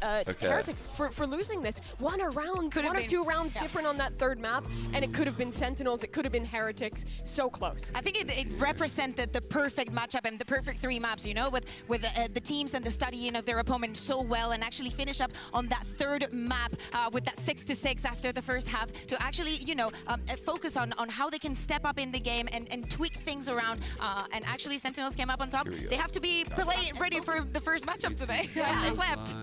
Heretics for losing this. One or two rounds different on that third map, and it could have been Sentinels, it could have been Heretics. So close. I think it represented the perfect matchup and the perfect three maps, you know, with the teams and the studying of their opponent so well, and actually finish up on that third map with that 6-6 after the first half to actually, you know, focus on how they can step up in the game and tweak things around. And actually, Sentinels came up on top. They have to be ready for the first matchup today. Yeah, they slept.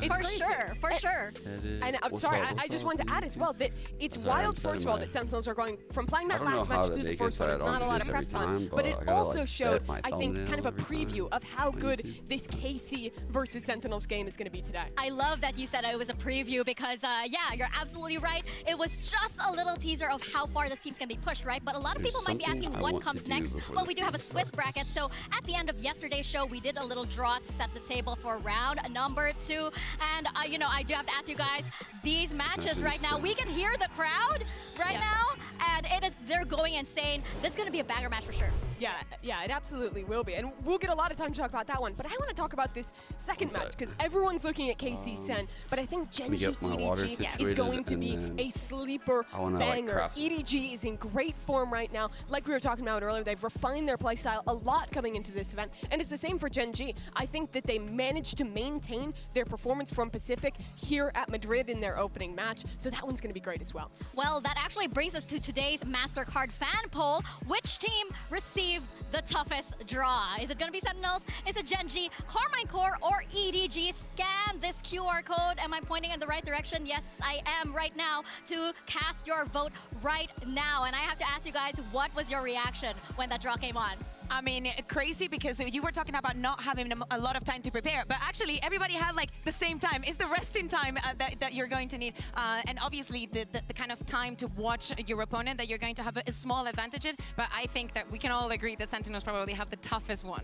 For sure. And I'm sorry, I just wanted to add as well that it's wild, first of all, that Sentinels are going from playing that last match to the first one, not a lot of prep time, but it also showed, I think, kind of a preview of how good this KC versus Sentinels game is going to be today. I love that you said it was a preview because, yeah, you're absolutely right. It was just a little teaser of how far this team's going to be pushed, right? But a lot of people might be asking what comes next. Well, we do have a Swiss bracket, so at the end of yesterday's show, we did a little draw to set the table for round number 2, and you know, I do have to ask you guys, these matches right now, we can hear the crowd right now, and they're going insane. This is going to be a banger match for sure. Yeah, it absolutely will be, and we'll get a lot of time to talk about that one, but I want to talk about this second match, because everyone's looking at KC Sen, but I think Gen.G EDG is going to be a sleeper banger. EDG is in great form right now. Like we were talking about earlier, they've refined their playstyle a lot coming into this event, and it's the same for Gen.G. I think that they managed to maintain their performance from Pacific here at Madrid in their opening match, so that one's going to be great as well. Well, that actually brings us to today's MasterCard fan poll. Which team received the toughest draw? Is it going to be Sentinels? Is it Gen.G, Karmine Corp, or EDG? Scan this QR code. Am I pointing in the right direction? Yes, I am right now to cast your vote right now. And I have to ask you guys, what was your reaction when that draw came on? I mean, crazy, because you were talking about not having a lot of time to prepare, but actually everybody had like the same time. It's the resting time that you're going to need, and obviously the kind of time to watch your opponent that you're going to have a small advantage in. But I think that we can all agree that Sentinels probably have the toughest one.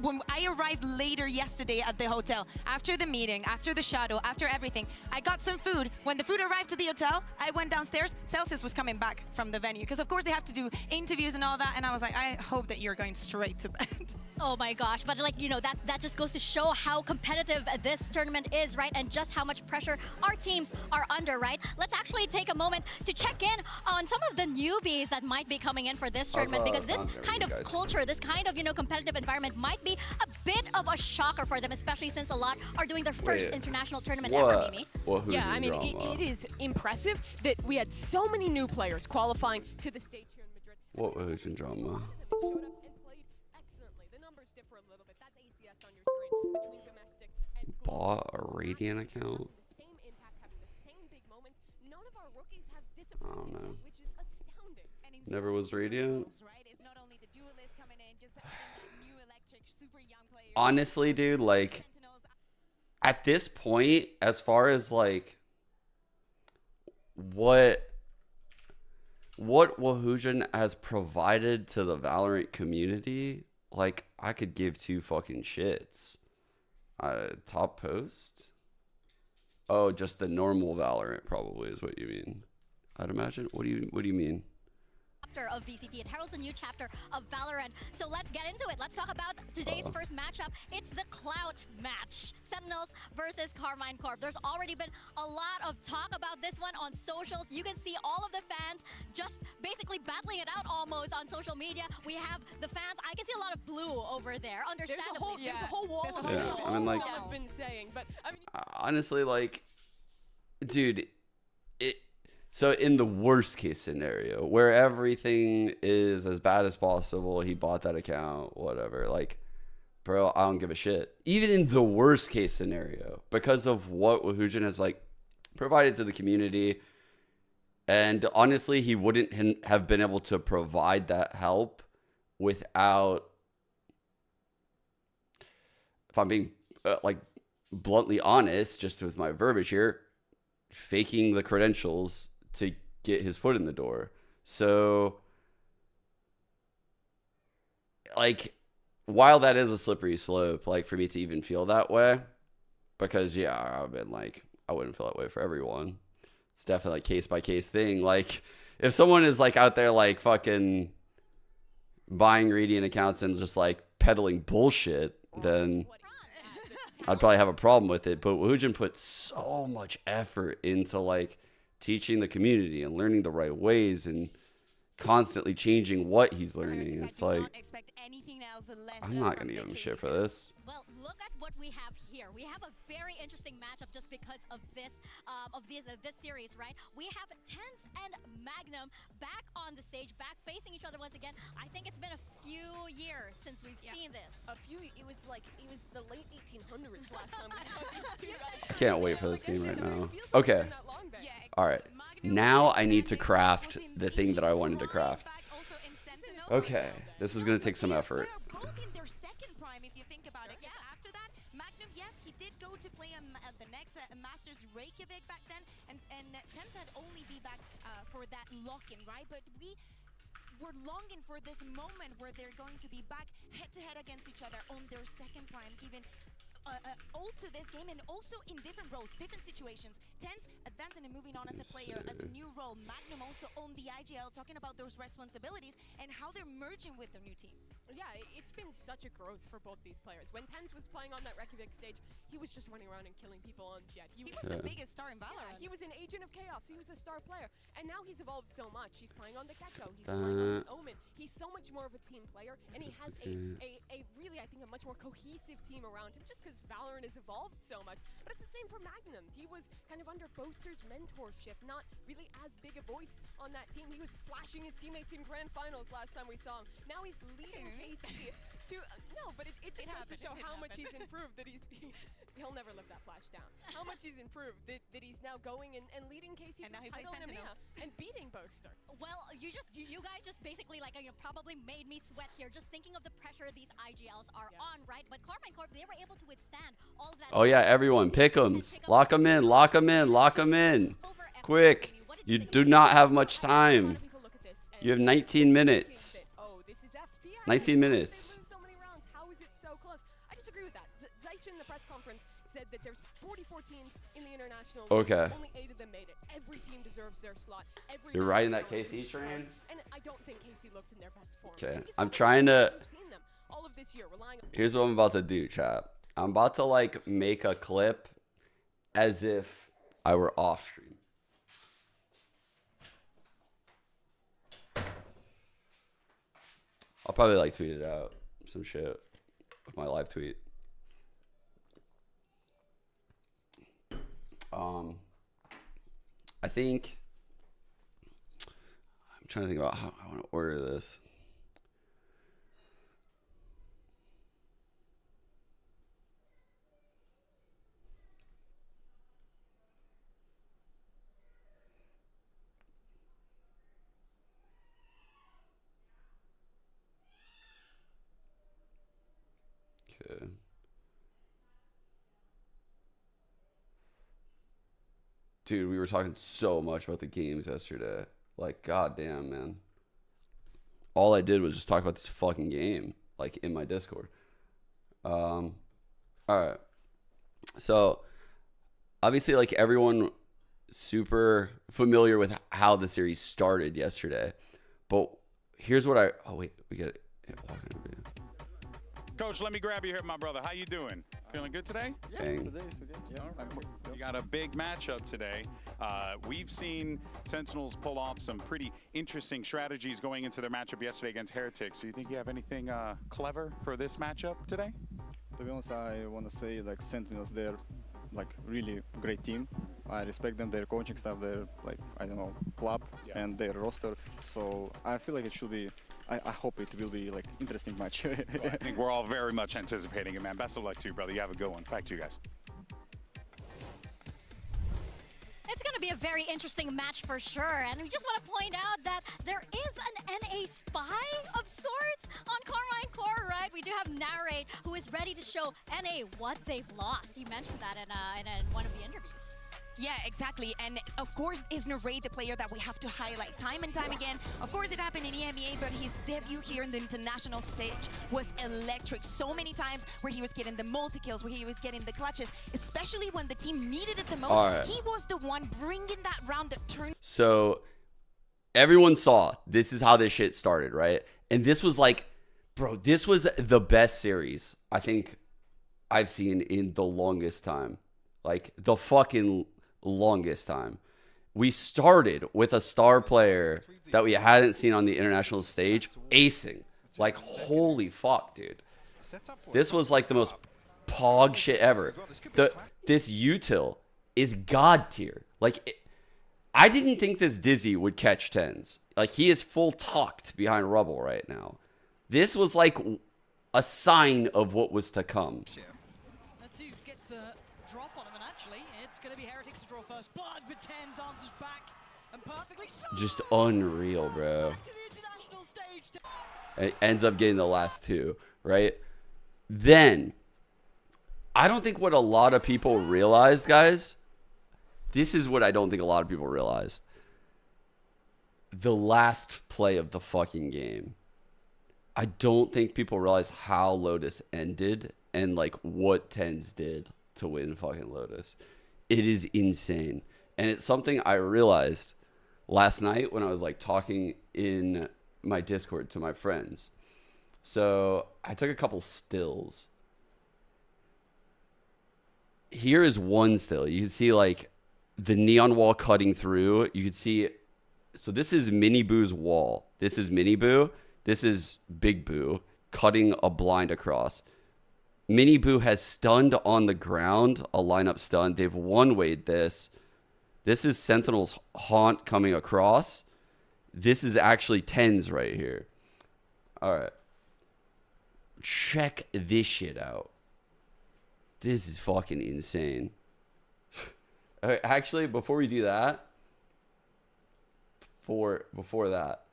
When I arrived later yesterday at the hotel, after the meeting, after the shadow, after everything, I got some food. When the food arrived to the hotel, I went downstairs. Celsius was coming back from the venue, because of course they have to do interviews and all that, and I was like, I hope that you're going straight to bed. Oh my gosh, but like, you know, that just goes to show how competitive this tournament is, right? And just how much pressure our teams are under, right? Let's actually take a moment to check in on some of the newbies that might be coming in for this tournament, because this kind of culture, this kind of, you know, competitive environment might be a bit of a shocker for them, especially since a lot are doing their first international tournament ever, Mimi. Yeah, I mean, it is impressive that we had so many new players qualifying to the stage here in Madrid. What Whoojin drama? Bought a Radiant account? I don't know. Never was Radiant? Honestly, dude, like, at this point, as far as like what Wahoojan has provided to the Valorant community, like, I could give two fucking shits. Top post? Oh, just the normal Valorant probably is what you mean. I'd imagine. What do you mean? Of VCT. It heralds a new chapter of Valorant. So let's get into it. Let's talk about today's first matchup. It's the Clout match. Sentinels versus Karmine Corp. There's already been a lot of talk about this one on socials. You can see all of the fans just basically battling it out almost on social media. We have the fans. I can see a lot of blue over there. Understandably. There's a whole wall. I mean, like, I've been saying, but I mean, honestly, like, dude, so in the worst case scenario, where everything is as bad as possible, he bought that account, whatever, like, bro, I don't give a shit. Even in the worst case scenario, because of what Wahoojan has, like, provided to the community, and honestly, he wouldn't have been able to provide that help without, if I'm being, like, bluntly honest, just with my verbiage here, faking the credentials to get his foot in the door. So, like, while that is a slippery slope, like, for me to even feel that way, because, yeah, I've been like, I wouldn't feel that way for everyone. It's definitely a case-by-case thing. Like, if someone is, like, out there, like, fucking buying Radiant accounts and just, like, peddling bullshit, then I'd probably have a problem with it. But Woojin put so much effort into like teaching the community and learning the right ways and constantly changing what he's learning. It's like, I'm not gonna give him shit for this. Well, look at what we have here. We have a very interesting matchup just because of this series, right? We have TenZ and Magnum back on the stage, back facing each other once again. I think it's been a few years since we've seen this. It was the late 1800s last time. I can't wait for this game right now. Okay. All right. Now I need to craft the thing that I wanted to craft. Okay. This is going to take some effort. Both in their second prime, if you think about it. After that, Magnum, yes, he did go to play at the next Masters Reykjavik back then, and TenZ had only be back for that lock-in, right? But we're longing for this moment where they're going to be back head-to-head against each other on their second prime, giving ult to this game, and also in different roles, different situations. TenZ advancing and moving on as a player, as a new role. Magnum also on the IGL, talking about those responsibilities and how they're merging with their new teams. Yeah, it's been such a growth for both these players. When TenZ was playing on that Reykjavik stage, he was just running around and killing people on Jet. He was the biggest star in Valorant. Yeah, he was an agent of chaos. He was a star player. And now he's evolved so much. He's playing on the Gecko. He's playing on Omen. He's so much more of a team player. And he has a really, I think, a much more cohesive team around him just because Valorant has evolved so much. But it's the same for Magnum. He was kind of under Boaster's mentorship, not really as big a voice on that team. He was flashing his teammates in grand finals last time we saw him. Now he's leading KC to no, but it just goes to show how much he's improved. That he'll never live that flash down. How much he's improved that he's now going and leading KC and now he plays Sentinels and beating Boaster. Well, you guys just basically probably made me sweat here just thinking of the pressure these IGLs are on, right? But Karmine Corp, they were able to withstand all of that. Oh yeah, everyone, pick 'ems. Lock 'em in, lock 'em in, lock 'em in. Quick. You do not have much time. You have 19 minutes. 19 minutes. So many rounds. How is it so close? I disagree with that. Zeiss in the press conference said that there's 44 teams in the international. Okay. Only 8 of them made it. Every team deserves their slot. You're riding that KC train? And I don't think KC looked in their best form. Okay. I'm trying to... All of this year, relying on... Here's what I'm about to do, chat. I'm about to like make a clip as if I were off stream. I'll probably like tweet it out, some shit with my live tweet. I think I'm trying to think about how I want to order this. Okay. Dude, we were talking so much about the games yesterday. Like, goddamn, man. All I did was just talk about this fucking game, like, in my Discord. All right. So, obviously, like, everyone super familiar with how the series started yesterday. But here's what oh, wait. We got it. Coach, let me grab you here, my brother. How you doing? Feeling good today? Yeah, Geng. today is okay. Yeah, I'm good. You got a big matchup today. We've seen Sentinels pull off some pretty interesting strategies going into their matchup yesterday against Heretics. So you think you have anything clever for this matchup today? To be honest, I want to say like Sentinels, they're like really great team. I respect them, their coaching staff, their like, I don't know, club and their roster. So I feel like it should be, I hope it will be like interesting match. Well, I think we're all very much anticipating it, man. Best of luck to you, brother. You have a good one. Back to you guys. It's going to be a very interesting match for sure. And we just want to point out that there is an NA spy of sorts on Karmine Corp, right? We do have Narrate, who is ready to show NA what they've lost. He mentioned that in one of the interviews. Yeah, exactly. And of course, is Narrate the player that we have to highlight time and time again? Of course, it happened in EMEA, but his debut here in the international stage was electric. So many times where he was getting the multi-kills, where he was getting the clutches, especially when the team needed it the most. Right. He was the one bringing that round that turned. So everyone saw this is how this shit started, right? And this was like, bro, this was the best series I think I've seen in the longest time. Like, the fucking longest time. We started with a star player that we hadn't seen on the international stage acing. Like, holy fuck, dude. This was like the most pog shit ever. This util is god tier. Like, I didn't think this Dizzy would catch TenZ. Like, he is full tucked behind rubble right now. This was like a sign of what was to come. Let's see who gets the drop on him, and actually, it's going to be Heretics to draw first blood, but TenZ answers back, and perfectly so. Just unreal, bro. Back to the international stage. It ends up getting the last two, right? Then, I don't think what a lot of people realized, guys. This is what I don't think a lot of people realized. The last play of the fucking game. I don't think people realize how Lotus ended and like what TenZ did to win fucking Lotus. It is insane. And it's something I realized last night when I was like talking in my Discord to my friends. So I took a couple stills. Here is one still. You can see like the neon wall cutting through. You can see, so this is Mini Boo's wall. This is Mini Boo. This is Big Boo cutting a blind across. Mini Boo has stunned on the ground, a lineup stun. They've one-wayed this. This is Sentinel's haunt coming across. This is actually TenZ right here. All right. Check this shit out. This is fucking insane. Actually, before we do that, before that,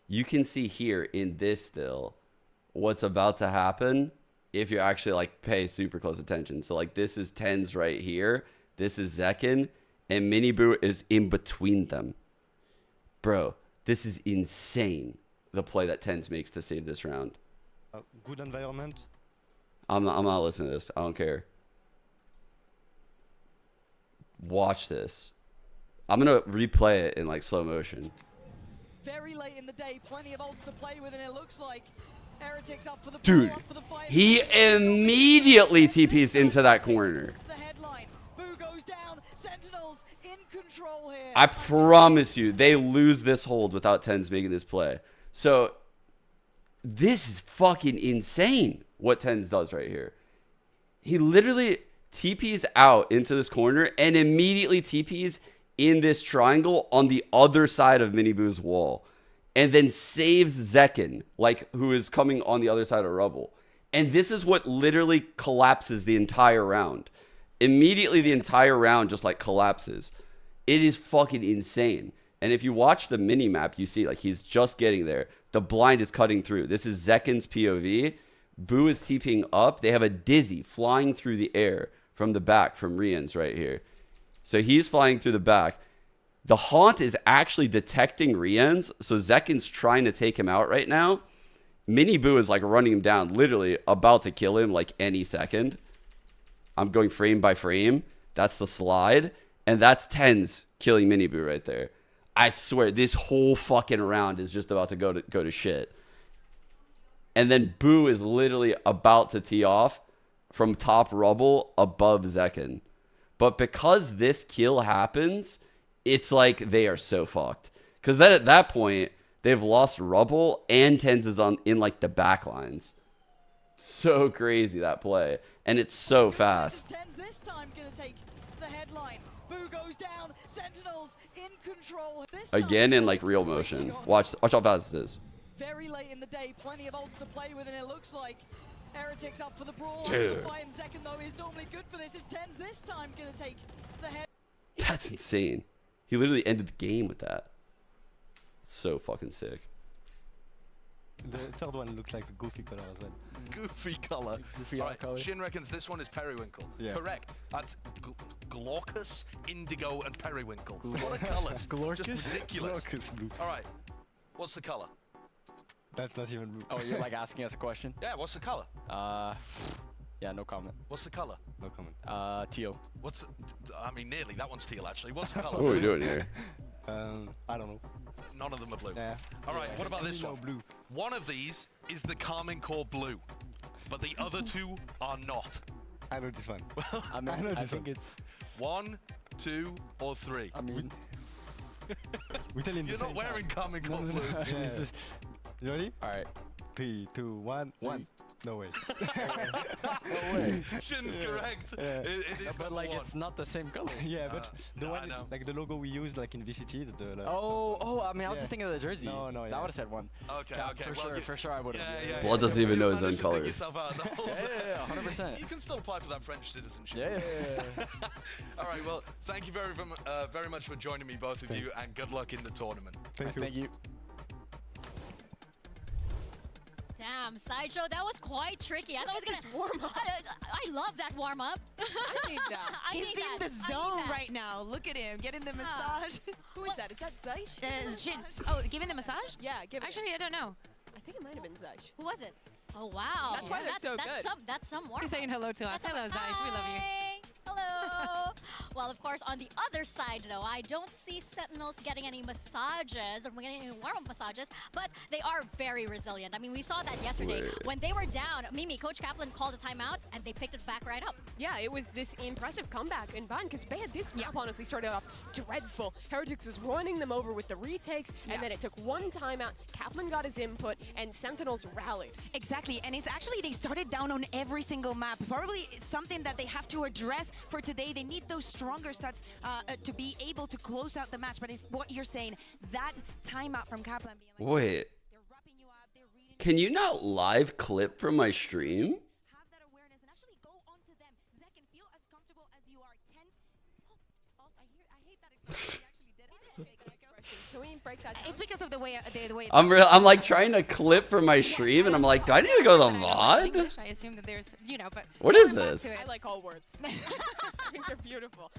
you can see here in this still what's about to happen if you actually like pay super close attention. So like this is TenZ right here. This is Zekin, and Mini Boo is in between them. Bro, this is insane. The play that TenZ makes to save this round. Good environment. I'm not listening to this. I don't care. Watch this. I'm gonna replay it in like slow motion. Very late in the day, plenty of ults to play with, and it looks like Heretics up for the Dude, up for the fight. he immediately TPs into that corner. The headline. Boo goes down. Sentinels in control here. I promise you, they lose this hold without TenZ making this play. So this is fucking insane what TenZ does right here. He literally TPs out into this corner and immediately TPs in this triangle on the other side of Mini Boo's wall, and then saves Zekin, like who is coming on the other side of rubble. And this is what literally collapses the entire round. Immediately the entire round just like collapses. It is fucking insane. And if you watch the mini map, you see like he's just getting there. The blind is cutting through. This is Zekin's POV. Boo is TPing up. They have a Dizzy flying through the air from the back from Rian's right here. So he's flying through the back. The haunt is actually detecting Rian's. So Zekin's trying to take him out right now. Mini Boo is like running him down, literally about to kill him like any second. I'm going frame by frame. That's the slide. And that's TenZ killing Mini Boo right there. I swear, this whole fucking round is just about to go to shit. And then Boo is literally about to tee off from top rubble above Zekin. But because this kill happens, it's like they are so fucked. Because then at that point, they've lost rubble and TenZ is in like the back lines. So crazy that play. And it's so fast. TenZ this time gonna take the headline. Boo goes down. Sentinels in control. Again in like real motion. Watch how fast this is. Very late in the day, plenty of ults to play with, and it looks like Heretics up for the brawl. Dude. The fight in second though is normally good for this. Is TenZ this time gonna take the head? That's insane. He literally ended the game with that. It's so fucking sick. The third one looks like a goofy color as well. Goofy color. Goofy All right, color. Shin reckons this one is periwinkle. Yeah. Correct. That's glaucous, indigo, and periwinkle. What are colors? Just ridiculous. Glaucous blue. All right. What's the color? That's not even blue. Oh, you're like asking us a question? Yeah. What's the color? Yeah, no comment. What's the color? No comment. Teal. What's? I mean, nearly. That one's teal, actually. What's the color? What are we doing here? I don't know. None of them are blue. Yeah. All right. Yeah, What about this no one? blue. One of these is the Karmine Corp blue, but the other two are not. I know this one. I mean, I know I this think one. it's. 1, 2, or 3. I mean, We tell in the You're same not wearing Karmine no, Corp no, blue. no. time. Yeah, it's just, you ready? All right. 3, 2, 1, 1. No way. No way. Shin's correct. Yeah. It is But number like, 1. it's not the same color. Yeah, but the no, I one, know. like the logo we use, like in VCT, is the. Like, Oh, I mean, I was Yeah. just thinking of the jersey. No, no, That yeah. would have said 1. Okay, Yeah, okay. For well, sure, you- for sure, I would have. Yeah, Blood doesn't even know his own managed to dig colours. yourself out of the hole. Yeah, 100%. You can still apply for that French citizenship. Yeah. All right, well, thank you very much for joining me, both of you, and good luck in the tournament. Thank you. Thank you. Damn, Sideshow, that was quite tricky. I thought it was gonna warm up. I love that warm up. I need that. I He's need in that. the I need zone that. right now. Look at him getting the massage. Who is that? Is that Zeish? Shin. Oh, giving the massage? Yeah, give it. Actually, I don't know. I think it might have been Zeish. Who was it? Oh wow. That's why they're so good. That's some warm He's saying hello to us. That's Hello, Zeish. We love you. Hi. Hello. Well, of course, on the other side, though, I don't see Sentinels getting any massages or getting any warm-up massages, but they are very resilient. I mean, we saw that yesterday. Wait. When they were down, Mimi, Coach Kaplan called a timeout, and they picked it back right up. Yeah, it was this impressive comeback in Van because this map honestly started off dreadful. Heretics was running them over with the retakes, and then it took one timeout. Kaplan got his input, and Sentinels rallied. Exactly, and it's actually they started down on every single map. Probably something that they have to address for today. They need those stronger stats to be able to close out the match. But it's what you're saying, that timeout from Kaplan being like, Wait. they're wrapping you up, they're reading. Can you not live clip from my stream? Have that awareness and actually go onto them. Zek can feel as comfortable as you are. TenZ. Oh, I hate that expression. He actually did it. Can we break that down? It's because of the way it's I'm like trying to clip from my stream, and I'm like, do I need to go to the VOD? English, I assume that there's, but What is going back to this? it. I like all words. I think they're beautiful.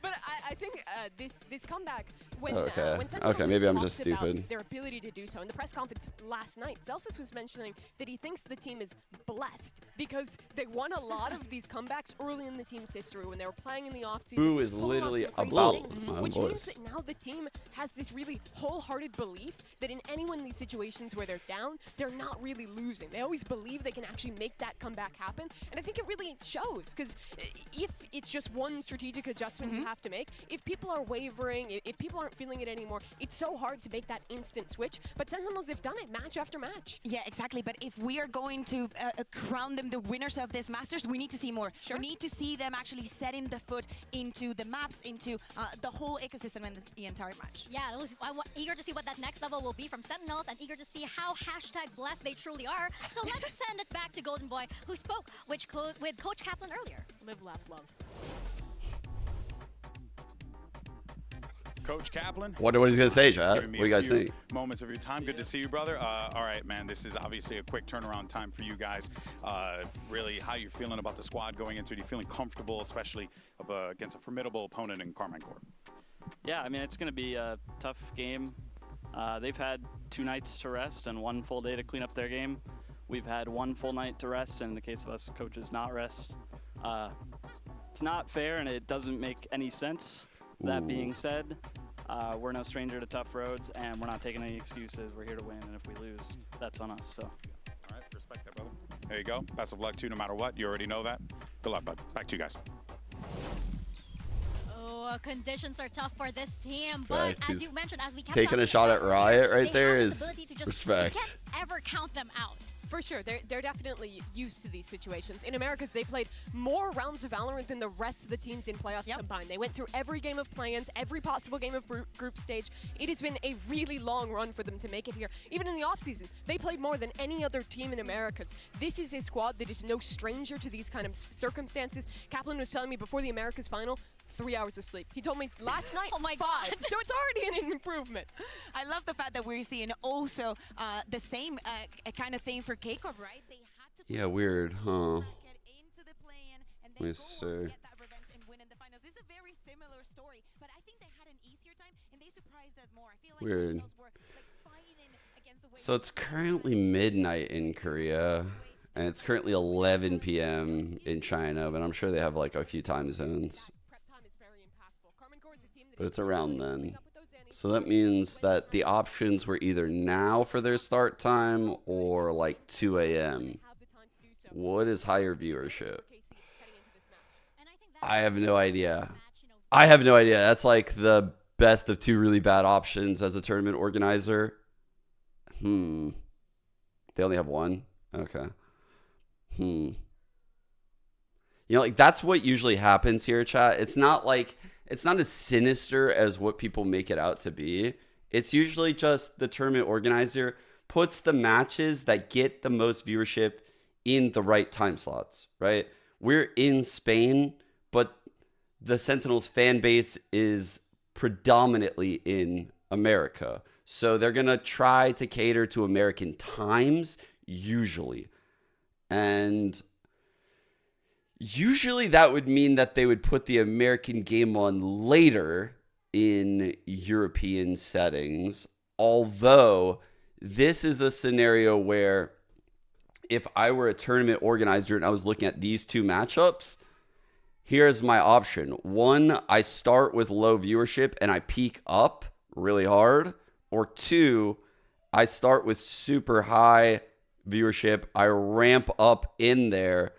But I think this comeback, when Sentinels Okay, maybe I'm talked just about stupid. their ability to do so, in the press conference last night, Celsius was mentioning that he thinks the team is blessed because they won a lot of these comebacks early in the team's history when they were playing in the offseason. Boo is pulling off literally some crazy about things, my which voice. means that now the team has this really wholehearted belief that in any one of these situations where they're down, they're not really losing. They always believe they can actually make that comeback happen, and I think it really shows because if it's just one strategic adjustment you have to make, if people are wavering, if people aren't feeling it anymore, it's so hard to make that instant switch. But Sentinels have done it match after match. Yeah, exactly. But if we are going to crown them the winners of this Masters, we need to see more. Sure. We need to see them actually setting the foot into the maps, into the whole ecosystem and the entire match. Yeah, I'm eager to see what that next level will be from Sentinels and eager to see how #blessed they truly are. So let's send it back to Golden Boy, who spoke with Coach Kaplan earlier. Live, laugh, love. Coach Kaplan. Wonder what he's gonna say, chat. Giving What me do you a guys few think? Moments of your time. Good to see you, brother. All right, man. This is obviously a quick turnaround time for you guys. Really, how you feeling about the squad going into it? Are you feeling comfortable, especially against a formidable opponent in Karmine Corp? Yeah, I mean, it's going to be a tough game. They've had 2 nights to rest and 1 full day to clean up their game. We've had 1 full night to rest, and in the case of us, coaches not rest. It's not fair, and it doesn't make any sense. That being said, we're no stranger to tough roads, and we're not taking any excuses. We're here to win, and if we lose, that's on us. So. All right, respect that, brother. There you go. Best of luck, too, no matter what. You already know that. Good luck, bud. Back to you guys. Conditions are tough for this team, but Respect. as you mentioned, as we kept Taking talking a shot about at Riot right they there have this is ability to just, respect. You can't ever count them out. For sure, they're definitely used to these situations. In Americas, they played more rounds of Valorant than the rest of the teams in playoffs combined. They went through every game of play-ins, every possible game of group stage. It has been a really long run for them to make it here. Even in the offseason, they played more than any other team in Americas. This is a squad that is no stranger to these kind of circumstances. Kaplan was telling me before the Americas final, 3 hours of sleep. He told me last night, Oh my 5. God. So it's already an improvement. I love the fact that we're seeing also the same kind of thing for kickoff, right? They had to Yeah, weird, huh? get into the play-in and Let me then go on to see. get that revenge and win in the finals. This is a very similar story, but I think they had an easier time and they surprised us more. I feel like Weird. Sentinels were like fighting against the way So it's currently midnight in Korea, and it's currently 11 p.m. in China, but I'm sure they have like a few time zones. Prep time is very impactful. Karmine Corp is a team that But is it's around really then. putting up with those annies. So that means that the options were either now for their start time or like 2 a.m. Have the time to do so. What is higher viewership? KC heading into I have no idea. I have no idea. That's like the best of two really bad options as a tournament organizer. They only have one? Okay. You know, like that's what usually happens here, chat. It's not as sinister as what people make it out to be. It's usually just the tournament organizer puts the matches that get the most viewership in the right time slots, right? We're in Spain, but the Sentinels fan base is predominantly in America. So they're going to try to cater to American times, usually. And usually that would mean that they would put the American game on later in European settings. Although this is a scenario where if I were a tournament organizer and I was looking at these two matchups, here's my option. One, I start with low viewership and I peak up really hard. Or two, I start with super high viewership. I ramp up in there.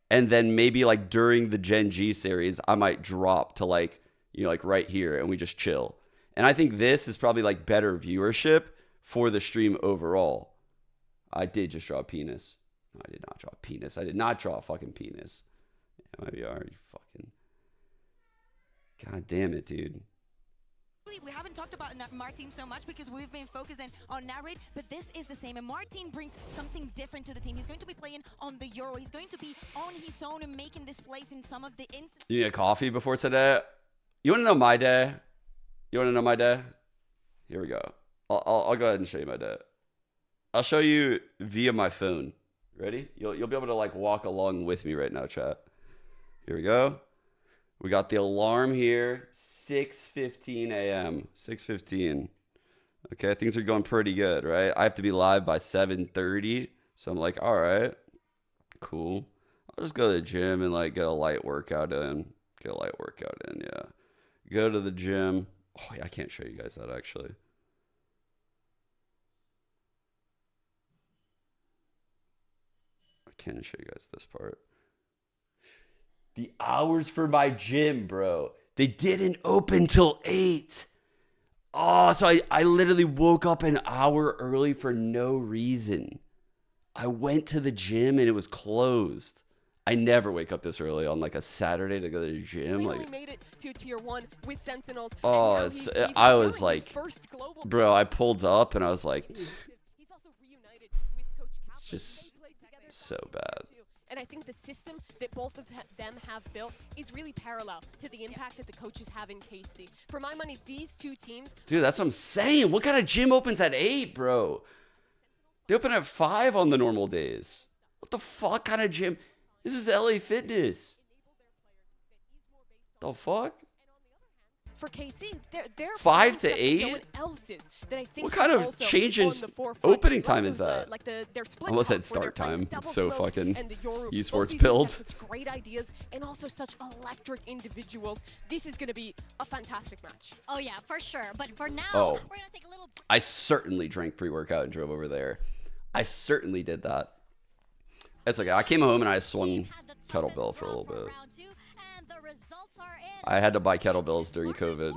And then maybe like during the Gen.G series, I might drop to like, you know, like right here and we just chill. And I think this is probably like better viewership for the stream overall. I did just draw a penis. No, I did not draw a penis. I did not draw a fucking penis. MIBR, you fucking... God damn it, dude. We haven't talked about Martin so much because we've been focusing on Narrate, but this is the same. And Martin brings something different to the team. He's going to be playing on the Euro. He's going to be on his own and making this place in some of the instances. You need a coffee before today? You want to know my day? You want to know my day? Here we go. I'll go ahead and show you my day. I'll show you via my phone. Ready? You'll be able to like walk along with me right now, chat. Here we go. We got the alarm here, 6:15 a.m. 6:15. Okay, things are going pretty good, right? I have to be live by 7:30. So I'm like, all right, cool. I'll just go to the gym and like get a light workout in. Yeah. Go to the gym. Oh, yeah, I can't show you guys that actually. I can't show you guys this part. The hours for my gym, bro. They didn't open till 8. Oh, so I literally woke up an hour early for no reason. I went to the gym and it was closed. I never wake up this early on like a Saturday to go to the gym. Like, made it to tier 1 with Sentinels. Oh, I was like, bro, I pulled up and I was like, he's also reunited with Coach Kaplan. It's just so bad. And I think the system that both of them have built is really parallel to the impact that the coaches have in KC. For my money, these two teams... Dude, that's what I'm saying. What kind of gym opens at 8, bro? They open at 5 on the normal days. What the fuck kind of gym? This is LA Fitness. The fuck? For KC, they're 5 to 8? That I think what kind of change in opening time is that? Like their split almost said start time. It's so fucking esports build. Such great ideas and also such electric individuals. This is going to be a fantastic match. Oh yeah, for sure. But for now, we're going to take a little... I certainly drank pre-workout and drove over there. I certainly did that. It's okay. I came home and I swung kettlebell for a little bit. I had to buy kettlebells during COVID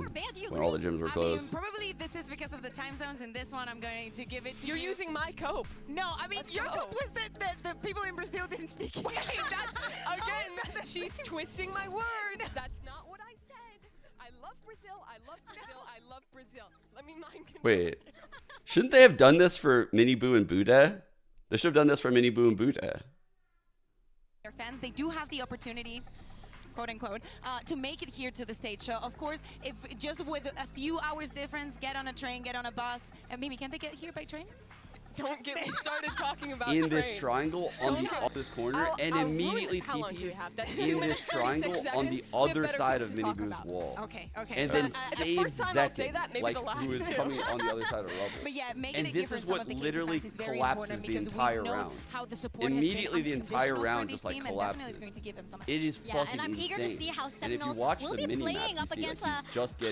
when all the gyms were closed. Probably this is because of the time zones. In this one, I'm going to give it to you. You're using my cope. No, I mean, your cope was that the people in Brazil didn't speak English. Wait, that's, again, she's twisting my words. That's not what I said. I love Brazil. I love Brazil. I love Brazil. Let me mind control. Wait, shouldn't they have done this for Mini Boo and Buddha? They should have done this for Mini Boo and Buddha. Their fans, they do have the opportunity, quote unquote, to make it here to the stage. So of course, if just with a few hours difference, get on a train, get on a bus, and maybe can they get here by train? Don't get me started talking about in trains. This triangle on the this corner and immediately TPs in this triangle on the other side of Mini Boo's wall. Okay. And then save Zekin, like who is coming on the other side of the rubble. But yeah, and this is what literally collapses the entire round. Immediately the entire round just like collapses. It is fucking and I'm eager to see how Sentinels will be playing up against a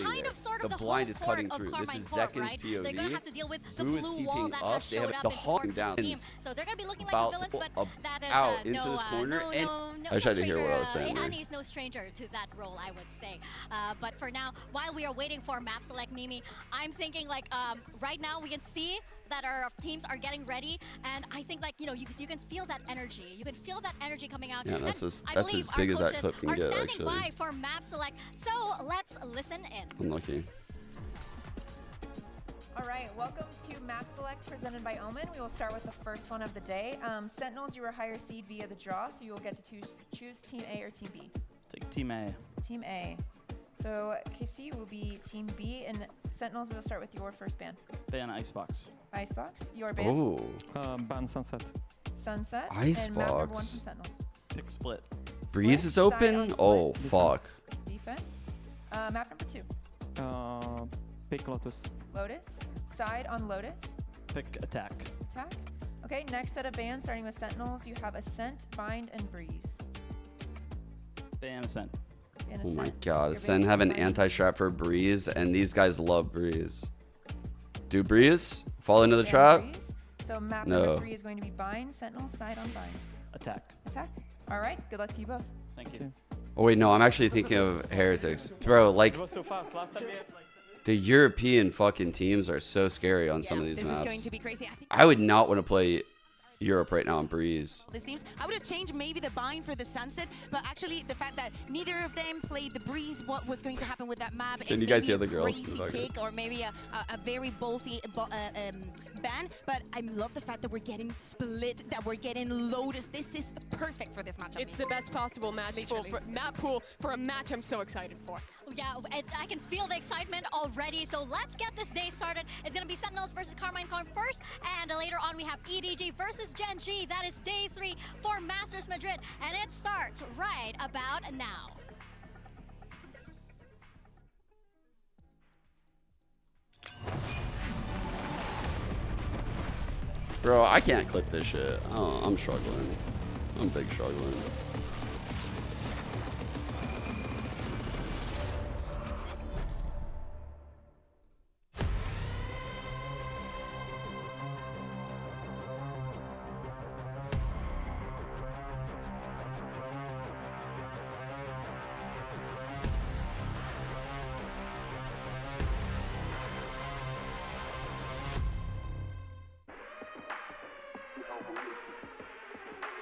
kind of sort of the blind is cutting through. This is Zekin's POV. They're going to have to deal with the Boo is blue wall TPing that up. has They have showed up the and support hauling down his team. So they're going to be looking like about the villains, but that is out into this corner, and I tried to hear what I was saying there. Annie's no stranger to that role, I would say. But for now, while we are waiting for map select Mimi, I'm thinking like right now we can see that our teams are getting ready, and I think like you can feel that energy. You can feel that energy coming out. Yeah, that's and as big as that clip can are get. standing Actually, by for map select. So let's listen in. Unlucky. All right, welcome to Map Select presented by Omen. We will start with the first one of the day. Sentinels, you were higher seed via the draw, so you will get to choose Team A or Team B. Take Team A. Team A. So KC will be Team B, and Sentinels, we will start with your first ban. Ban Icebox. Icebox, your ban. Oh. Ban Sunset. Sunset. Icebox. And map number 1 from Sentinels. Pick Split. Breeze is open? Oh, fuck. Defense. Map number 2. Pick Lotus. Lotus. Side on Lotus. Pick Attack. Attack. Okay, next set of bans, starting with Sentinels, you have Ascent, Bind, and Breeze. Ban Ascent. Oh my god, Ascent have an anti-trap for Breeze, and these guys love Breeze. Do Breeze fall into the trap? Breeze. So map number 3 is going to be Bind, Sentinels, side on Bind. Attack. Attack. All right, good luck to you both. Thank you. Oh wait, no, I'm actually thinking of Heretics. Bro, like, It was so fast. Last time the European fucking teams are so scary on some of these this maps. is going to be crazy. I would not want to play Europe right now on Breeze. These teams, I would have changed maybe the bind for the Sunset, but actually the fact that neither of them played the Breeze, what was going to happen with that map? Can and you guys maybe hear a the girls? crazy pick or maybe a very ballsy ban. But I love the fact that we're getting Split, that we're getting Lotus. This is perfect for this matchup. It's the best possible map pool for a match I'm so excited for. Yeah, I can feel the excitement already. So let's get this day started. It's going to be Sentinels versus Karmine Corp first. And later on, we have EDG versus Gen.G. That is day 3 for Masters Madrid. And it starts right about now. Bro, I can't clip this shit. Oh, I'm struggling. I'm big struggling.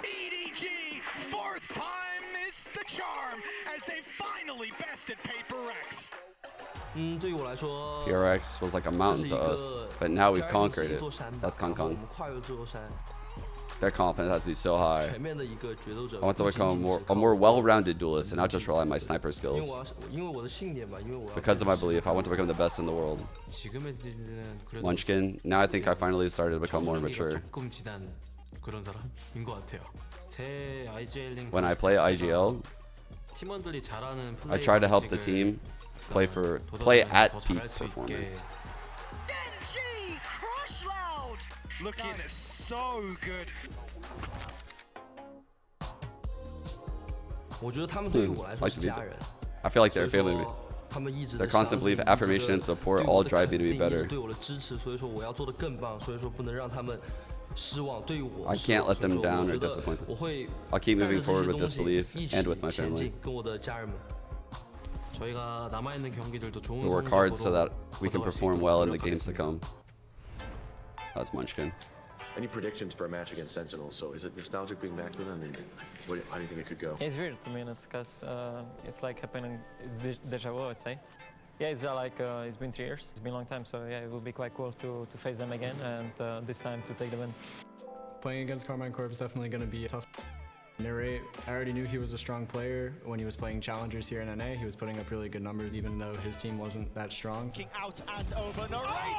EDG, 4th time is the charm as they finally bested Paper Rex. PRX was like a mountain to us, but now we've conquered it. That's Kong. Their confidence has to be so high. I want to become a more well-rounded duelist and not just rely on my sniper skills. Because of my belief, I want to become the best in the world. Munchkin, now I think I finally started to become more mature. When I play IGL, I try to help the team play at peak performance. Gen.G, crush loud, looking so good. Like the music. I feel like they're failing me. Their constant belief, affirmation, and support all drive me to be better. I can't let them down or disappoint them. I'll keep moving forward with this belief and with my family. We'll work hard so that we can perform well in the games to come. That's Munchkin. Any predictions for a match against Sentinels? So is it nostalgic being back with them? And how do you think it could go? It's weird to be honest, because it's like happening deja vu, I'd say. Yeah, it's like it's been 3 years. It's been a long time, so yeah, it will be quite cool to face them again and this time to take the win. Playing against Karmine Corp is definitely going to be tough. Narrate, I already knew he was a strong player when he was playing challengers here in NA. He was putting up really good numbers even though his team wasn't that strong. Out and over, Narrate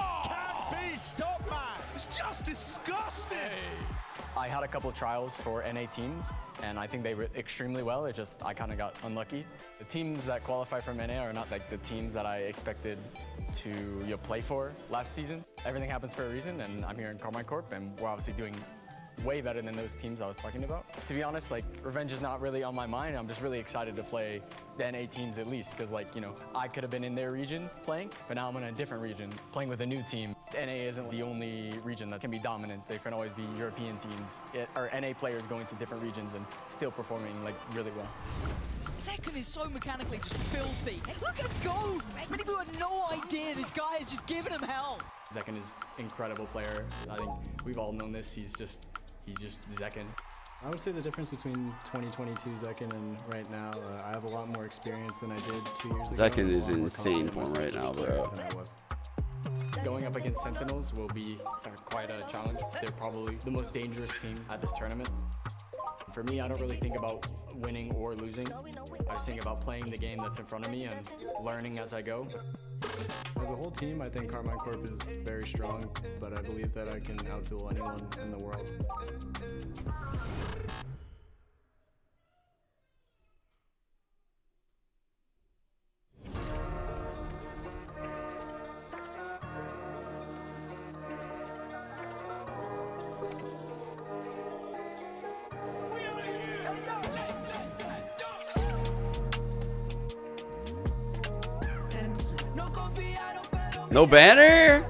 can't be stopped, man. It's just disgusting. I had a couple of trials for NA teams, and I think they were extremely well. It just, I kind of got unlucky. The teams that qualify from NA are not like the teams that I expected to play for last season. Everything happens for a reason, and I'm here in Karmine Corp, and we're obviously doing way better than those teams I was talking about. To be honest, like, revenge is not really on my mind. I'm just really excited to play the NA teams at least, because, like, you know, I could have been in their region playing, but now I'm in a different region playing with a new team. NA isn't the only region that can be dominant. There can always be European teams or NA players going to different regions and still performing, like, really well. Second is so mechanically just filthy. Look at Gold! Many people had no idea this guy is just giving him hell. Zekken is an incredible player. I think we've all known this. He's just Zekken. I would say the difference between 2022 Zekken and right now, I have a lot more experience than I did 2 years ago. Zekken is in insane form right now, bro. Going up against Sentinels will be quite a challenge. They're probably the most dangerous team at this tournament. For me, I don't really think about winning or losing. I just think about playing the game that's in front of me and learning as I go. As a whole team, I think Karmine Corp is very strong, but I believe that I can outduel anyone in the world. No banner?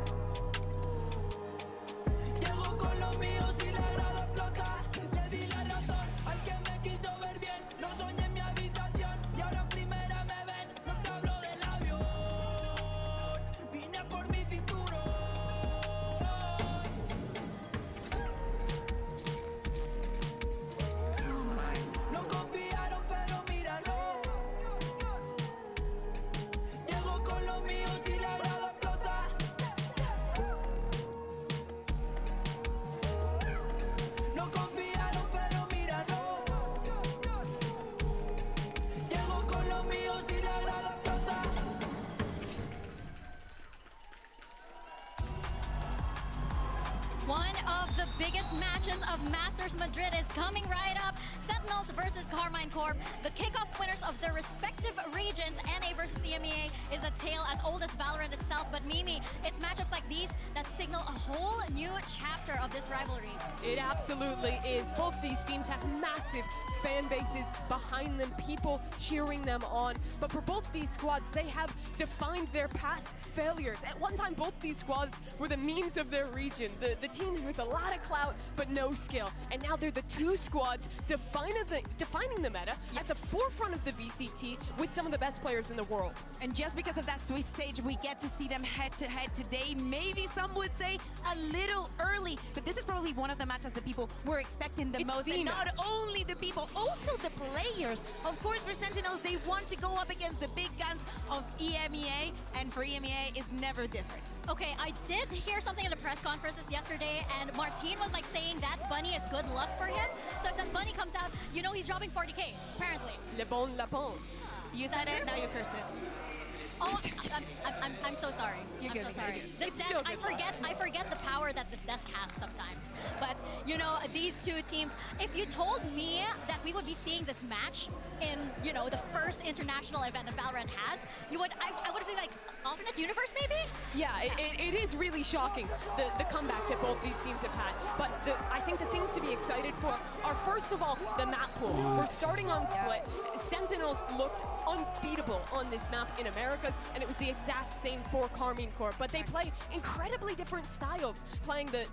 One of the biggest matches of Masters Madrid is coming right up. Sentinels versus Karmine Corp. The kickoff winners of their respective regions, NA versus EMEA, is a tale as old as Valorant itself. But Mimi, it's matchups like these that signal a whole new chapter of this rivalry. It absolutely is. Both these teams have massive fan bases behind them, people cheering them on. But for both these squads, they have defined their past failures. At one time, both these squads were the memes of their region, the teams with a lot of clout but no skill. And now they're the two squads defining the meta at the forefront of the VCT with some of the best players in the world. And just because of that Swiss stage, we get to see them head-to-head today. Maybe some would say a little early, but this is probably one of the matches that people were expecting the most. And not only the people, also the players. Of course, for Sentinels, they want to go up against the big guns of EMEA, and for EMEA, it's never different. Okay, I did hear something in the press conferences yesterday, and Martin was like saying that bunny is good luck for him. So if that bunny comes out, you know he's dropping 40K, apparently. Le bon lapin. You said it, now you cursed it. Oh, I'm so sorry. I'm so sorry. This desk, I forget the power that this desk has sometimes. But you know, these two teams. If you told me that we would be seeing this match in, you know, the first international event that Valorant has, I would have been like, alternate universe maybe? Yeah, it is really shocking the comeback that both these teams have had. But I think the things to be excited for are, first of all, the map pool. We're starting on split. Sentinels looked unbeatable on this map in Americas, and it was the exact same for Karmine Corp. But they play incredibly different styles, playing the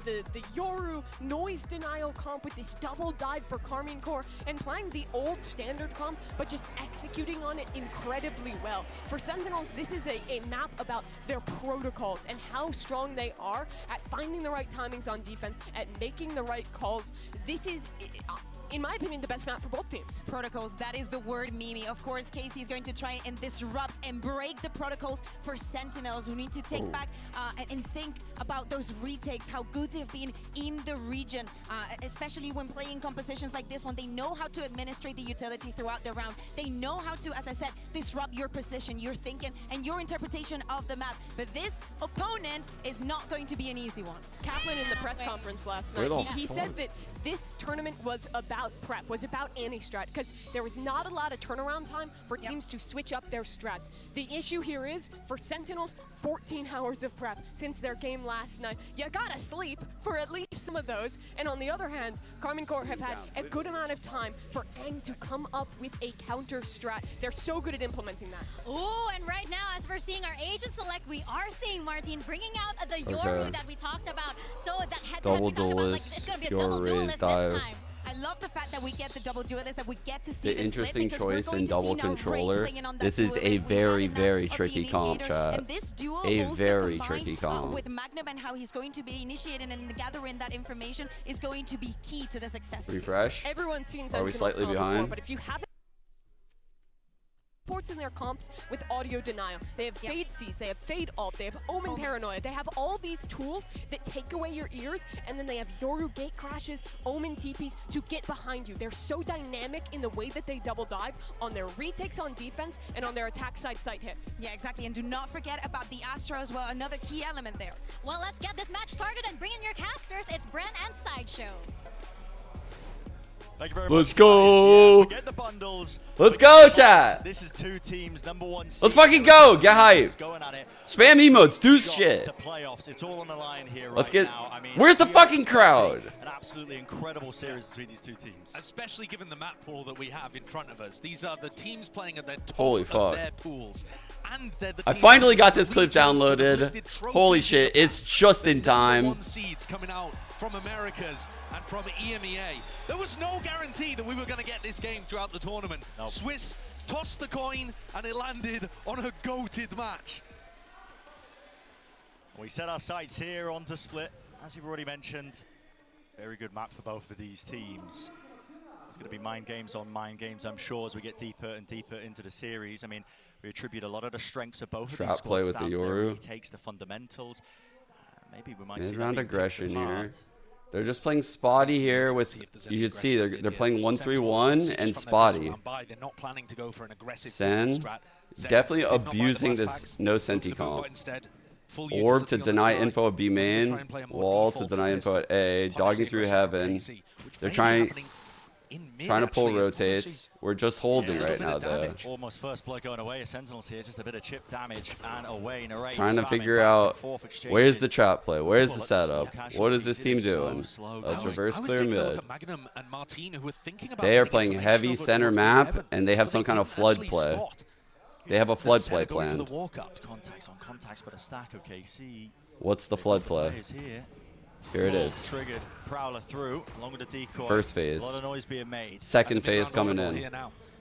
Yoru noise denial comp with this double dive for Karmine Corp, and playing the old standard comp, but just executing on it incredibly well. For Sentinels, this is a map about their protocols and how strong they are at finding the right timings on defense, at making the right calls. This is, in my opinion, the best map for both teams. Protocols, that is the word, Mimi. Of course, Casey is going to try and disrupt and break the protocols for Sentinels, who need to take back and think about those retakes, how good they've been in the region, especially when playing compositions like this one. They know how to administrate the utility throughout the round. They know how to, as I said, disrupt your position, your thinking, and your interpretation of the map. But this opponent is not going to be an easy one. Kaplan in the press conference last night, he said that this tournament was about about prep, was about anti-strat, because there was not a lot of turnaround time for teams to switch up their strats. The issue here is, for Sentinels, 14 hours of prep since their game last night. You gotta sleep for at least some of those. And on the other hand, Karmine Corp have had a good amount of time for Geng to come up with a counter strat. They're so good at implementing that. Ooh, and right now, as we're seeing our agent select, we are seeing Martin bringing out the Yoru that we talked about. So that head-to-head we talked about, like, it's going to be a double duelist this time. I love the fact that we get the double duelist, that we get to see the interesting choice in double controller. This is a very, very tricky comp, chat. A very tricky comp. With Magnum and how he's going to be initiating and gathering that information is going to be key to the success. Refresh. Everyone's seen Are we Sentinels slightly behind? before, but if you haven't ports in their comps with audio denial. They have fade C's, they have fade alt, they have omen paranoia. They have all these tools that take away your ears, and then they have Yoru gate crashes, omen TPs to get behind you. They're so dynamic in the way that they double dive on their retakes on defense and on their attack side hits. Yeah, exactly. And do not forget about the Astro as well, another key element there. Well, let's get this match started and bring in your casters. It's Bren and Sideshow. Thank you very Let's much. go. Yeah, forget the bundles. Let's go, chat. This is two teams, number one. Let's fucking go. Get hype. Going at it. Spam emotes. Do shit. To playoffs. It's all on the line here Let's right get. now. I mean, Where's the fucking crowd? An absolutely incredible series between these two teams. Especially given the map pool that we have in front of us. These are the teams playing at their top Holy of fuck. their pools. And they're the I teams finally got that this clip regions that have downloaded. lifted trophies Holy in shit. the It's just in time. One seeds coming out from Americas and from EMEA. There was no guarantee that we were going to get this game throughout the tournament. Nope. Swiss tossed the coin and it landed on a goated match. We set our sights here onto Split. As you've already mentioned, very good map for both of these teams. It's going to be mind games on mind games, I'm sure, as we get deeper and deeper into the series. I mean, we attribute a lot of the strengths of both of these Trap play squads with the down to their Yoru. retakes, the fundamentals. Maybe we might see that Mid-round being picked aggression here. apart. They're just playing spotty here with, you can see they're playing 1-3-1 and spotty. They're not planning to go for an aggressive Sen strat. Zen definitely did not buy the abusing burst this packs, no go to senti the boot, comp. but instead, full Orb utility to on the deny sky. info at B Try main, and play a more wall to default deny info at A, punish dogging the through aggression of heaven. KC, which They're may be trying happening in mid, to pull actually, as rotates. We're just holding Yeah, right now though. Almost first blood going away. Sentinels here, just a bit of chip damage and away. Narrate, Trying to spamming figure back and out forth, exchanging where's the trap play, where's the bullets, setup, no what is this casualties. team It is so doing? slow Let's going. reverse I was clear taking a look mid. at Magnum and Martine, who were thinking about They are getting playing information heavy over center towards map, heaven, and they have but some kind of didn't flood actually play. spot They have a flood the play Senna going for planned. the walk-up. Contacts on contacts, but a stack of KC. What's the flood play? Players here. Here it Ball is. Triggered, Prowler through, along with the decoy. First phase. A lot of noise being made. Second phase coming in.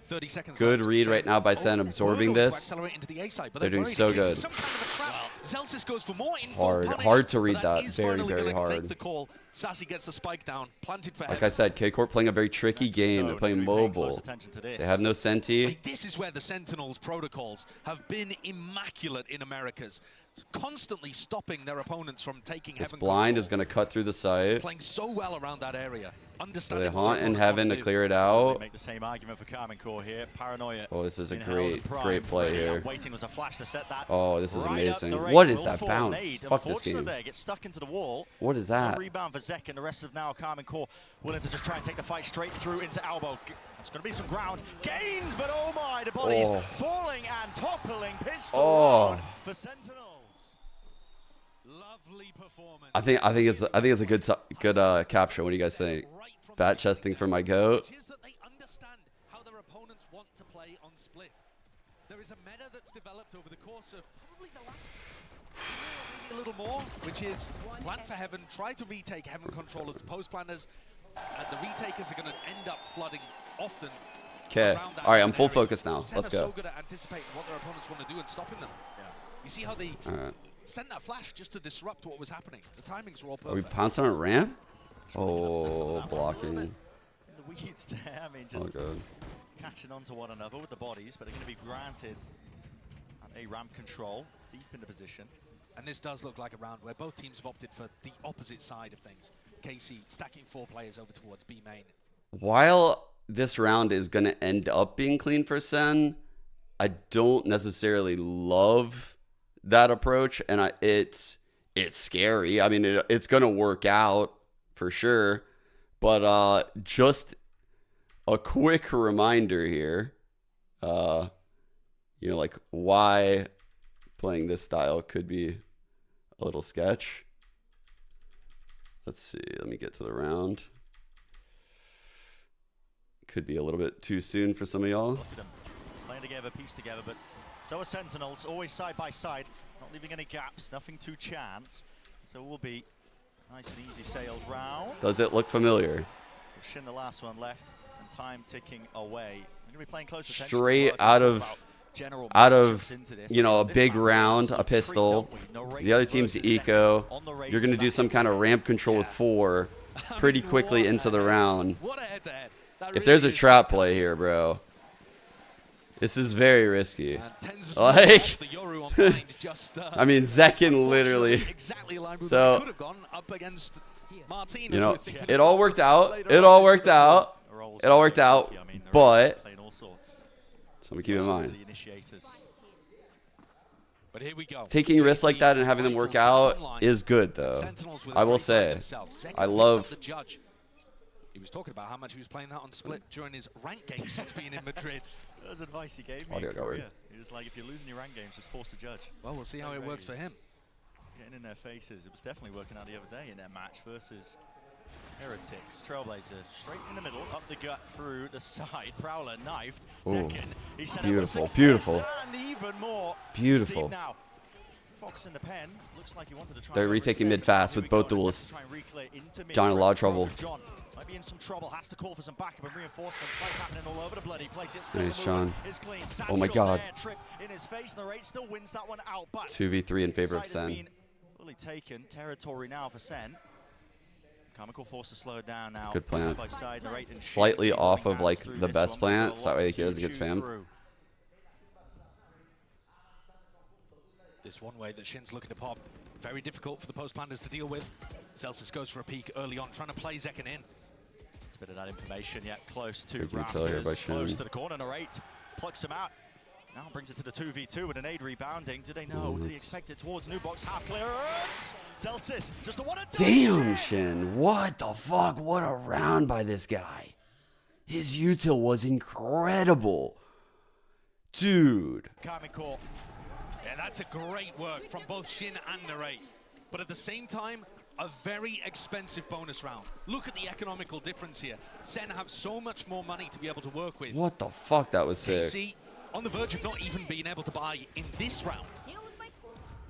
30 seconds Good left. read right now by Sen absorbing this. Accelerate into the A side, but They're doing worried so in case good. of some kind of a trap. Zelsis goes for more info Hard, punish, hard to but read that. is Very, finally very gonna make hard. the call. Sassy gets the spike down, planted for Like I heaven. said, K-Corp playing a very tricky game. They're playing mobile. They have no senti. This is where the Sentinels protocols have been immaculate in Americas, constantly stopping their opponents from taking This heaven blind control. is going to cut through the site. Playing so well around that area. So Understanding they what haunt their in opponents heaven want to do. clear it They out. make the same argument for Karmine Corp here. Paranoia. Oh, this is a in hell and great, prime. great play Ready, here. Waiting was a flash to set that. Oh, this is right up the amazing. rate. What is Will that fall bounce? made. Fuck this Unfortunate game. there, gets stuck into the wall. What is No that? rebound for Zek, and the rest of now Karmine Corp willing to just try and take the fight straight through into elbow. It's going to be some ground gains, but oh my, the bodies Oh. falling and toppling. Pistol Oh. round for Sentinels. Lovely performance. I think it's a good capture. What do you guys think? Bat chesting for my goat. Which is that they understand how their opponents want to play on split. There is a meta that's developed over the course of probably the last maybe a little more, which is plan for heaven, try to retake heaven control as the post planners, and the retakers are going to end up flooding often. Okay. around that All right, I'm heaven full area. focus now. Sen Let's are so go. good at anticipating what their opponents want to do and stopping them. Yeah. You see how they All right. sent that flash just to disrupt what was happening. The timings were all Are we perfect. pouncing on a ramp? Oh, blocking. In the weeds there, I mean, Oh, just good. catching on to one another with the bodies, but they're going to be granted a ramp control deep in the position. And this does look like a round where both teams have opted for the opposite side of things. KC stacking 4 players over towards B main. While this round is going to end up being clean for Sen, I don't necessarily love that approach, and it's scary. I mean, it's going to work out for sure, but just a quick reminder here, you know, like why playing this style could be a little sketch. Let's see. Let me get to the round. Could be a little bit too soon for some of y'all. Look at them playing together, piece together, but so are Sentinels, always side by side, not leaving any gaps, nothing to chance. So it will be nice and easy sailed round. Does it look familiar? Shin the last one left, and time ticking away. We're gonna be playing close attention. Straight out of you know, a big round, a pistol. The other team's eco. You're gonna do some kind of ramp control with 4 pretty quickly into the round. If there's a trap play here, bro, this is very risky. Like, I mean, Zekin literally. So, you know, it all worked out. It all worked out. It all worked out. But something to keep in mind. But here we go. Taking risks like that and having them work out is good, though. I will say, I love. He was talking about how much he was playing that on Split during his rank games since being in Madrid. That was advice he gave me in Korea. He was like, if you're losing your rank games, just force a judge. Well, we'll see how it works for him. Getting in their faces. It was definitely working out the other day in their match versus Heretics. Trailblazer straight in the middle, up the gut, through the side. Prowler knifed. Second, he sent beautiful, beautiful. And even more. Beautiful. Now. Fox in the pen. Looks like he wanted to try. They're retaking mid fast with both duelists. John in a lot of trouble. John might be in some trouble. Has to call for some backup and reinforcements. Fight happening all over the bloody place. Nice, Sean. Oh my God. 2v3 in favor of Sen. Fully taken territory now for Sen. Karmine Corp forced to slow it down now. Good plant. By side, Slightly off of like the best plant, so that way he doesn't get spammed. This one way that Shin's looking to pop, very difficult for the post planners to deal with. Celsius goes for a peek early on, trying to play Zekin in. It's a bit of that information, yeah, close to Good detail here by close Shin. to the corner. Narrate plucks him out. Now brings it to the 2v2 with an aid rebounding. Do they know? Did he expect it towards new box? Half clearance. Celsius just a one and done. Damn, Shin. What the fuck? What a round by this guy. His util was incredible. Dude. Karmine Corp. Yeah, that's a great work from both Shin and Narrate. But at the same time, a very expensive bonus round. Look at the economical difference here. Sen have so much more money to be able to work with. What the fuck? That was sick. KC on the verge of not even being able to buy in this round.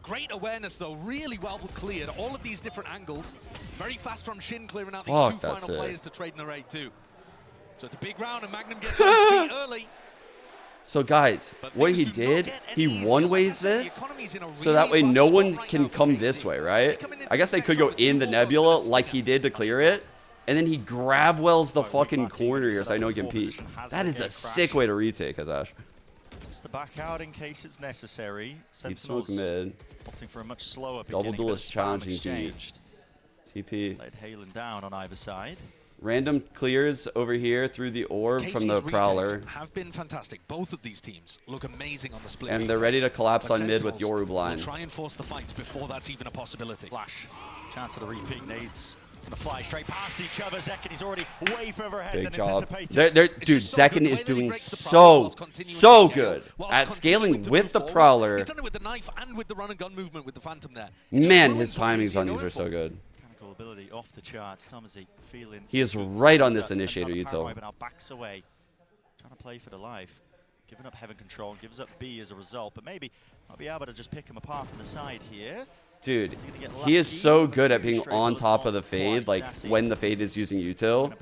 Great awareness though, really well cleared. All of these different angles. Very fast from Shin clearing out these two final players to trade Narrate too. So it's a big round and Magnum gets on his feet early. So guys, what he did, he one-ways this, so that way no one can come this way, right? I guess they could go in the Nebula like he did to clear it, and then he grab-wells the fucking corner here so I know he can peek. That is a sick way to retake, Azash. Just to back out in case it's necessary. Deep smoke mid. Opting for a much slower Double beginning, duelist challenging deep. TP. Played hailing down on either side. Random clears over here through the orb from the Prowler. Have been fantastic. Both of these teams look amazing on the split. And they're ready to collapse on mid with Yoru blind. Try and force the fights before that's even a possibility. Flash. Chance for the repeat. Nades on the fly straight past each other. Zekin is already way further ahead Big than job. anticipated. Dude, Zekin is doing so good at scaling with the Prowler. He's done it with the knife and with the run and gun movement with the Phantom there. Man, his timings on these are so good. Ability off the charts. Tomsy feeling he is right on this initiator util. Now backs away, trying to play for the life, giving up heaven control, gives up B as a result, but maybe I'll be able to just pick him apart from the side here. Dude, he is so good at being on top of the fade, like when the fade is using util,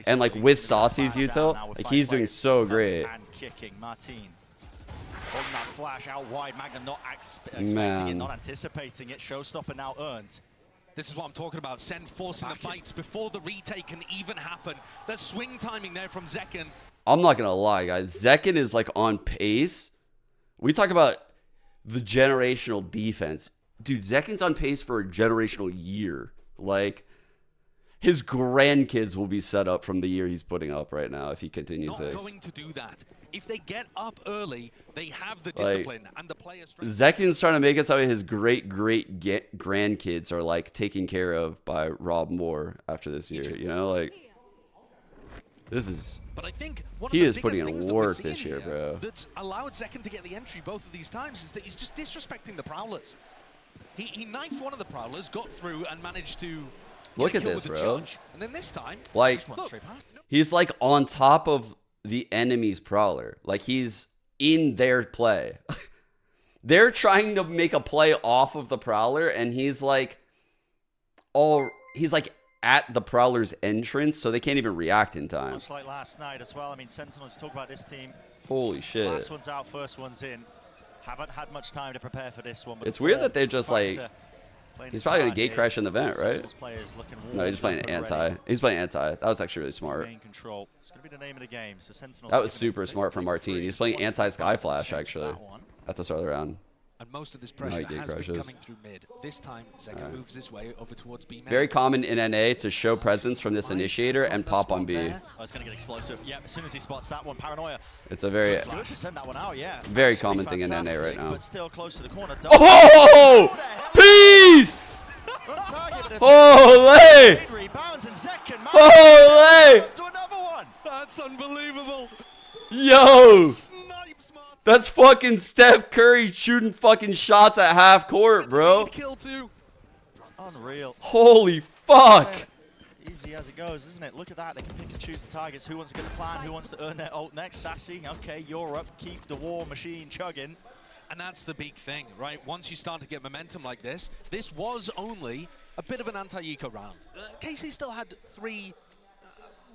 and like with Saucy's util, like he's doing so great. And kicking Martin. Holding that flash out wide, Magnum not expecting it, not anticipating it. Showstopper now earned. This is what I'm talking about. Sen forcing the fights before the retake can even happen. The swing timing there from Zekin. I'm not gonna lie, guys. Zekin is like on pace. We talk about the generational defense. Dude, Zekin's on pace for a generational year. Like, his grandkids will be set up from the year he's putting up right now if he continues this. Not going to do that. If they get up early, they have the discipline and the players. Zekin's trying to make it so his great-great-grandkids are like taken care of by Rob Moore after this year. You know, like This is. But I think he is putting in work this year, bro. That's allowed Zekken to get the entry both of these times is that he's just disrespecting the Prowlers. He knifed one of the Prowlers, got through, and managed to look at this, bro. And then this time, like, he's like on top of the enemy's Prowler. Like, he's in their play. They're trying to make a play off of the Prowler, and he's like at the Prowler's entrance, so they can't even react in time. Much like last night as well. I mean, Sentinels, talk about this team. Holy shit. Last one's out, first one's in. Haven't had much time to prepare for this one. But it's weird that they're just like, he's probably going to gate crash in the vent, right? No, he's just playing anti. He's playing anti. That was actually really smart. Control. It's going to be the name of the game. So Sentinels, that was super smart from Martin. He's playing anti-Sky Flash, actually, at the start of the round. And most of this pressure has been coming through mid. This time, Zekken moves this way over towards B. Very common in NA to show presence from this initiator and pop on B. Oh, it's going to get explosive. Yeah, as soon as he spots that one, Paranoia. It's a very good to send that one out, yeah. Very common thing in NA right now. But still close to the corner. Oh! Peace! Holy! Holy! To another one. That's unbelievable. Yo! That's fucking Steph Curry shooting fucking shots at half court, bro. Kill too. Unreal. Holy fuck. Easy as it goes, isn't it? Look at that. They can pick and choose the targets. Who wants to get the plan? Who wants to earn their ult next? Sassy. Okay, you're up. Keep the war machine chugging. And that's the big thing, right? Once you start to get momentum like this was only a bit of an anti-eco round. KC still had 3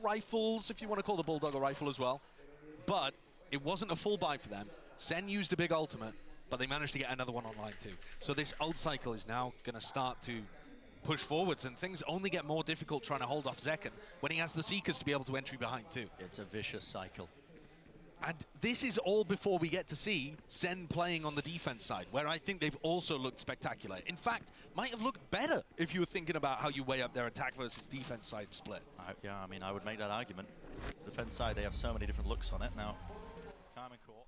rifles, if you want to call the Bulldog a rifle as well. But it wasn't a full buy for them. Sen used a big ultimate, but they managed to get another one online too. So this ult cycle is now going to start to push forwards, and things only get more difficult trying to hold off Zekken when he has the Seekers to be able to entry behind too. It's a vicious cycle. And this is all before we get to see Sen playing on the defense side, where I think they've also looked spectacular. In fact, might have looked better if you were thinking about how you weigh up their attack versus defense side split. Yeah, I mean, I would make that argument. Defense side, they have so many different looks on it now. Karmine Corp.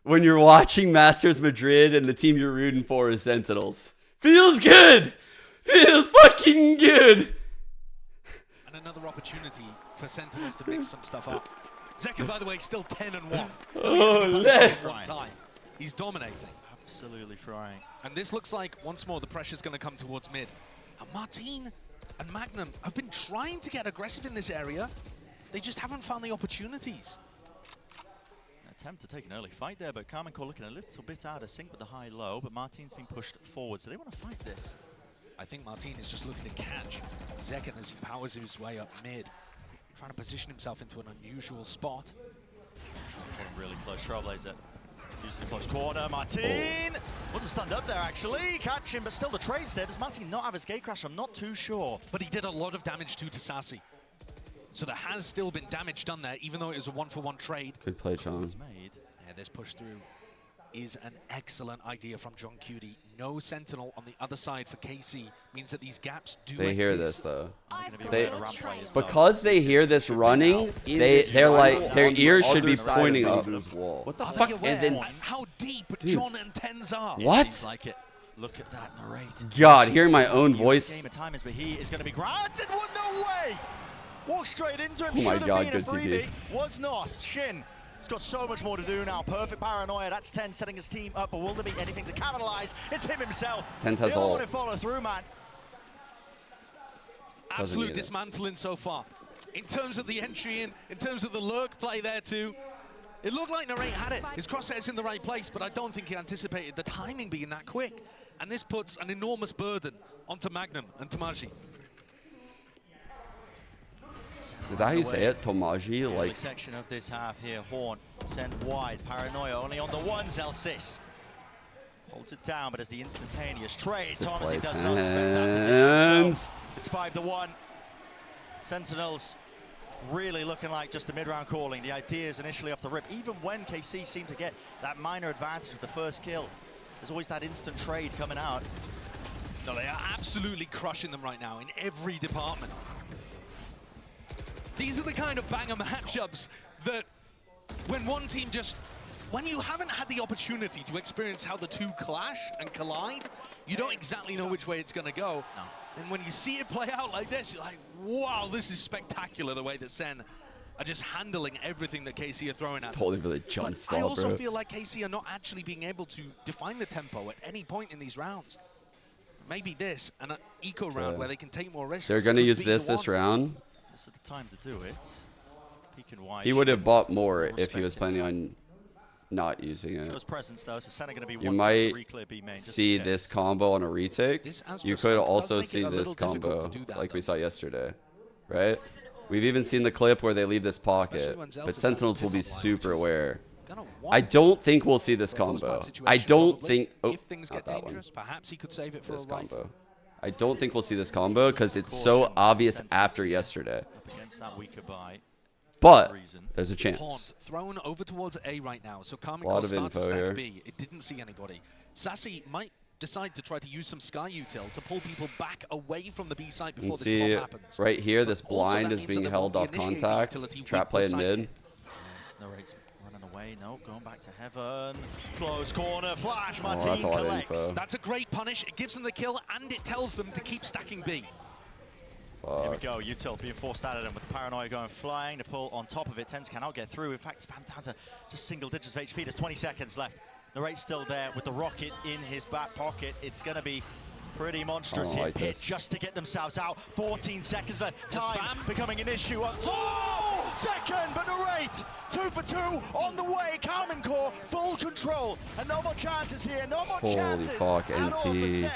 When you're watching Masters Madrid and the team you're rooting for is Sentinels. Feels good! Feels fucking good! And another opportunity for Sentinels to mix some stuff up. Zekken, by the way, still 10-1. Oh, He's dominating. Absolutely frying. And this looks like, once more, the pressure's going to come towards mid. And Martin and Magnum have been trying to get aggressive in this area. They just haven't found the opportunities. Attempt to take an early fight there, but Karmine Corp looking a little bit out of sync with the high-low, but Martin's been pushed forward, so they want to fight this. I think Martin is just looking to catch Zekken as he powers his way up mid, trying to position himself into an unusual spot. Getting really close, Trailblazer. Using the close corner, Martin! Wasn't stunned up there, actually. Catch him, but still the trade's there. Does Martin not have his gate crash? I'm not too sure. But he did a lot of damage too to Sassy. So there has still been damage done there, even though it was a 1-for-1 trade. Good play, John. Yeah, this push through is an excellent idea from John Cutie. No Sentinel on the other side for KC means that these gaps do They hear exist. this though. Because they hear this running, they're like, their ears should be pointing up. What the fuck? And then how deep John and TenZ are. What? Like it. Look at that narrate. God, hearing my own voice. Game of time is, but he is going to be granted. No way! Walk straight into him. Oh my God, been a good freebie. TP. Was not. Shin. He's got so much more to do now. Perfect Paranoia. That's TenZ setting his team up, but will there be anything to capitalize? It's him himself. TenZ has all. To follow through, man. Absolute dismantling so far. In terms of the entry in terms of the lurk play there too. It looked like Narrate had it. His crosshair's in the right place, but I don't think he anticipated the timing being that quick. And this puts an enormous burden onto Magnum and Tomaji. Is that how you say it? Tomaji? Like. Section of this half here. Horn sent wide. Paranoia only on the one. Zelsis holds it down, but as the instantaneous trade, Thomas does not expect that position. So it's 5-1. Sentinels really looking like just the mid-round calling. The idea is initially off the rip. Even when KC seemed to get that minor advantage with the first kill, there's always that instant trade coming out. No, they are absolutely crushing them right now in every department. These are the kind of banger matchups that when one team just, when you haven't had the opportunity to experience how the two clash and collide, you don't exactly know which way it's going to go. No. And when you see it play out like this, you're like, wow, this is spectacular, the way that Sen are just handling everything that KC are throwing at them. Totally really jump spot, I also bro. feel like KC are not actually being able to define the tempo at any point in these rounds. Maybe this, and an eco round where they can take more risks. They're going to use this round. This is the time to do it. Peek and wide. He would have bought more if he was planning on not using it. Shows presence, though, so Senna gonna be You one might to reclear B main, see this combo on a retake. You could also see this combo like we saw yesterday, right? We've even seen the clip where they leave this pocket, but Sentinels will be super aware. I don't think we'll see this combo. I don't think. Oh, not that one. Perhaps he could save it for This a combo. I don't think we'll see this combo because it's so obvious after yesterday. Up against that weaker buy. But there's a chance. Haunt thrown over towards A right now, so Karmine A lot Corp of starts to info stack here. B. It didn't see anybody. Sassy might decide to try to use some Sky Util to pull people back away from the B site You can before this see pop happens. right here, this But also blind that is means being that there held won't off be initiating contact. utility Trap with play the in site. mid. No rates running away. No, going back to heaven. Close corner. Flash. Oh, Martin that's a lot of collects. info. That's a great punish. It gives them the kill, and it tells them to keep stacking B. Here we go, Util being forced out of them with Paranoia going flying. The pull on top of it, TenZ cannot get through. In fact, spam down to just single digits of HP. There's 20 seconds left. The rate's still there with the rocket in his back pocket. It's going to be pretty monstrous here. like Hit this. just to get themselves out. 14 seconds left. Time becoming an issue up top. Second, but the rate 2 for 2 on the way. Karmine Corp full control. And no more chances here. No more Holy chances. fuck, at all for NT. Sen.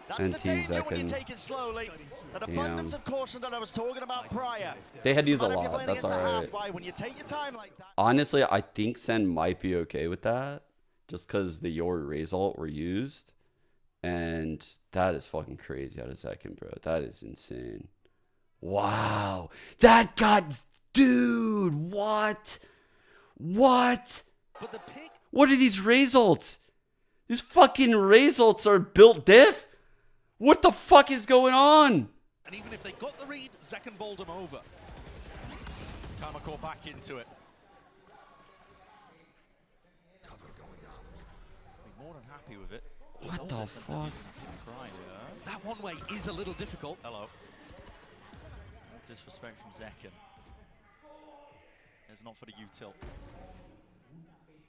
That's the NT danger when you Zekken. take it slowly. That Damn. abundance of caution that I was talking about prior. They had to use a Doesn't matter if you're lot. playing That's against the alright. half-buy, when you take your time like that. Honestly, I think Sen might be okay with that, just because the Your result were used, and that is fucking crazy out of Zekken, bro. That is insane. Wow, that got, dude. What? What? But the pick. What are these results? These fucking results are built diff. What the fuck is going on? And even if they got the read, Zekken bowled them over. Karmine Corp back into it. Be more than happy with it. What the fuck? That one way is a little difficult. Hello. No disrespect from Zekken. It's not for the util.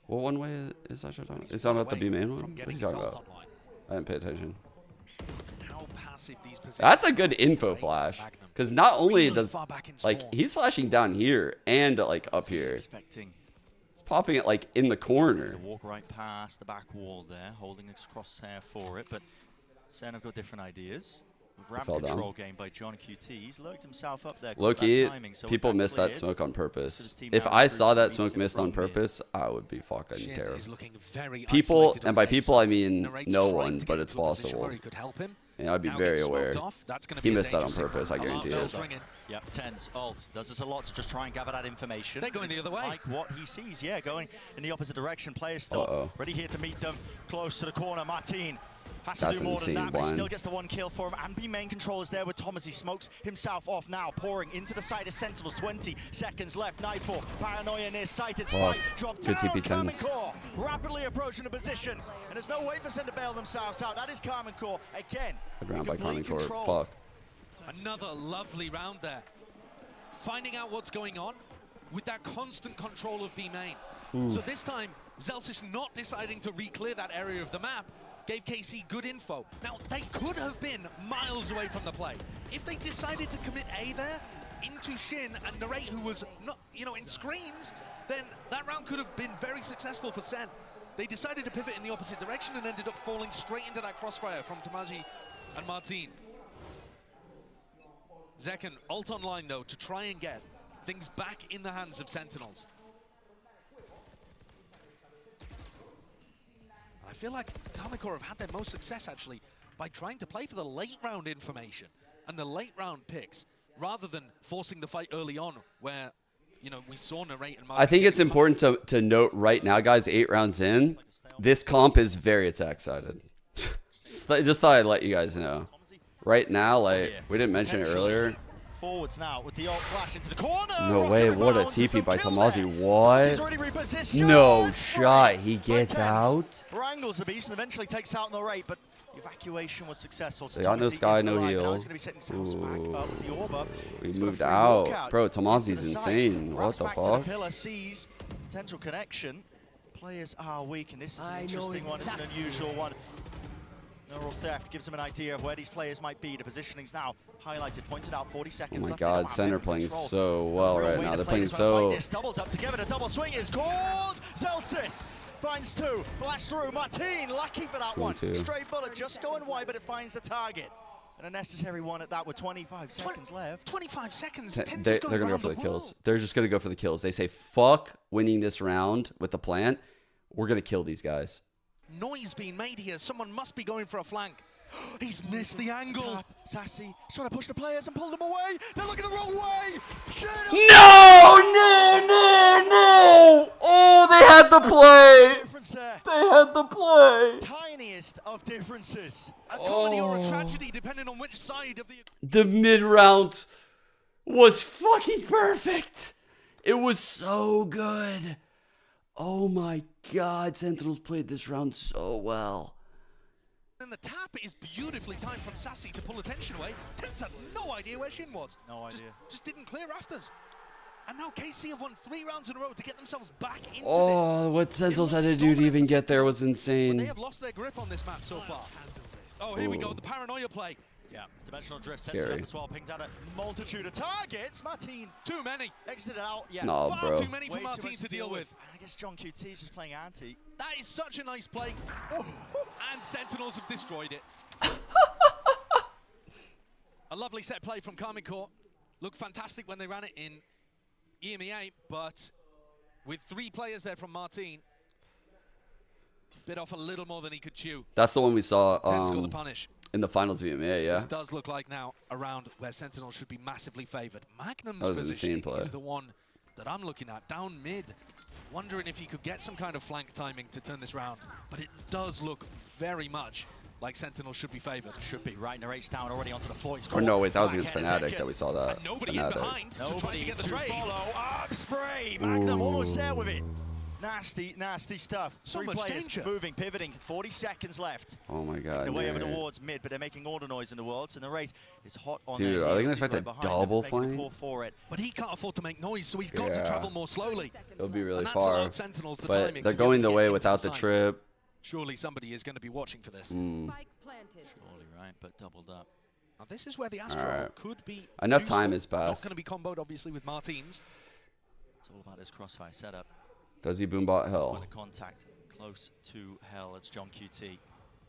What one way is that shot on? Is that not the B main one? What are you talking about? I didn't pay attention. How passive these positions. That's a good info flash, because not only does like he's flashing down here and like up here. Expecting. He's popping it like in the corner. Walk right past the back wall there, holding his crosshair for it, but Sen have got different ideas. With ramp fell control down. game by John QT. He's lurked himself up there. Low-key, people missed that smoke on purpose. If I saw that smoke missed on purpose, I would be fucking terrified. People, and by people I mean no one, but it's possible. And I'd be very aware. He missed that on purpose, I guarantee it. Yep, TenZ, ult. Does this a lot to just try and gather that information. They're going the other way. Like what he sees, yeah, going in the opposite direction. Players still ready here to meet them. Close to the corner, Martin. Has to That's do more than insane, that, but he blind. still gets the one kill for him. And B main control is there with Thomas. He smokes himself off now, pouring into the side of Sentinels. 20 seconds left. Nightfall, Paranoia near sighted. Spike dropped Good down. TP Karmine TenZ. Corp rapidly approaching the position. And there's no way for Sen to bail themselves out. That is Karmine Corp again. Good round by complete Karmine Corp. control. Fuck. Another lovely round there. Finding out what's going on with that constant control of B main. Ooh. So this time, Zelsys not deciding to re-clear that area of the map gave KC good info. Now, they could have been miles away from the play. If they decided to commit A there into Shin and Narrate, who was not, in screens, then that round could have been very successful for Sen. They decided to pivot in the opposite direction and ended up falling straight into that crossfire from Tamaji and Martin. Zekken ult online though to try and get things back in the hands of Sentinels. I feel like Karmine Corp have had their most success actually by trying to play for the late round information and the late round picks rather than forcing the fight early on where, we saw Narrate and Martin. I think it's important to note right now, guys, 8 rounds in, this comp is very attack-sided. Just thought I'd let you guys know. Right now, like, we didn't mention it earlier, forwards now with the ult flash into the corner. No way, what a TP by Tamazi. What? No shot, he gets out. Wrangles the beast and eventually takes out no rate, but the evacuation was successful. They got no sky, no heal. He moved out. Bro, Tamazi's insane. What the fuck? Pillar sees potential connection. Players are weak, and this is an interesting one. It's an unusual one. Neural theft gives him an idea of where these players might be. The positioning's now highlighted, pointed out. 40 seconds Oh my left. god, Center playing so well right now. They're playing so... Doubled up together, the double swing is called. Zelsis finds two, flash through. Martin, lucky for that one. Straight bullet, just going wide, but it finds the target. And a necessary one at that with 25 seconds left. 25 seconds. They're going to go for the kills. They're just going to go for the kills. They say, fuck winning this round with the plant. We're going to kill these guys. Noise being made here. Someone must be going for a flank. He's missed the angle. Sassy trying to push the players and pull them away. They're looking the wrong way. No! Oh, they had the play. They had the play. Tiniest of differences. A comedy or a tragedy, depending on which side of the... The mid-round was fucking perfect. It was so good. Oh my god, Sentinels played this round so well. And the tap is beautifully timed from Sassy to pull attention away. TenZ had no idea where Shin was. No idea. Just didn't clear afters. And now KC have won 3 rounds in a row to get themselves back into this. Oh, what Sentinels had to do to even get there was insane. They have lost their grip on this map so far. Oh, here we go, the paranoia play. Yeah, dimensional drift Scary. sends it up as well, pinged out a multitude of targets. Martin, too many. Exited out, yeah. No, Far bro. too many for Martin to deal with. I guess John QT is just playing anti. That is such a nice play. Oh, and Sentinels have destroyed it. A lovely set play from Karmine Corp. Looked fantastic when they ran it in EMEA, but with 3 players there from Martin, bit off a little more than he could chew. That's the one we saw TenZ got the punish. in the finals of EMEA, yeah. This does look like now a round where Sentinels should be massively favored. Magnum's That was an position insane play. is the one that I'm looking at, down mid. Wondering if he could get some kind of flank timing to turn this round. But it does look very much like Sentinels should be favored. Should be, right, narrates down already onto the floor. Or no, wait, that was against Fnatic that we saw that. And nobody in behind to try to get the trade. Arc spray, Magnum almost there with it. Nasty, nasty stuff. So 3 much players danger. moving, pivoting. 40 seconds left. Oh my god. The way over man. towards mid, but they're making all the noise in the world. So the rate is hot on Dude, their are they heels. gonna expect He's a right behind them. double He's making the flank? call for it. But he can't afford to make noise, so he's got to travel more slowly. It'll be really And that's far. allowed Sentinels the But timing they're to be able going to the get way into without the site. trip. Surely somebody is going to be watching for this. Surely right, but doubled up. Now this is where the Astro Alright. could be Enough useful. time has Not passed. going to be comboed, obviously, with Martins. It's all about this crossfire setup. Does he boombot hell? Point of contact close to hell. It's John QT.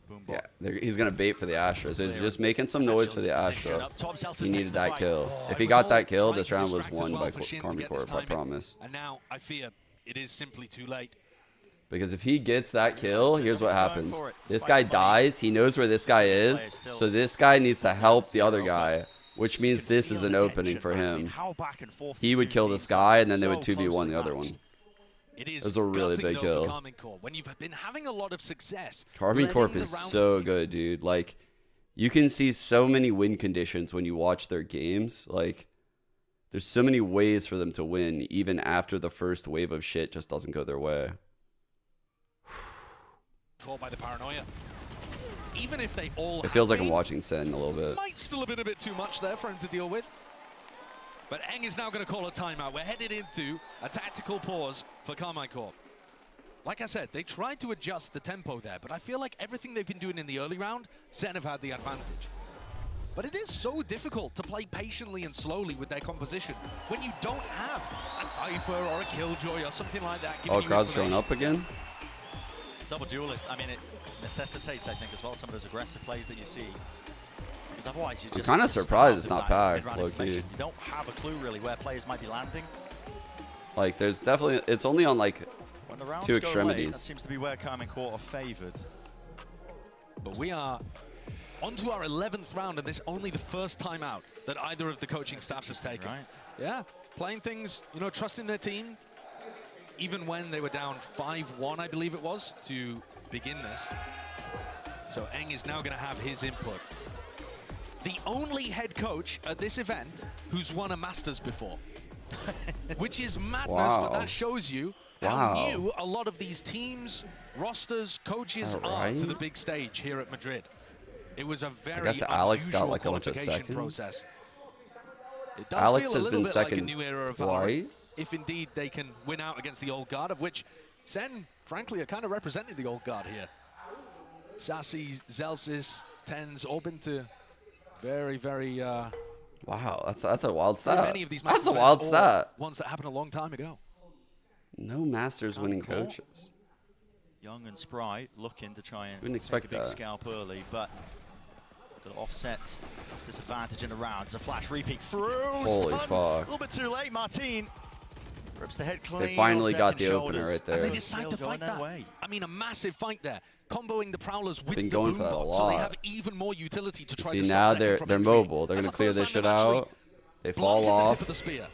Boombot. Yeah, he's going to bait for the Astra. So he's just making some noise for the Astra. He needed that kill. If he got that kill, this round was won by Karmine Corp, I promise. And now I fear it is simply too late. Because if he gets that kill, here's what happens. This guy dies. He knows where this guy is. So this guy needs to help the other guy, which means this is an opening for him. He would kill this guy, and then they would 2v1 the other one. It is That's a really big kill. Karmine Corp. When you've been having a lot of success, Karmine Corp is so good, dude. Like, you can see so many win conditions when you watch their games. Like, there's so many ways for them to win, even after the first wave of shit just doesn't go their way. Caught by the paranoia. Even if they all It feels like I'm watching Sen a little bit. might still have been a bit too much there for him to deal with. But Geng is now going to call a timeout. We're headed into a tactical pause for Karmine Corp. Like I said, they tried to adjust the tempo there, but I feel like everything they've been doing in the early round, Sen have had the advantage. But it is so difficult to play patiently and slowly with their composition when you don't have a Cypher or a Killjoy or something like that. Oh, crowd's showing up again? Double duelist. I mean, it necessitates, I think, as well, some of those aggressive plays that you see. Because otherwise, you I'm just kind of surprised it's not start packed, with low-key. You don't have a clue, really, where players might be landing. Like, there's definitely... It's only on, like, When the rounds 2 go extremities. late, that seems to be where Karmine Corp are favored. But we are on to our 11th round, and this only the first time out that either of the coaching staffs has taken. Right. Yeah, playing things, you know, trusting their team, even when they were down 5-1, I believe it was, to begin this. So Geng is now going to have his input. the only head coach at this event who's won a Masters before. Which is madness, but that shows you how new a lot of these teams, rosters, coaches are to the big stage here at Madrid. It was a very I guess Alex got like a bunch of seconds. Process. It does Alex feel has a little been bit second like a new era of twice. Valorant, if indeed they can win out against the old guard, of which Sen, frankly, are kind of representing the old guard here. Sassy, Zelsis, TenZ, all been to very, very... wow, that's a wild stat. Many of these That's a wild stat. Ones that happened a long time ago. No Masters winning coaches. Young and spry, looking to try and Wouldn't expect take a big that. scalp early, but got to offset this disadvantage in the rounds. A flash repeat through. Holy Stun. fuck. A little bit too late, Martin. Rips the head clean. They finally off got second the opener shoulders. right there. And they decide to fight that. I mean, a massive fight there. Comboing the Prowlers with Been the going for that a boombox, so they lot. have even more utility to try See, to stop now second they're from they're entry. mobile. They're gonna clear this shit out. They fall Blunted the off. tip of the spear.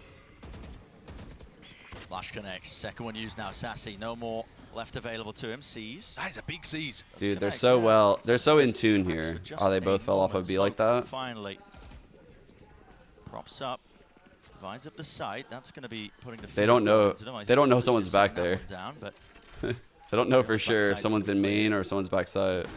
Flash connects. Second one used now. Sassy. No more left available to him. Sees. That is a big seize. Dude, they're so well. They're so in tune here. Oh, they both fell off a B like that. Finally. Props up. Divides up the site. That's going to be putting the... They don't know. into them. I They don't think know George someone's is back setting there. that one down, but They don't know for sure if someone's in main or someone's backside.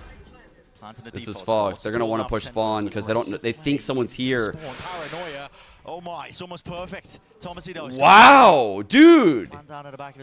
This is fucked. They're gonna want to push spawn because they don't. They think someone's here. Paranoia. Oh my, it's almost perfect. Thomasy though. Wow, dude.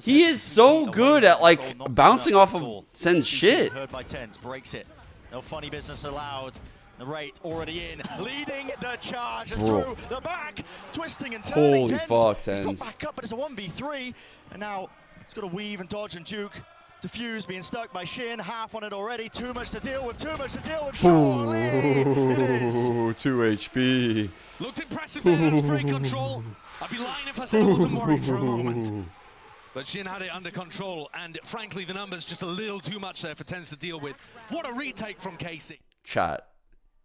He is so good at like bouncing off of Sen's shit. Heard by TenZ, breaks it. No funny business allowed. The rate already in, leading the charge and through the back, twisting and turning. Holy fuck, He's got TenZ. back up, but it's a 1v3, and now he's got to weave and dodge and juke. Diffuse, being stuck by Shin, half on it already. Too much to deal with. Surely it is. Ooh, 2 HP. Looked impressive there on spray control. I'd be lying if I said I wasn't worried for a moment. But Shin had it under control, and frankly, the numbers just a little too much there for TenZ to deal with. What a retake from Casey. Chat.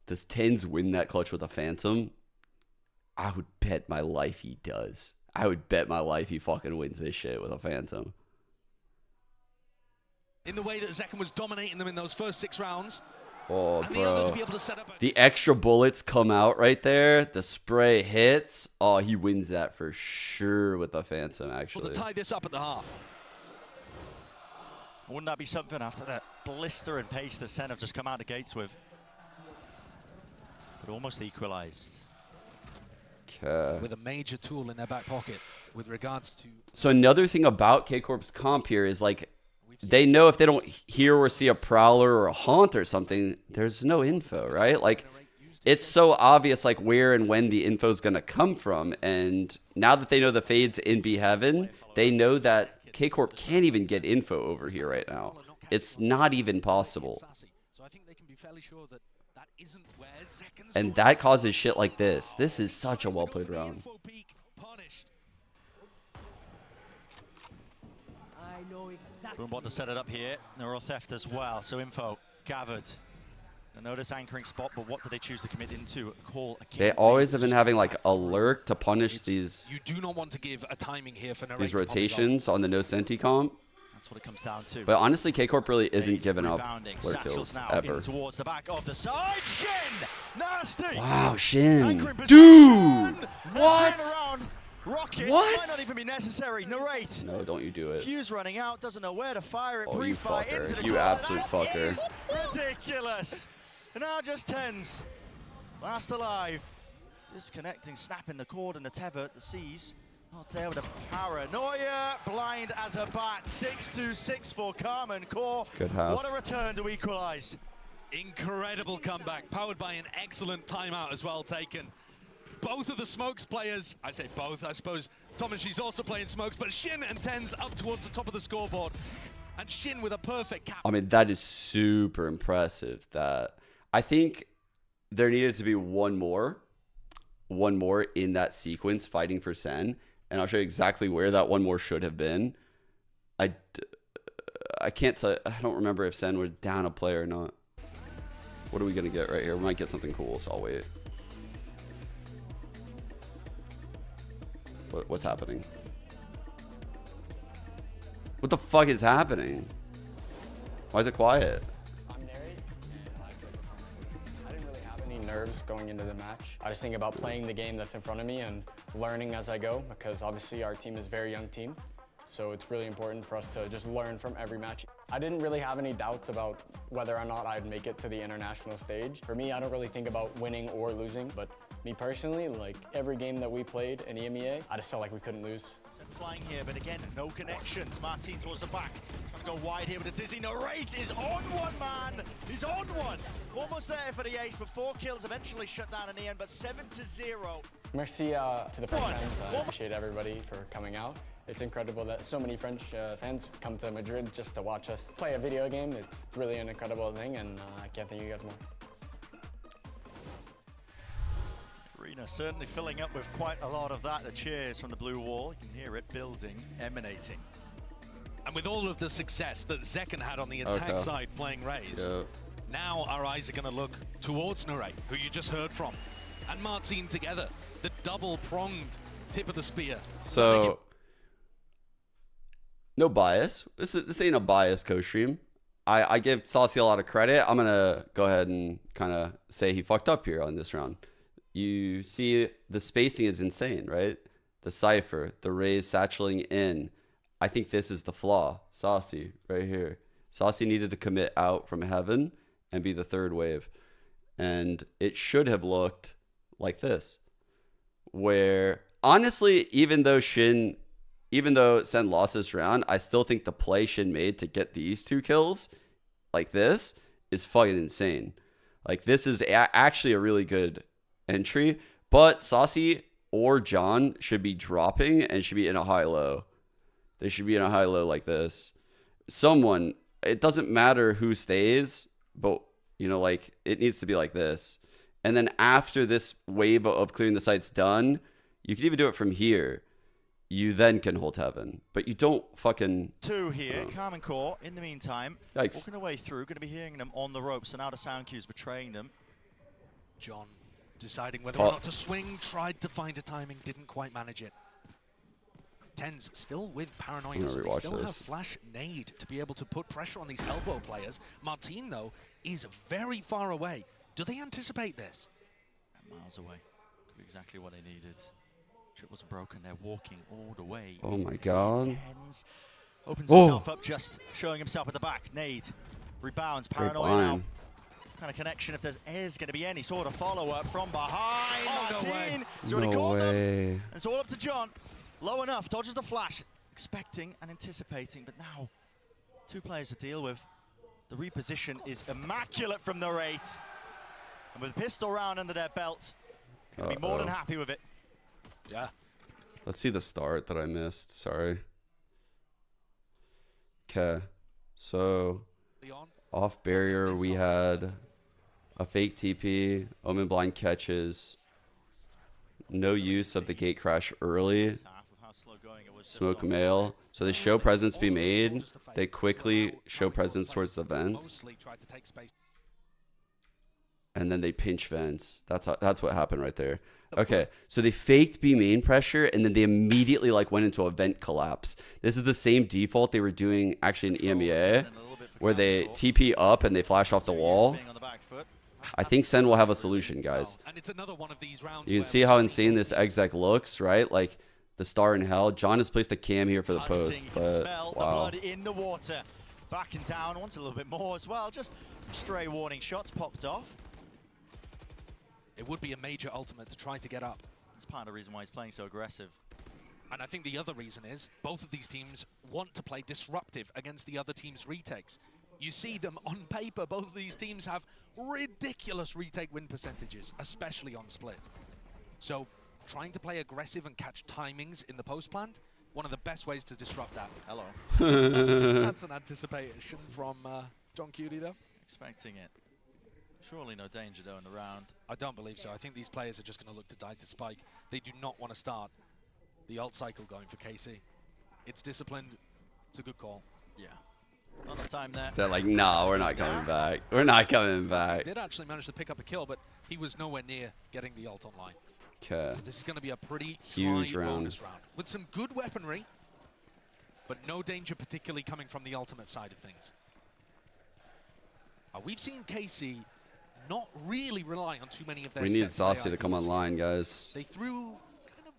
Does TenZ win that clutch with a Phantom? I would bet my life he does. I would bet my life he fucking wins this shit with a Phantom. In the way that Zekken was dominating them in those first 6 rounds. Oh, and the other bro. to be able to set up The extra bullets come out right there. The spray hits. Oh, he wins that for sure with the Phantom, actually. to tie this up at the half. Wouldn't that be something after that blister and pace that Sen have just come out the gates with? But almost equalized. Okay. With a major tool in their back pocket with regards to... So another thing about K-Corp's comp here is like, they know if they don't hear or see a Prowler or a Haunt or something, there's no info, right? Like, it's so obvious like where and when the info is going to come from. And now that they know the Fade's in B Heaven, they know that K-Corp can't even get info over here right now. It's not even possible. So I think they can be fairly sure that that isn't where Zekken's And that causes shit like this. This is such a well-played round. Boombot to set it up here. Neural theft as well, so info gathered. I notice anchoring spot, but what do they choose to commit into? Call a They always have been having like a lurk to punish these You do not want to give a timing here for these rotations on the no Senti comp. That's what it comes down to. But honestly, K-Corp really isn't giving up Rebounding. lurk Satchels kills now ever. in towards the back of the side. Shin! Nasty! Wow, Shin. Anchoring position. Dude! And What? turn around. Rocket What? might not even be necessary. Narrate. No, don't you do it. Fuse running out, doesn't know where to fire it. Oh, you Pre-fire into fucker. the You core. absolute That fucker. is ridiculous. And now just TenZ. Last alive. Disconnecting, snapping the cord and the tether. The C's not there with a paranoia. Blind as a bat. 6-2-6 for Karmine Corp. Good half. What a return to equalize. Incredible comeback, powered by an excellent timeout as well taken. Both of the Smokes players, I say both, I suppose Thomas's also playing Smokes, but Shin and TenZ up towards the top of the scoreboard. And Shin with a perfect cap. I mean, that is super impressive. That I think there needed to be one more in that sequence fighting for Sen, and I'll show you exactly where that one more should have been. I can't tell. I don't remember if Sen was down a player or not. What are we gonna get right here? We might get something cool, so I'll wait. What's happening? What the fuck is happening? Why is it quiet? I'm married, and I didn't really have any nerves going into the match. I just think about playing the game that's in front of me and learning as I go, because obviously our team is a very young team. So it's really important for us to just learn from every match. I didn't really have any doubts about whether or not I'd make it to the international stage. For me, I don't really think about winning or losing, but me personally, like every game that we played in EMEA, I just felt like we couldn't lose. Flying here, but again, no connections. Martin towards the back, trying to go wide here with a dizzy. Narrate is on one, man. He's on one. Almost there for the ace, but 4 kills eventually shut down in the end, but 7-0. Merci to the French fans. I appreciate everybody for coming out. It's incredible that so many French fans come to Madrid just to watch us play a video game. It's really an incredible thing, and I can't thank you guys more. Arena certainly filling up with quite a lot of that. The cheers from the blue wall. You can hear it building, emanating. And with all of the success that Zekken had on the attack side playing Raze, now our eyes are going to look towards Narrate, who you just heard from, and Martin together. The double-pronged tip of the spear. So, no bias. This ain't a bias co-stream. I give Saucy a lot of credit. I'm going to go ahead and kind of say he fucked up here on this round. You see the spacing is insane, right? The Cypher, the Raze satcheling in. I think this is the flaw. Saucy, right here. Saucy needed to commit out from heaven and be the third wave. And it should have looked like this. Where, honestly, even though Sen lost this round, I still think the play Shin made to get these 2 kills like this is fucking insane. Like, this is actually a really good entry, but Saucy or John should be dropping and should be in a high-low. They should be in a high-low like this. Someone, it doesn't matter who stays, but, you know, like, it needs to be like this. And then after this wave of clearing the site's done, you can even do it from here. You then can hold heaven, but you don't fucking... 2 here, Karmine Corp, in the meantime, walking away through, going to be hearing them on the ropes, and now the sound cues betraying them. John deciding whether or not to swing, tried to find a timing, didn't quite manage it. TenZ still with paranoia, so they still have flash nade to be able to put pressure on these elbow players. Martin, though, is very far away. Do they anticipate this? Miles away. Could be exactly what they needed. Trip wasn't broken, they're walking all the way. Oh my god. TenZ opens himself up, just showing himself at the back. Nade rebounds, paranoia now. Kind of connection, if there's going to be any sort of follow-up from behind. Martin has already caught them. It's all up to John. Low enough, dodges the flash, expecting and anticipating, but now 2 players to deal with. The reposition is immaculate from the rate. And with a pistol round under their belt, they'll be more than happy with it. Yeah. Let's see the start that I missed. Sorry. Okay. So, off barrier, we had a fake TP, Omen blind catches, no use of the gate crash early, smoke mail. So they show presence be made. They quickly show presence towards the vents. And then they pinch vents. That's what happened right there. Okay, so they faked B main pressure, and then they immediately went into a vent collapse. This is the same default they were doing actually in EMEA, where they TP up and they flash off the wall. I think Sen will have a solution, guys. You can see how insane this exec looks, right? Like the star in hell. John has placed a cam here for the post, but wow. The blood in the water. Backing down, wants a little bit more as well. Just some stray warning shots popped off. It would be a major ultimate to try to get up. That's part of the reason why he's playing so aggressive. And I think the other reason is both of these teams want to play disruptive against the other team's retakes. You see them on paper, both of these teams have ridiculous retake win percentages, especially on split. So trying to play aggressive and catch timings in the post plant, one of the best ways to disrupt that. Hello. That's an anticipation from John Cutie, though. Expecting it. Surely no danger, though, in the round. I don't believe so. I think these players are just going to look to die to spike. They do not want to start the ult cycle going for KC. It's disciplined. It's a good call. Yeah. Not the time there. They're like, no, we're not coming back. We're not coming back. He did actually manage to pick up a kill, but he was nowhere near getting the ult online. Okay. So this is going to be a pretty huge bonus round. With some good weaponry, but no danger particularly coming from the ultimate side of things. We've seen KC not really relying on too many of their We need set play Saucy to come ideas. online, guys. They threw...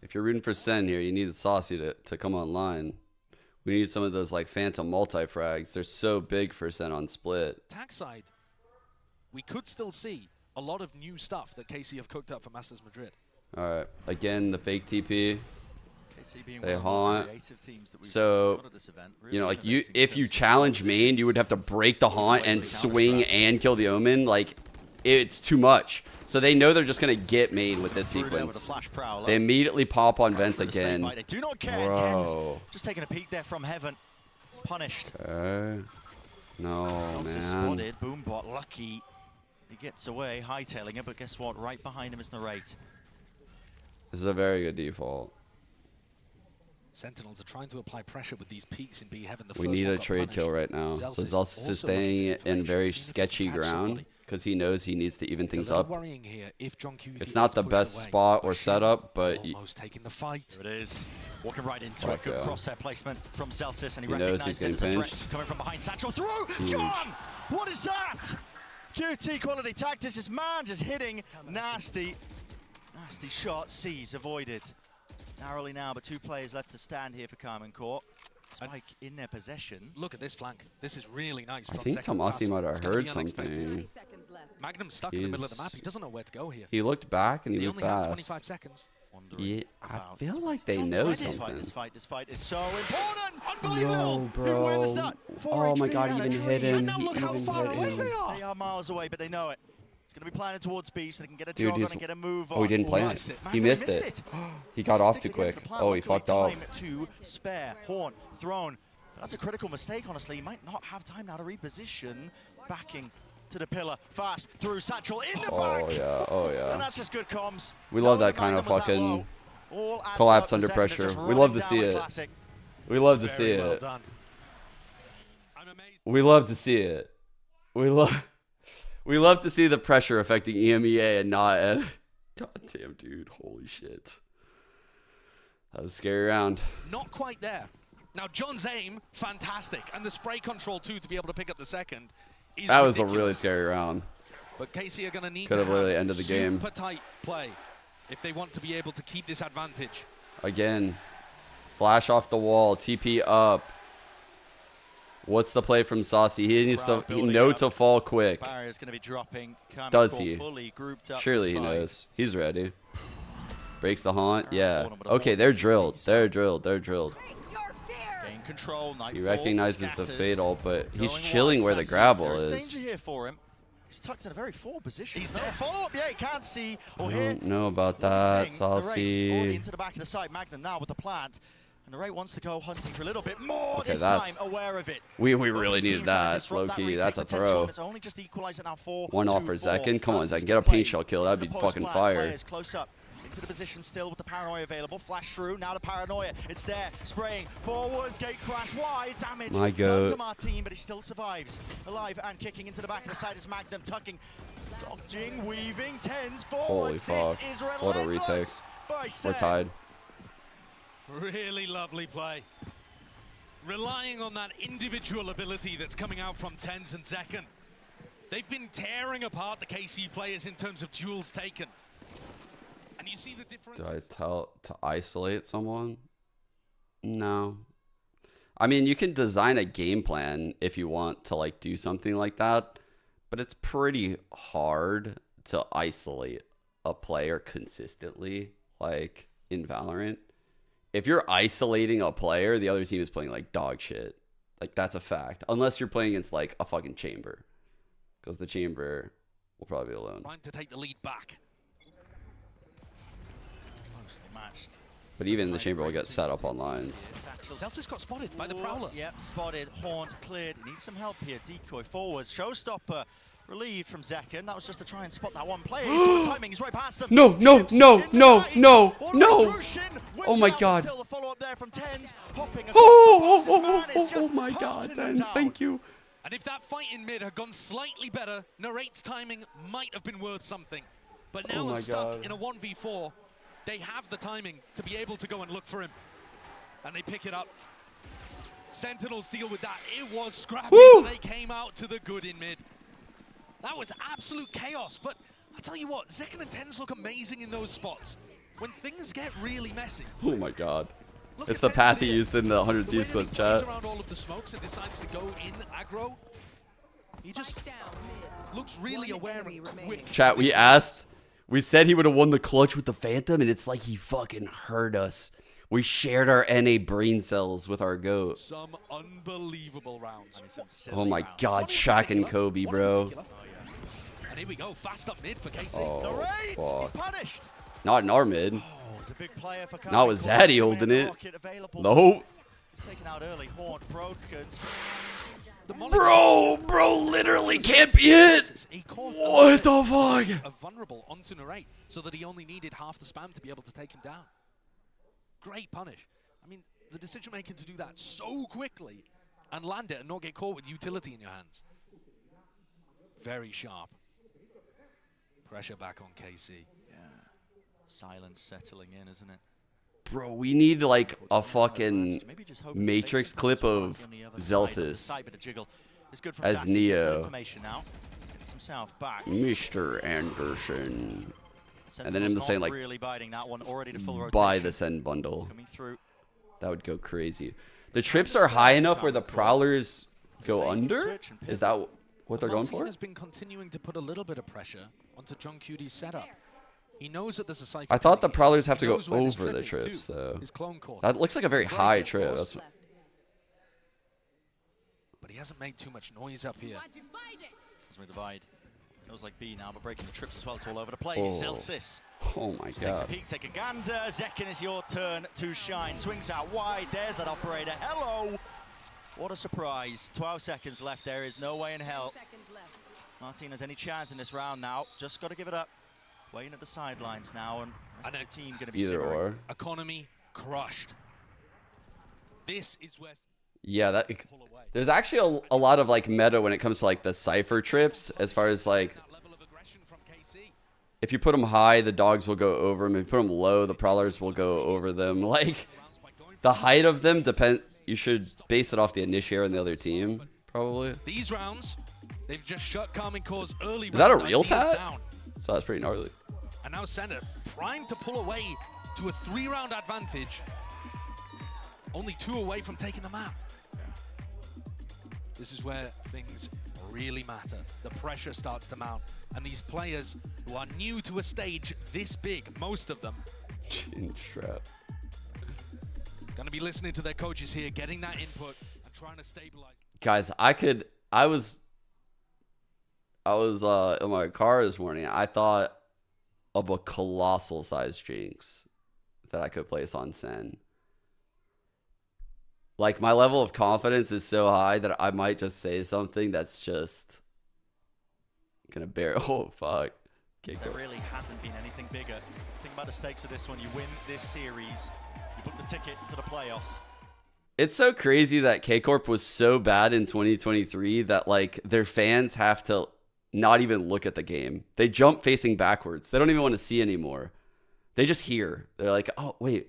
If you're rooting for Sen here, you need Saucy to come online. We need some of those like phantom multi-frags. They're so big for Sen on split. Tag side, we could still see a lot of new stuff that KC have cooked up for Masters Madrid. All right, again, the fake TP. KC being They one of the more haunt. creative teams that we've So, got at this event. you know, Really like you, innovating in if you terms of challenge main, you would have to break the haunt and swing and kill the omen. Like, it's too much. So they know they're just gonna get main with this Through there with sequence. a flash prowler. They immediately pop on vents For the snake again. bite. They do not care. Bro. TenZ just taking a peek there from heaven. Punished. Okay. No, Zeltz is man. spotted. Boombot lucky. He gets away, hightailing it, but guess what? Right behind him is Narrate. This is a very good default. Sentinels are trying to apply pressure with these peaks in B heaven. The We first need one a got trade punished. kill right now. Zeltz So is Zeltz also is staying looking for in information, very seeing if he sketchy can catch ground somebody. because he knows he needs to even It's a things little up. worrying here if Gen.G It's not the gets best pushed away. spot or But setup, but almost taking the fight. There it is. Walking right into Fuck it. Good yeah. crosshair placement from Zeltz, and he He knows recognizes he's it as a getting threat. pinched. Coming from behind, Satchel through. Huge. John! What is that? QT quality tactics. This man just hitting nasty shots. C's avoided. Narrowly now, but 2 players left to stand here for Karmine Corp. Spike in their possession. Look at this flank. This is really nice. I From think Zek and Tomasi Sassy. might have It's gonna heard be unexpected. something. Magnum's stuck in the middle of the map. He doesn't know where to go here. He looked back and he They moved only have fast. 25 seconds. Yeah, I feel like they know This something. fight is so important. No, Unbelievable. bro. Who wins that? Oh my HP god, and he a even tree. hit him. And now He look how even far hit away him. they are miles away, but they know it. It's going to be planted towards B so they can get a Dude, jog on he's- and get a move on. Oh, he didn't plan Missed it. Man, He missed it. He got off too Stick again quick. for the plan. Oh, he Luckily, fucked up. time to spare. Horn thrown. That's a critical mistake, honestly. He might not have time now to reposition. Backing to the pillar. Fast through Satchel in the back. Oh yeah, oh And yeah. that's just good comms. We love No that kind of Magnum was that fucking low. All adds collapse up. under The second pressure. just We running love to down see the it. classic. We love to see Very well it. done. We love to see it. We love to see the pressure affecting EMEA and not Ed. God damn, dude. Holy shit. That was a scary round. Not quite there. Now, John's aim, fantastic. And the spray control, too, to be able to pick up the second is That was a ridiculous. really scary round. But KC are going to need Could to have literally ended the game. super tight play if they want to be able to keep this advantage. Again. Flash off the wall. TP up. What's the play from Saucy? He needs to know to fall quick. Barrier's going to be dropping. Karmine Does Corp he? fully grouped up Surely this he fight. knows. He's ready. Breaks the haunt. Yeah. Okay, they're drilled. They're drilled. They're drilled. Gain control. He Nightfall recognizes the scatters. fatal, but he's Going chilling wide, where the Sassy. grapple There is is. danger here for him. He's tucked in a very forward position. He's there. Follow up. Yeah, he can't see or I hear. don't know about that, The rate already Saucy. into the back of the side. Magnum now with the plant. And the Ray wants to go hunting for a little bit more Okay, this time. that's- Aware of it. We Both really these needed teams trying to that, disrupt low-key. retake That's a potential, throw. and it's only just equalizing now 4 One off for Zekin. Come on, Zekin. Get a paint shell kill. That'd be fucking fire. Players close up into the position still with the paranoia available. Flash through. Now the paranoia. It's there. Spraying forwards. Gate crash wide. Damage My done goat. to Martin, but he still survives. Alive and kicking into the back of the side is Magnum tucking. Dodging, weaving, TenZ Holy forwards. fuck. This is What a relentless retake. by We're Sen. tied. Really lovely play. Relying on that individual ability that's coming out from TenZ and Zekin. They've been tearing apart the KC players in terms of duels taken. And you see the difference. Do I tell to isolate someone? No. I mean, you can design a game plan if you want to like do something like that, but it's pretty hard to isolate a player consistently, like in Valorant. If you're isolating a player, the other team is playing like dog shit. Like that's a fact. Unless you're playing against like a fucking chamber, because the chamber will probably be alone. Trying to take the lead back. Closely matched. But even the chamber will get set up on lines. Zeltz got spotted by the Prowler. Yep, spotted, haunt, cleared. He needs some help here. Decoy forwards. Showstopper relieved from Zekin. That was just to try and spot that one player. He's got the timing. He's right past him. No, no, Chips no, in the no, night. no, What a no. intrusion. Wins Oh my it out. God. Still the follow-up there from TenZ. Hopping across Oh, the box. This oh, man oh, is oh, just my God, hunting them TenZ, down. thank you. And if that fight in mid had gone slightly better, Narrate's timing might have been worth something. But now Oh they're my stuck God. in a 1v4. They have the timing to be able to go and look for him. And they pick it up. Sentinels deal with that. It was scrappy, Woo! but they came out to the good in mid. That was absolute chaos, but I'll tell you what, Zekken and TenZ look amazing in those spots. When things get really messy. Oh my god. It's the path he used in the 100 Thieves clip chat. Around all of the smokes and decides to go in aggro. He just looks really aware and quick. Chat, we said he would have won the clutch with the Phantom, and it's like he fucking heard us. We shared our NA brain cells with our GOAT. Some unbelievable rounds. Oh my god, Shaq and Kobe, bro. And here we go, fast up mid for KC. Oh, He's fuck. punished. Not in our mid. He's a big player for Not with Zaddy holding it. Nope. He's taken out early, Horn broken. Bro, literally can't be hit. What the fuck? A vulnerable onto Narrate so that he only needed half the spam to be able to take him down. Great punish. I mean, the decision making to do that so quickly and land it and not get caught with utility in your hands. Very sharp. Pressure back on KC. Yeah. Silence settling in, isn't it? Bro, we need like a fucking Matrix clip of Zelsis as Neo. Mr. Anderson. And then him saying like, buy the Send bundle. That would go crazy. The trips are high enough where the Prowlers go under? Is that what they're going for? has been continuing to put a little bit of pressure onto JongQD's setup. He knows that there's a cypher. I thought the Prowlers have to go over the trips, though. That looks like a very high trip. That's what... But he hasn't made too much noise up here. As we divide. Feels like B now, but breaking the trips as well. It's all over the place. Oh. Zelsis. Oh my Takes a god. peek, take a gander. Zekken, is your turn to shine. Swings out wide. There's that operator. Hello. What a surprise. 12 seconds left. There is no way in hell Martin has any chance in this round now. Just got to give it up. Waiting at the sidelines now, and the team going to be Either or. Economy crushed. This is where... Yeah, there's actually a lot of like meta when it comes to like the Cypher trips, as far as like, if you put them high, the dogs will go over them. If you put them low, the Prowlers will go over them. Like, the height of them you should base it off the initiator and the other team, probably. These rounds, they've just shut Karmine Corp's early. Is that a real tat? So that's pretty gnarly. And now Senna primed to pull away to a 3-round advantage. Only 2 away from taking the map. This is where things really matter. The pressure starts to mount. And these players who are new to a stage this big, most of them, Chin strap. gonna be listening to their coaches here, getting that input and trying to stabilize. Guys, I was in my car this morning. I thought of a colossal size Jinx that I could place on Sen. Like, my level of confidence is so high that I might just say something that's just gonna bear. Oh fuck! There really hasn't been anything bigger. Think about the stakes of this one. You win this series, you book the ticket to the playoffs. It's so crazy that K-Corp was so bad in 2023 that like their fans have to not even look at the game. They jump facing backwards. They don't even want to see anymore. They just hear. They're like, oh wait,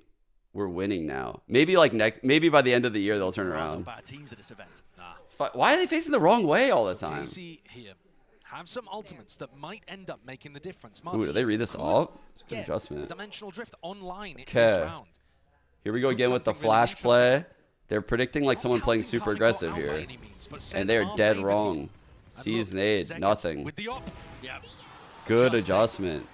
we're winning now. Maybe like maybe by the end of the year they'll turn around. Bad teams at this event. Why are they facing the wrong way all the time? KC here have some ultimates that might end up making the difference. Ooh, did they read this all? It's a good adjustment. Dimensional drift online in this Okay. round. Here we go again with the flash play. They're predicting like someone playing super aggressive here. And they are dead wrong. Sees nade, nothing. Good adjustment.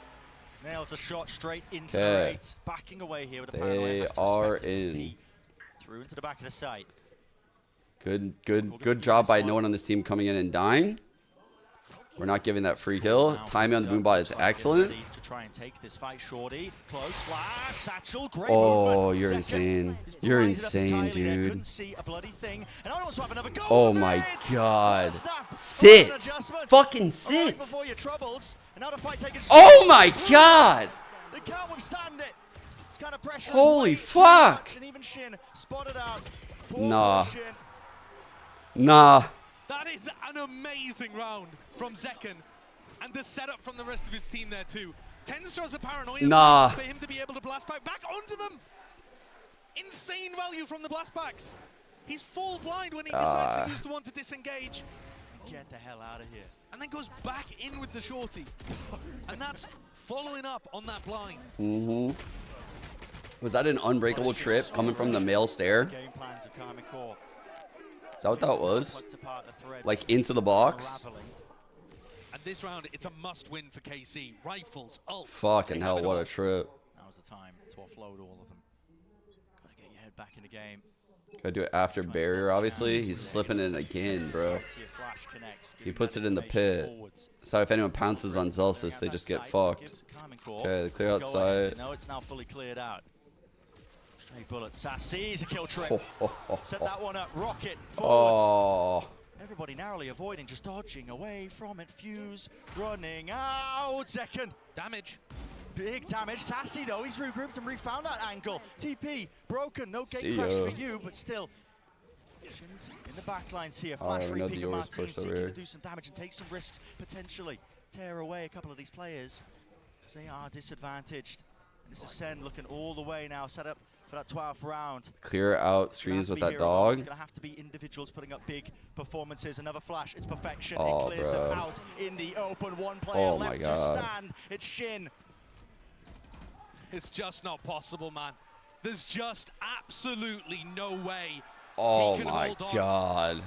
Nails a shot straight into the right. Backing away here with a paranoia. They are in. Through into the back of the site. Good job by no one on this team coming in and dying. We're not giving that free kill. Timing on the boombot is excellent. To try and take this fight, Shorty. Close flash, satchel, great Oh, you're insane. You're insane, dude. Oh my god. Sit. Fucking sit. Oh my god. They can't withstand it. It's kind of pressure. Holy fuck. And even Shin spotted out. Nah. Nah. That is an amazing round from Zekken, and the setup from the rest of his team there too. TenZ throws a paranoia Nah. for him to be able to blast back onto them. Insane value from the blast backs. He's full blind when he decides to use the one to disengage. Get the hell out of here. And then goes back in with the shorty. And that's following up on that blind. Was that an unbreakable trip coming from the male stair? Game plans of Karmine Corp. Is that what that was? Like into the box? And this round, it's a must-win for KC. Rifles, ults. Fucking hell, what a trip. Now's the time to offload all of them. Gotta get your head back in the game. Gotta do it after barrier, obviously. He's slipping in again, bro. He puts it in the pit. So if anyone pounces on Zelsis, they just get fucked. Okay, they clear outside. No, it's now fully cleared out. Straight bullet. Sassy's a kill trick. Set that one up. Rocket forwards. Everybody narrowly avoiding, just dodging away from it. Fuse running out. Second. Damage. Big damage. Sassy, though, he's regrouped and refound that angle. TP broken. No gate crash for you, but still. In the back lines here. Flash repeat of Martin seeking to do some damage and take some risks, potentially. Tear away a couple of these players, because they are disadvantaged. And this is Sen looking all the way now, set up for that 12th round. Clear out screens with that dog. It's going to have to be individuals putting up big performances. Another flash, it's perfection. It clears them out in the open. One player left to stand. It's Shin. It's just not possible, man. There's just absolutely no way. Oh my god.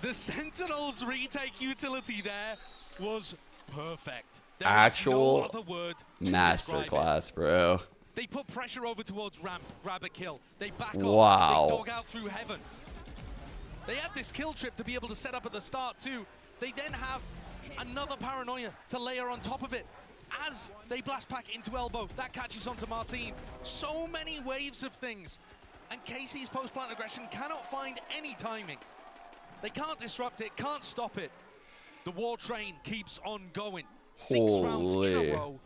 The Sentinels retake utility there was perfect. There Actual is no other word masterclass, bro. They put pressure over towards ramp, grab a kill. They back Wow. off, they dog out through heaven. They have this kill trip to be able to set up at the start too. They then have another paranoia to layer on top of it. As they blast back into elbow, that catches onto Martin. So many waves of things. And KC's post-plant aggression cannot find any timing. They can't disrupt it, can't stop it. The war train keeps on going. 6 rounds in a row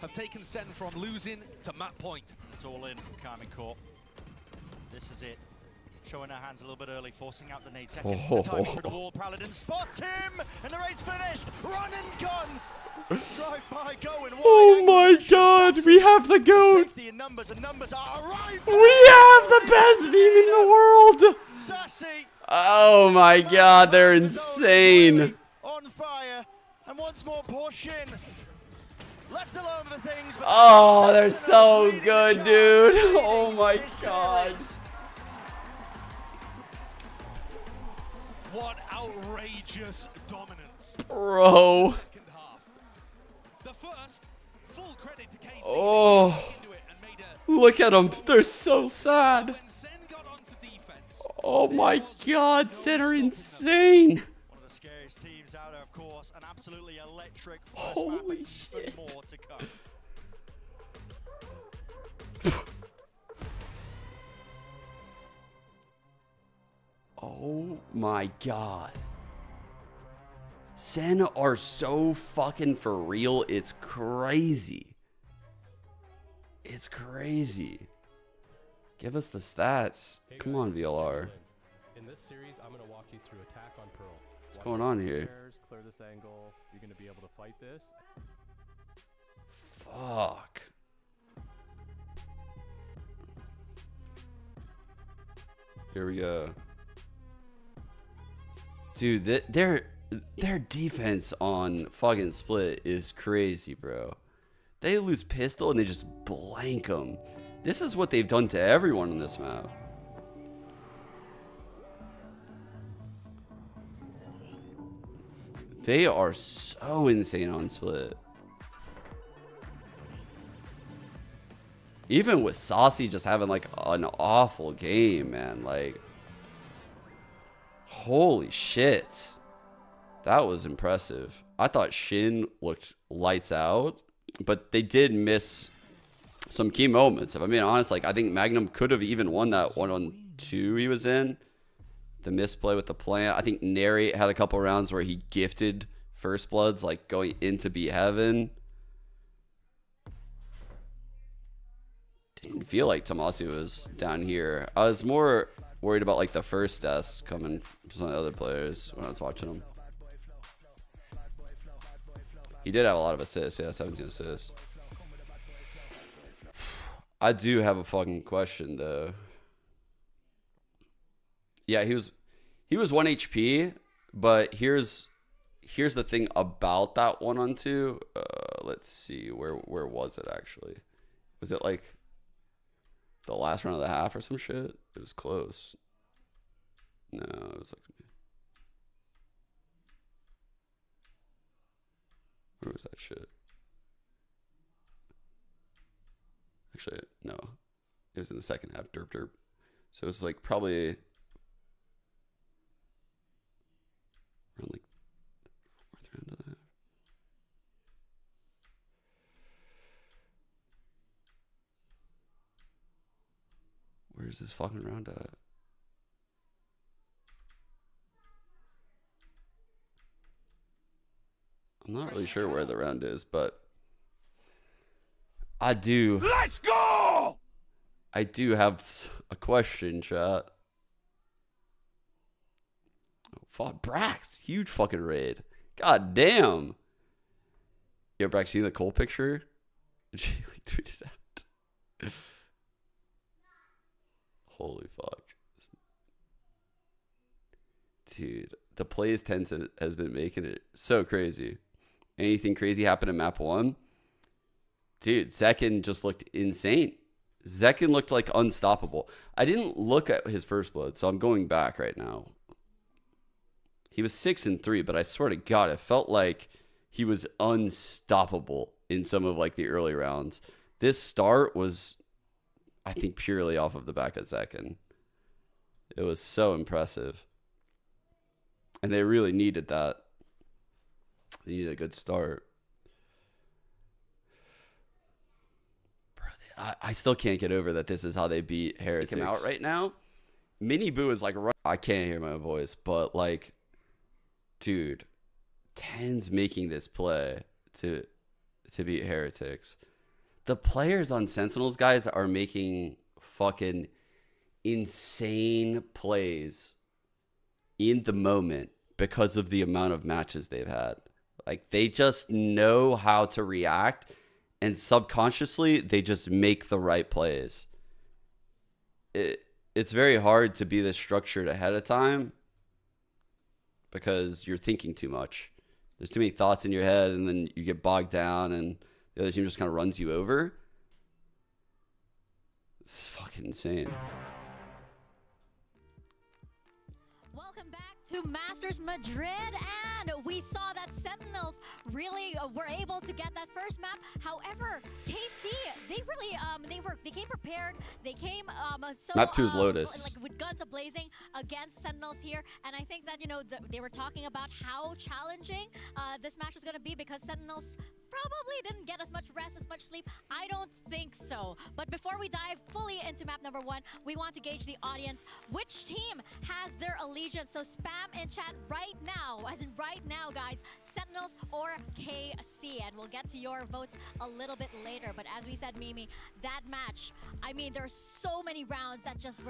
have taken Sen from losing to map point. It's all in from Karmine Corp. This is it. Showing her hands a little bit early, forcing out the nade second. The timing for the wall, Paladin spots him! And the raid's finished! Run and gun! Drive by, going wide. Oh my god, we have the GOAT! Safety in numbers, and numbers are arriving! We have the best team in the world! Sassy! Oh my god, they're insane! On fire, and once more poor Shin. Left alone with the things, but oh, they're so good, dude! Oh my god! What outrageous dominance. Bro. The first, full credit to KC. Oh. Look at them. They're so sad. Oh my god, Sen are insane. One of the scariest teams out there, of course. An absolutely electric first Holy map, shit. even more to come. Oh my god. Sen are so fucking for real. It's crazy. It's crazy. Give us the stats. Hey Come guys, on, VLR. In this series, I'm going to walk you through attack on Pearl. What's going on here? Clear this angle. You're going to be able to fight this. Fuck. Here we go. Dude, their defense on fucking split is crazy, bro. They lose pistol and they just blank them. This is what they've done to everyone on this map. They are so insane on split. Even with Saucy just having like an awful game, man. Like, holy shit. That was impressive. I thought Shin looked lights out, but they did miss some key moments. If I'm being honest, like I think Magnum could have even won that 1-on-2 he was in. The misplay with the plant. I think Nary had a couple rounds where he gifted First Bloods, like going into Beat Heaven. Didn't feel like Tomasi was down here. I was more worried about like the first deaths coming from some of the other players when I was watching them. He did have a lot of assists, yeah, 17 assists. I do have a fucking question though. Yeah, he was 1 HP, But here's the thing about that 1-on-2. Let's see, where was it actually? Was it like the last round of the half or some shit? It was close. No, it was like, where was that shit? Actually, no, it was in the second half. Derp derp. So it was like probably around like fourth round of the half. Where's this fucking round at? I'm not really sure where the round is, but I do. Let's go! I do have a question, chat. Oh, fuck, Brax. Huge fucking raid. God damn. Yo, Brax, see the Cole picture? She like tweeted out. Holy fuck. Dude, the plays TenZ has been making it so crazy. Anything crazy happened in map 1? Dude, Zekin just looked insane. Zekin looked like unstoppable. I didn't look at his first blood, so I'm going back right now. He was 6-3, but I swear to God, it felt like he was unstoppable in some of like the early rounds. This start was, I think, purely off of the back of Zekin. It was so impressive. And they really needed that. They needed a good start. I still can't get over that this is how they beat Heretics. Him out right now. Mini Boo is like, I can't hear my voice, but like, dude, TenZ making this play to beat Heretics. The players on Sentinels, guys, are making fucking insane plays in the moment because of the amount of matches they've had. Like, they just know how to react. And subconsciously, they just make the right plays. It's very hard to be this structured ahead of time because you're thinking too much. There's too many thoughts in your head, and then you get bogged down, and the other team just kind of runs you over. It's fucking insane. Welcome back to Masters Madrid, and we saw that Sentinels really were able to get that first map. However, KC, they came prepared. They came so map 2 is Lotus, like with guns ablazing against Sentinels here, and I think that they were talking about how challenging this match was going to be because Sentinels probably didn't get as much rest, as much sleep. I don't think so. But before we dive fully into map number 1, we want to gauge the audience. Which team has their allegiance? So spam in chat right now, as in right now, guys, Sentinels or KC, and we'll get to your votes a little bit later. But as we said, Mimi, that match, I mean, there's so many rounds that just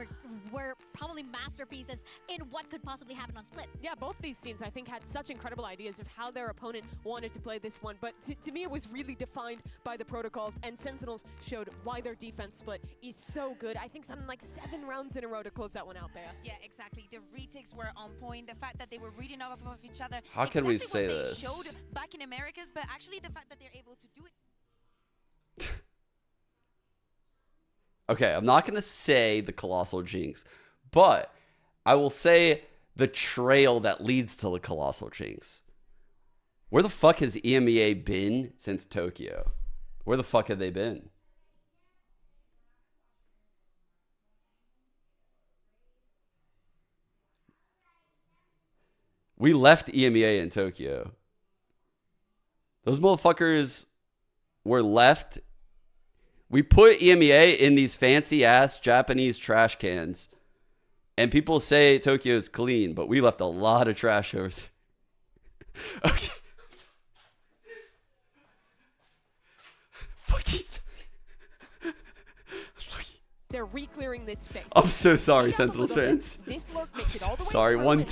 were probably masterpieces in what could possibly happen on Split. Yeah, both these teams, I think, had such incredible ideas of how their opponent wanted to play this one. But to me, it was really defined by the protocols, and Sentinels showed why their defense split is so good. I think something like 7 rounds in a row to close that one out there. Yeah, exactly. The retakes were on point. The fact that they were reading off of each other. How can we say what this? They showed back in Americas, but actually the fact that they're able to do it. Okay, I'm not going to say the Colossal Jinx, but I will say the trail that leads to the Colossal Jinx. Where the fuck has EMEA been since Tokyo? Where the fuck have they been? We left EMEA in Tokyo. Those motherfuckers were left. We put EMEA in these fancy ass Japanese trash cans. And people say Tokyo's clean, but we left a lot of trash over there. Okay. They're re-clearing this space. I'm so sorry, Sentinels fans. This lurk makes it all the way sorry, through,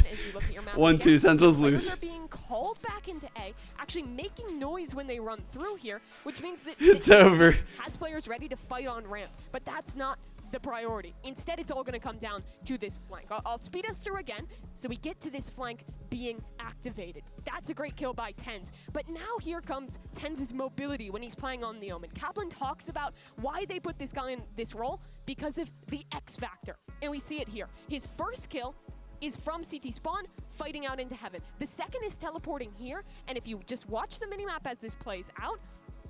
1-2 Sentinels lose. They're being called back into A, actually making noise when they run through here, which means that it's over. Has players ready to fight on ramp, but that's not the priority. Instead, it's all going to come down to this flank. I'll speed us through again, so we get to this flank being activated. That's a great kill by TenZ. But now here comes TenZ's mobility when he's playing on the Omen. Kaplan talks about why they put this guy in this role because of the X factor. And we see it here. His first kill is from CT spawn, fighting out into heaven. The second is teleporting here, and if you just watch the minimap as this plays out,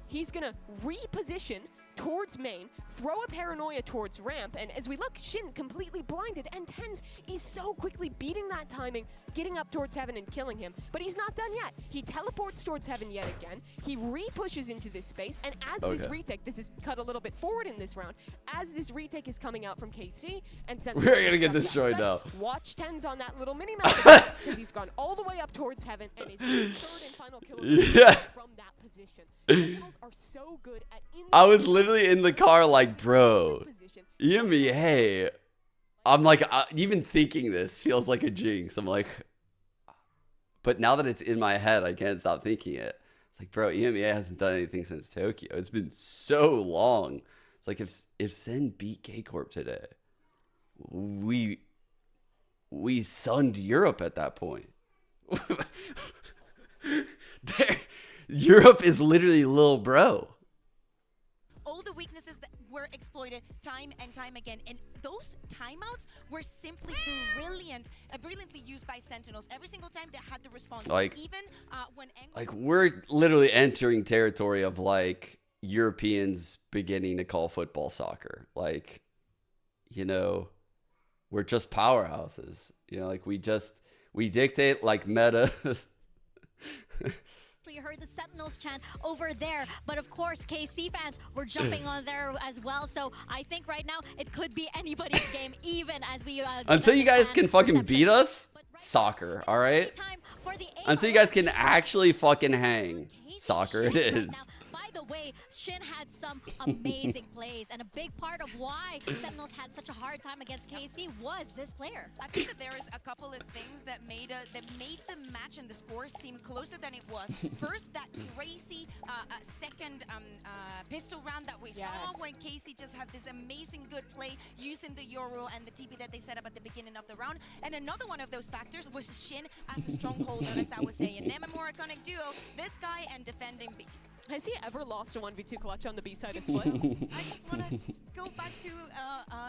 he's gonna reposition towards main, throw a paranoia towards ramp, and as we look, Shin completely blinded, and TenZ is so quickly beating that timing, getting up towards heaven and killing him, but he's not done yet. He teleports towards heaven yet again, he re-pushes into this space, and as this retake, this is cut a little bit forward in this round, as this retake is coming out from KC, and Sentinels we're gonna get destroyed now. Watch TenZ on that little mini-map, because he's gone all the way up towards heaven, and his third and final kill from that position. Sentinels are so good at I was literally in the car like, bro, EMEA. I'm like, even thinking this feels like a jinx. I'm like, but now that it's in my head, I can't stop thinking it. It's like, bro, EMEA hasn't done anything since Tokyo. It's been so long. It's like if Sen beat K-Corp today, we sunned Europe at that point. Europe is literally little bro. All the weaknesses that were exploited time and time again, and those timeouts were simply brilliantly used by Sentinels. Every single time they had the response. Like, even when like we're literally entering territory of like Europeans beginning to call football soccer. Like, you know, we're just powerhouses. You know, like we dictate like meta. You heard the Sentinels chant over there, but of course KC fans were jumping on there as well, so I think right now it could be anybody's game, even as we until you guys can fucking beat us, soccer, all right? Until you guys can actually fucking hang, soccer it is. By the way, Shin had some amazing plays, and a big part of why Sentinels had such a hard time against KC was this player. I think that there is a couple of things that made the match and the score seem closer than it was. First, that crazy second pistol round that we saw when KC just had this amazing good play using the Euro and the TP that they set up at the beginning of the round. And another one of those factors was Shin as a stronghold, as I was saying. Name a more iconic duo, this guy and defending B. Has he ever lost a 1v2 clutch on the B side of Split? I just want to go back to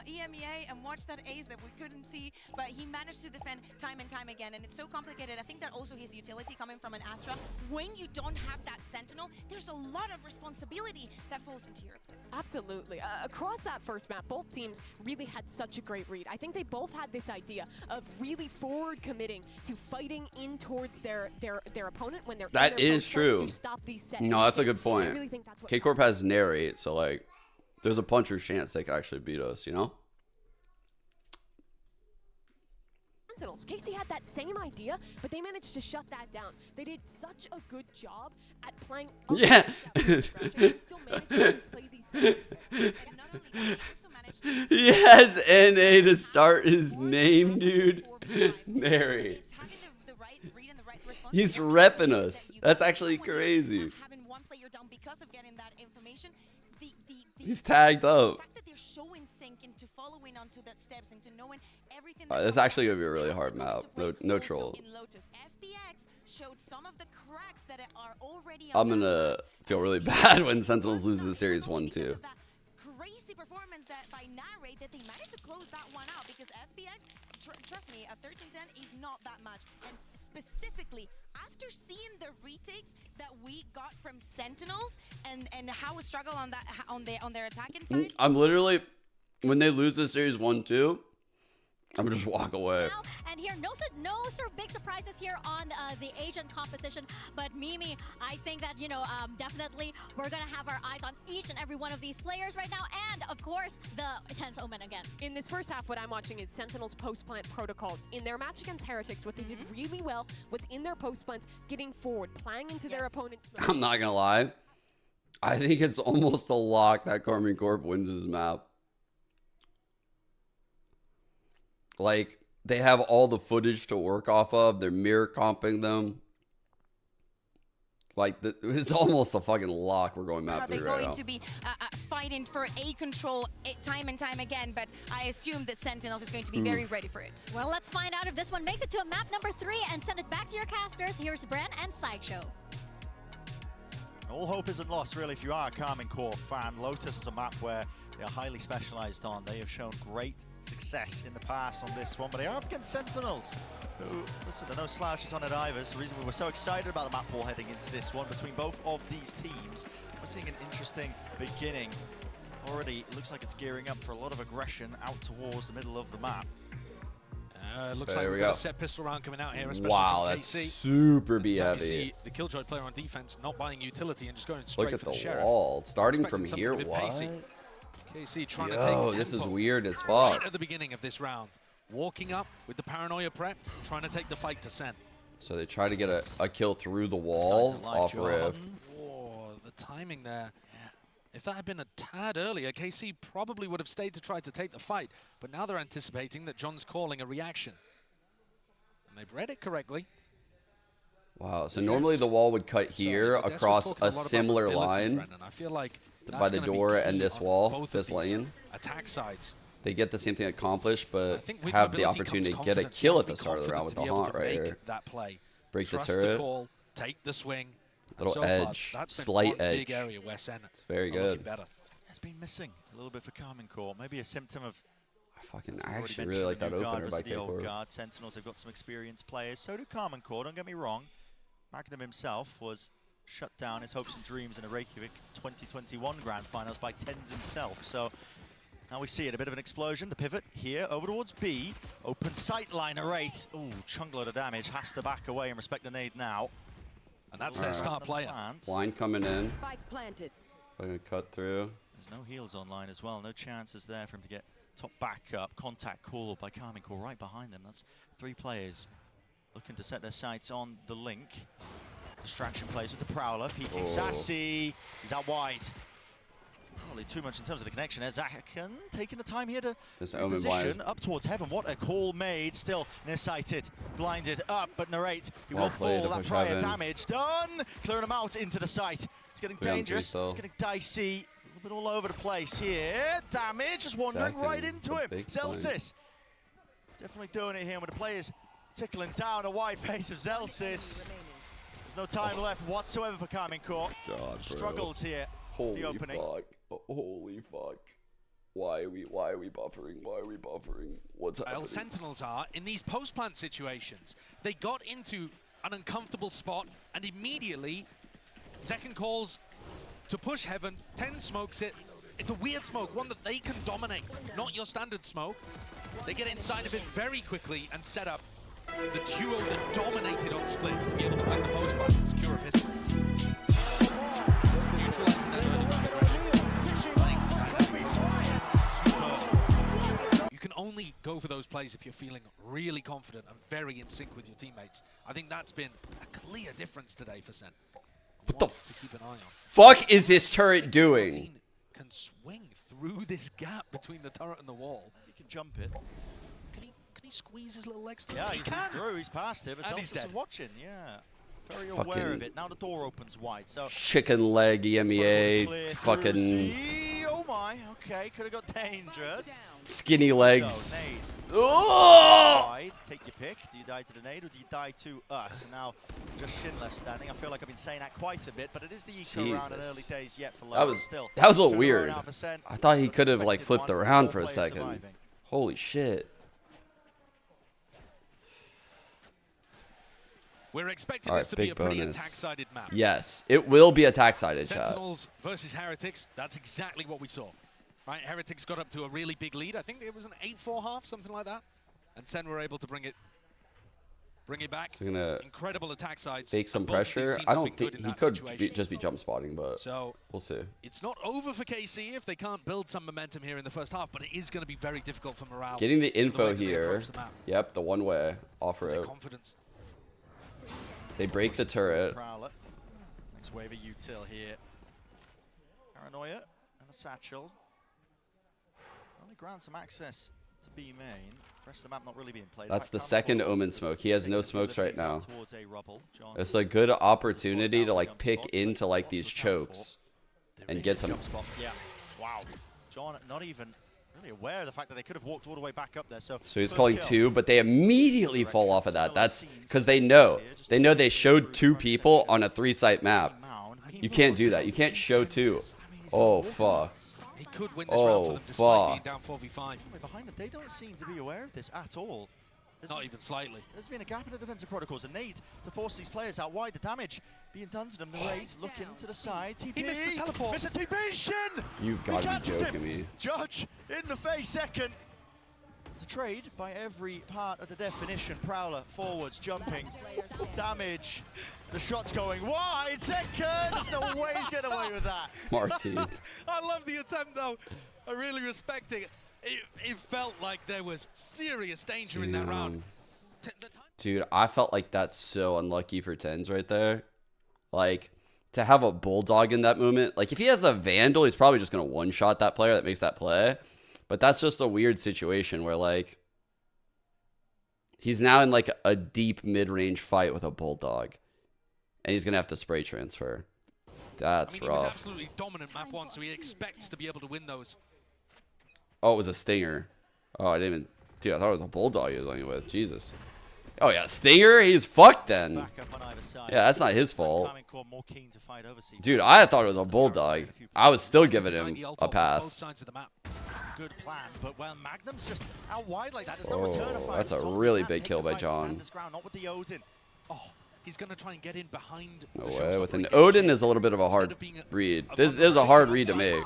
EMEA and watch that ace that we couldn't see, but he managed to defend time and time again, and it's so complicated. I think that also his utility coming from an Astra, when you don't have that Sentinel, there's a lot of responsibility that falls into your place. Absolutely. Across that first map, both teams really had such a great read. I think they both had this idea of really forward committing to fighting in towards their opponent when they're that is true. To stop these sets. No, that's a good point. Really think that's what K-Corp has narrate, so like there's a puncher's chance they could actually beat us, you know? Sentinels. KC had that same idea, but they managed to shut that down. They did such a good job at playing. Yeah. Still managed to play these sets. And not only that, they also managed He has NA to start his name, dude. Narrate. He's repping us. That's actually crazy. Having one player down because of getting that information, He's tagged up. The fact that they're so in sync into following onto the steps, into knowing everything. This is actually gonna be a really hard map. No troll. In Lotus, FPX showed some of the cracks that are already. I'm gonna feel really bad when Sentinels loses series 1-2. Crazy performance that by Narrate that they managed to close that one out, because FPX, trust me, a 13-10 is not that much. And specifically, after seeing the retakes that we got from Sentinels and how we struggle on that on their attacking side. I'm literally, when they lose this series 1-2, I'm gonna just walk away. And here, no big surprises here on the agent composition, but Mimi, I think that, you know, definitely we're gonna have our eyes on each and every one of these players right now, and of course the TenZ Omen again. In this first half, what I'm watching is Sentinels post-plant protocols. In their match against Heretics, what they did really well was in their post-plants, getting forward, playing into their opponent's. I'm not gonna lie, I think it's almost a lock that Karmine Corp wins this map. Like, they have all the footage to work off of. They're mirror comping them. Like, it's almost a fucking lock we're going map Are they through right going now. to be fighting for A control time and time again? But I assume that Sentinels is going to be very ready for it. Well, let's find out if this one makes it to a map number 3 and send it back to your casters. Here's Bren and Sideshow. All hope isn't lost, really, if you are a Karmine Corp fan. Lotus is a map where they are highly specialized on. They have shown great success in the past on this one, but they are up against Sentinels, who, listen, there are no slouches on it either. It's the reason we were so excited about the map pool heading into this one between both of these teams. We're seeing an interesting beginning. Already, it looks like it's gearing up for a lot of aggression out towards the middle of the map. Looks like we've got a set pistol round coming out here, especially wow, from that's KC. super be You heavy. see the Killjoy player on defense not buying utility and just going straight Look at for the the sheriff. wall. Starting from Expecting here, something a bit what? pacey. KC trying to Yo, take this is tempo weird as right fuck. at the beginning of this round. Walking up with the paranoia prepped, trying to take the fight to Sen. So they try to get a kill through the wall off rip. Oh, the timing there. If that had been a tad earlier, KC probably would have stayed to try to take the fight. But now they're anticipating that John's calling a reaction. And they've read it correctly. Wow, so normally the wall would cut here across a similar line I feel like by the door and this wall, this lane. Attack sides. They get the same thing accomplished, but with have the mobility opportunity to comes get a confidence. You kill have at to the be start of the round with the confident to haunt be right able to here. make that play. Break the Trust turret. call, take the swing. Little So far, edge, that's been slight one edge. big area where Sen Very are looking good. better. It's been missing a little bit for Karmine Corp. Maybe a symptom of. I actually really like that opener by K-Corp. K-Corp. Sentinels have got some experienced players. So do Karmine Corp, don't get me wrong. Magnum himself was shut down his hopes and dreams in a Reykjavik 2021 Grand Finals by TenZ himself. So now we see it, a bit of an explosion. The pivot here over towards B. Open sight line, a rate. Ooh, chunk load of damage. Has to back away and respect the nade now. And that's their star player. Line coming in. Spike planted. Gonna cut through. There's no heals online as well. No chances there for him to get top back up. Contact call by Karmine Corp right behind them. That's 3 players looking to set their sights on the link. Distraction plays with the Prowler. Peeking Sassy. He's out wide. Probably too much in terms of the connection. Zaken taking the time here to position up towards heaven. What a call made. Still nearsighted. Blinded up, but narrate. He will fall. That prior damage done. Clearing him out into the site. It's getting dangerous. It's getting dicey. A little bit all over the place here. Damage just wandering right into him. Zelsis definitely doing it here with the players tickling down a wide face of Zelsis. There's no time left whatsoever for Karmine Corp. God, struggles here. Holy the opening. fuck. Holy fuck. Why are we buffering? Why are we buffering? What's happening? Sentinels are in these post-plant situations. They got into an uncomfortable spot and immediately Zaken calls to push heaven. TenZ smokes it. It's a weird smoke, one that they can dominate, not your standard smoke. They get inside of it very quickly and set up the duo that dominated on split to be able to win the post-plant and secure a pistol. Neutralizing that early round aggression. You can only go for those plays if you're feeling really confident and very in sync with your teammates. I think that's been a clear difference today for Sen. What the keep an eye on. fuck is this turret doing? Can swing through this gap between the turret and the wall. He can jump it. Can he squeeze his little legs through? Yeah, he's through. He's past it. But And he's dead. is watching. Yeah. Very aware of it. Now the door opens wide. So Chicken leg EMEA. Fucking oh my. Okay, could have got dangerous. skinny legs. Oh! Take your pick. Do you die to the nade or do you die to us? And now just Shin left standing. I feel like I've been saying that quite a bit, but it is the eco round in early days yet for Lowe. That was a little weird. I thought he could have like flipped around for a second. Holy shit. We're expecting this to be a pretty attack-sided map. Yes, it will be attack-sided, chat. Sentinels versus Heretics, that's exactly what we saw. Right, Heretics got up to a really big lead. I think it was an 8-4 half, something like that. And Sen were able to bring it back. So gonna incredible attack sides. take some pressure. I don't think he could just be jump spotting, but we'll see. It's not over for KC if they can't build some momentum here in the first half, but it is going to be very difficult for morale. Getting the info here. Yep, the one way offer it. Confidence. They break the turret. Prowler. Next wave of util here. Paranoia and a satchel. Only grant some access to B main. Rest of the map not really being played. That's the second Omen smoke. He has no smokes right now. It's a good opportunity to like pick into like these chokes and get some. Yeah. Wow. John not even really aware of the fact that they could have walked all the way back up there. So he's calling 2, but they immediately fall off of that. That's because they know they showed 2 people on a 3-site map. You can't do that. You can't show 2. Oh fuck. He could win this round for them despite being down 4v5. Behind it, they don't seem to be aware of this at all. Not even slightly. There's been a gap in the defensive protocols, a need to force these players out wide. The damage being done to them. The rate looking to the side. TP. He missed the teleport. Missed a TP. Shin! You've got to be joking me. Judge in the face second. To trade by every part of the definition. Prowler forwards, jumping, damage. The shot's going wide. Second. There's no way he's getting away with that. Martin. I love the attempt though. I really respect it. It felt like there was serious danger in that round. Dude, I felt like that's so unlucky for TenZ right there. Like, to have a Bulldog in that moment. Like, if he has a Vandal, he's probably just going to one-shot that player that makes that play. But that's just a weird situation where, like, he's now in, like, a deep mid-range fight with a Bulldog. And he's going to have to spray transfer. That's rough. He was absolutely dominant map 1, so he expects to be able to win those. Oh, it was a Stinger. Oh, I didn't even... Dude, I thought it was a Bulldog he was playing with. Jesus. Oh, yeah, Stinger? He's fucked then. Yeah, that's not his fault. Dude, I thought it was a Bulldog. I was still giving him a pass. Good plan, but well, Magnum's just out wide like that. There's no return of fire. That's a really big kill by John. Not with the Odin. Oh, he's going to try and get in behind. No way. With an Odin is a little bit of a hard read. This is a hard read to make.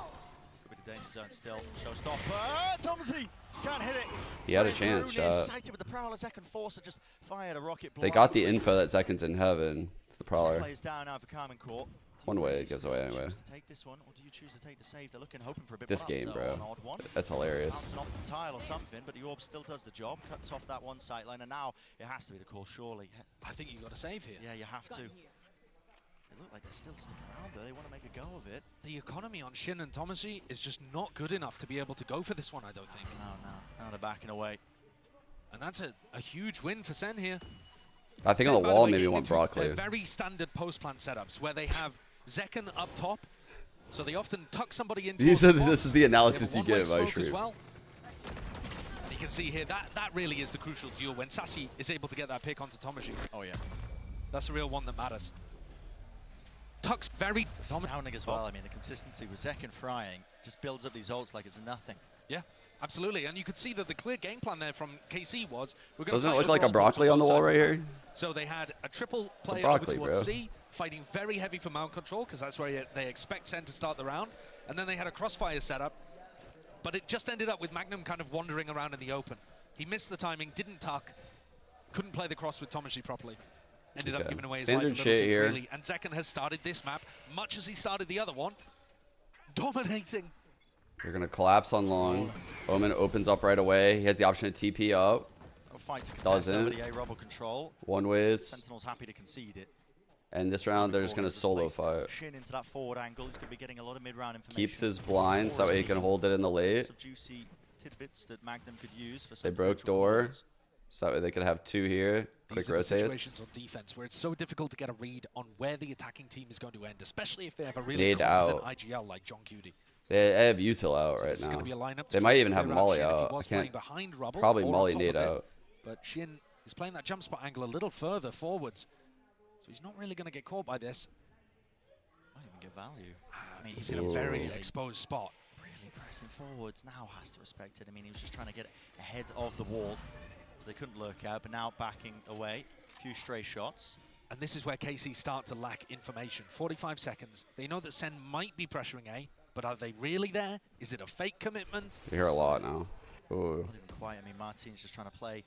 Can't hit it. He had a chance, shot. With the Prowler, second forcer just fired a rocket. They got the info that Second's in heaven. It's the Prowler. Plays down now for Karmine Corp. One way it goes away anyway. Take this one, or do you choose to take the save? They're looking, hoping for a bit this game, bro. That's hilarious. Off the tile or something, but the orb still does the job. Cuts off that one sight line, and now it has to be the call, surely. I think you got to save here. Yeah, you have to. They look like they're still sticking around though. They want to make a go of it. The economy on Shin and TenZ is just not good enough to be able to go for this one, I don't think. No. Now they're backing away. And that's a huge win for Sen here. I think on the wall maybe want Broccoli. Very standard post-plant setups where they have Zekken up top. So they often tuck somebody into this is the analysis you get, well. And you can see here, that really is the crucial duel when Sassy is able to get that pick onto TenZ. Oh yeah. That's the real one that matters. Tuck's very astounding as well. I mean, the consistency with Zekken frying just builds up these ults like it's nothing. Yeah, absolutely. And you could see that the clear game plan there from KC was... Doesn't it look like a Broccoli on the wall right here? So they had a triple play over towards C, fighting very heavy for mount control, because that's where they expect Sen to start the round. And then they had a crossfire setup, but it just ended up with Magnum kind of wandering around in the open. He missed the timing, didn't tuck, couldn't play the cross with TenZ properly. Ended up giving away his life a little too freely. And Zekken has started this map, much as he started the other one, dominating. They're going to collapse on long. Omen opens up right away. He has the option to TP up. Doesn't. Control. One ways. Sentinels happy to concede it. And this round, they're just going to solo fight. Shin into that forward angle. He's going to be getting a lot of mid-round information. Keeps his blind so that way he can hold it in the late. Some juicy tidbits that Magnum could use for they broke door. So that way they could have 2 here. Quick rotates. Situations on defense where it's so difficult to get a read on where the attacking team is going to end, especially if they have a really competent IGL like Gen.G. They have util out right now. They might even have Molly out. I can't. Probably Molly nade out. But Shin is playing that jump spot angle a little further forwards, so he's not really going to get caught by this. Might even get value. I mean, he's in a very exposed spot. Really pressing forwards now has to respect it. I mean, he was just trying to get ahead of the wall. So they couldn't lurk out, but now backing away. A few stray shots. And this is where KC start to lack information. 45 seconds. They know that Sen might be pressuring A, but are they really there? Is it a fake commitment? You hear a lot now. Ooh. Not even quite. I mean, Martin's just trying to play.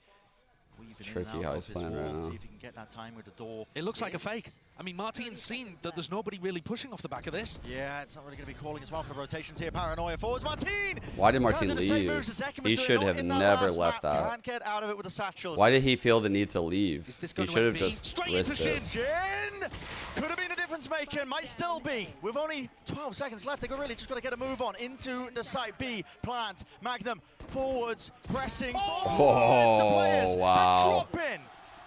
Tricky how he's playing right now. See if he can get that time with the door. It looks like a fake. I mean, Martin's seen that there's nobody really pushing off the back of this. Yeah, it's not really going to be calling as well for the rotations here. Paranoia forwards. Martin! Why did Martin leave? He should have never left that. Can't get out of it with the satchels. Why did he feel the need to leave? He should have just risked it. Could have been a difference difference maker might still be. With only 12 seconds left, they've really just got to get a move on into the site B. Plant, Magnum, forwards, pressing forwards. The players wow. dropping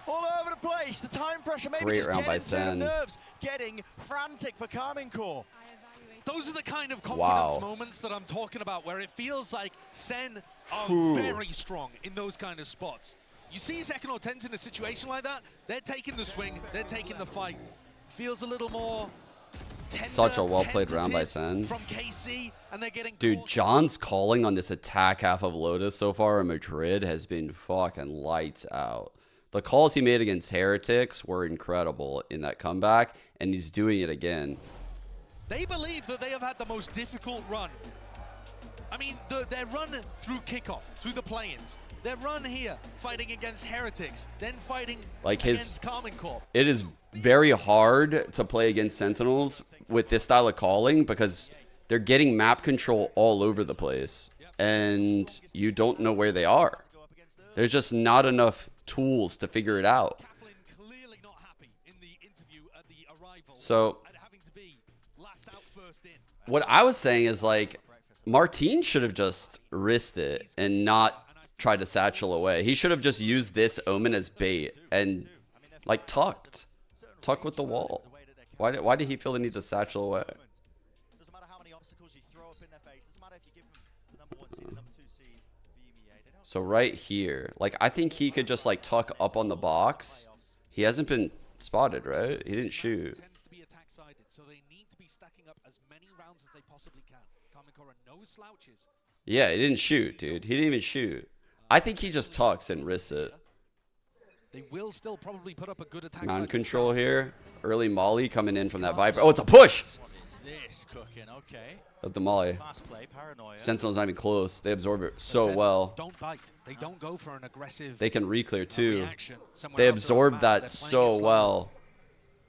all over the place. The time pressure maybe Great just round by getting to the Sen. nerves, getting frantic for Karmine Corp. Those are the kind of confidence moments that I'm talking about, where it feels like Sen are very strong in those kind of spots. You see Zeken or TenZ in a situation like that, they're taking the swing, they're taking the fight. Feels a little more tender, Such a well-played round by Sen. From KC, and they're getting Dude, John's calling on this attack half of Lotus so far in Madrid has been fucking lights out. The calls he made against Heretics were incredible in that comeback, and he's doing it again. They believe that they have had the most difficult run. I mean, their run through kickoff, through the play-ins, their run here, fighting against Heretics, then fighting against Karmine Corp. It is very hard to play against Sentinels with this style of calling because they're getting map control all over the place, and you don't know where they are. There's just not enough tools to figure it out. So what I was saying is, like, Martin should have just risked it and not tried to satchel away. He should have just used this Omen as bait and, like, tucked with the wall. Why did he feel the need to satchel away? So right here, like, I think he could just, like, tuck up on the box. He hasn't been spotted, right? He didn't shoot. Yeah, he didn't shoot, dude. He didn't even shoot. I think he just tucks and risks it. They will still probably put up a good attack. Mountain control here. Early Molly coming in from that Viper. Oh, it's a push! What is this cooking? Okay. Of the Molly. Fast play, paranoia. Sentinel's not even close. They absorb it so well. Don't bite. They don't go for an aggressive. They can re-clear too. They absorb that so well.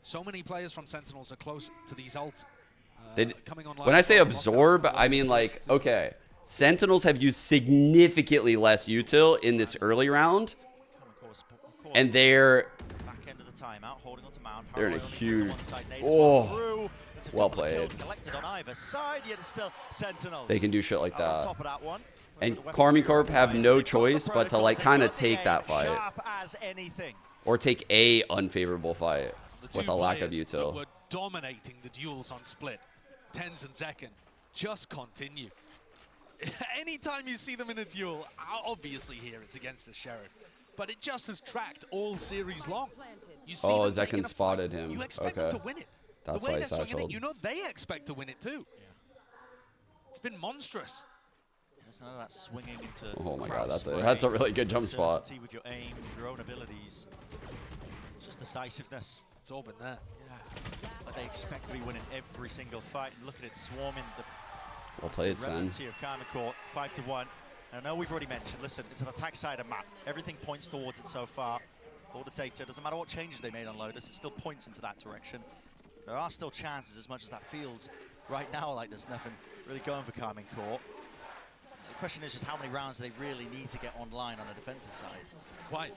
So many players from Sentinels are close to these ults. When I say absorb, I mean, like, okay, Sentinels have used significantly less util in this early round, and they're in a huge. Oh, well played. They can do shit like that. And Karmine Corp have no choice but to, like, kind of take that fight, or take a unfavorable fight with a lack of util. Were dominating the duels on split. TenZ and Zeken just continue. Anytime you see them in a duel, obviously here it's against the Sheriff, but it just has tracked all series long. You see Zeken spotted him. You expect them to win it. That's the way why he they're swinging satcheled. it, you know they expect to win it too. It's been monstrous. There's none of that swinging into Oh my god, that's a really good jump spot. With your aim, your own abilities. It's just decisiveness. It's all been there. Yeah. But they expect to be winning every single fight. And look at it swarming. Well played, Sen. Here of Karmine Corp, 5-1. I know we've already mentioned, listen, it's an attack side of map. Everything points towards it so far. All the data, doesn't matter what changes they made on Lotus, it still points into that direction. There are still chances, as much as that feels right now like there's nothing really going for Karmine Corp. The question is just how many rounds do they really need to get online on the defensive side? Quite.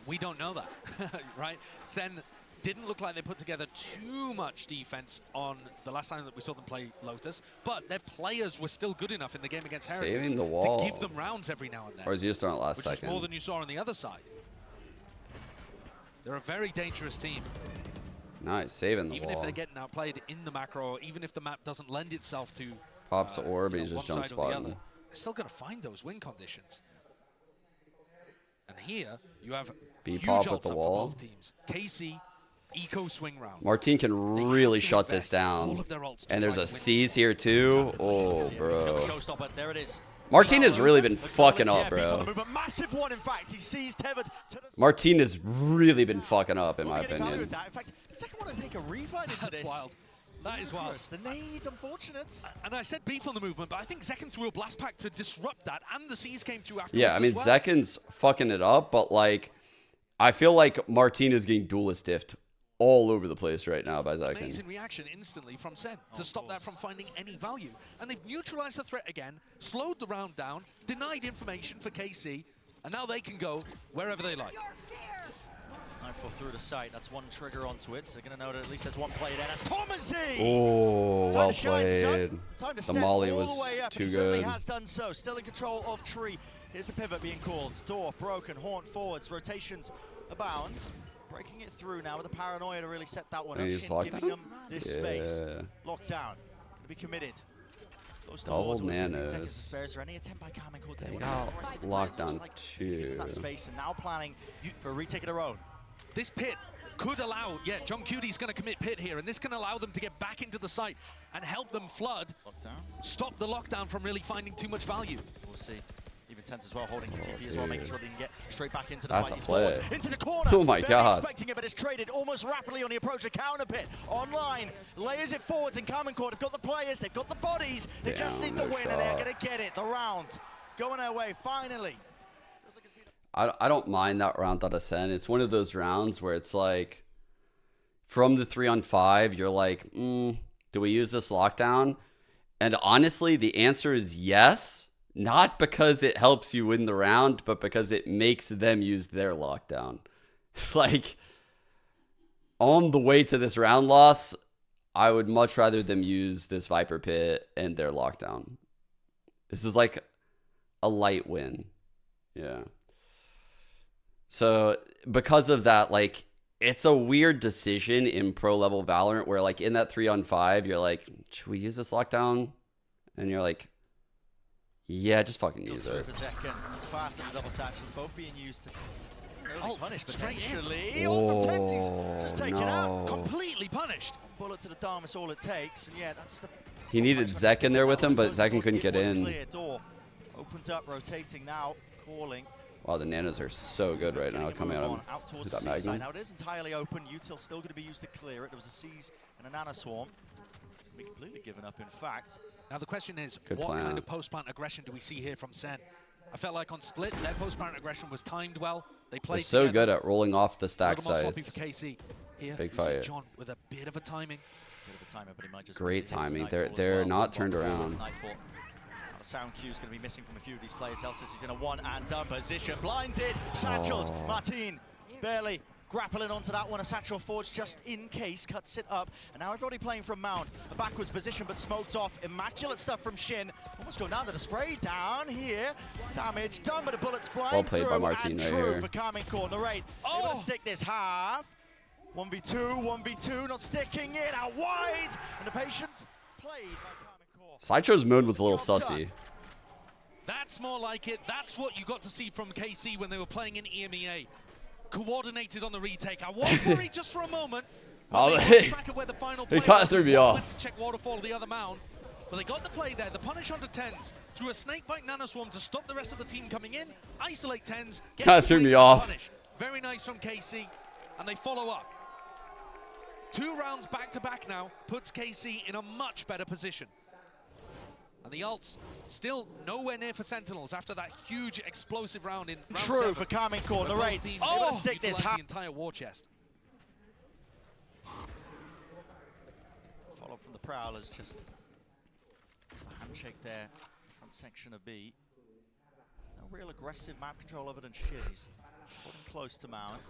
We don't know that, right? Sen didn't look like they put together too much defense on the last time that we saw them play Lotus, but their players were still good enough in the game against Heretics Saving the wall. to give them rounds every now and then. Or is he just on it last which second? is more than you saw on the other side. They're a very dangerous team. Nice, saving the Even wall. if they're getting outplayed in the macro, or even if the map doesn't lend itself to Pops orb, he's just jump spotting. they're still going to find those win conditions. And here, you have huge B-pop with ults the up for wall. both teams. KC, eco swing round. Martin can really shut this down. And there's a C's here too. Oh, bro. Showstopper, there it is. Martin has really been fucking up, bro. Massive one, in fact. He sees tethered to the Martin has really been fucking up, in my opinion. in fact, the second one to take a revive into That's this. wild. That is wild. The nade, unfortunate. And I said beef on the movement, but I think Zeken's threw a blast pack to disrupt that, and the C's came through after. Yeah, I mean, Zeken's fucking it up, but, like, I feel like Martin is getting duelist diffed all over the place right now by Zeken. Amazing reaction instantly from Sen to stop that from finding any value. And they've neutralized the threat again, slowed the round down, denied information for KC, and now they can go wherever they like. 9-4 through the site. That's one trigger onto it. So they're going to know that at least there's one play there. That's Thomas. Oh, well played. Time to The step molly all was the way up, too and he certainly good. has done so. Still in control of tree. Here's the pivot being called. Door broken. Horn forwards. Rotations abound. Breaking it through now with the paranoia to really set that one And up. he's Shin locked giving down? them this space. Yeah. Lockdown. To be committed. Close to Double Lords with 15 seconds to nanos. spare. Is there any attempt by Karmine Corp? They got locked down too. That space and now planning for a retake of their own. This pit could allow, yeah, John Cudy's going to commit pit here, and this can allow them to get back into the site and help them flood. Lockdown. Stop the lockdown from really finding too much value. We'll see. Even TenZ as well, holding the TP as well, dude. making sure they can get straight back into the That's fight. a He's play. forwards, into the corner. Oh my Barely God. expecting it, but it's traded almost rapidly on the approach. A counter pit online, layers it forwards, and Karmine Corp have got the players, they've got the bodies. They just need the Down, win, no and they're shot. going to get it. The round going their way finally. I don't mind that round out of 10. It's one of those rounds where it's like, from the 3-on-5, you're like, do we use this lockdown? And honestly, the answer is yes. Not because it helps you win the round, but because it makes them use their lockdown. Like, on the way to this round loss, I would much rather them use this Viper Pit and their lockdown. This is like a light win. Yeah. So because of that, like, it's a weird decision in pro level Valorant where, like, in that 3-on-5, you're like, should we use this lockdown? And you're like, yeah, just fucking use it. For second. It's fast and double satchel, both being used to punish straight in. potentially. All from TenZ, just taken out. Completely punished. Bullet to the dome is all it takes, and yeah, that's the. He needed Zek in there with him, but Zek couldn't get in. Clear door opened up, rotating now, calling. Wow, the nanos are so good right now coming out Out of towards is the that C side. Magnum? Now it is entirely open. Util still going to be used to clear it. There was a C's and a nano swarm. It's going to be completely given up, in fact. Now the question is, Good what plan. kind of post-plant aggression do we see here from Sen? I felt like on Split, their post-plant aggression was timed well. They played They're so together. good at rolling off the stack A little more sloppy sites. for KC. Here, Big we see fight. John with a bit of a timing. Bit of a timer, but he might just Great miss it. Hits timing. Nightfall as They're well. not turned around. Nightfall. Now the sound cue is going to be missing from a few of these players. Elsis is in a one-and-done position. Blinded. Satchels. Oh. Martin barely grappling onto that one. A satchel forge just in case cuts it up. And now everybody playing from Mound. A backwards position, but smoked off. Immaculate stuff from Shin. Almost going down to the spray. Down here. Damage done, but the bullets flying Well played through. by Martin and right true here. for Karmine Corp. The rate. Able to stick this half. 1v2, 1v2, not sticking it out wide. And the patience played by Karmine Corp. Sideshow's moon was a little Job sussy. done. That's more like it. That's what you got to see from KC when they were playing in EMEA. Coordinated on the retake. I was worried just for a moment. Oh, They lost track of where the final he play kinda was. threw me One off. went to check waterfall of the other mound. But they got the play there. The punish onto TenZ through a snakebite nanoswarm to stop the rest of the team coming in. Isolate TenZ. get Kinda the threw play me for the off. punish. Very nice from KC. And they follow up. 2 rounds back to back now puts KC in a much better position. And the ults still nowhere near for Sentinels after that huge explosive round in round True 7. for Karmine Corp. The Both rate. teams Able to stick this utilized half. the entire war chest. Follow from the Prowlers, just a handshake there, front section of B. No real aggressive map control other than Shin. He's holding close to Mount.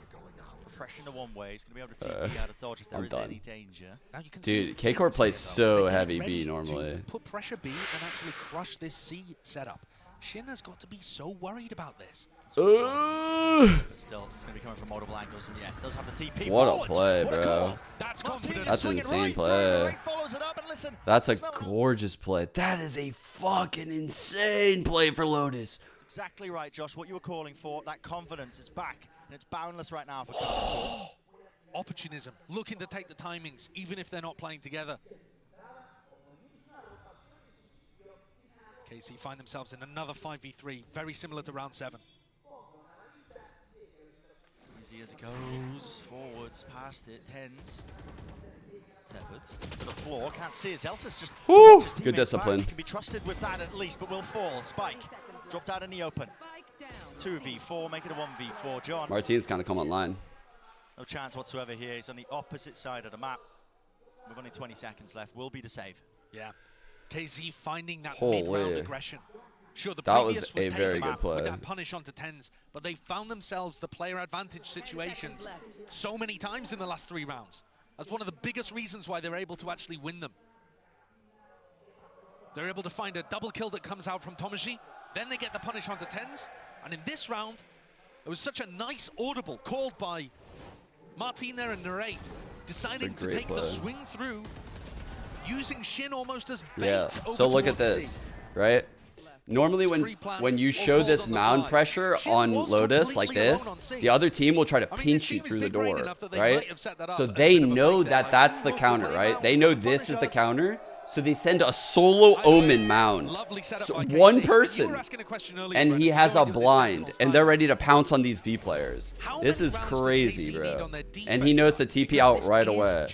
Refreshing the one way. He's going to be able to TP out of dodge if there I'm is done. any danger. Now you can Dude, see K-Corp plays They're so getting heavy ready B to normally. Put pressure B and actually crush this C setup. Shin has got to be so worried about this. Still, it's going to be coming from multiple angles, and yeah, it does have the TP. What a forwards. play, What a bro. call. That's Martin confident. just That's an swinging insane right through. The play. rate follows it up, and listen, That's a there's no- gorgeous play. That is a fucking insane play for Lotus. That's exactly right, Josh. What you were calling for, that confidence is back, and it's boundless right now for Karmine Corp. Opportunism, looking to take the timings, even if they're not playing together. KC find themselves in another 5v3, very similar to round 7. Easy as it goes, forwards, past it, TenZ. Tethered to the floor, can't see his Elsa's just Woo! watch his Good teammates discipline. back. He can be trusted with that at least, but will fall. Spike, dropped out in the open. 2v4, make it a 1v4. John, Martin's kind of come online. no chance whatsoever here. He's on the opposite side of the map. With only 20 seconds left, will be the save. Yeah. KC finding that Holy. mid-round aggression. Sure, the That was previous a very taken good play. with that punish onto TenZ, but they found themselves the player advantage situations so many times in the last 3 rounds. That's one of the biggest reasons why they're able to actually win them. They're able to find a double kill that comes out from Tomashi, then they get the punish onto TenZ, and in this round, it was such a nice audible called by Martin there and Narrate, deciding to take the swing through, using Shin almost as bait. Yeah. So look at this, right? Normally when you show this mound pressure on Lotus like this, the other team will try to pinch you through the door, right? So they know that that's the counter, right? They know this is the counter. So they send a solo Omen mound. So one person, and he has a blind, and they're ready to pounce on these B players. This is crazy, bro. And he knows the TP out right away.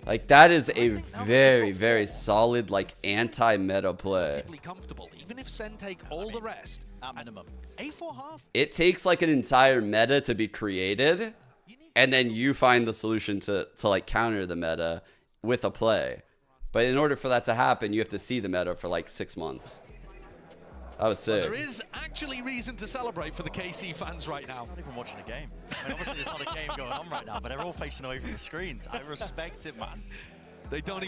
Like, that is a very, very solid, like, anti-meta play. Even if Sen take all the rest, at minimum. A4 half. It takes, like, an entire meta to be created, and then you find the solution to like, counter the meta with a play. But in order for that to happen, you have to see the meta for like 6 months. That was sick. There is actually reason to celebrate for the KC fans right now. I'm not even watching a game. I mean, obviously there's not a game going on right now, but they're all facing away from the screens. I respect it, man. They don't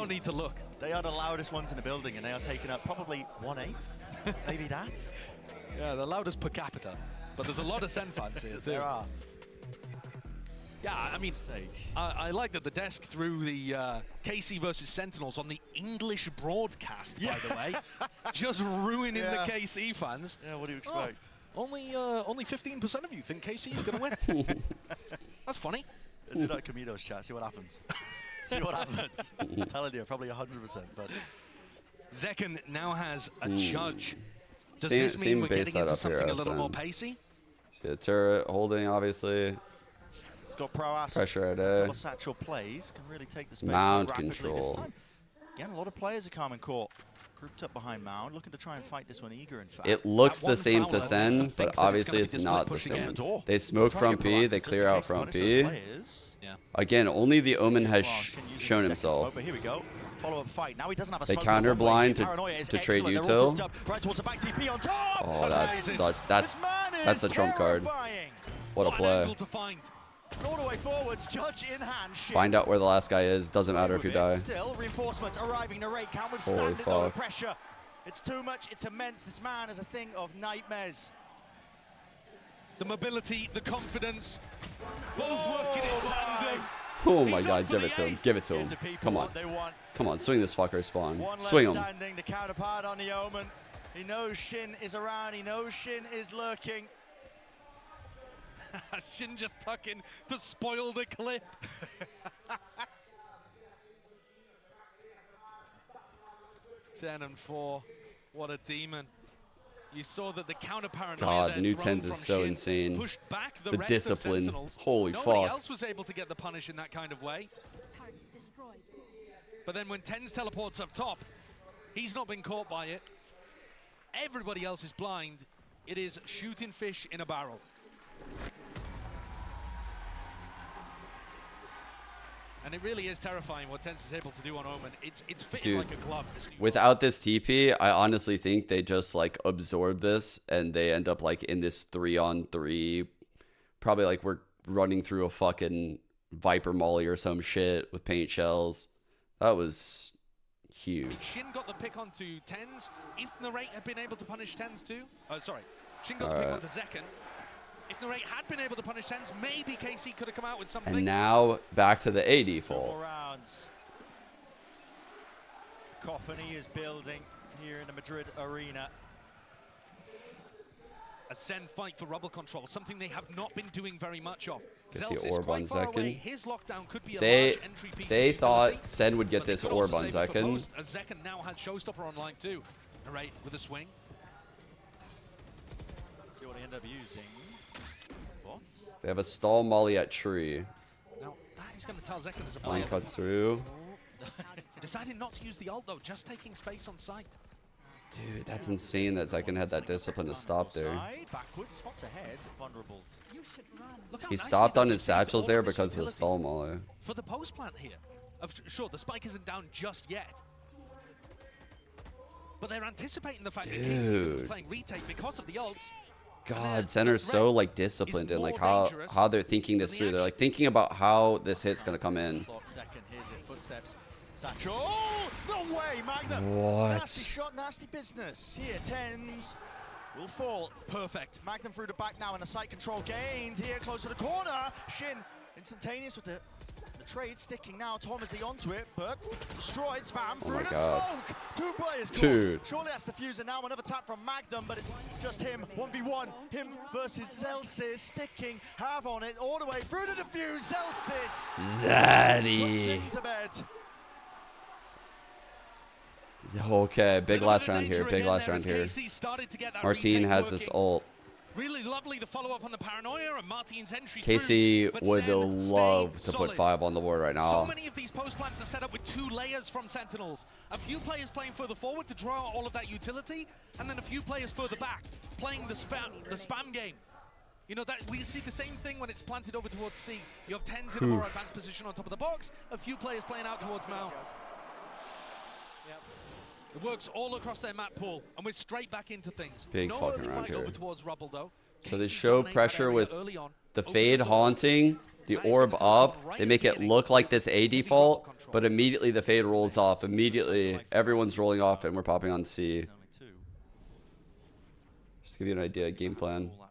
need to look. They are the loudest ones in the building, and they are taking up probably 1/8, maybe that. Yeah, the loudest per capita, but there's a lot of Sen fans here too. There are. Yeah, I mean, I like that the desk threw the KC versus Sentinels on the English broadcast, by the way. Just ruining the KC fans. Yeah, what do you expect? Oh, only 15% of you think KC is going to win. That's funny. Do that Kamido's chat, see what happens. See what happens. I'm telling you, probably 100%. But Zekken now has a judge. Does this mean we're getting into something a little more pacey? See the turret holding, obviously. It's got pro pressure at A. Double satchel plays can really take the space Mound rapidly control. this time. Again, a lot of players at Karmine Corp grouped up behind Mound, looking to try and fight this one eager, in fact. It looks the same to Sen, but obviously it's not the same. They smoke front B, they clear out front B. Again, only the Omen has shown himself. But here we go. Follow-up fight. Now he doesn't have a They smoke counter on the blind way. to trade They're all util. grouped up right towards the back TP on top. Oh, that's the trump card. What a play. All the way forwards, judge in hand. Find out where the last guy is. Doesn't matter if you die. Still, reinforcements arriving. Narrate can't withstand it though, the pressure. It's too much. It's immense. This man is a thing of nightmares. The mobility, the confidence, both working in tandem. Oh my god, give it to him. Give it to him. Come on. Come on, swing this fucker spawn. Swing him. Standing, the counterpart on the Omen. He knows Shin is around. He knows Shin is lurking. Shin just tucking to spoil the clip. 10-4. What a demon. You saw that the counter paranoia God, new TenZ is so insane. Pushed back the discipline. Holy fuck. Nobody else was able to get the punish in that kind of way. But then when TenZ teleports up top, he's not been caught by it. Everybody else is blind. It is shooting fish in a barrel. And it really is terrifying what TenZ is able to do on Omen. It's fitting like a glove. Without this TP, I honestly think they just like absorb this and they end up like in this 3-on-3. Probably like we're running through a fucking Viper Molly or some shit with paint shells. That was huge. Shin got the pick onto TenZ. If Narrate had been able to punish TenZ too. Oh, sorry. Shin got the pick onto Zekken. If Narrate had been able to punish TenZ, maybe KC could have come out with something. And now back to the A default. 4 rounds. Cacophony is building here in the Madrid arena. A Sen fight for rubble control, something they have not been doing very much of. Get the orb on Zekken. His lockdown could be a large entry piece. They thought Sen would get this orb on Zekken. Zekken now had Showstopper online too. Narrate with a swing. See what he ended up using. They have a stall molly at tree. Now, that is going to tell Zekken there's a Line cuts through. Decided not to use the ult though, just taking space on site. Dude, that's insane that Zekken had that discipline to stop there. Backwards, spots ahead, vulnerable. He stopped on his satchels there because of the stall molly. For the post plant here. Sure, the spike isn't down just yet. but they're anticipating the fact that KC will be playing retake because of the ults. God, Center's so like disciplined and like how they're thinking this through. They're like thinking about how this hit's gonna come in. Second, here's it, footsteps. Satchel. Oh, no way, Magnum. What? Nasty shot, nasty business. Here, TenZ will fall. Perfect. Magnum through the back now, and a side control gained here, close to the corner. Shin, instantaneous with the trade, sticking now. Thomasy onto it, but destroyed. Spam through the smoke. 2 players caught. Dude. Surely that's the fuse, and now another tap from Magnum, but it's just him. 1v1. Him versus Zelsis, sticking. Have on it all the way through the defuse. Zelsis. Zaddy. Puts him to bed. Okay, big last round here. Big last round here. Martine has this ult. Really lovely the follow-up on the paranoia and Martine's entry KC through, would love to put 5 on the board right now. So many of these post plants are set up with 2 layers from Sentinels. A few players playing further forward to draw all of that utility, and then a few players further back playing the spam game. You know, that we see the same thing when it's planted over towards C. You have TenZ in a more advanced position on top of the box, a few players playing out towards Mount. It works all across their map pool, and we're straight back into things. Big no fucking early round fight here. over towards Rubble, though. So they show pressure with the fade haunting, the orb up. They make it look like this A default, but immediately the fade rolls off. Immediately, everyone's rolling off, and we're popping on C. Just to give you an idea, game plan. On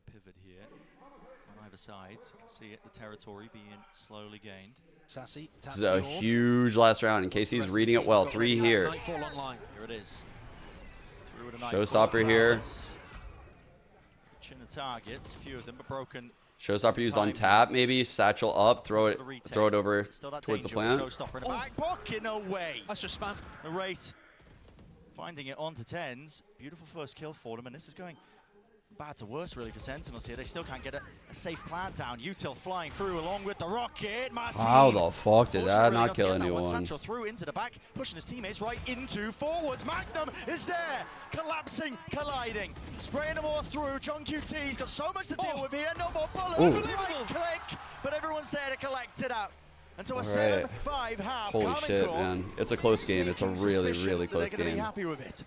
either side, you can see it, the territory being slowly gained. Sassy, This is a huge last round, and KC's reading it well. 3 here. Here it is. Showstopper here. Chin the targets, a few of them are broken. Showstopper used on tap, maybe. Satchel up, throw it over towards the plant. Showstopper in the back pocket, no way. That's just spam. The rate finding it onto TenZ. Beautiful first kill for them, and this is going bad to worse really for Sentinels here. They still can't get a safe plant down. Util flying through along with the rocket. Martin. How the fuck did that not kill anyone? Satchel through into the back, pushing his teammates right into forwards. Magnum is there, collapsing, colliding, spraying them all through. John QT's got so much to deal with here. No more bullets. Right click, but everyone's there to collect it out. And so a 7-5 half. Holy shit, man. It's a close game. It's a really, really close game. Happy with it.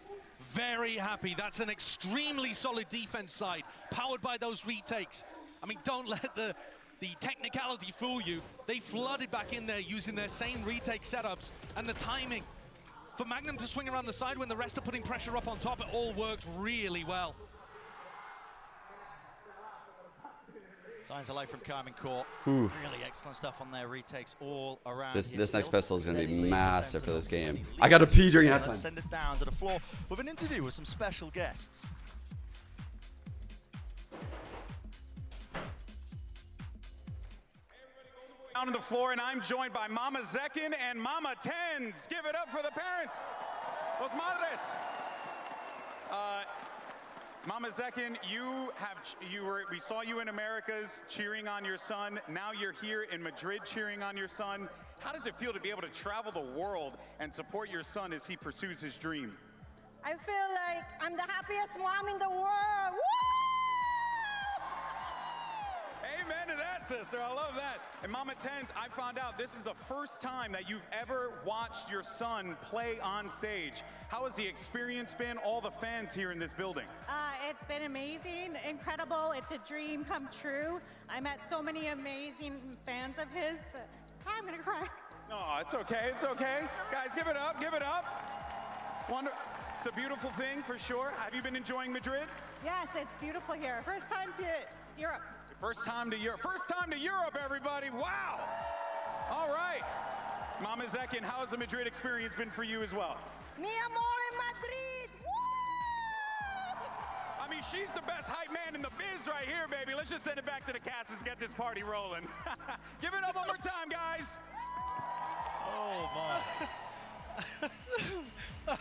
Very happy. That's an extremely solid defense side, powered by those retakes. I mean, don't let the technicality fool you. They flooded back in there using their same retake setups, and the timing for Magnum to swing around the side when the rest are putting pressure up on top, it all worked really well. Signs of life from Karmine Corp. Oof. Really excellent stuff on their retakes all around. This next pistol is going to be massive for this game. I got to pee during halftime. Send it down to the floor with an interview with some special guests. Down on the floor, and I'm joined by Mama Zekin and Mama TenZ. Give it up for the parents. Los madres. Mama Zekin, we saw you in Americas cheering on your son. Now you're here in Madrid cheering on your son. How does it feel to be able to travel the world and support your son as he pursues his dream? I feel like I'm the happiest mom in the world. Woo! Amen to that, sister. I love that. And Mama TenZ, I found out this is the first time that you've ever watched your son play on stage. How has the experience been? All the fans here in this building. It's been amazing, incredible. It's a dream come true. I met so many amazing fans of his. I'm gonna cry. No, it's okay. It's okay. Guys, give it up. Give it up. It's a beautiful thing for sure. Have you been enjoying Madrid? Yes, it's beautiful here. First time to Europe. First time to Europe. First time to Europe, everybody. Wow. All right. Mama Zekin, how has the Madrid experience been for you as well? Mi amor en Madrid. Woo! I mean, she's the best hype man in the biz right here, baby. Let's just send it back to the cast and get this party rolling. Give it up one more time, guys. Oh, my.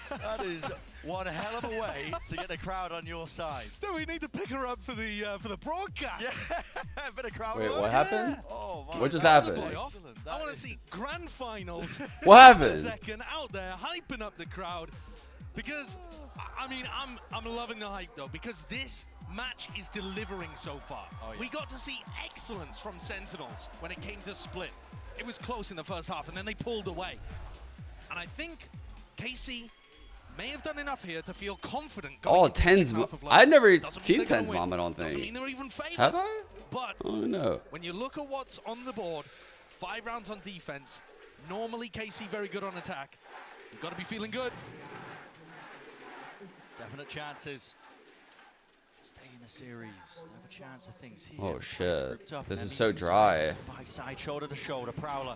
That is one hell of a way to get the crowd on your side. Do we need to pick her up for the broadcast? Yeah, a bit of crowd. Wait, what happened? Oh, my what just happened? I want to see grand finals. What happened? Second out there hyping up the crowd, because I mean I'm loving the hype though, because this match is delivering so far. Oh, yeah. We got to see excellence from Sentinels when it came to split. It was close in the first half, and then they pulled away. And I think KC may have done enough here to feel confident. Oh, TenZ. I'd never seen TenZ mom, I don't think. Mean they're even favored. Have I? But oh, no. When you look at what's on the board, 5 rounds on defense, normally KC very good on attack. You've got to be feeling good. Definite chances. Stay in the series. Have a chance of things here. Oh, shit. This is so dry. By side, shoulder to shoulder. Prowler.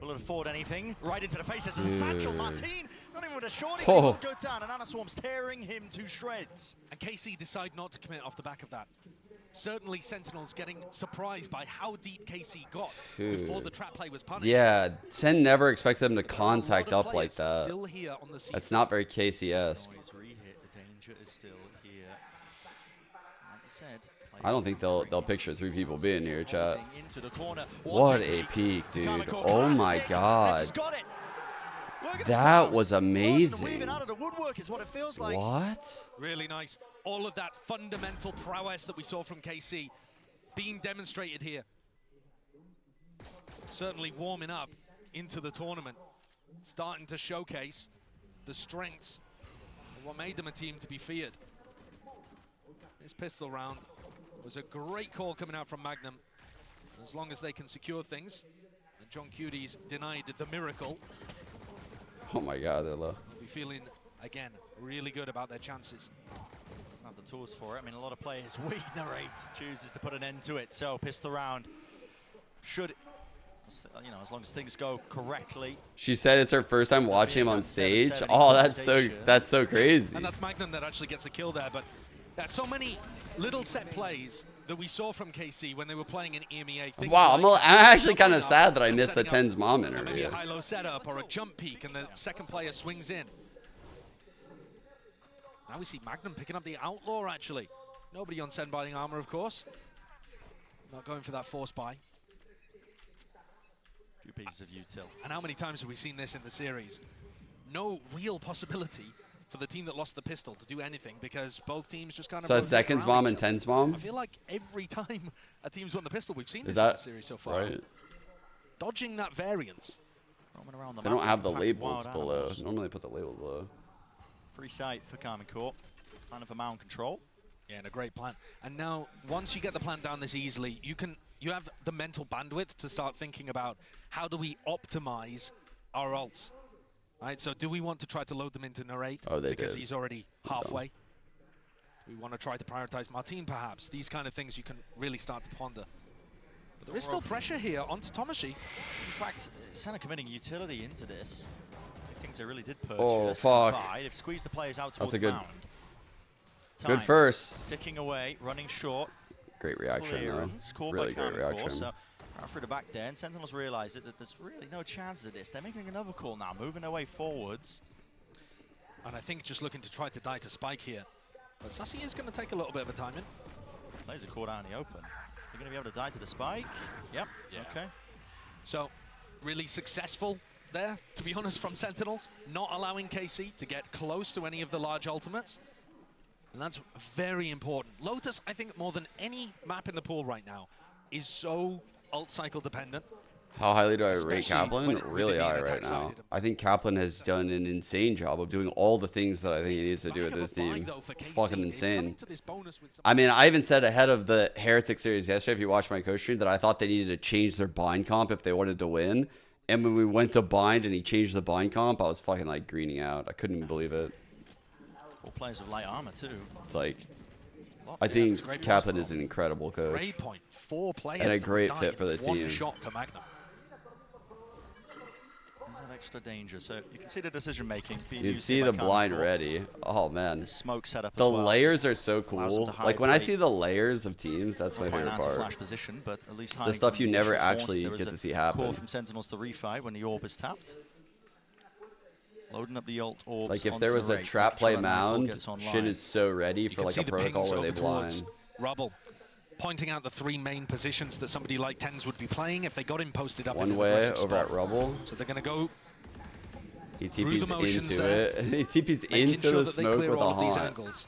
Will it afford anything? Right into the face. This is a satchel. Martin, not even with a shorty, but he will go down. And Anna Swarm's tearing him to shreds. And KC decide not to commit off the back of that. Certainly, Sentinels getting surprised by how deep KC got before the trap play was punished. Yeah, Sen never expected him to contact up like that. Still here on the That's not very KC-esque. The danger is still here. Like I said, I don't think they'll picture 3 people being here, chat. into the corner. What a peek, dude. Oh my god. That was amazing. What? Really nice. All of that fundamental prowess that we saw from KC being demonstrated here. Certainly warming up into the tournament. Starting to showcase the strengths of what made them a team to be feared. This pistol round was a great call coming out from Magnum. As long as they can secure things. And John Cuties denied the miracle. Oh my god, they're low. They'll be feeling, again, really good about their chances. Doesn't have the tools for it. I mean, a lot of players, we narrate, chooses to put an end to it. So, pistol round should, you know, as long as things go correctly. She said it's her first time watching him on stage. Oh, that's so crazy. And that's Magnum that actually gets the kill there. But there's so many little set plays that we saw from KC when they were playing in EMEA. Wow, I'm actually kind of sad that I missed the TenZ mom interview. Maybe a high-low setup or a jump peek, and the second player swings in. Now we see Magnum picking up the Outlaw, actually. Nobody on Sen buying armor, of course. Not going for that force buy. Few pieces of util. And how many times have we seen this in the series? No real possibility for the team that lost the pistol to do anything because both teams just kind of... So that's Second's mom and TenZ mom? I feel like every time a team's won the pistol, we've seen this in the series so far. Right? Dodging that variance. They don't have the labels below. Normally put the labels below. Free sight for Karmine Corp. Plan of a mound control. Yeah, and a great plan. And now, once you get the plan down this easily, you have the mental bandwidth to start thinking about how do we optimize our ults. Right, so do we want to try to load them into narrate? Oh, they because did. he's already halfway. Do we want to try to prioritize Martin, perhaps? These kind of things you can really start to ponder. But there is still pressure here onto Tomashi. In fact, Senna committing utility into this. Things they really did purchase. Oh, fuck. They've squeezed the players out towards That's a good, mound. good first. Ticking away, running short. Great reaction, though. Really great reaction. So, through the back there, and Sentinels realize that there's really no chance of this. They're making another call now, moving their way forwards. And I think just looking to try to die to Spike here. But Sassy is going to take a little bit of a time in. Players are caught out in the open. They're going to be able to die to the Spike. Yep, yeah. Okay. So, really successful there, to be honest, from Sentinels. Not allowing KC to get close to any of the large ultimates. And that's very important. Lotus, I think, more than any map in the pool right now, is so ult cycle dependent. How highly do I rate Kaplan? Really high right now. I think Kaplan has done an insane job of doing all the things that I think he needs to do with this team. It's fucking insane. I mean, I even said ahead of the Heretic series yesterday, if you watched my coach stream, that I thought they needed to change their bind comp if they wanted to win. And when we went to bind and he changed the bind comp, I was fucking like greening out. I couldn't even believe it. 4 players with light armor too. It's like, I think Kaplan is an incredible coach. Great point. 4 players and a great fit for the team. One shot to Magnum. There's that extra danger. So you can see the decision making. You can see the blind ready. Oh man. The smoke setup. The as well. layers are so cool. Like when I see the layers of teams, that's my favorite part. Flash position, but at least the stuff you never actually get to see happen. Call from Sentinels to refight when the orb is tapped. Loading up the ult orbs. Like if there was a trap play mound, shit is so ready for like a protocol where they blind. Rubble, pointing out the 3 main positions that somebody like TenZ would be playing if they got him posted up. One way over at Rubble. So they're going to go. He TP's into it. He TP's into the smoke with a haunt.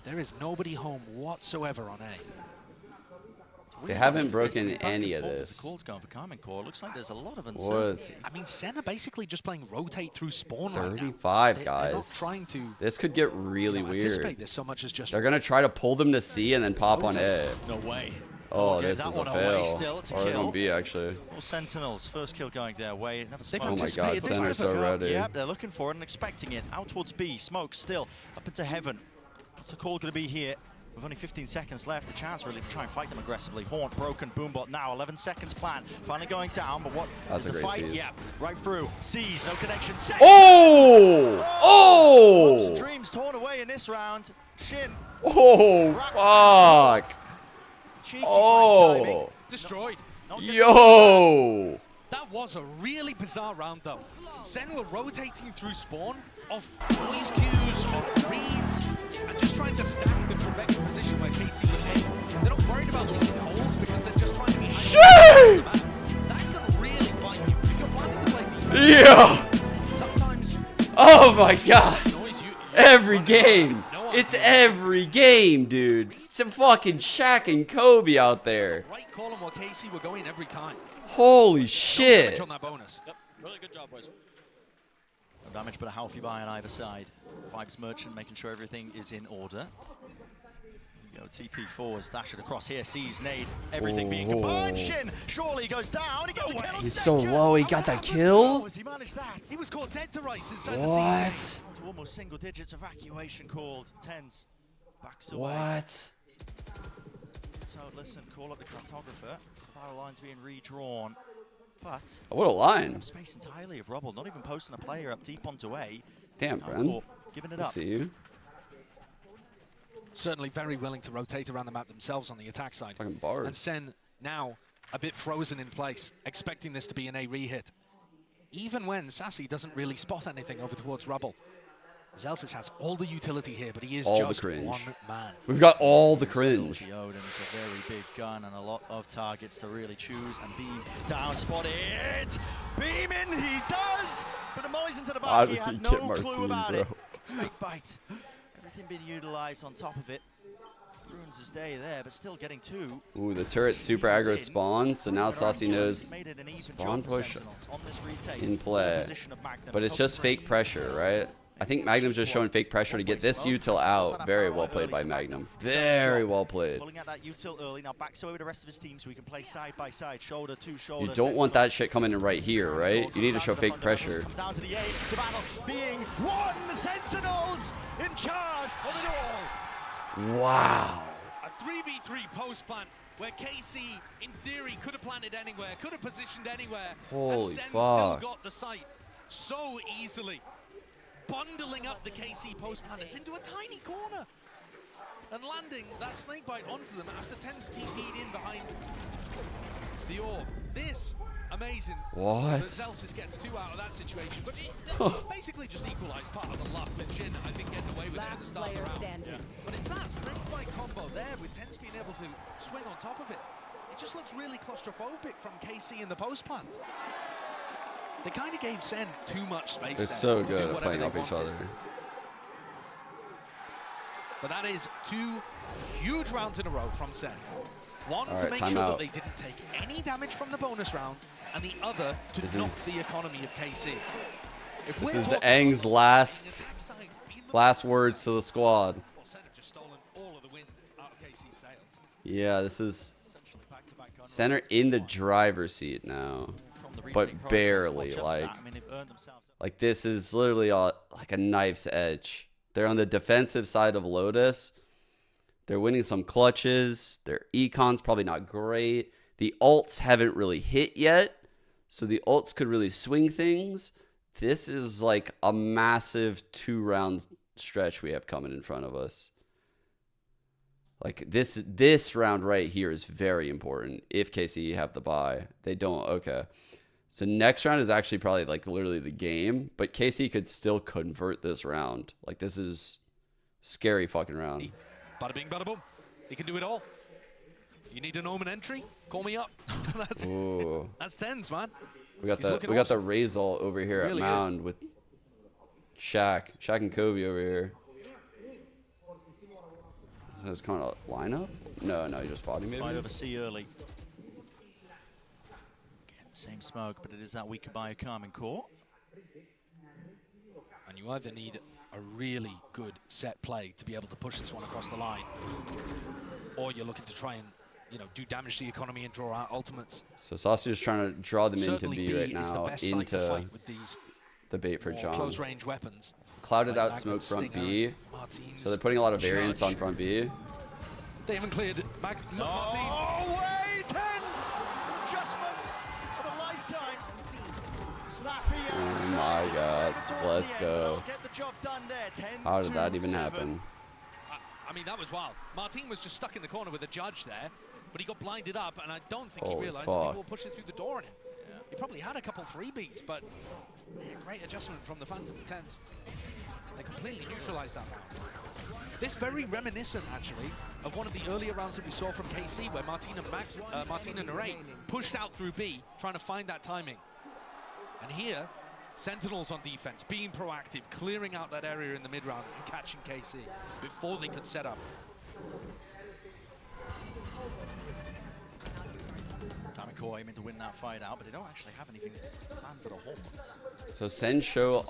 There is nobody home whatsoever on A. They haven't broken any of this. The call's going for Karmine Corp. Looks like there's a lot of uncertainty. I mean, Sen are basically just playing rotate through spawn 35 right now. guys. They're not trying to, this could get really weird. anticipate this so much as just. They're gonna try to pull them to C and then pop on A. No way. Oh, Okay, this that is a one away fail. still. It's a Or kill. going B actually. Well, Sentinels, first kill going their way. Oh my God, Center's so ready. Yep, they're looking for it and expecting it. Out towards B, smoke still up into heaven. What's the call going to be here? With only 15 seconds left, the chance really to try and fight them aggressively. Haunt broken, Boombot now, 11 seconds plan. Finally going down, but what That's is a the great fight? seize. Yeah, right through. Sees, no connection. Oh! Hopes and Oh! dreams torn away in this round. Shin. Oh, fuck! Cheeky Oh! Destroyed. Yo! That was a really bizarre round, though. Sen were rotating through spawn off noise cues, off reads, and just trying to stack the correct position where KC would aim. They're not worried about leaving holes because they're just trying to be Shit! That can really bite you. If you're planning to play defense, Yeah! sometimes. Oh my God! Every game! It's every game, dude. Some fucking Shaq and Kobe out there. Right column where KC were going every time. Holy shit! On that bonus. Yep, really good job, boys. No damage, but a healthy buy on either side. Vibes Merchant making sure everything is in order. Go TP forwards, dash it across here, sees nade, everything being combined. Shin surely goes down. He gets a kill. He's so low, he got that kill? He managed that. He was caught dead to rights inside the What? season. To almost single digits, evacuation called. TenZ backs away. What? So listen, call up the cartographer. Power lines being redrawn. But What a line. space entirely of rubble, not even posting a player up deep onto A. Damn, Bren. Giving it I up. see you. Certainly very willing to rotate around the map themselves on the attack side. Fucking bars. And Sen now a bit frozen in place, expecting this to be an A re-hit. Even when Sassy doesn't really spot anything over towards rubble. Zelsis has all the utility here, but he is All the just cringe. one man. We've got all the cringe. Still the Odin is a very big gun and a lot of targets to really choose and beam down, spot it. Beam in, he does! But the mollies into the back, Honestly, he had Kit no clue Martini, about bro. it. Snake bite. Everything being utilized on top of it. Ruins his day there, but still getting two. Ooh, the turret super aggro spawn, so now Saucy knows Made it an even spawn job for push Sentinels on this retake. in play. Position of Magnum. But it's just fake pressure, right? I think Magnum's just showing fake pressure to get this util out. Very well played by Magnum. Very well played. Pulling out that util early, now backs away with the rest of his team so he can play side by side, shoulder to shoulder. You don't want that shit coming in right here, right? You need to show fake pressure. Down to the A, the battle being won. The Sentinels in charge of it all. Wow. A 3v3 post plant where KC, in theory, could have planted anywhere, could have positioned anywhere. Holy and Sen fuck. still got the site so easily. Bundling up the KC post planters into a tiny corner and landing that snakebite onto them after TenZ TP'd in behind the orb. This, amazing. What? But Zelsis gets two out of that situation, but it basically just equalised part of the luck with Shin, I think, getting away with it at the start of the round. Yeah. But it's that snakebite combo there with TenZ being able to swing on top of it. It just looks really claustrophobic from KC in the post plant. They kind of gave Sen too much space. They're there so to do good at whatever playing they off each wanted. other. But that is two huge rounds in a row from Sen. One All to right, make time sure out. that they didn't take any damage from the bonus round, and the other to This knock is- the economy of KC. If This we're is talking Eng's last words to the squad. Sen have just stolen all of the wind out of KC's sails. Yeah, this is center in the driver's seat now, but barely. Like this is literally like a knife's edge. They're on the defensive side of Lotus. They're winning some clutches. Their econ's probably not great. The ults haven't really hit yet, so the ults could really swing things. This is like a massive 2-round stretch we have coming in front of us. Like this round right here is very important. If KC have the bye, they don't. Okay, so next round is actually probably like literally the game, but KC could still convert this round. Like this is scary fucking round. Bada bing, bada boom. He can do it all. You need an Omen entry? Call me up. that's TenZ, man. We got He's the looking we got the awesome. Razal over here at Really Mound with Shaq and Kobe over here. That's kind of lineup. No, you just spotting maybe. Fight over C early. Again, same smoke, but it is that weaker by Karmine Corp. And you either need a really good set play to be able to push this one across the line, or you're looking to try and, you know, do damage to the economy and draw out ultimates. So Saucy is trying to draw them Certainly into B right is the now, best site to into fight with these the bait for John. close range weapons. Clouded like out smoke Magnum, front Stinger, B. Martin's So they're putting a lot of variance Judge. on front B. They haven't cleared Martin. Oh, wait! TenZ! Adjustment of a lifetime. Snappy out. Oh my god. Let's go. Get the job done there. 10 How did that even happen? I mean, that was wild. Martin was just stuck in the corner with a judge there, but he got blinded up, and I don't think he realized that people were pushing through the door on him. Yeah. He probably had a couple freebies, but great adjustment from the Phantom TenZ. They completely neutralized that round. This very reminiscent, actually, of one of the earlier rounds that we saw from KC, where Martin and Narrate pushed out through B, trying to find that timing. And here, Sentinels on defense, being proactive, clearing out that area in the mid-round and catching KC before they could set up. Karmine Corp aiming to win that fight out, but they don't actually have anything planned for the haunt. So Sen show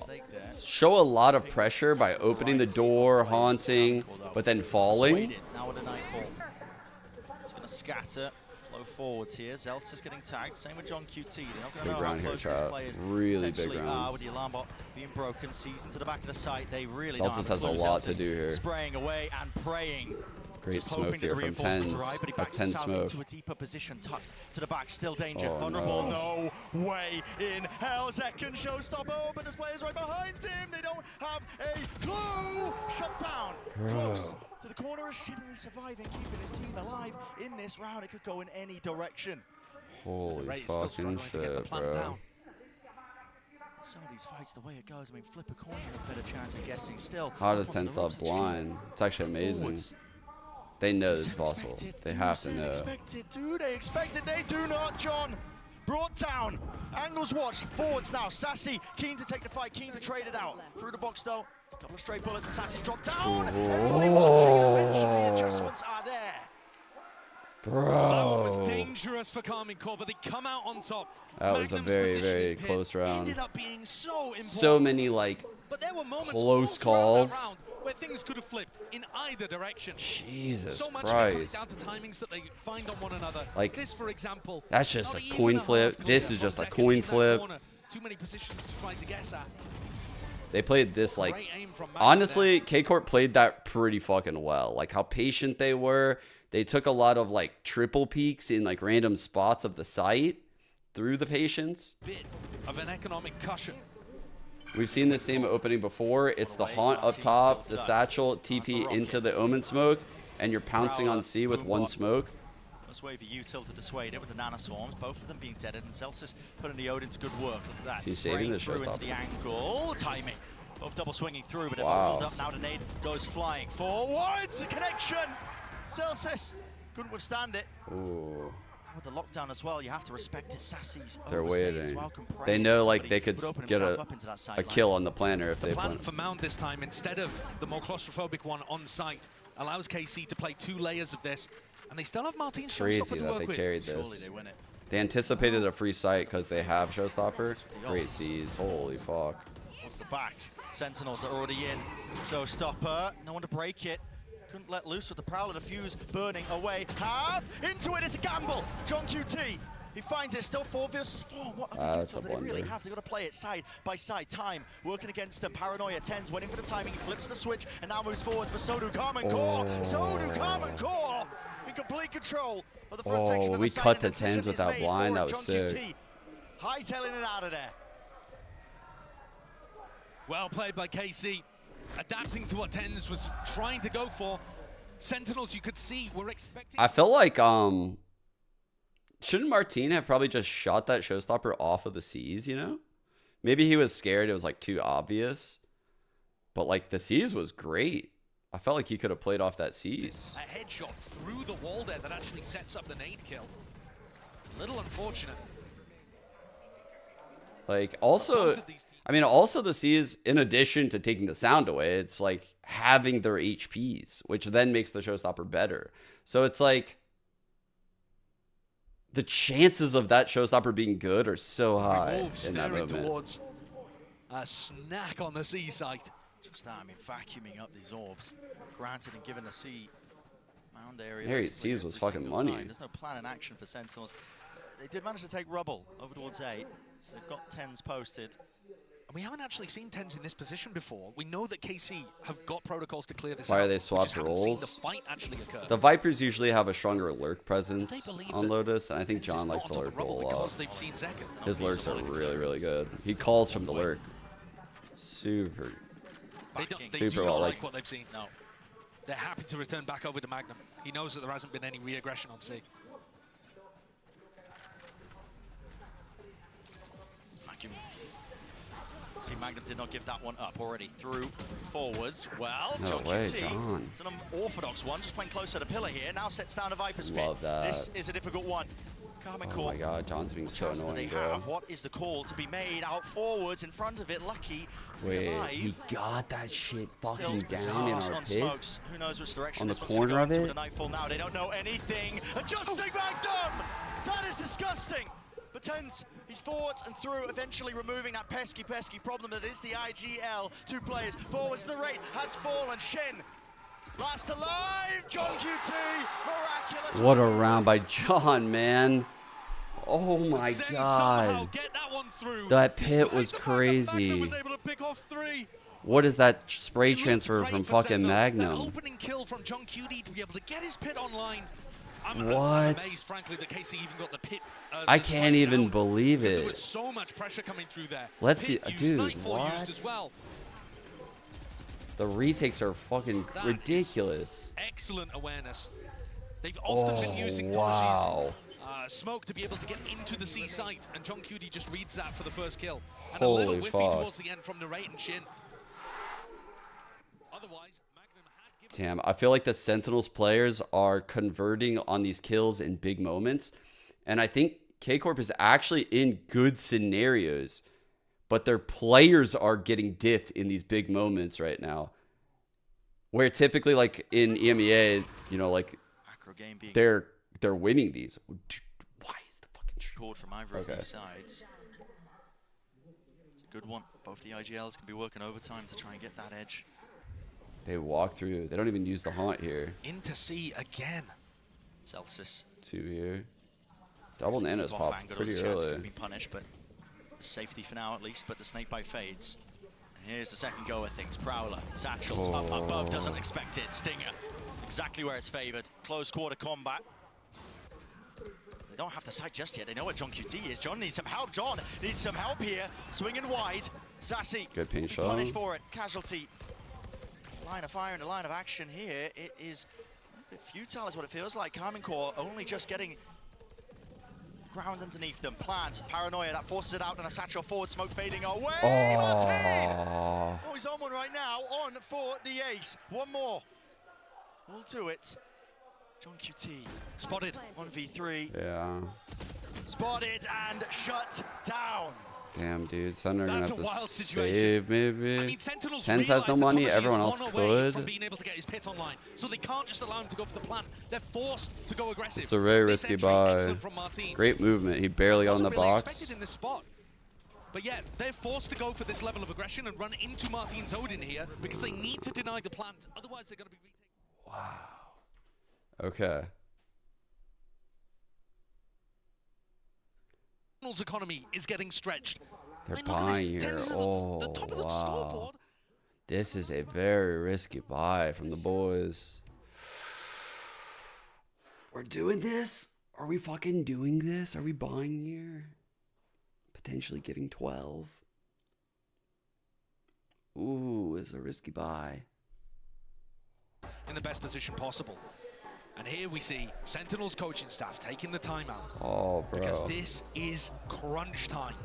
a lot of pressure by opening the door, haunting, but then falling. Now with a nightfall. It's going to scatter, flow forwards here. Zeltz getting tagged. Same with John QT. They're not going to know how close these players really big potentially are round. with the alarm bot being broken. Sees into the back of the site. They really Zeltz has a lot to do here. Spraying away and praying. Great smoke here from TenZ. That's TenZ smoke. Into a deeper position, tucked to the back, still danger. Vulnerable, no way in hell. Second showstopper, but there's players right behind him. They don't have a clue. Shut down. Close to the corner, is shittily surviving, keeping his team alive in this round. It could go in any direction. Holy fucking shit, bro. Some of these fights, the way it goes, I mean, flip a coin, a better chance of guessing still. How does TenZ stop blind? It's actually amazing. They know this is possible. They have to know. Do they expect it? They do not, John. Brought down. Angles watched. Forwards now. Sassy keen to take the fight, keen to trade it out. Through the box though. Couple of straight bullets and Sassy's dropped down. Everybody watching. Eventually adjustments are there. Bro. That was dangerous for Karmine Corp, but they come out on top. That was a very, very close round. Ended up being so important. So many like but there were moments close calls. Where things could have flipped in either direction. Jesus so much Christ. Down to timings that they find on one another. Like this, for example. That's just a coin flip. This is just a coin flip. Too many positions to try to guess at. They played this like honestly, K-Corp played that pretty fucking well. Like how patient they were. They took a lot of like triple peeks in like random spots of the site through the patience. Bit of an economic cushion. We've seen this same opening before. It's the haunt up top, the satchel, TP into the omen smoke, and you're pouncing on C with one smoke. Let's wait for util to dissuade it with the nanoswarms, both of them being deaded, and Celsius putting the Odin to good work. Look at that. He's saving the through into showstopper. the angle. Timing. Both double swinging through, but they're Wow. rolled up. Now the nade goes flying forwards. Connection. Celsius couldn't withstand it. Ooh. With the lockdown as well, you have to respect it. Sassy's They're overstayed as waiting. well, can pray They that know like somebody they could would open get himself up into that a sideline. kill on the planner if The they plan want. for Mound this time, instead of the more claustrophobic one on site, allows KC to play 2 layers of this, and they still have Martin's Crazy showstopper to that work they with. carried this. They anticipated a free sight because they have showstopper. Great C's. Holy fuck. What's the back? Sentinels are already in. Showstopper. No one to break it. Couldn't let loose with the Prowler defuse burning away. Half into it. It's a gamble. John QT. He finds it. Still 4 versus 4. What That's do a they really blunder. have? They've got to play it side by side. Time working against them. Paranoia. TenZ waiting for the timing. He flips the switch and now moves forward. But so do Karmine Corp. So do Karmine Corp. In complete control of the front section of we the site, cut and the decision 10s is without made blind. for That was John sick. QT. Hightailing it out of there. Well played by KC, adapting to what TenZ was trying to go for. Sentinels, you could see, were expecting. I felt like shouldn't Martin have probably just shot that showstopper off of the C's, you know? Maybe he was scared it was like too obvious. But like the C's was great. I felt like he could have played off that C's. A headshot through the wall there that actually sets up the nade kill. A little unfortunate. Like, also, I mean, also the C's, in addition to taking the sound away, it's like having their HPs, which then makes the showstopper better. So it's like the chances of that showstopper being good are so high in that moment. Towards a snack on the C site. Just that, I mean, vacuuming up these orbs. Granted, and given the C mound area. Harry C's was fucking money. There's no plan in action for Sentinels. They did manage to take rubble over towards 8, so they've got TenZ posted. And we haven't actually seen TenZ in this position before. We know that KC have got protocols to clear this Why out. are they swapped roles? The fight actually occur. The Vipers usually have a stronger lurk presence on Lotus, and I think John likes the lurk role a lot. His lurks are really, really good. He calls from the lurk. Super well. Like what they've seen. No. They're happy to return back over to Magnum. He knows that there hasn't been any re-aggression on C. See, Magnum did not give that one up already. Through forwards. Well, No John way, QT. John. It's an unorthodox one, just playing closer to pillar here. Now sets down a Viper's pit. Love that. This is a difficult one. Karmine Corp. Oh my god, John's being so Chance that annoying, they bro. have. What is the call to be made out forwards in front of it? Lucky to be Wait, alive. he got that shit fucking Still down in our on pit? smokes. Who knows which direction On the this one's gonna corner go of into it? with a nightfall now. They don't know anything. Adjusting Magnum! That is disgusting. But TenZ, he's forwards and through, eventually removing that pesky problem that is the IGL. 2 players, forwards to the rate, has fallen. Shen, last alive, John QT, miraculous. What a round by John, man. Oh my god. That pit was crazy. What is that spray transfer from fucking Magnum? Opening kill from John QT to be able to get his pit online. I'm What? amazed, frankly, that KC even got the pit. I can't even believe There it. was so much pressure coming through there. Let's see, Pit used, dude, Nightfall used what? as well. The retakes are fucking That ridiculous. Excellent awareness. They've often been using wow. smoke to be able to get into the C site, and John QT just reads that for the first kill. And Holy a little whiffy fuck. towards the end from Narrate and Shin. Otherwise, Damn, I feel like the Sentinels players are converting on these kills in big moments. And I think K-Corp is actually in good scenarios, but their players are getting diffed in these big moments right now. Where typically, like in EMEA, you know, like they're winning these. Why is the fucking Called from either of these sides. It's a good one. Both the IGLs can be working overtime to try and get that edge. They walk through. They don't even use the haunt here. Into C again. Celsius. 2 here. Double nanos Off pop angle, pretty there's a chance it early. could be punished, but safety for now at least. But the snake bite fades. And here's the second go of things. Prowler, satchels, up above, doesn't expect it. Stinger, exactly where it's favored. Close quarter combat. They don't have to sight just yet. They know where John QT is. John needs some help. John needs some help here. Swinging wide. Sassy. Good paint shot. Punished for it. Casualty. Line of fire and a line of action here. It is a bit futile is what it feels like. Karmine Corp only just getting ground underneath them. Plans, paranoia, that forces it out, and a satchel forward, smoke fading away. Martin! Oh, he's on one right now, on for the ace. One more. We'll do it. John QT. Spotted. 1v3. Yeah. Spotted and shut down. Damn, dude. Sunder gonna That's have a to wild save, situation. maybe. I mean, Sentinels TenZ has no realize money. that Everyone Tomaji else is 1 away from could. being able to get his pit online, so they can't just allow him to go for the plant. They're forced to go aggressive. It's a very This risky entry, buy. excellent from Martin. Great movement. He barely got on the Wasn't really box. expected in this spot. But yeah, they're forced to go for this level of aggression and run into Martin's Odin here because they need to deny the plant. Otherwise, they're going to be retaken. Wow. Okay. Sentinel's economy is getting stretched. They're I mean, look at this. buying here. TenZ is Oh, the top of the wow. scoreboard. This is a very risky buy from the boys. We're doing this? Are we fucking doing this? Are we buying here? Potentially giving 12. Ooh, it's a risky buy. In the best position possible. And here we see Sentinels coaching staff taking the timeout. Oh, bro. Because this is crunch time.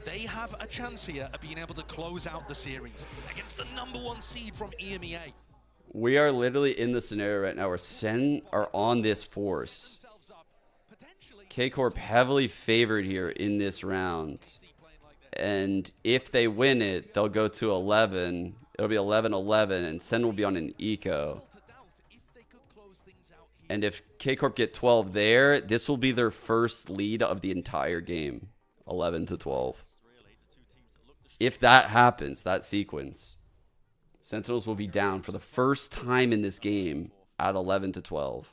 They have a chance here of being able to close out the series against the #1 seed from EMEA. We are literally in the scenario right now where Sen are on this force. K-Corp heavily favored here in this round. And if they win it, they'll go to 11. It'll be 11-11, and Sen will be on an eco. And if K-Corp get 12 there, this will be their first lead of the entire game, 11-12. If that happens, that sequence, Sentinels will be down for the first time in this game at 11-12.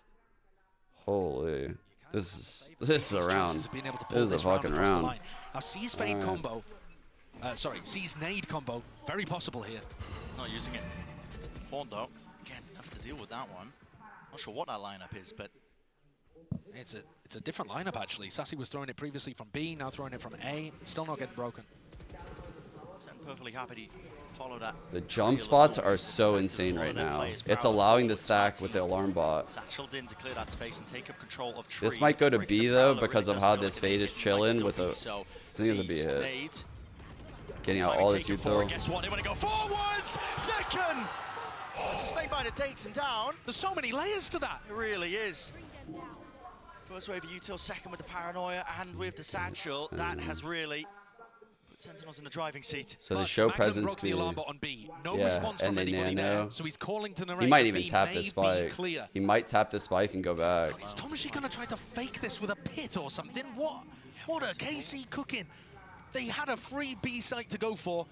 Holy, this is a round. This is a fucking round. Now C's fade combo, C's nade combo, very possible here. Not using it. Horn though, again, nothing to deal with that one. Not sure what that lineup is, but it's a different lineup actually. Sassy was throwing it previously from B, now throwing it from A. Still not getting broken. I'm perfectly happy to follow that. The jump spots are so insane right now. It's allowing the stack with the alarm bot. Satchel in to clear that space and take up control of This might go to B though because of how this fade is chilling with the. I think it's a B hit. Getting out all this util. Guess what? They want to go forwards. Second. It's a snake bite that takes him down. There's so many layers to that. It really is. First wave of util, second with the paranoia and with the satchel. That has really put Sentinels in the driving seat. So the show Magnum presence broke the alarm bot on B. No yeah, response from and then anybody Nano. there. So he's calling to narrate. He might even B tap may the be spike. clear. He might tap the spike and go back. Is Tomashi gonna try to fake this with a pit or something? What a KC cooking. They had a free B site to go for,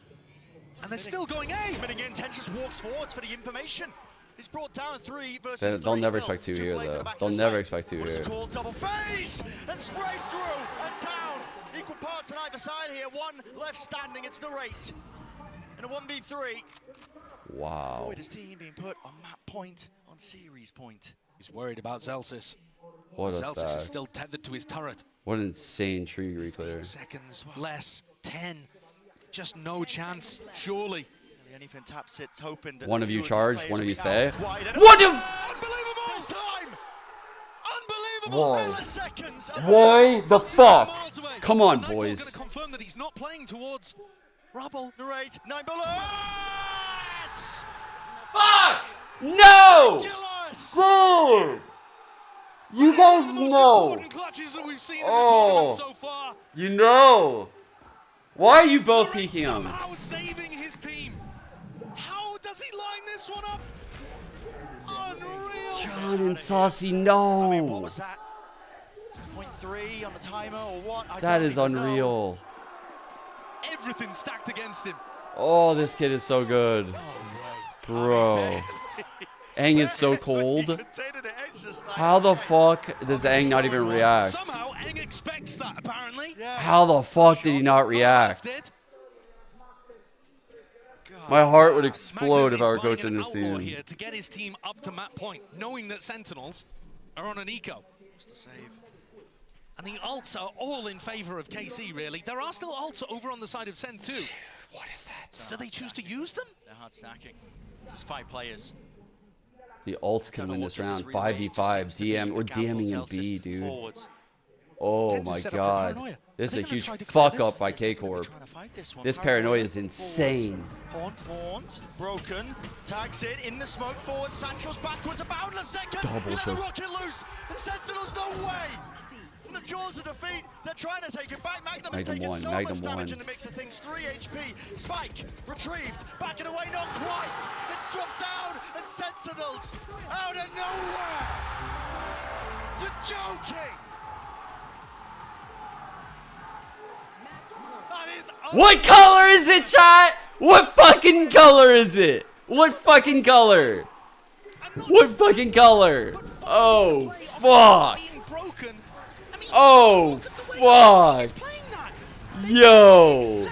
and they're still going A. Coming in, TenZ just walks forwards for the information. He's brought down 3 versus 3. They'll never expect 2 here though. They'll never expect 2 here. Called double face and sprayed through and down. Equal parts on either side here. One left standing. It's narrate. In a 1v3. Wow. Avoid his team being put on map point, on series point. He's worried about Zelsis. What a Zelsis stack. is still tethered to his turret. What an insane tree reclear. Seconds less, 10. Just no chance, surely. Anything taps it, hoping that One of you charge, one of you stay. What of? Unbelievable! This time! Unbelievable! Whoa. Why the fuck? Come on, boys. Going to confirm that he's not playing towards Rubble. Narrate, 9 bullets! Fuck! No! Dude! You guys know. Oh, you know. Why are you both peeking him? Saving his team. How does he line this one up? Unreal. John and Saucy, no. I mean, what was that? 0.3 on the timer or what? That is unreal. Everything stacked against him. Oh, this kid is so good. Bro. Aang is so cold. How the fuck does Aang not even react? Somehow Aang expects that, apparently. How the fuck did he not react? My heart would explode if I were coaching this team. Here to get his team up to map point, knowing that Sentinels are on an eco. What's the save? And the ults are all in favor of KC, really. There are still ults over on the side of Sen too. What is that? Do they choose to use them? They're hard stacking. There's 5 players. The ults can win this round. 5v5 DM. We're DMing in B, dude. Oh my god. This is a huge fuck up by K-Corp. This paranoia is insane. Haunt, broken, tags it in the smoke forward, Sancho's backwards, a boundless second, Double the rocket loose, and Sentinels no way! In the jaws of defeat, they're trying to take it back, Magnum has taken so much damage in the mix of things, 3 HP, Spike, retrieved, backing away, not quite, it's dropped down, and Sentinels, out of nowhere! You're joking! What color is it, chat? What fucking color is it? What fucking color? What fucking color? Oh, fuck. Oh, fuck. Yo.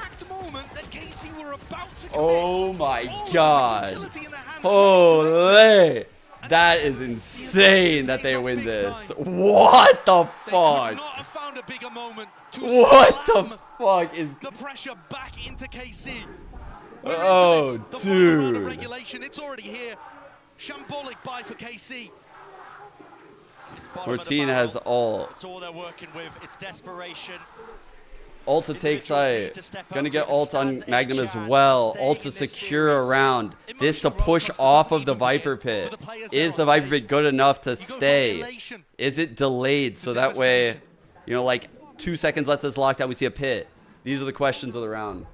Oh my god. Holy. That is insane that they win this. What the fuck? What the fuck is the pressure back into KC? Oh, dude. Regulation, it's already here. Shambolic buy for KC. Routine has ult. It's all they're working with. It's desperation. Ult to take site. Gonna get ult on Magnum as well. Ult to secure around. This to push off of the Viper Pit. Is the Viper Pit good enough to stay? Is it delayed so that way, you know, like 2 seconds left this lockdown, we see a pit. These are the questions of the round.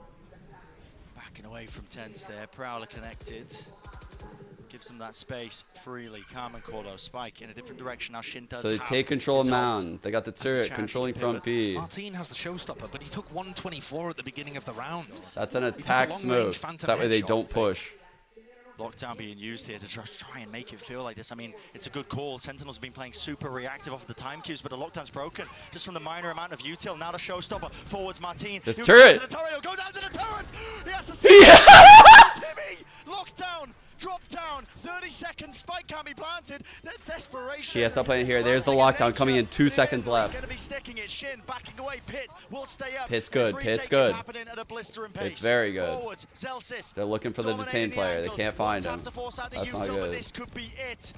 Backing away from TenZ there. Prowler connected. Gives them that space freely. Karmine Corp spike in a different direction. Now Shin does. So they take control of Mound. They got the turret controlling front B. Martin has the showstopper, but he took 124 at the beginning of the round. That's an attack smoke. So that way they don't push. Lockdown being used here to just try and make it feel like this. I mean, it's a good call. Sentinels have been playing super reactive off of the time cues, but the lockdown's broken just from the minor amount of util. Now the showstopper forwards Martin. This turret. Go down to the turret. He has to see Timmy. Lockdown. Drop down, 30 seconds, spike can't be planted. That's desperation. Yeah, stop playing here. There's the lockdown coming in. 2 seconds left. Gonna be sticking it. Shin backing away. Pit will stay up. Pit's good. Pit's good. It's very good. Forwards, Zelsis. They're looking for the detained player. They can't find him. That's not good. This could be it.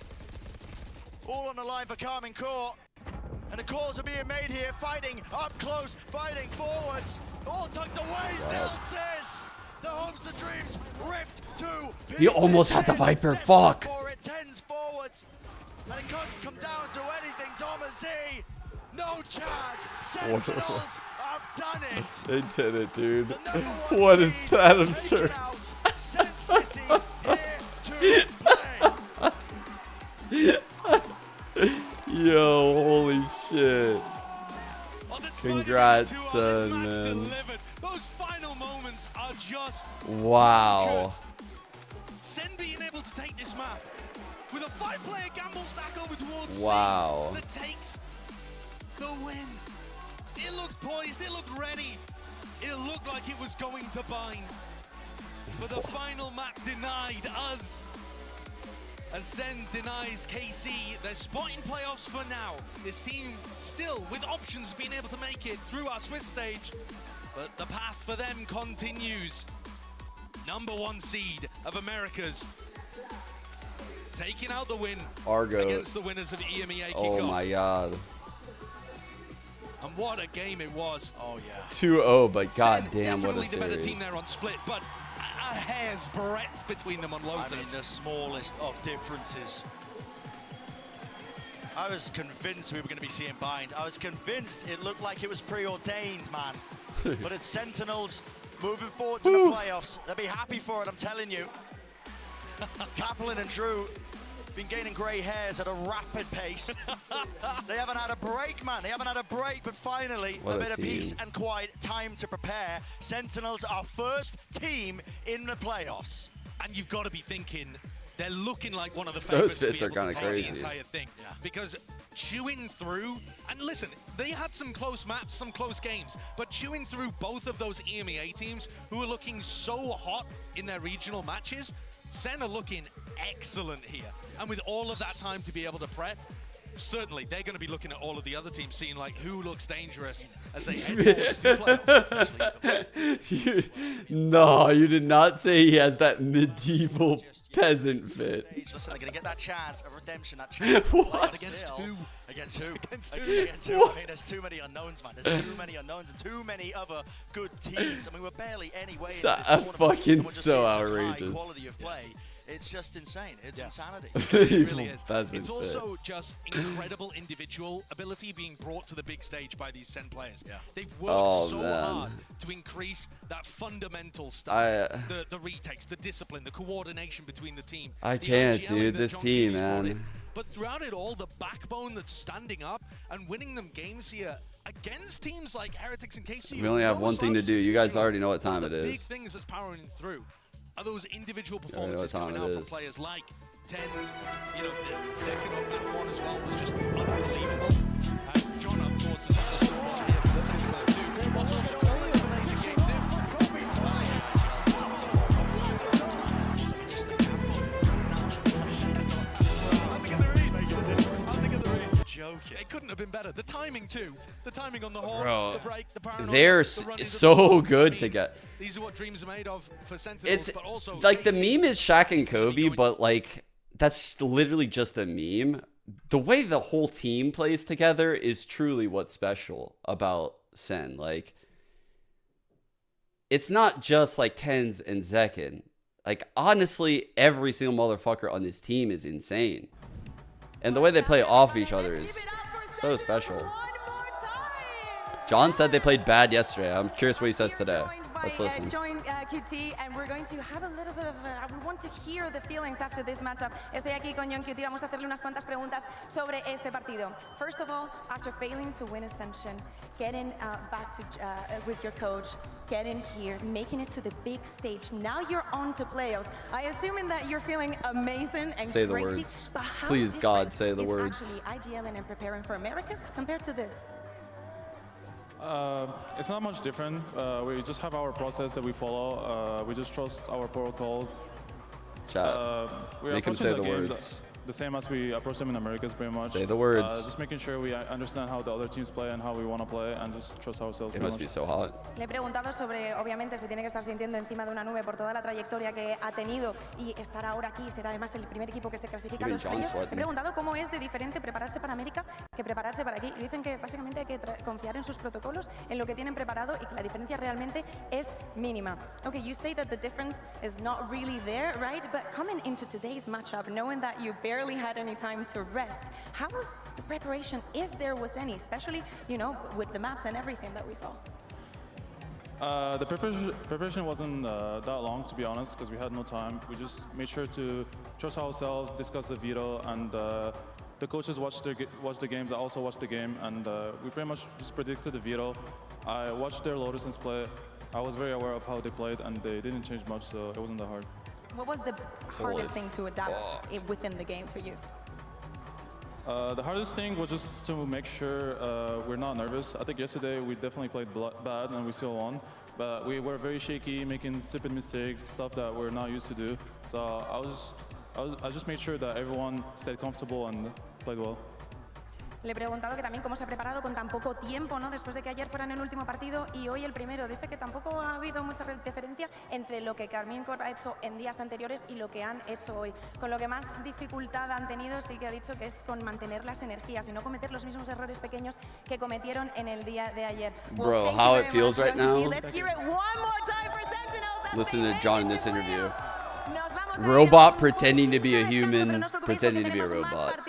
All on the line for Karmine Corp. And the calls are being made here. Fighting up close. Fighting forwards. All tucked away. Zelsis. The hopes and dreams ripped to pieces. He almost had the Viper. Fuck. TenZ forwards. And it couldn't come down to anything. Z. No chance. Sentinels have done it. They did it, dude. What is that absurd? Sen City here to play. Yo, holy shit. Congrats, man. Those final moments are just wow. Sen being able to take this map with a 5-player gamble stack over towards wow. that takes the win. It looked poised, it looked ready, it looked like it was going to bind. But the final map denied us. As Zen denies KC their spot in playoffs for now. This team still with options being able to make it through our Swiss stage. But the path for them continues. #1 seed of Americas. Taking out the win Argo against the winners of EMEA kickoff. Oh my god. And what a game it was. Oh yeah. 2-0, but goddamn, what a definitely the better team series. there on split, but a hair's breadth between them on Lotus. I mean, the smallest of differences. I was convinced we were going to be seeing bind. I was convinced it looked like it was preordained, man. But it's Sentinels moving forward to the playoffs. They'll be happy for it, I'm telling you. Kaplan and Drew been gaining grey hairs at a rapid pace. They haven't had a break, man. They haven't had a break, but finally, a bit of peace and quiet, time to prepare. Sentinels are first team in the playoffs. And you've got to be thinking, they're looking like one of the favorites Those fits to be are able to kind of take crazy. the entire thing. Yeah. Because chewing through, and listen, they had some close maps, some close games, but chewing through both of those EMEA teams who are looking so hot in their regional matches, Sen are looking excellent here. And with all of that time to be able to prep, certainly they're going to be looking at all of the other teams, seeing like who looks dangerous as they head towards the playoffs. No, you did not say he has that medieval peasant fit. Listen, they're going to get that chance of redemption, that chance. What? Against who? Against who? Against who? I mean, there's too many unknowns, man. There's too many unknowns and too many other good teams. I mean, we're barely anyway in this tournament, fucking and we're just so seeing such outrageous. high quality of play. It's just insane. It's insanity. It really is. It's also just incredible individual ability being brought to the big stage by these Sen players. Yeah. They've worked so hard to increase that fundamental stuff. The retakes, the discipline, the coordination between the team. I can't, dude. This team, man. But throughout it all, the backbone that's standing up and winning them games here against teams like Heretics and KC. We only have one thing to do. You guys already know what time it The big is. things that's powering through are those individual You already know performances what time coming it out is. from players like TenZ. You know, the second opening one as well was just unbelievable. And John, of course, is on the scoreboard here for the second map too. What's also calling an amazing game too. Joking. It couldn't have been better. The timing too. The timing on the horn, Bro, the break, the paranoia, they're the run into so the good I to mean, get. These are what dreams are made of for Sentinels, It's but also like the KC. meme is Shaq and Kobe, but like that's literally just a meme. The way the whole team plays together is truly what's special about Sen. Like, it's not just like TenZ and Zekin. Like, honestly, every single motherfucker on this team is insane. And the way they play off each other is so special. John said they played bad yesterday. I'm curious what he says today. Let's listen. Join QT, and we're going to have a little bit of we want to hear the feelings after this matchup. Estoy aquí con Young QT. Vamos a hacerle unas cuantas preguntas sobre este partido. First of all, after failing to win Ascension, getting back to with your coach, getting here, making it to the big stage. Now you're on to playoffs. I assuming that you're feeling amazing and say crazy. The words. But how Please, God, say the is words. actually IGLing and preparing for Americas compared to this? It's not much different. We just have our process that we follow. We just trust our protocols. Chat. We're Make him say the games words. The same as we approach them in Americas, pretty much. Say the words. Just making sure we understand how the other teams play and how we want to play, and just trust ourselves. It must be so hot. Le he preguntado sobre, obviamente, se tiene que estar sintiendo encima de una nube por toda la trayectoria que ha tenido y estar ahora aquí, será además el primer equipo que se clasifica a los playoffs. Le he preguntado cómo es de diferente prepararse para América que prepararse para aquí. Y dicen que básicamente hay que confiar en sus protocolos, en lo que tienen preparado y que la diferencia realmente es mínima. Okay, you say that the difference is not really there, right? But coming into today's matchup, knowing that you barely had any time to rest, how was the preparation, if there was any, especially, you know, with the maps and everything that we saw? The preparation wasn't that long, to be honest, because we had no time. We just made sure to trust ourselves, discuss the veto, and the coaches watched the games. I also watched the game, and we pretty much just predicted the veto. I watched their Lotus's play. I was very aware of how they played, and they didn't change much, so it wasn't that hard. What was the hardest thing to adapt within the game for you? The hardest thing was just to make sure we're not nervous. I think yesterday we definitely played bad and we still won, but we were very shaky, making stupid mistakes, stuff that we're not used to do. So I just made sure that everyone stayed comfortable and played well. Le he preguntado que también cómo se ha preparado con tan poco tiempo, ¿no? Después de que ayer fueran el último partido y hoy el primero. Dice que tampoco ha habido mucha diferencia entre lo que Karmine Corp ha hecho en días anteriores y lo que han hecho hoy. Con lo que más dificultad han tenido, sí que ha dicho que es con mantener las energías y no cometer los mismos errores pequeños que cometieron en el día de ayer. Bro, how it feels right now. Let's hear it one more time for Sentinels. Listen to John in this interview. Robot pretending to be a human, pretending to be a robot.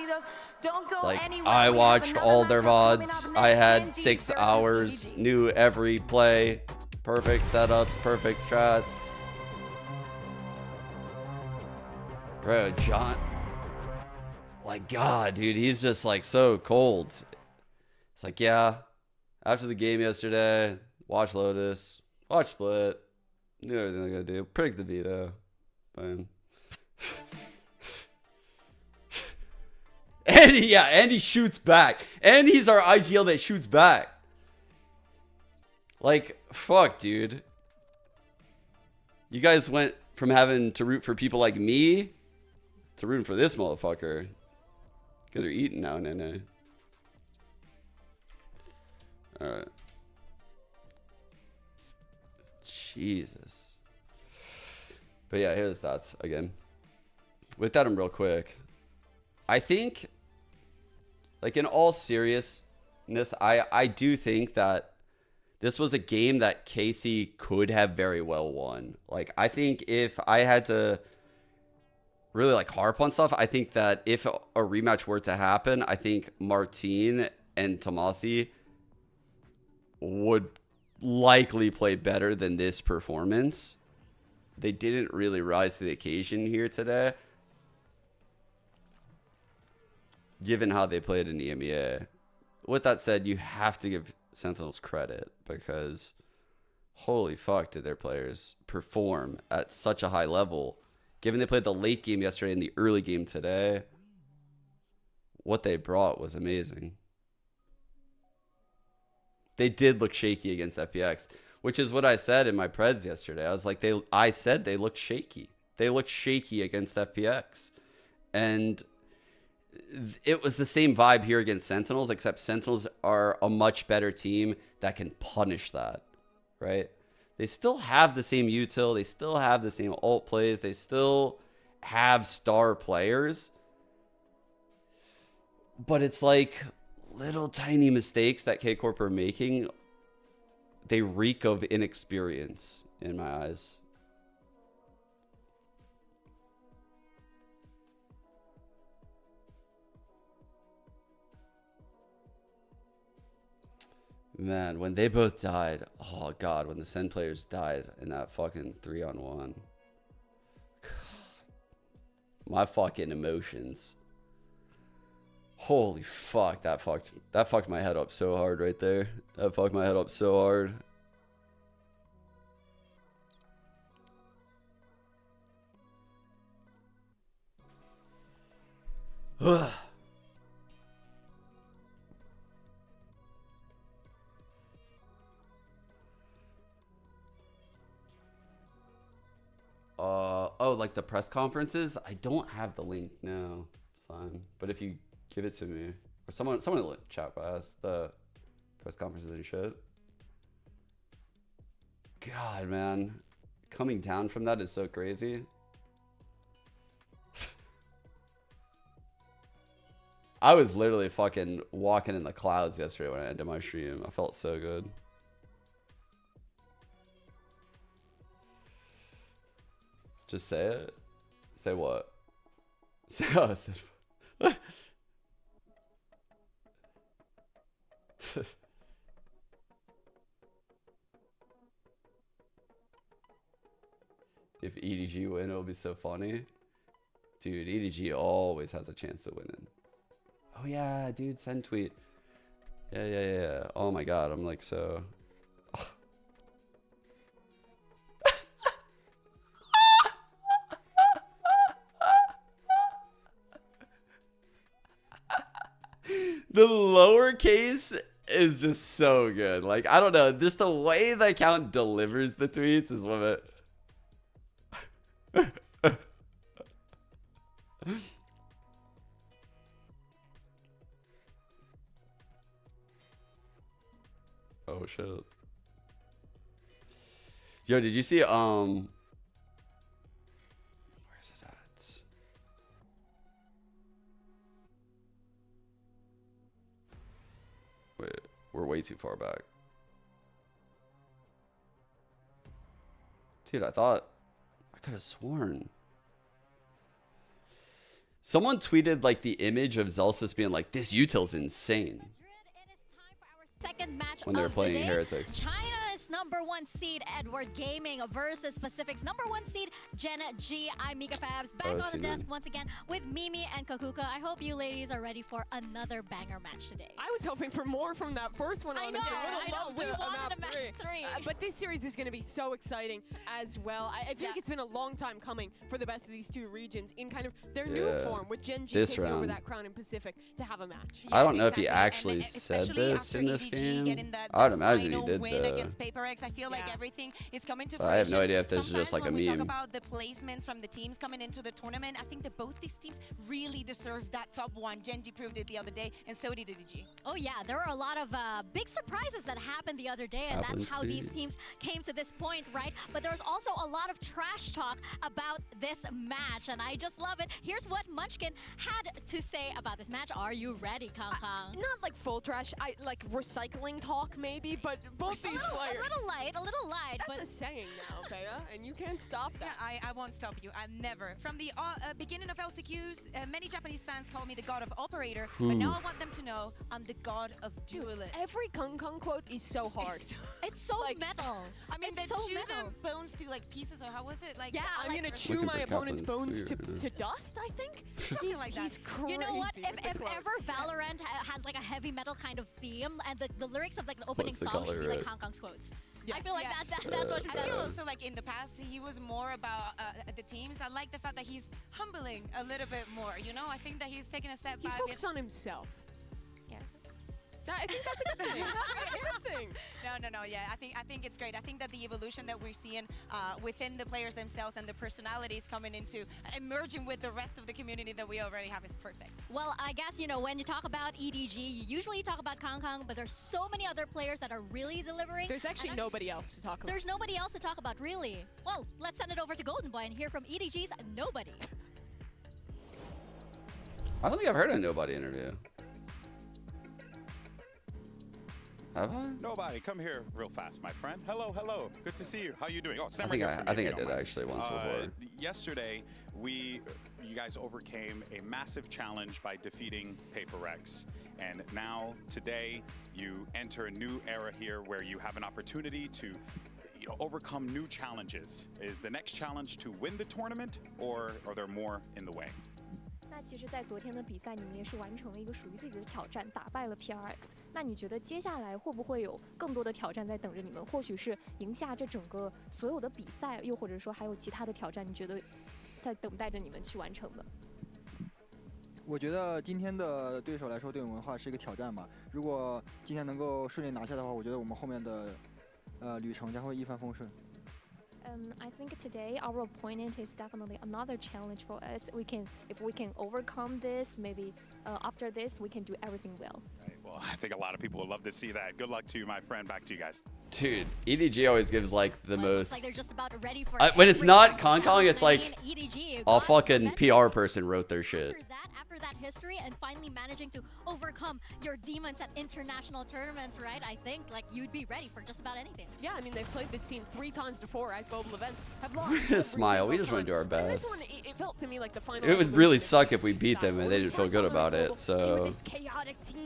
Like, I watched all their VODs. I had 6 hours, knew every play, perfect setups, perfect shots. Bro, John, like, God, dude, he's just like so cold. It's like, yeah, after the game yesterday, watch Lotus, watch Split, knew everything they're gonna do, predict the veto. Fine. And he shoots back. And he's our IGL that shoots back. Like, fuck, dude. You guys went from having to root for people like me to rooting for this motherfucker. Because they're eating now, NA. Alright. Jesus. But yeah, here's the stats again. With that, I'm real quick. I think, like, in all seriousness, I do think that this was a game that KC could have very well won. Like, I think if I had to really, like, harp on stuff, I think that if a rematch were to happen, I think Martin and Tomasi would likely play better than this performance. They didn't really rise to the occasion here today, given how they played in EMEA. With that said, you have to give Sentinels credit because holy fuck did their players perform at such a high level. Given they played the late game yesterday and the early game today, what they brought was amazing. They did look shaky against FPX, which is what I said in my preds yesterday. I was like, I said they looked shaky. They looked shaky against FPX. And it was the same vibe here against Sentinels, except Sentinels are a much better team that can punish that, right? They still have the same util. They still have the same ult plays. They still have star players. But it's like little tiny mistakes that K-Corp are making. They reek of inexperience in my eyes. Man, when they both died, oh god, when the Sen players died in that fucking 3-on-1. My fucking emotions. Holy fuck, that fucked my head up so hard right there. That fucked my head up so hard. Oh, like the press conferences? I don't have the link now, Slime. But if you give it to me, or someone in the chat has the press conferences and shit. God, man, coming down from that is so crazy. I was literally fucking walking in the clouds yesterday when I ended my stream. I felt so good. Just say it. Say what? Say oh, say if EDG win, it'll be so funny. Dude, EDG always has a chance of winning. Oh yeah, dude, send tweet. Yeah. Oh my god, I'm like so... The lowercase is just so good. Like, I don't know, just the way the account delivers the tweets is one of it. Oh shit. Yo, did you see where's it at? Wait, we're way too far back. Dude, I thought I could have sworn. Someone tweeted like the image of Zelsis being like, this util's insane. Second match when they were of playing the day. Heretics. China's #1 seed Edward Gaming versus Pacific's #1 seed Gen.G. I'm Mika Fabs back on the desk once again with Mimi and Kakuka. I hope you ladies are ready for another banger match today. I was hoping for more from that first one, honestly. I know. We wanted a map 3. But this series is going to be so exciting as well. I feel like it's been a long time coming for the best of these two regions in kind of their new form with Gen.G taking over that crown in Pacific to have a match. I don't know if he actually said this in this game. I would imagine he did win against PaperX. I feel like everything is coming to fruition. I have no idea if this is just like a when meme. we talk about the placements from the teams coming into the tournament, I think that both these teams really deserve that top 1. Gen.G proved it the other day, and so did EDG. Oh yeah, there were a lot of big surprises that happened the other day, and that's how these teams came to this point, right? But there was also a lot of trash talk about this match, and I just love it. Here's what Munchkin had to say about this match. Are you ready, Kong Kong? Not like full trash, like recycling talk maybe, but both these players. A little light. That's a saying now, Bea, and you can't stop that. Yeah, I won't stop you. I'm never. From the beginning of LCQs, many Japanese fans call me the god of operator, but now I want them to know I'm the god of duelist. Every Kong Kong quote is so hard. It's so like, metal. I mean, it's they so chew metal. their bones to like pieces, or how was it? Like, yeah, I'm gonna chew my opponent's bones to dust, I think. He's crazy. You know what? If ever Valorant has like a heavy metal kind of theme, and the lyrics of like the opening song should be like Kong Kong's quotes. I feel like that's what I feel also like in the past he was more about the teams. I like the fact that he's humbling a little bit more. You know, I think that he's taking a step back. He's focused on himself. Yes. I think that's a good thing. That's a good thing. No. Yeah, I think it's great. I think that the evolution that we're seeing within the players themselves and the personalities coming into emerging with the rest of the community that we already have is perfect. Well, I guess, you know, when you talk about EDG, you usually talk about Kong Kong, but there's so many other players that are really delivering. There's actually nobody else to talk about. There's nobody else to talk about, really. Well, let's send it over to Golden Boy and hear from EDG's Nobody. I don't think I've heard a Nobody interview. Have I? Nobody, come here real fast, my friend. Hello. Good to see you. How you doing? Oh, I think I did actually once before. Yesterday, you guys overcame a massive challenge by defeating PaperX. And now, today, you enter a new era here where you have an opportunity to overcome new challenges. Is the next challenge to win the tournament, or are there more in the way? 那其实，在昨天的比赛，你们也是完成了一个属于自己的挑战，打败了 PRX。那你觉得接下来会不会有更多的挑战在等着你们？或许是赢下这整个所有的比赛，又或者说还有其他的挑战，你觉得在等待着你们去完成的？我觉得今天的对手来说，对我们的话是一个挑战吧。如果今天能够顺利拿下的话，我觉得我们后面的旅程将会一帆风顺。I think today our opponent is definitely another challenge for us. If we can overcome this, maybe after this we can do everything well. Well, I think a lot of people would love to see that. Good luck to you, my friend. Back to you guys. Dude, EDG always gives like the most. Like they're just about ready for when it's not Kong, it's like EDG, a fucking PR person wrote their shit. After that history and finally managing to overcome your demons at international tournaments, right? I think like you'd be ready for just about anything. Yeah, I mean they've played this team 3 times before at global events. Have lost. Smile. We just want to do our best. This one, it felt to me like the final. It would really suck if we beat them and they didn't feel good about it. So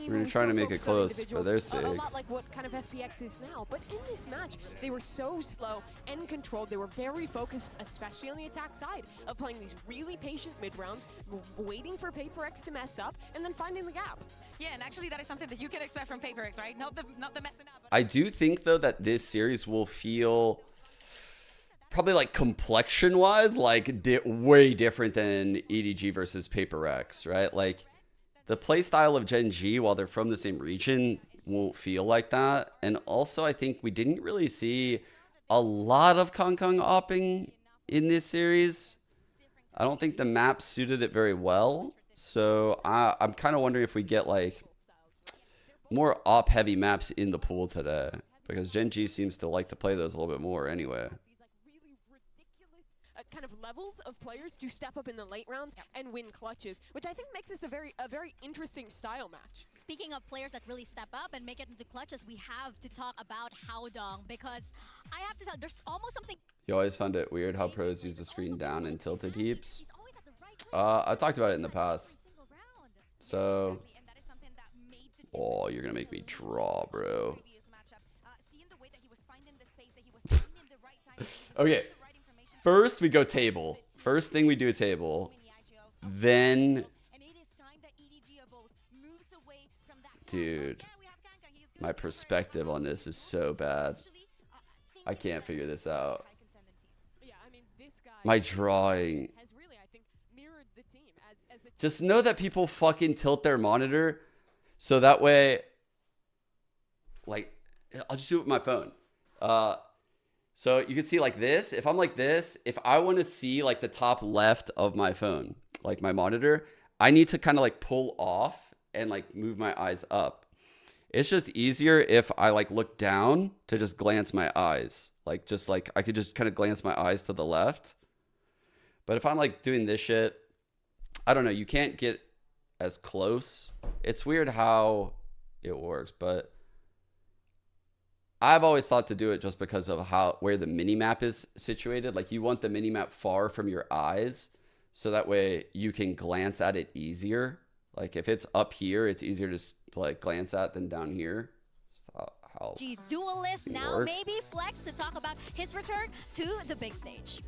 we're trying to make it close for their sake. A lot like what kind of FPX is now, but in this match they were so slow and controlled. They were very focused, especially on the attack side, of playing these really patient mid rounds, waiting for PaperX to mess up, and then finding the gap. Yeah, and actually that is something that you can expect from PaperX, right? Not the messing up. I do think though that this series will feel probably like complexion wise like way different than EDG versus PaperX, right? Like the play style of Gen.G, while they're from the same region, won't feel like that. And also I think we didn't really see a lot of Kong opping in this series. I don't think the map suited it very well. So I'm kind of wondering if we get like more op heavy maps in the pool today, because Gen.G seems to like to play those a little bit more anyway. Kind of levels of players to step up in the late rounds and win clutches, which I think makes this a very interesting style match. Speaking of players that really step up and make it into clutches, we have to talk about Haodong, because I have to tell, there's almost something. You always find it weird how pros use the screen down in tilted heaps. I talked about it in the past. So, oh, you're gonna make me draw, bro. Okay. First, we go table. First thing we do a table. Then... Dude. My perspective on this is so bad. I can't figure this out. My drawing. Just know that people fucking tilt their monitor. So that way... Like, I'll just do it with my phone. So you can see like this. If I'm like this, if I want to see like the top left of my phone, like my monitor, I need to kind of like pull off and like move my eyes up. It's just easier if I like look down to just glance my eyes. Like just like I could just kind of glance my eyes to the left. But if I'm like doing this shit, I don't know. You can't get as close. It's weird how it works, but I've always thought to do it just because of where the mini-map is situated. Like you want the mini-map far from your eyes, so that way you can glance at it easier. Like if it's up here, it's easier to like glance at than down here. How duelist now maybe Flex to talk about his return to the big stage.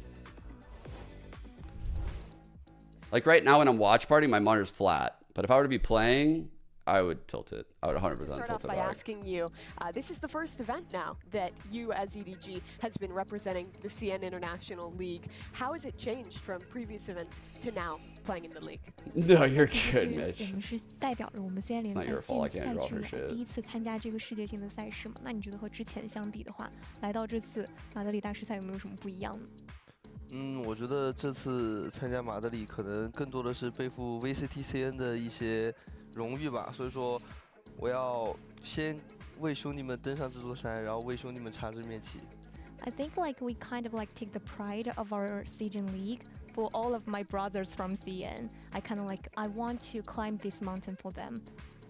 Like right now when I'm watch party, my monitor's flat. But if I were to be playing, I would tilt it. I would 100% tilt it. Start off by asking you, this is the first event now that you as EDG has been representing the CN International League. How has it changed from previous events to now playing in the league? No, you're good, Mitch. 我们是代表着我们 CN 联赛进赛区来第一次参加这个世界性的赛事嘛？那你觉得和之前相比的话，来到这次马德里大师赛有没有什么不一样呢？我觉得这次参加马德里可能更多的是背负 VCTCN 的一些荣誉吧，所以说我要先为兄弟们登上这座山，然后为兄弟们插这面旗。I think like we kind of like take the pride of our Zeen League for all of my brothers from CN. I kind of like I want to climb this mountain for them.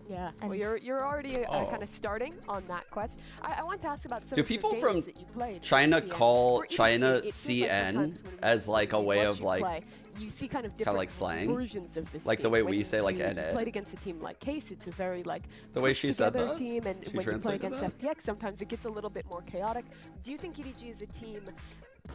Yeah, well, you're already kind of starting on that quest. I want to ask about some Do of your people games from that you played China CN. call For EDG, China it feels like CN sometimes when as like a way watch of you like play, you see kind of different like slang, versions of this. like the way we say like NA. NA. Played against a team like Case, it's a very like the way she said that team, and she when you play against that? FPX, sometimes it gets a little bit more chaotic. Do you think EDG is a team?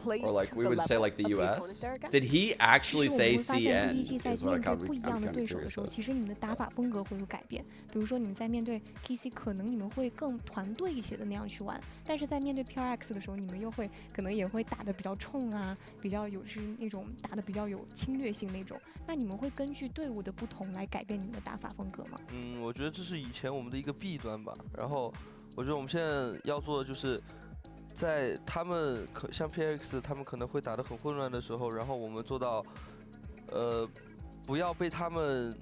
Or like we would say like the US. Did he actually say CN? 在面对不一样的对手的时候，其实你们的打法风格会有改变。比如说你们在面对 KC， 可能你们会更团队一些的那样去玩，但是在面对 PRX 的时候，你们又会可能也会打得比较冲啊，比较有是那种打得比较有侵略性那种。那你们会根据队伍的不同来改变你们的打法风格吗？我觉得这是以前我们的一个弊端吧。然后我觉得我们现在要做的就是。在他们像 PX 他们可能会打得很混乱的时候，然后我们做到，不要被他们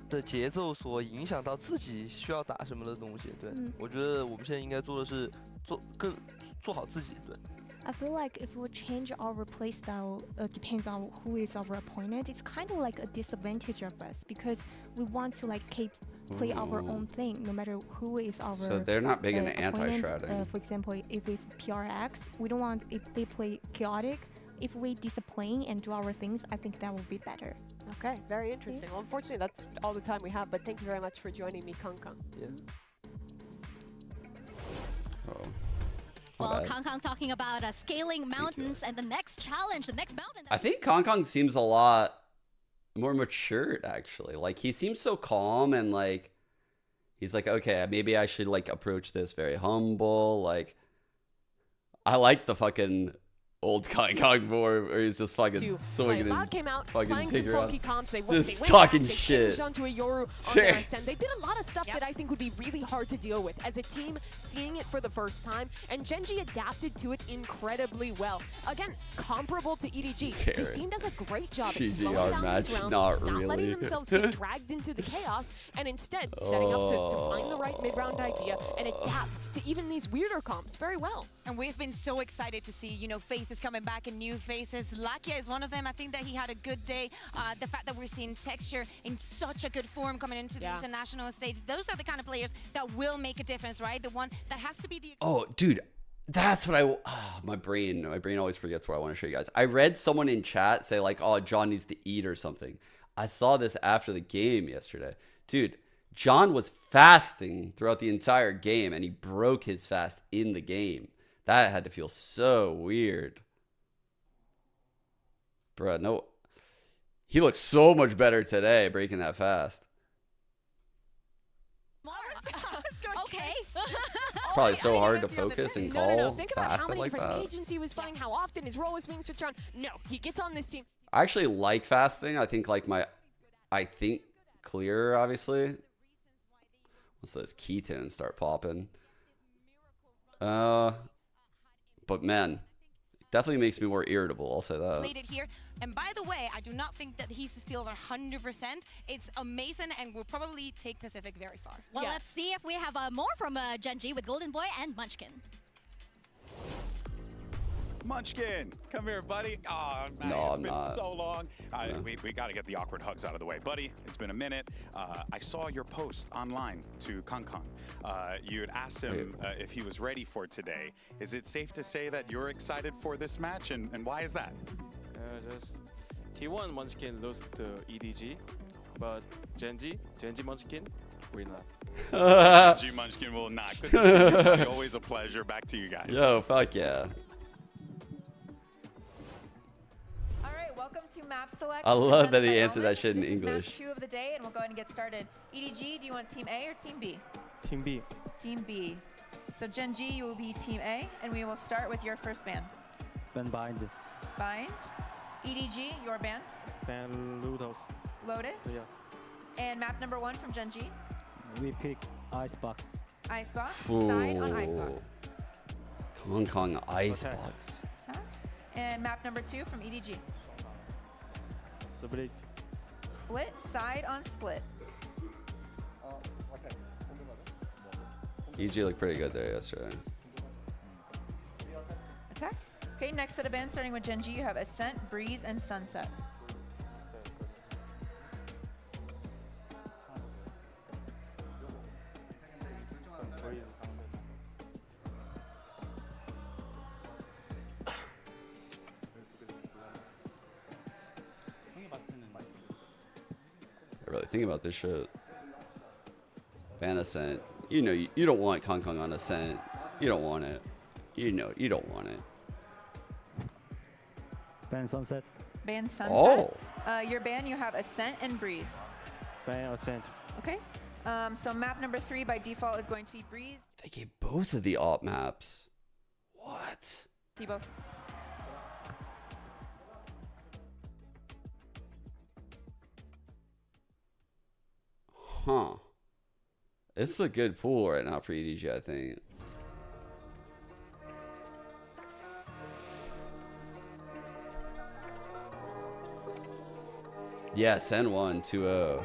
的节奏所影响到自己需要打什么的东西。对，我觉得我们现在应该做的是做好自己。对。I feel like if we change our play style, depends on who is our opponent. It's kind of like a disadvantage of us because we want to like play our own thing, no matter who is our. So they're not big into anti-shredding. For example, if it's PRX, we don't want if they play chaotic. If we discipline and do our things, I think that will be better. Okay, very interesting. Well, unfortunately, that's all the time we have. But thank you very much for joining me, Kong Kong. Yeah. Oh. Well, Kong Kong talking about scaling mountains and the next challenge, the next mountain. I think Kong Kong seems a lot more matured, actually. Like, he seems so calm and, like, he's like, okay, maybe I should, like, approach this very humble. Like, I like the fucking old Kong Kong more, where he's just fucking swinging his came out, fucking playing some funky comps. They just went talking back, shit. They onto a Yoru on their ascent. They did a lot of stuff that I think would be really hard to deal with as a team, seeing it for the first time. And Gen.G adapted to it incredibly well. Again, comparable to EDG. This team does a great job at slowing down these rounds, not letting themselves get dragged into the chaos, and instead setting up to find the right mid-round idea and adapt to even these weirder comps very well. And we've been so excited to see, you know, faces coming back and new faces. Lakia is one of them. I think that he had a good day. The fact that we're seeing Texture in such a good form coming into the international stage. Those are the kind of players that will make a difference, right? The one that has to be the... Oh, dude. That's what my brain always forgets what I want to show you guys. I read someone in chat say like, oh, John needs to eat or something. I saw this after the game yesterday. Dude, John was fasting throughout the entire game and he broke his fast in the game. That had to feel so weird. Bruh, no. He looks so much better today breaking that fast. Okay. Probably so hard to focus and call Think about how many like different that. agents he was playing, how often his role was being switched on. No, he gets on this team. I actually like fasting. I think like clear, obviously. Once those ketones start popping. But man, definitely makes me more irritable, I'll say that. Slated here. And by the way, I do not think that he's still 100%. It's amazing and will probably take Pacific very far. Well, let's see if we have more from Gen.G with Golden Boy and Munchkin. Munchkin, come here, buddy. Oh, man, no, it's been not. so long. We got to get the awkward hugs out of the way. Buddy, it's been a minute. I saw your post online to Kong Kong. You had asked him if he was ready for today. Is it safe to say that you're excited for this match, and why is that? Just T1 Munchkin lost to EDG, but Gen.G Munchkin will not. Gen.G Munchkin will not. Good to see you, buddy. Always a pleasure. Back to you guys. Yo, fuck yeah. Welcome to Map Select. I love that he answered that shit in English. This is match 2 of the day, and we'll go ahead and get started. EDG, do you want Team A or Team B? Team B. Team B. So Gen.G, you will be Team A, and we will start with your first ban. Ben Bind. Bind. EDG, your ban. Ben Lotus. Lotus. Yeah. And map number 1 from Gen.G. We pick Icebox. Icebox. Ooh. Side on Icebox. Kong Kong Icebox. And map number 2 from EDG. Split. Split. Side on split. EG looked pretty good there yesterday. Attack. Okay, next set of bands starting with Gen.G, you have Ascent, Breeze, and Sunset. really thinking about this shit. Ban Ascent. You know, you don't want Kong Kong on Ascent. You don't want it. You know, you don't want it. Ban Sunset. Ban Sunset. Oh. Your ban, you have Ascent and Breeze. Ban Ascent. Okay. So map number 3 by default is going to be Breeze. They gave both of the op maps. What? See both. Huh. This is a good pool right now for EDG, I think. Yes, N1 2-0.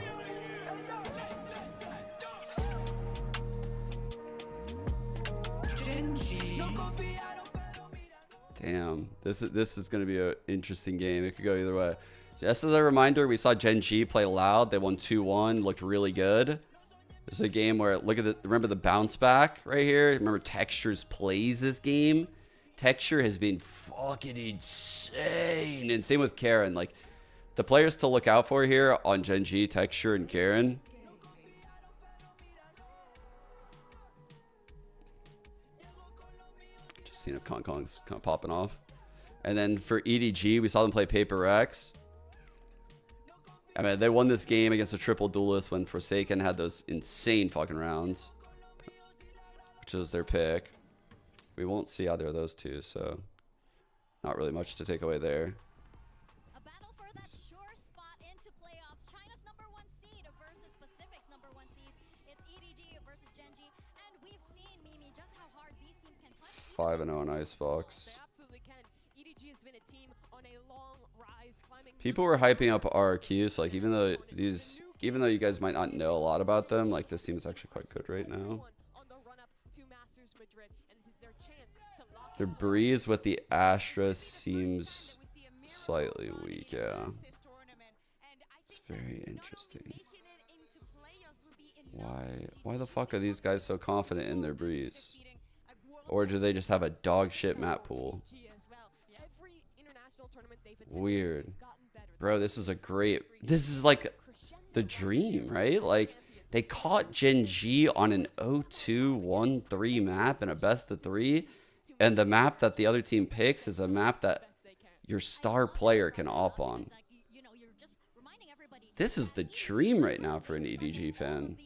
Damn, this is going to be an interesting game. It could go either way. Just as a reminder, we saw Gen.G play loud. They won 2-1, looked really good. This is a game where, look at the, remember the bounce back right here? Remember Texture's plays this game? Texture has been fucking insane. And same with Karen. Like, the players to look out for here on Gen.G, Texture, and Karen. Just seeing if Kong Kong's kind of popping off. And then for EDG, we saw them play Paper X. I mean, they won this game against a triple duelist when Forsaken had those insane fucking rounds, which was their pick. We won't see either of those two, so not really much to take away there. A battle for that sure spot into playoffs. China's #1 seed versus Pacific's #1 seed. It's EDG versus Gen.G, and we've seen, Mimi, just how hard these teams can punch. 5-0 on Icebox. People were hyping up RQ, so like even though you guys might not know a lot about them, like this team is actually quite good right now. Their Breeze with the Astra seems slightly weak, yeah. It's very interesting. Why the fuck are these guys so confident in their Breeze? Or do they just have a dog shit map pool? Weird. Bro, this is like the dream, right? Like, they caught Gen.G on an 0-2-1-3 map in a best of 3, and the map that the other team picks is a map that your star player can op on. This is the dream right now for an EDG fan.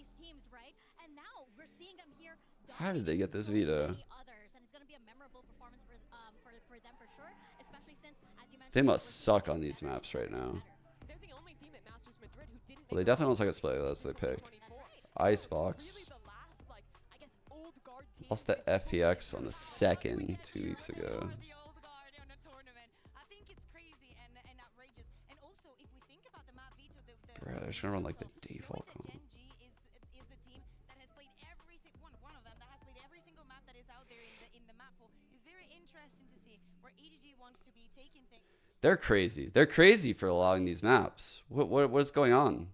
How did they get this veto? They must suck on these maps right now. Well, they definitely don't suck at split. That's what they picked. Icebox. Lost the FPX on the 2nd 2 weeks ago. Bro, they're just gonna run like the default comp. They're crazy. They're crazy for allowing these maps. What's going on?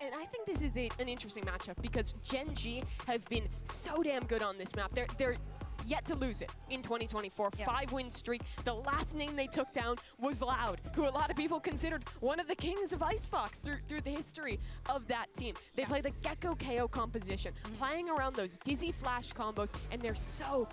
And I think this is an interesting matchup because Gen.G have been so damn good on this map. They're yet to lose it in 2024. Yeah. 5-win streak. The last name they took down was Loud, who a lot of people considered one of the kings of Icebox through the history of that team. They play the Gecko KO composition, playing around those dizzy flash combos, and they're so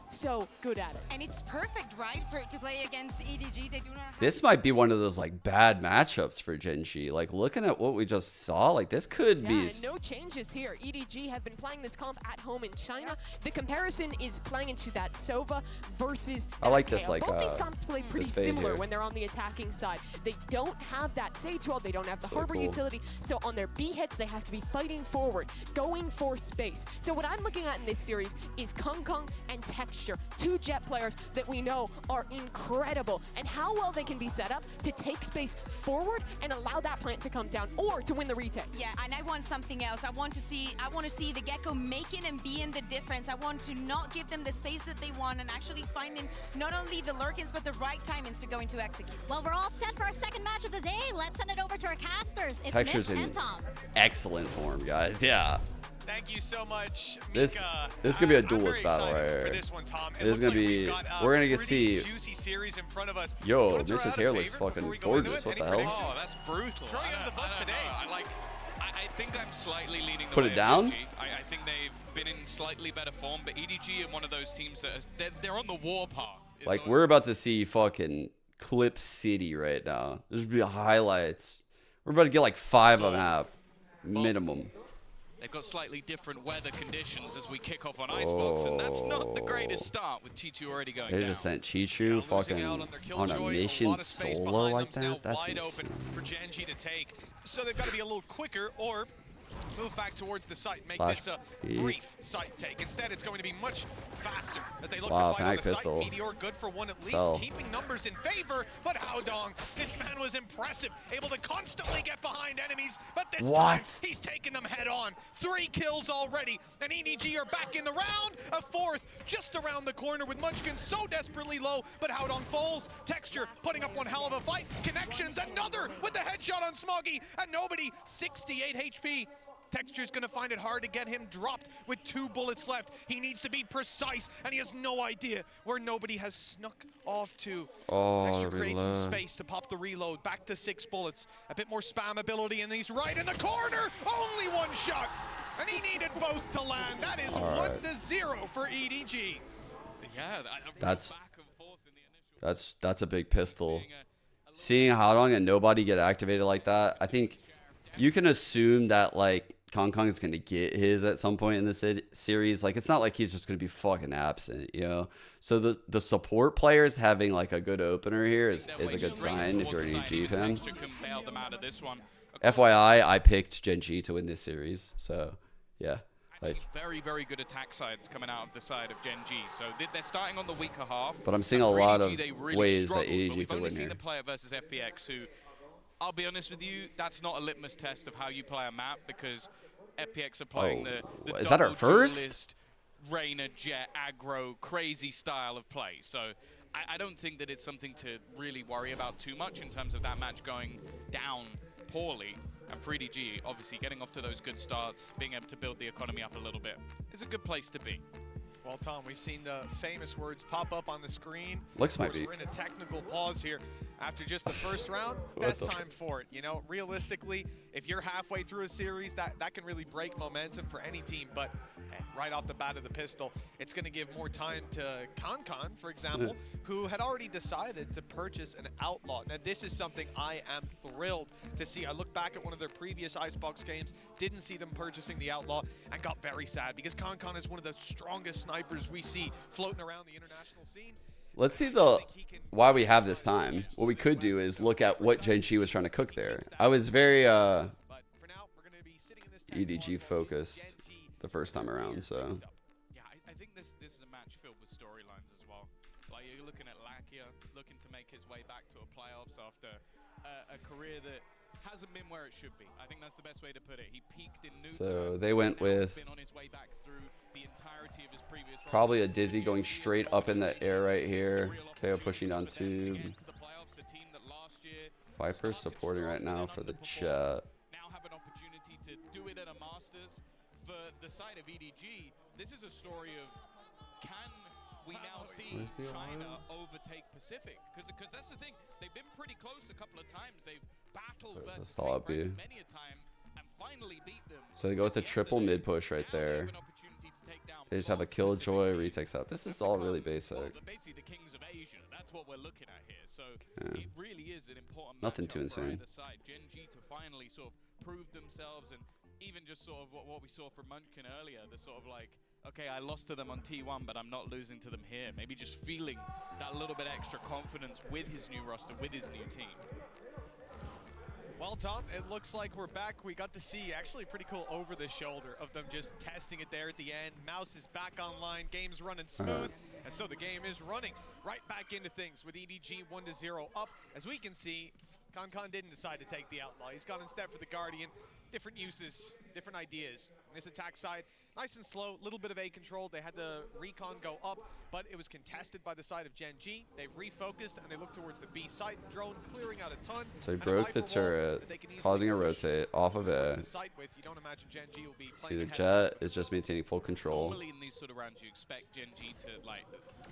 good at it. And it's perfect, right, to play against EDG. They do not have This might be one of those like bad matchups for Gen.G. Like looking at what we just saw, like this could be. And no changes here. EDG have been playing this comp at home in China. The comparison is playing into that Sova versus I like this, like both these comps play pretty similar here. when they're on the attacking side. They don't have that Sage Wall, they don't have the Harbor utility, so on their B hits they have to be fighting forward, going for space. So what I'm looking at in this series is Kong Kong and Texture, two Jet players that we know are incredible, and how well they can be set up to take space forward and allow that plant to come down or to win the retakes. Yeah, and I want something else. I want to see the Gecko making and being the difference. I want to not give them the space that they want and actually finding not only the lurkins but the right timings to go into execute. Well, we're all set for our second match of the day. Let's send it over to our casters. It's Texture's Mitch in and Tom. Excellent form, guys. Yeah. Thank you so much, This Mika. is gonna be a duelist battle right For here. this one, Tom. This is gonna be. We're gonna get see. Juicy series in front of us. Yo, Mitch's hair looks fucking gorgeous. What the hell? Oh, that's brutal. Throwing under the bus today. I think I'm slightly leaning the Put way it down? of EDG. I think they've been in slightly better form, but EDG are one of those teams that they're on the war path. Like, we're about to see fucking Clip City right now. There's gonna be highlights. We're about to get like 5 a map minimum. They've got slightly different weather conditions as we kick off on Icebox, and that's not the greatest start with Chichu already going They down. just sent Chichu fucking on a mission solo like that. That's wide insane. open for Gen.G to take. So they've got to be a little quicker or move back towards the site, make Flash this a peek. brief site take. Instead, it's going to be much faster as they look Wow, to fight on Fnatic the pistol. site. Meteor good for one at least, Sell. keeping numbers in favor. But Haodong, this man was impressive, able to constantly get behind enemies. But this time, he's taking them head on. 3 kills already, and EDG are back in the round. A 4th just around the corner with Munchkin so desperately low, but Haodong falls. Texture putting up one hell of a fight. Connections, another with the headshot on Smoggy, and nobody, 68 HP. Texture's gonna find it hard to get him dropped with 2 bullets left. He needs to be precise, and he has no idea where nobody has snuck off to. Texture creates some space to pop the reload, back to 6 bullets. A bit more spam ability, and he's right in the corner. Only 1 shot, and he needed both to land. That is 1-0 for EDG. Yeah, That's a big pistol. Seeing Haodong and nobody get activated like that, I think you can assume that like Kong is gonna get his at some point in this series. Like, it's not like he's just gonna be fucking absent, you know. So the support players having like a good opener here is a good sign if you're an EG fan. FYI, I picked Gen.G to win this series, so yeah. Like, very, very good attack sides coming out of the side of Gen.G. So they're starting on the weaker half. but I'm seeing a And for lot EDG, of they really ways struggled, that but EDG we've could only win seen here. them play it versus FPX, who, I'll be honest with you, that's not a litmus test of how you play a map, because FPX are playing the is that our double first? duelist, Reyna, Jet, aggro, crazy style of play. So I don't think that it's something to really worry about too much in terms of that match going down poorly. And for EDG, obviously getting off to those good starts, being able to build the economy up a little bit, is a good place to be. Well, Tom, we've seen the famous words pop up on the screen. Looks Of course, might be. we're in a technical pause here after just the first round. What Best the- time for it. You know, realistically, if you're halfway through a series, that can really break momentum for any team. But right off the bat of the pistol, it's going to give more time to Con, for example, who had already decided to purchase an Outlaw. Now, this is something I am thrilled to see. I look back at one of their previous Icebox games, didn't see them purchasing the Outlaw, and got very sad because Con is one of the strongest snipers we see floating around the international scene. Let's see why we have this time. What we could do is look at what Gen.G was trying to cook there. I was very EDG focused the first time around, so. Yeah, I think this is a match filled with storylines as well. Like, you're looking at Lakia looking to make his way back to a playoffs after a career that hasn't been where it should be. I think that's the best way to put it. He peaked in So they went with been on his way back through the entirety of his previous probably a Dizzy going straight up in the air right here. KO pushing down tube. Viper supporting right now for the chat. Now have an opportunity to do it at a Masters. For the side of EDG, this is a story of, can we now see China overtake Pacific? Because that's the thing, they've been pretty close a couple of times. They've battled There's a versus stall up big B. brands many a time and finally beat them. So they go with a triple mid push right there. They just have a Killjoy, retakes out. This is all really basic. Basically the kings of Asia, that's what we're looking at here. So Yeah. it really is an important Nothing too matchup for insane. either side. Gen.G to finally sort of prove themselves, and even just sort of what we saw from Munchkin earlier, the sort of like, okay, I lost to them on T1, but I'm not losing to them here. Maybe just feeling that little bit extra confidence with his new roster, with his new team. Well, Tom, it looks like we're back. We got to see actually pretty cool over the shoulder of them just testing it there at the end. Mouse is back online, game's running smooth, and so the game is running right back into things with EDG 1-0 up. As we can see, Con didn't decide to take the Outlaw. He's gone instead for the Guardian. Different uses, different ideas. On this attack side, nice and slow, little bit of A control. They had the recon go up, but it was contested by the side of Gen.G. They've refocused and they look towards the B site. Drone clearing out a ton. So he broke the turret. It's causing a rotate off of it. You don't imagine Gen.G will be See, the Jet is just maintaining full control. Normally in these sort of rounds, you expect Gen.G to, like,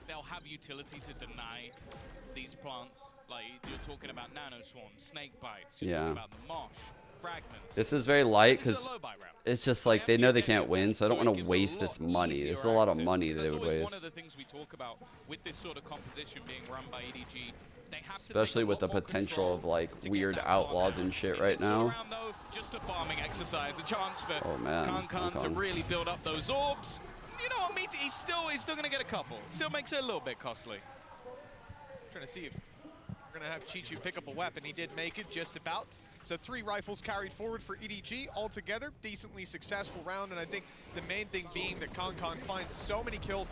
they'll have utility to deny these plants. Like, you're talking about nano swarms, snake bites, you're Yeah. talking about the mosh. This is very light because it's just like they know they can't win, so I don't want to waste this money. It's a lot of money they would waste. One of the things we talk about with this sort of composition being run by EDG, they have especially with the potential of like weird outlaws and shit right now. Just a farming exercise, a chance for Kankan to really build up those orbs. You know what, he's still going to get a couple. Still makes it a little bit costly. Trying to see if we're going to have Chichu pick up a weapon. He did make it just about. So 3 rifles carried forward for EDG altogether. Decently successful round, and I think the main thing being that Kankan finds so many kills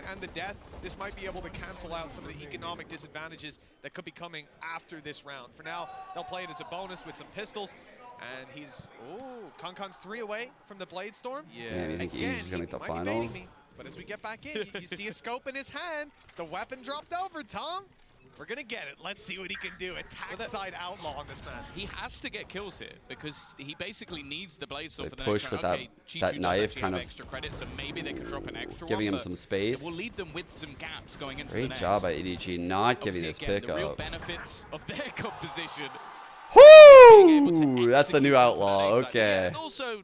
and the death, this might be able to cancel out some of the economic disadvantages that could be coming after this round. For now, they'll play it as a bonus with some pistols, and he's, Kankan's 3 away from the Blade Storm. Yeah, damn, you think he's gonna make the final? Me, but as we get back in, you see a scope in his hand. The weapon dropped over, Tom. We're going to get it. Let's see what he can do. Attack side outlaw on this man. He has to get kills here because he basically needs the Blade Storm for the push next with round. that knife kind of extra credit, so maybe they can drop an extra giving one, him some space. It will leave them with some gaps going into Great the next. job by EDG not giving this pick pick the real up. benefits of their composition. Woo! That's the new outlaw. Okay. And also,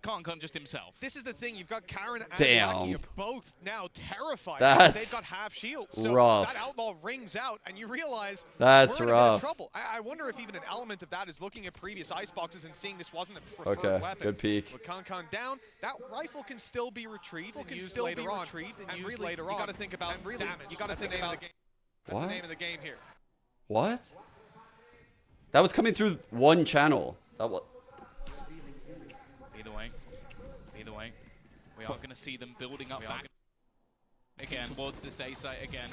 Kankan just himself. This is the thing, you've got Karen and damn. Yaki are both now terrified. That's they've got half shields. So rough. that outlaw rings out and you realize that's we're in a bit rough. of trouble. I wonder if even an element of that is looking at previous iceboxes and seeing this wasn't a preferred weapon. Good peek. With Kankan down, that rifle can still be retrieved and used later on. And really, you got to think about damage. You got to think about the game. That's the name of the game here. What? That was coming through one channel. That was. Either way, we are going to see them building up back again towards this A site again.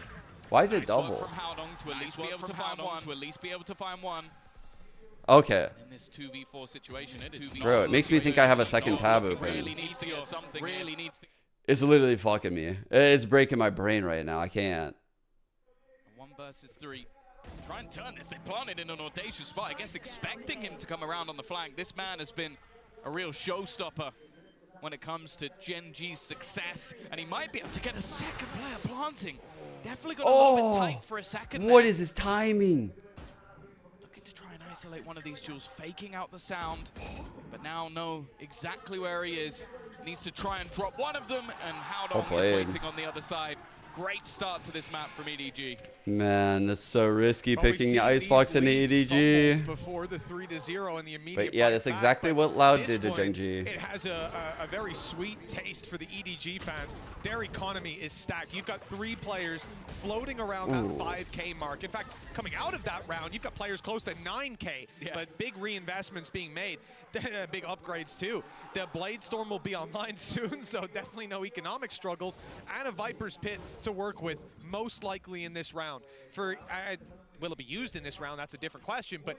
Why is it double? From Howdong to at least be able to find one. To at least be able to find one. Okay. In this 2v4 situation, it is 2v4. Bro, it makes me think I have a second tab open. Really needs to get something. Really needs to. It's literally fucking me. It's breaking my brain right now. I can't. 1 versus 3. Try and turn this. They planted in an audacious spot. I guess expecting him to come around on the flank. This man has been a real showstopper when it comes to Gen.G's success, and he might be able to get a second player planting. Definitely got a little bit tight for a second. What is his timing? Looking to try and isolate one of these jewels, faking out the sound, but now know exactly where he is. Needs to try and drop one of them, and Howdong is waiting on the other side. Great start to this map from EDG. Man, that's so risky picking Icebox into EDG. Before the 3-0 and the immediate. But yeah, that's exactly what Loud did to Geng.G. It has a very sweet taste for the EDG fans. Their economy is stacked. You've got 3 players floating around that 5K mark. In fact, coming out of that round, you've got players close to 9K, but big reinvestments being made. Big upgrades too. The Blade Storm will be online soon, so definitely no economic struggles, and a Viper's Pit to work with, most likely in this round. Will it be used in this round? That's a different question, but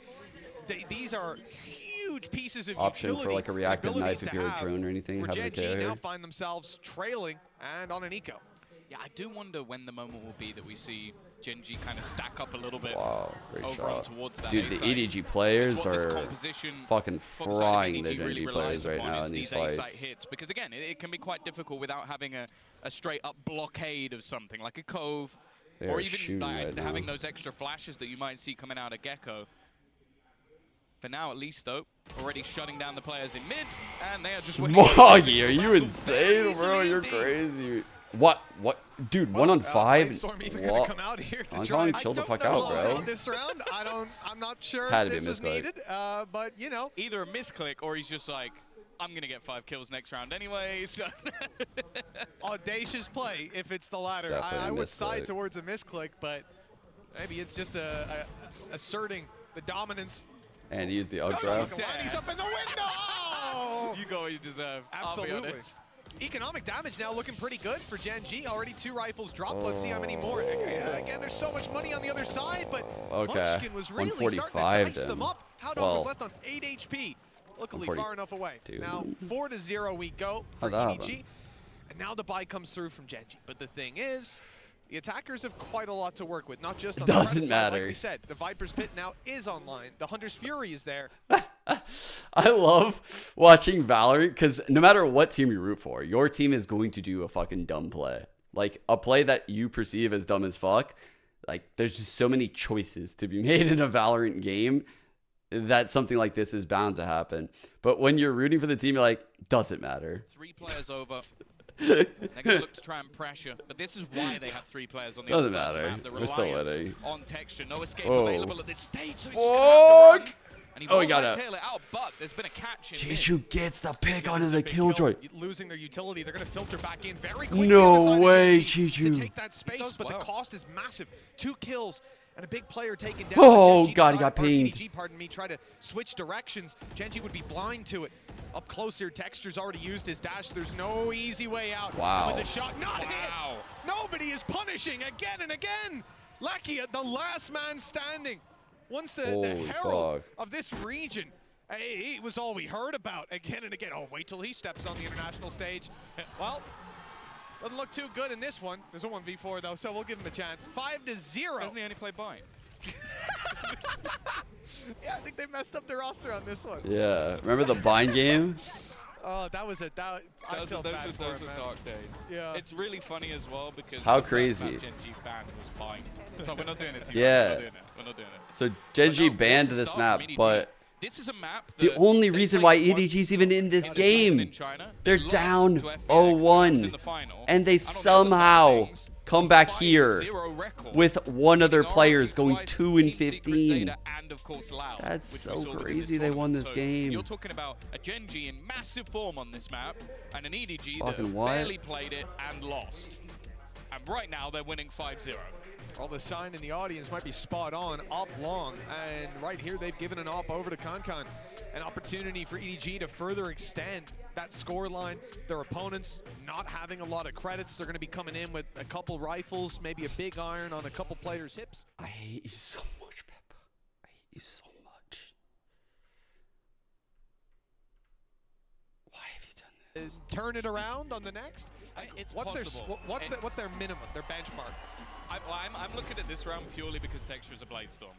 these are huge pieces of option utility for like a reactive knife if to you're a have, drone or anything. where Have a Gen.G carry. now find themselves trailing and on an eco. Yeah, I do wonder when the moment will be that we see Gen.G kind of stack up a little bit Great over shot. towards that. Dude, the EDG players are fucking frying the really Gen.G players right now in these fights. Hits, because again, it can be quite difficult without having a straight up blockade of something like a cove, or even having those extra flashes that you might see coming out of Gecko. For now, at least, though, already shutting down the players in mid, and they are just winning. Smoggy, are you insane, bro? You're crazy. What? Dude, 1 on 5? Storm even gonna come out here to try chill the fuck out, bro. This round, I'm not sure Had to this be was needed, but you know. Either a misclick or he's just like, I'm gonna get 5 kills next round anyway. So audacious play if it's the latter. I would side towards a misclick, but maybe it's just asserting the dominance. And use the outdraft. He's up in the window! You go, you deserve. Absolutely. Economic damage now looking pretty good for Gen.G. Already 2 rifles dropped. Let's see how many more. Again, there's so much money on the other side, but Munchkin was really starting to dice them up. Howdong was left on 8 HP. Luckily far enough away. Now 4-0 we go for EDG. And now the buy comes through from Gen.G. But the thing is, the attackers have quite a lot to work with, not just on the front side. Like we said, the Viper's Pit now is online. The Hunter's Fury is there. I love watching Valorant because no matter what team you root for, your team is going to do a fucking dumb play. Like a play that you perceive as dumb as fuck. Like there's just so many choices to be made in a Valorant game. that something like this is bound to happen. But when you're rooting for the team, you're like, doesn't matter. 3 players over. They're going to look to try and pressure, but this is why they have 3 players on the other side of the map. The We're still reliance winning. on Texture. No escape Oh. available at this stage, so he's just gonna have to run. And he Oh, he won't got let it. tail it out, but there's been a catch in mid. Chichu gets the pick onto the killjoy. Losing their utility, they're going to filter back in very quickly. No on the side of way, Gen.G Chichu. to take that space, but the cost is massive. 2 kills and a big player taken down. Oh, Gen.G God, he decided- got or pinged. EDG, pardon me, try to switch directions. Gen.G would be blind to it. Up close here, Texture's already used his dash. There's no easy way out. Wow. And with the shot not hit. Nobody is punishing again and again. Lucky the last man standing. Once the Holy herald fuck. of this region. Hey, it was all we heard about again and again. Oh, wait till he steps on the international stage. Well, doesn't look too good in this one. There's a 1v4 though, so we'll give him a chance. 5-0. Doesn't he only play Bind? Yeah, I think they messed up their roster on this one. Yeah. Remember the bind game? Oh, that was a I Those felt are bad for him, man. dark days. Yeah. It's really funny as well because How the first crazy. map Gen.G banned was Bind. So we're not doing it. Yeah. We're not doing it. We're not doing it. So Gen.G But no, banned it's a this start map, from EDG. but This is a map the that only they reason played why once EDG's even in this in game, China. they're They lost down to FPX, 0-1, in the final. and they And on the other side of somehow things, come back 5-0 here record. with one of their Ignoring players going twice 2-15. Zeta and of course Loud, That's which so we saw within crazy they won tournament. this So game. You're talking about a Gen.G in massive form on this map and an EDG Fucking that what? barely played it and lost. And right now they're winning 5-0. Well, the sign in the audience might be spot on. Op long, and right here they've given an op over to Kankan. An opportunity for EDG to further extend that score line. Their opponents not having a lot of credits. They're going to be coming in with a couple rifles, maybe a big iron on a couple players' hips. I hate you so much, Peppa. I hate you so much. Why have you done this? Turn it around on the next. It's what's possible. what's their minimum? Their benchmark? I'm looking at this round purely because Texture is a Bladestorm.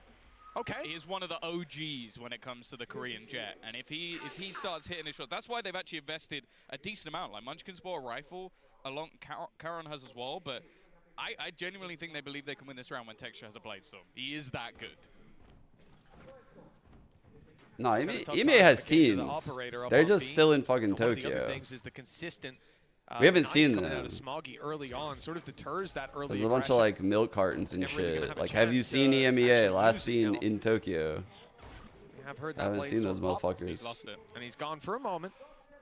Okay. He is one of the OGs when it comes to the Korean Jet, and if he starts hitting his shot, that's why they've actually invested a decent amount. Like Munchkin's bought a rifle, along Karon has as well, but I genuinely think they believe they can win this round when Texture has a Bladestorm. He is that good. No, Ime has teams. They're just still in fucking One of the other Tokyo. things is the consistent. We haven't knife seen coming them. out of Smoggy early on, sort of deters that early. There's a bunch of like milk cartons and Never really gonna shit. have a Like, have you chance seen to EMEA? actually Last use it seen now. in Tokyo. I've heard I that haven't seen those Bladestorm pop. motherfuckers. He's lost it, and he's gone for a moment.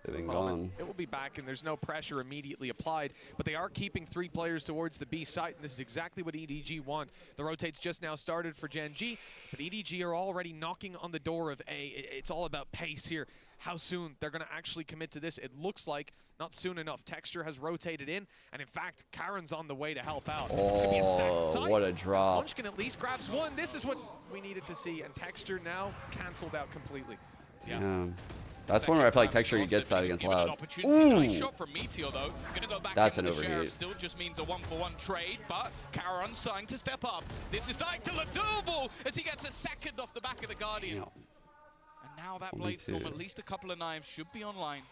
They've been Moment. gone. It will be back, and there's no pressure immediately applied. But they are keeping 3 players towards the B site, and this is exactly what EDG want. The rotates just now started for Gen.G, but EDG are already knocking on the door of A. It's all about pace here. How soon they're going to actually commit to this? It looks like not soon enough. Texture has rotated in, and in fact, Karen's on the way to help out. It's gonna be a stacked Oh, site. what a drop. Munchkin at least grabs one. This is what we needed to see, and Texture now canceled out completely. Damn. That's one where I feel like Texture gets that against Loud. Nice Ooh. shot from Meteor though. Gonna go back That's into an the Sheriff. overheat. Still just means a 1-for-1 trade, but Karon starting to step up. This is starting to look doable as he gets a second off the back of the Guardian. And now that Only Bladestorm, two. at least a couple of knives should be online.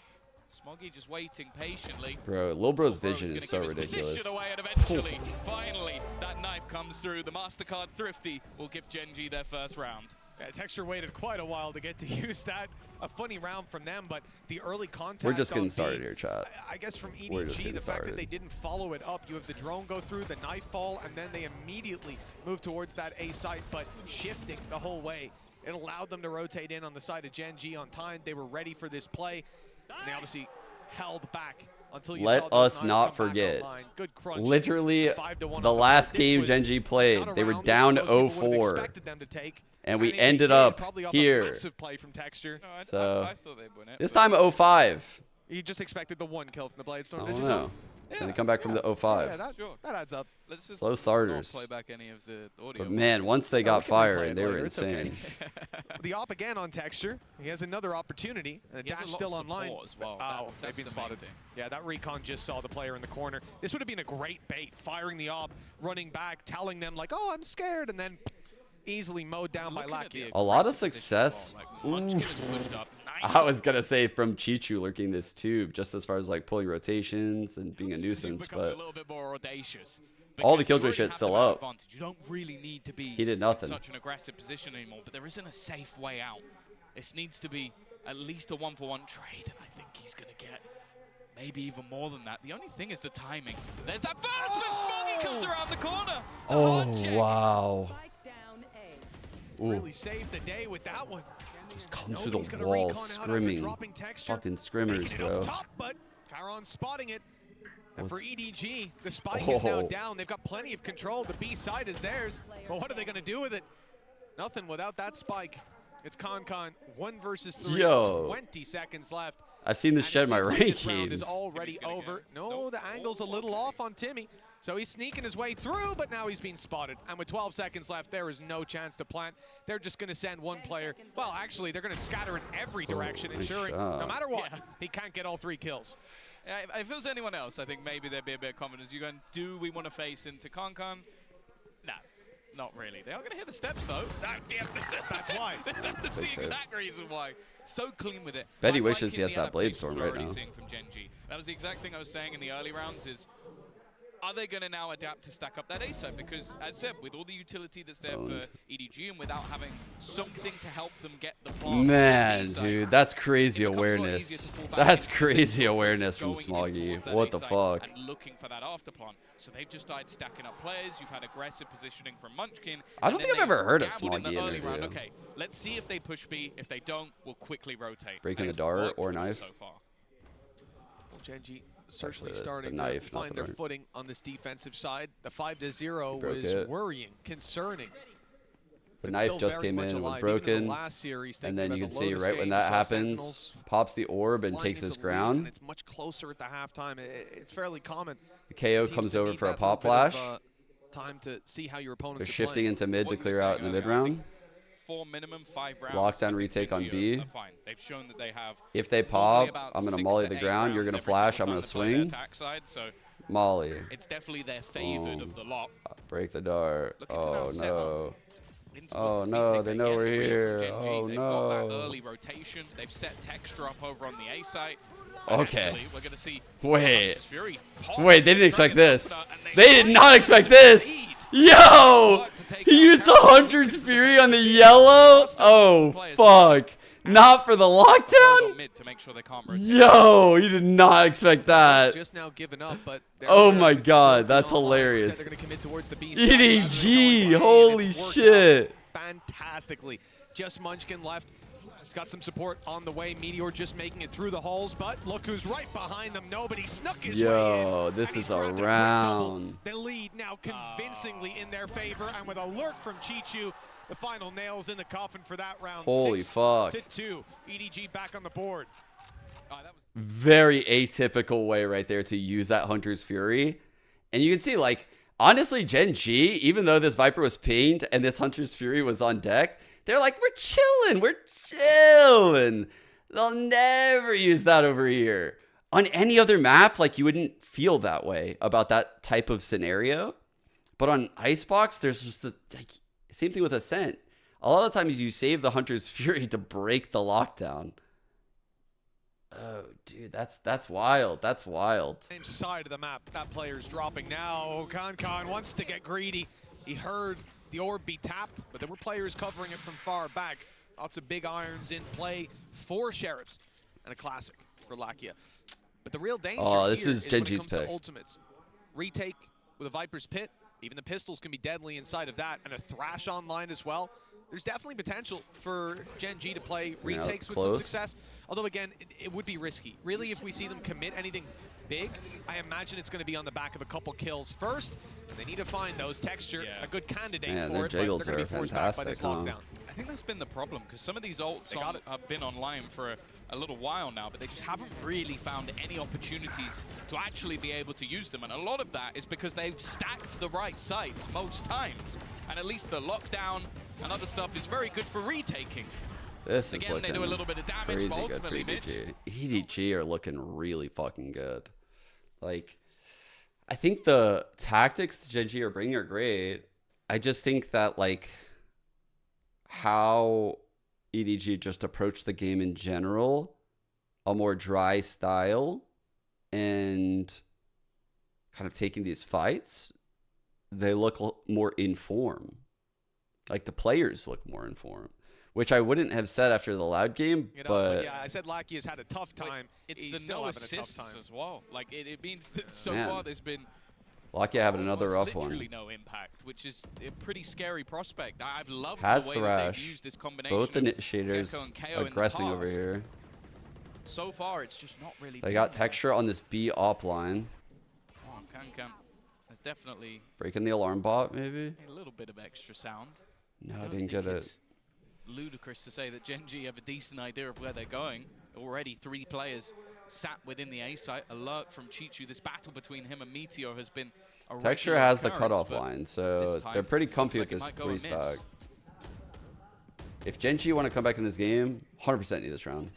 Smoggy just waiting patiently. Bro, Lil Bro's Bro's vision gonna is so give his ridiculous. position away, and eventually, finally, that knife comes through. The MasterCard Thrifty will give Gen.G their first round. Yeah, Texture waited quite a while to get to use that. A funny round from them, but the early contact. We're just on getting B, started here, chat. I guess from We're just EDG, getting the fact that started. they didn't follow it up. You have the drone go through, the knife fall, and then they immediately move towards that A site, but shifting the whole way. It allowed them to rotate in on the side of Gen.G on time. They were ready for this play, and they obviously held back until you Let saw those us knives not come back forget. online. Good crunch. Literally, 5-1 the on last This game was Gen.G played, not a they were round that down most people would have 0-4. expected them to take. And we they ended did, up probably off a here. massive play from Texture. So, I thought they'd win it, this but- time 0-5. You just expected the 1 kill from the Bladestorm, I did don't you? know. Can they come back from the 0-5? Yeah, that adds up. Let's just Slow starters. not play back any of the audio. But man, once they No, got we can replay fire, it they were later, it's okay. insane. The op again on Texture. He has another opportunity. And the He has a dash lot still of online. support as well. Oh, That's they've been the main spotted. thing. Yeah, that recon just saw the player in the corner. This would have been a great bait, firing the op, running back, telling them like, oh, I'm scared, and then easily mowed down by Lakia. A lot of success. Munchkin is pushed up. I was gonna say from Chichu lurking this tube, just as far as like pulling rotations and being a nuisance, Becomes a but little bit more audacious. All the killjoy shit's still up. Advantage. You don't really need to be He did nothing. in such an aggressive position anymore, but there isn't a safe way out. This needs to be at least a 1-for-1 trade, and I think he's going to get maybe even more than that. The only thing is the timing. There's that burst, but Smoggy comes around the corner. Oh, wow. Really saved the day with that one. Just comes through the wall, scrimming. Fucking scrimmers, bro. Top, but Chiron spotting it. And for EDG, the spike is now down. They've got plenty of control. The B side is theirs. But what are they going to do with it? Nothing without that spike. It's Con, 1 versus 3. Yo. 20 seconds left. I've seen this shed my This round rankings. is already over. No, the angle's a little off on Timmy. So he's sneaking his way through, but now he's being spotted. And with 12 seconds left, there is no chance to plant. They're just going to send one player. Well, actually, they're going to scatter in every direction, ensuring no matter what, he can't get all 3 kills. If it was anyone else, I think maybe there'd be a bit of confidence. You're going, do we want to face into Con? Nah, not really. They are going to hit the steps, though. That's why. That's the exact reason why. So clean with it. Bet he wishes he has that blade storm right now. Seeing from Gen.G. That was the exact thing I was saying in the early rounds is, are they going to now adapt to stack up that A side? Because, as said, with all the utility that's there for EDG and without having something to help them get the plant. Man, dude, that's crazy awareness. That's crazy awareness from Smoggy. What the fuck? And looking for that after plant. So they've just started stacking up players. You've had aggressive positioning from Munchkin. I don't think I've ever heard a Smoggy interview. interview. Okay, let's see if they push B. If they don't, we'll quickly rotate. Breaking the dart or knife. So far. Well, Gen.G certainly starting to find their footing on this defensive side. The 5-0 was worrying, concerning. The knife just came in, was broken, and then you can see right when that happens, pops the orb and takes his ground. It's much closer at the halftime. It's fairly common. The KO comes over for a pop flash. Time to see how your opponents They're shifting into mid to clear out in the mid round. 4 minimum, 5 rounds. Lockdown retake on B. They've shown that they have. If they pop, I'm gonna molly the ground. You're gonna flash. I'm gonna swing. Molly. It's definitely their favored of the lot. Break the dart. Oh no. Oh no, they know we're here. Oh They've got that no. early rotation. They've set texture up over on the A site. Okay. Actually, we're gonna see Wait. Fury Wait, they didn't expect this. They did not expect this. Yo! He used the Hunter's Fury on the yellow? Oh, fuck. Not for the lockdown? Yo, he did not expect that. Just now given up, but oh my god, that's hilarious. EDG, holy shit. Fantastically. Just Munchkin left. He's got some support on the way. Meteor just making it through the halls, but look who's right behind them. Nobody snuck his way in. Yo, this is a round. The lead now convincingly in their favor, and with alert from Chichu, the final nails in the coffin for that round. Holy fuck. 6-2. EDG back on the board. Very atypical way right there to use that Hunter's Fury. And you can see, like, honestly, Gen.G, even though this Viper was pinged and this Hunter's Fury was on deck, they're like, we're chilling. They'll never use that over here. On any other map, like, you wouldn't feel that way about that type of scenario. But on Icebox, there's just the same thing with Ascent. A lot of times you save the Hunter's Fury to break the lockdown. Oh, dude, that's wild. That's wild. Same side of the map. That player's dropping now. Con wants to get greedy. He heard the orb be tapped, but there were players covering it from far back. Lots of big irons in play for Sheriffs, and a classic for Lakia. But the real danger this is when it Gen.G's comes to pick. ultimates. Retake with a Viper's Pit. Even the pistols can be deadly inside of that, and a Thrash online as well. There's definitely potential for Gen.G to play retakes with some success. Although, again, it would be risky. Really, if we see them commit anything big, I imagine it's going to be on the back of a couple kills first. And they need to find those texture, a good candidate for it, but they're going to be forced back by this lockdown. I think that's been the problem, because some of these ults have been online for a little while now, but they just haven't really found any opportunities to actually be able to use them. And a lot of that is because they've stacked the right sites most times. And at least the lockdown and other stuff is very good for retaking. This is Again, they do a little bit of damage, crazy but good for ultimately, EDG. EDG are looking really fucking good. Like, I think the tactics Gen.G are bringing are great. I just think that, like, how EDG just approached the game in general, a more dry style, and kind of taking these fights, they look more in form. Like the players look more in form, which I wouldn't have said after the Loud game, but yeah, I said Lackey has had a tough time. It's He's the still no having a tough assists time as well. Like it means that so Man. far there's been Lucky having another rough literally one. no impact, which is a pretty scary prospect. I've loved Has the way that they've Thrash. used this combination. Both of initiators Gecko and KO aggressing in the over past. here. So far, it's just not really. They been got there. texture on this B op line. Oh, Can has definitely Breaking the alarm bot, maybe? a little bit of extra sound. No, I don't didn't think get it. it's ludicrous to say that Gen.G have a decent idea of where they're going. Already 3 players sat within the A site. Alert from Chichu. This battle between him and Meteor has been a Texture regular has the occurrence, cutoff but line, this so time they're pretty comfy looks with like this it might go 3 amiss. stack. If Gen.G want to come back in this game, 100% need this round.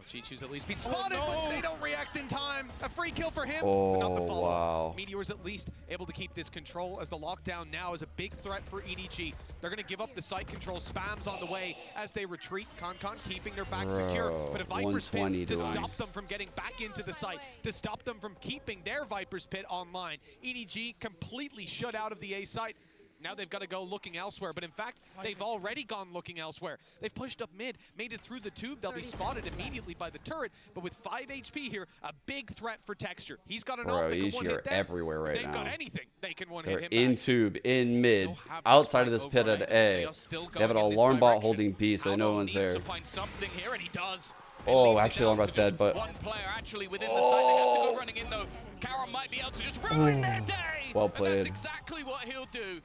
Chichu's at least been spotted, but they don't react in time. A free kill for him, but not the Oh, follow. wow. Meteor's at least able to keep this control as the lockdown now is a big threat for EDG. They're going to give up the site control. Spams on the way as they retreat. Concon keeping their back secure, but a Viper's Pit 120 to to stop ice. them from getting back into the site, to stop them from keeping their Viper's Pit online. EDG completely shut out of the A site. Now they've got to go looking elsewhere, but in fact, they've already gone looking elsewhere. They've pushed up mid, made it through the tube. They'll be spotted immediately by the turret, but with 5 HP here, a big threat for Texture. He's got an ult Bro, that can EG one-hit are them. everywhere right If they've now. got anything, they can one-hit They're him in back. tube, in mid, outside of this pit at A. They have an alarm bot holding B, so no one's there. To find something here, and he does. Oh, actually, alarm bot's dead, but One player actually within the site. They have to go running in though. Karen might be able to just ruin their day. Well And played. that's exactly what he'll do.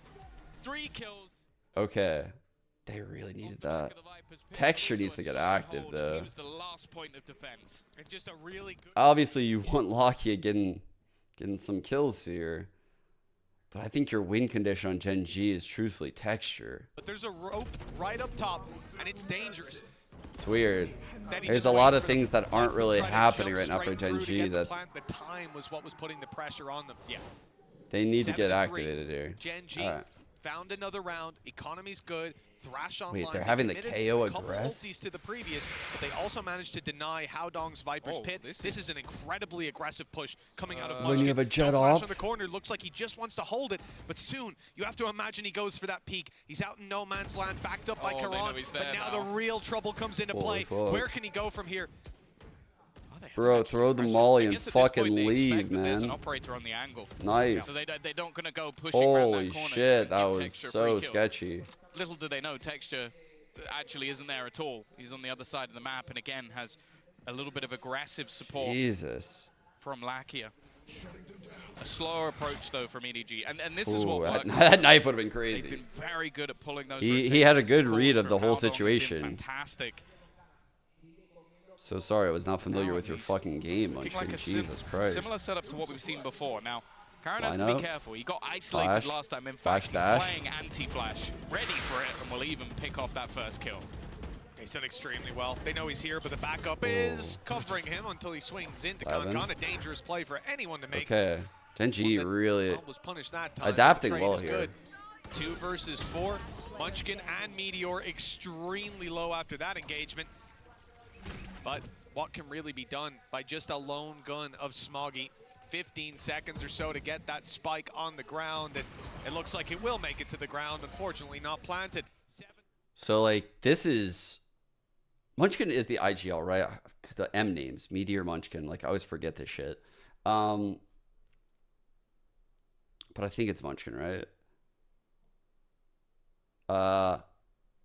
3 kills. okay. They really needed that. Texture needs to get active, though. He was the last point of defense. And just a really good. Obviously, you want Lockheed getting some kills here. But I think your win condition on Gen.G is truthfully Texture. But there's a rope right up top, and it's dangerous. It's weird. Steady There's just a lot waits of for the things that aren't plants to really try to happening jump right now for straight through to Gen.G get the that plant. The time was what was putting the pressure on them. Yeah. they need to 7-3. get activated here. Gen.G All right. found another round. Economy's good. Thrash online. Wait, they're They having the committed KO a couple aggress? ultis to the previous, but they also managed to deny Howdong's Viper's Oh, Pit. This is an incredibly aggressive push coming out of When you Munchkin. have a jet No flash op. on the corner, looks like he just wants to hold it, but soon you have to imagine he goes for that peak. He's out in no man's land, backed up by Oh, they know Karan, he's but there now now. the real trouble comes into Holy play. fuck. Where can he go from here? Bro, throw the molly I and guess at this fucking point they leave, expect that there's an man. operator on the angle. Knife. So they don't gonna go pushing around Holy that corner. shit, that Give was Texture a so free kill. sketchy. Little do they know, Texture actually isn't there at all. He's on the other side of the map, and again has a little bit of aggressive support Jesus. from Lakia. A slower approach though from EDG, and this is what Ooh, works. that knife would have been crazy. They've been very good at pulling those. He had a rotations. good Calls read of from the whole Howdong have been situation. Fantastic. So sorry, I was not familiar Now with at your least fucking game, looking Munchkin. like a Jesus Christ. similar setup to what we've seen before. Now, Karen has Line to up. be careful. He got isolated Flash. last time. In Flash fact, dash. he's playing anti-flash, ready for it, and will even pick off that first kill. He's done extremely well. They know he's here, but the backup is covering him until he swings into 11. Concon. A dangerous play for anyone to make. Okay. Gen.G really Was punished that time. adapting Trade well is here. good. 2 versus 4. Munchkin and Meteor extremely low after that engagement. But what can really be done by just a lone gun of Smoggy? 15 seconds or so to get that spike on the ground, and it looks like it will make it to the ground. Unfortunately, not planted. So, like, this is... Munchkin is the IGL, right? To the M names. Meteor, Munchkin. Like, I always forget this shit. But I think it's Munchkin, right?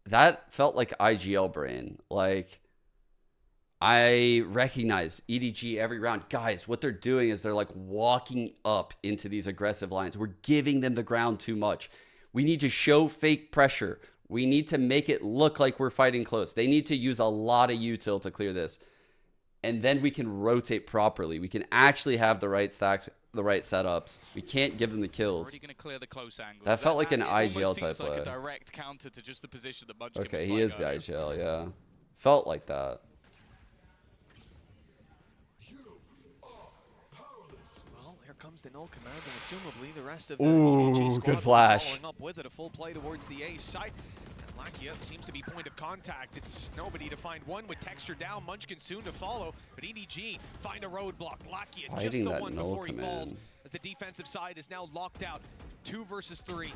That felt like IGL brain. Like, I recognize EDG every round. Guys, what they're doing is they're like walking up into these aggressive lines. We're giving them the ground too much. We need to show fake pressure. We need to make it look like we're fighting close. They need to use a lot of util to clear this. And then we can rotate properly. We can actually have the right stacks, the right setups. We can't give them the kills. Already gonna clear the close angle. That felt like an it almost IGL seems type like play. a direct counter to just the position that Munchkin Okay, was he playing is the earlier. IGL, yeah. Felt like that. Well, here comes the null command, and assumably the rest of the Ooh, EDG squad good will be flash. following up with it. A full play towards the A site. And Lakia seems to be point of contact. It's nobody to find one with Texture down. Munchkin soon to follow, but EDG find a roadblock. Lakia just Fighting the that one null before he falls, command. as the defensive side is now locked out. 2 versus 3.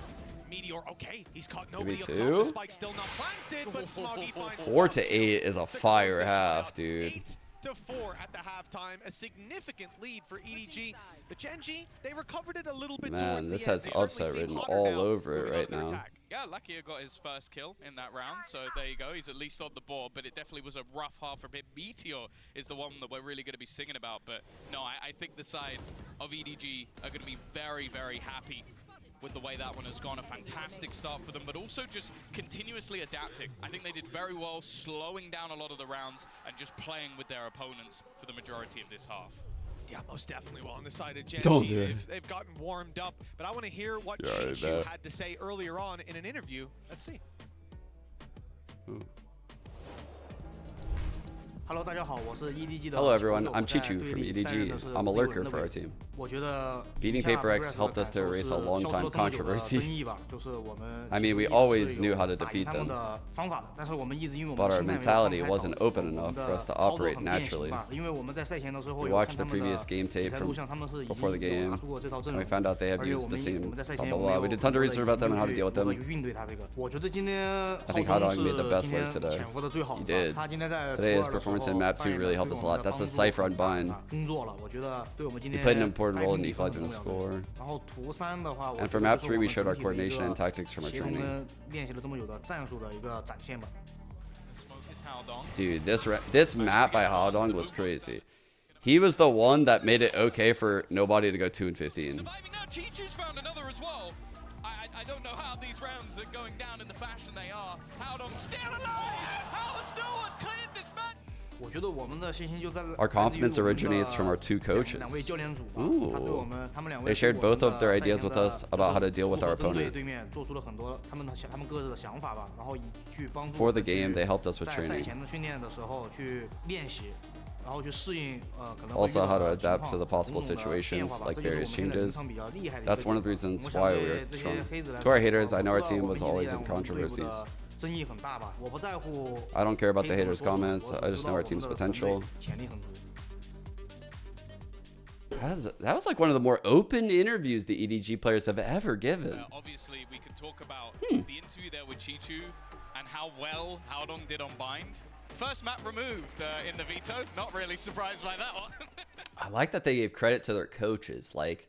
Meteor, okay, he's caught nobody up top. Two? The spike still not planted, but Smoggy finds 4 to 8 is a fire half, dude. 8 to 4 at the halftime, a significant lead for EDG. The Gen.G, they recovered it a little bit towards Man, this the end. has upset written all over it right now. Yeah, Luckier got his first kill in that round, so there you go. He's at least on the board, but it definitely was a rough half for him. Meteor is the one that we're really going to be singing about, but no, I think the side of EDG are going to be very, very happy with the way that one has gone. A fantastic start for them, but also just continuously adapting. I think they did very well, slowing down a lot of the rounds and just playing with their opponents for the majority of this half. Yeah, most definitely well on the side of Don't Gen.G. do it. They've gotten warmed up, but I want to hear what Yeah, I Chichu bet. had to say earlier on in an interview. Let's see. Hello, 大家好，我是 EDG 的。 Hello everyone, I'm Chichu from EDG. I'm a lurker for our team. Beating Paper X helped us to erase a long-time controversy. I mean, we always knew how to defeat them, but our mentality wasn't open enough for us to operate naturally. We watched the previous game tape from before the game, and we found out they had used the same blah blah blah. We did tons of research about them and how to deal with them. I think Hadong made the best lurk today. He did. Today his performance in map 2 really helped us a lot. That's the Cypher on Bind. He played an important role in equalizing the score. And for map 3 we showed our coordination and tactics from our training. Dude, this map by Hadong was crazy. He was the one that made it okay for nobody to go 2 and 15. Chichu's found another as well. I don't know how these rounds are going down in the fashion they are. Howdong still alive! How has no one cleared this match? Our confidence originates from our 2 coaches. Ooh. They shared both of their ideas with us about how to deal with our opponent. For the game, they helped us with training. Also how to adapt to the possible situations, like various changes. That's one of the reasons why we are strong. To our haters, I know our team was always in controversies. I don't care about the haters' comments, I just know our team's potential. That was like one of the more open interviews the EDG players have ever given. Obviously, we can talk about the interview there with Chichu and how well Howdong did on Bind. First map removed in the veto. Not really surprised by that one. I like that they gave credit to their coaches. Like,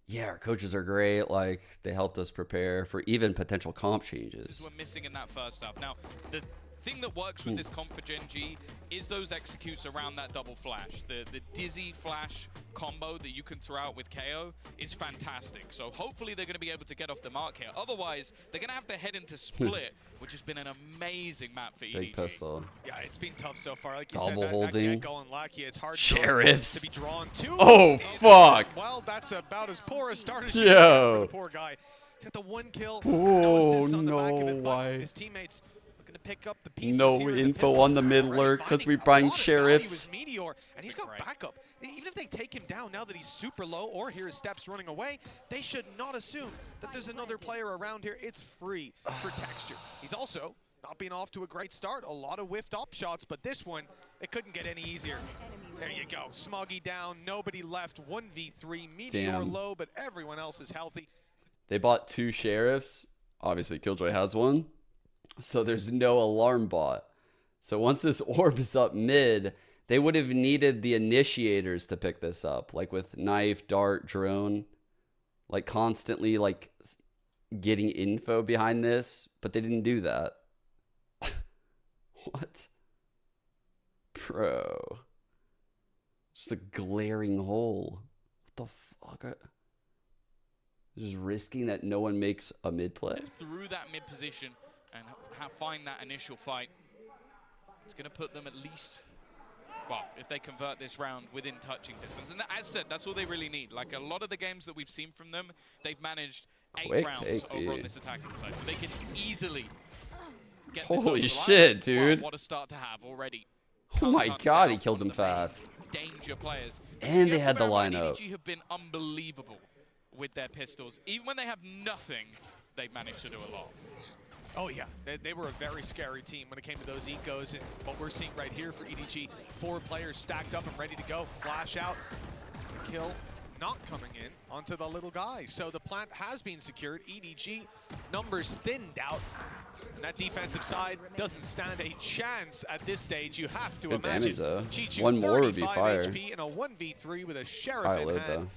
yeah, our coaches are great. Like, they helped us prepare for even potential comp changes. We're missing in that first half. Now, the thing that works with this comp for Gen.G is those executes around that double flash. The dizzy flash combo that you can throw out with KO is fantastic. So hopefully they're going to be able to get off the mark here. Otherwise, they're going to have to head into Split, which has been an amazing map for EDG. Big pistol. Yeah, it's been tough so far. Like you Double said, holding. It's hard Sheriffs. to be drawn to. Oh, fuck. Well, that's about as poor a start as Yo. you can get for the poor guy. He's got the 1 kill. Oh, on the back of no, it, but why? his teammates looking to pick up the pieces No here. The info pistol on the mid already lurk because we finding a bind lot of value sheriffs. with Meteor, and he's got backup. Even if they take him down now that he's super low or hear his steps running away, they should not assume that there's another player around here. It's free for texture. He's also not been off to a great start. A lot of whiffed up shots, but this one, it couldn't get any easier. There you go. Smoggy down, nobody left. 1v3, Meteor Damn. low, but everyone else is healthy. They bought 2 sheriffs. Obviously, Killjoy has one. So there's no alarm bot. So once this orb is up mid, they would have needed the initiators to pick this up. Like with knife, dart, drone. Like constantly like getting info behind this. But they didn't do that. What? Bro. Just a glaring hole. What the fuck? Just risking that no one makes a mid play. Through that mid position and find that initial fight. It's going to put them at least, well, if they convert this round within touching distance. And as said, that's all they really need. Like a lot of the games that we've seen from them, they've managed 8 Quick rounds take, over on dude. this attacking side. So they can easily get Holy this over the line. shit, dude. Wow, what a start to have already. Oh my god, he killed him fast. Danger players. And they had the lineup. EDG have been unbelievable with their pistols. Even when they have nothing, they've managed to do a lot. Oh yeah, they were a very scary team when it came to those ecos, and what we're seeing right here for EDG, 4 players stacked up and ready to go. Flash out, kill, not coming in onto the little guy. So the plant has been secured. EDG numbers thinned out. And that defensive side doesn't stand a chance at this stage. You have to Good imagine. damage though. Chi-Chu, One more would be 35 fire. HP in a 1v3 with a sheriff High in load hand. though.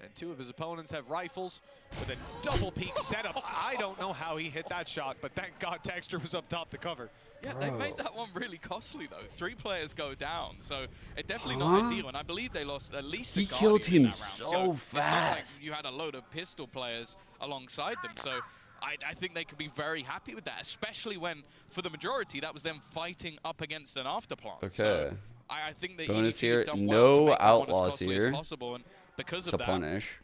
And two of his opponents have rifles with a double peak setup. I don't know how he hit that shot, but thank God Texture was up top to cover. Yeah, they made that one really costly though. 3 players go down, so it's definitely not ideal. And I believe they lost at least a He Guardian killed in him that round. so It's not like fast. you had a load of pistol players alongside them, so I think they could be very happy with that, especially when, for the majority, that was them fighting up against an afterplant. Okay. So I think that Bonus EDG here. have done well to No make that one as outlaws costly here as possible, and because of to that, punish.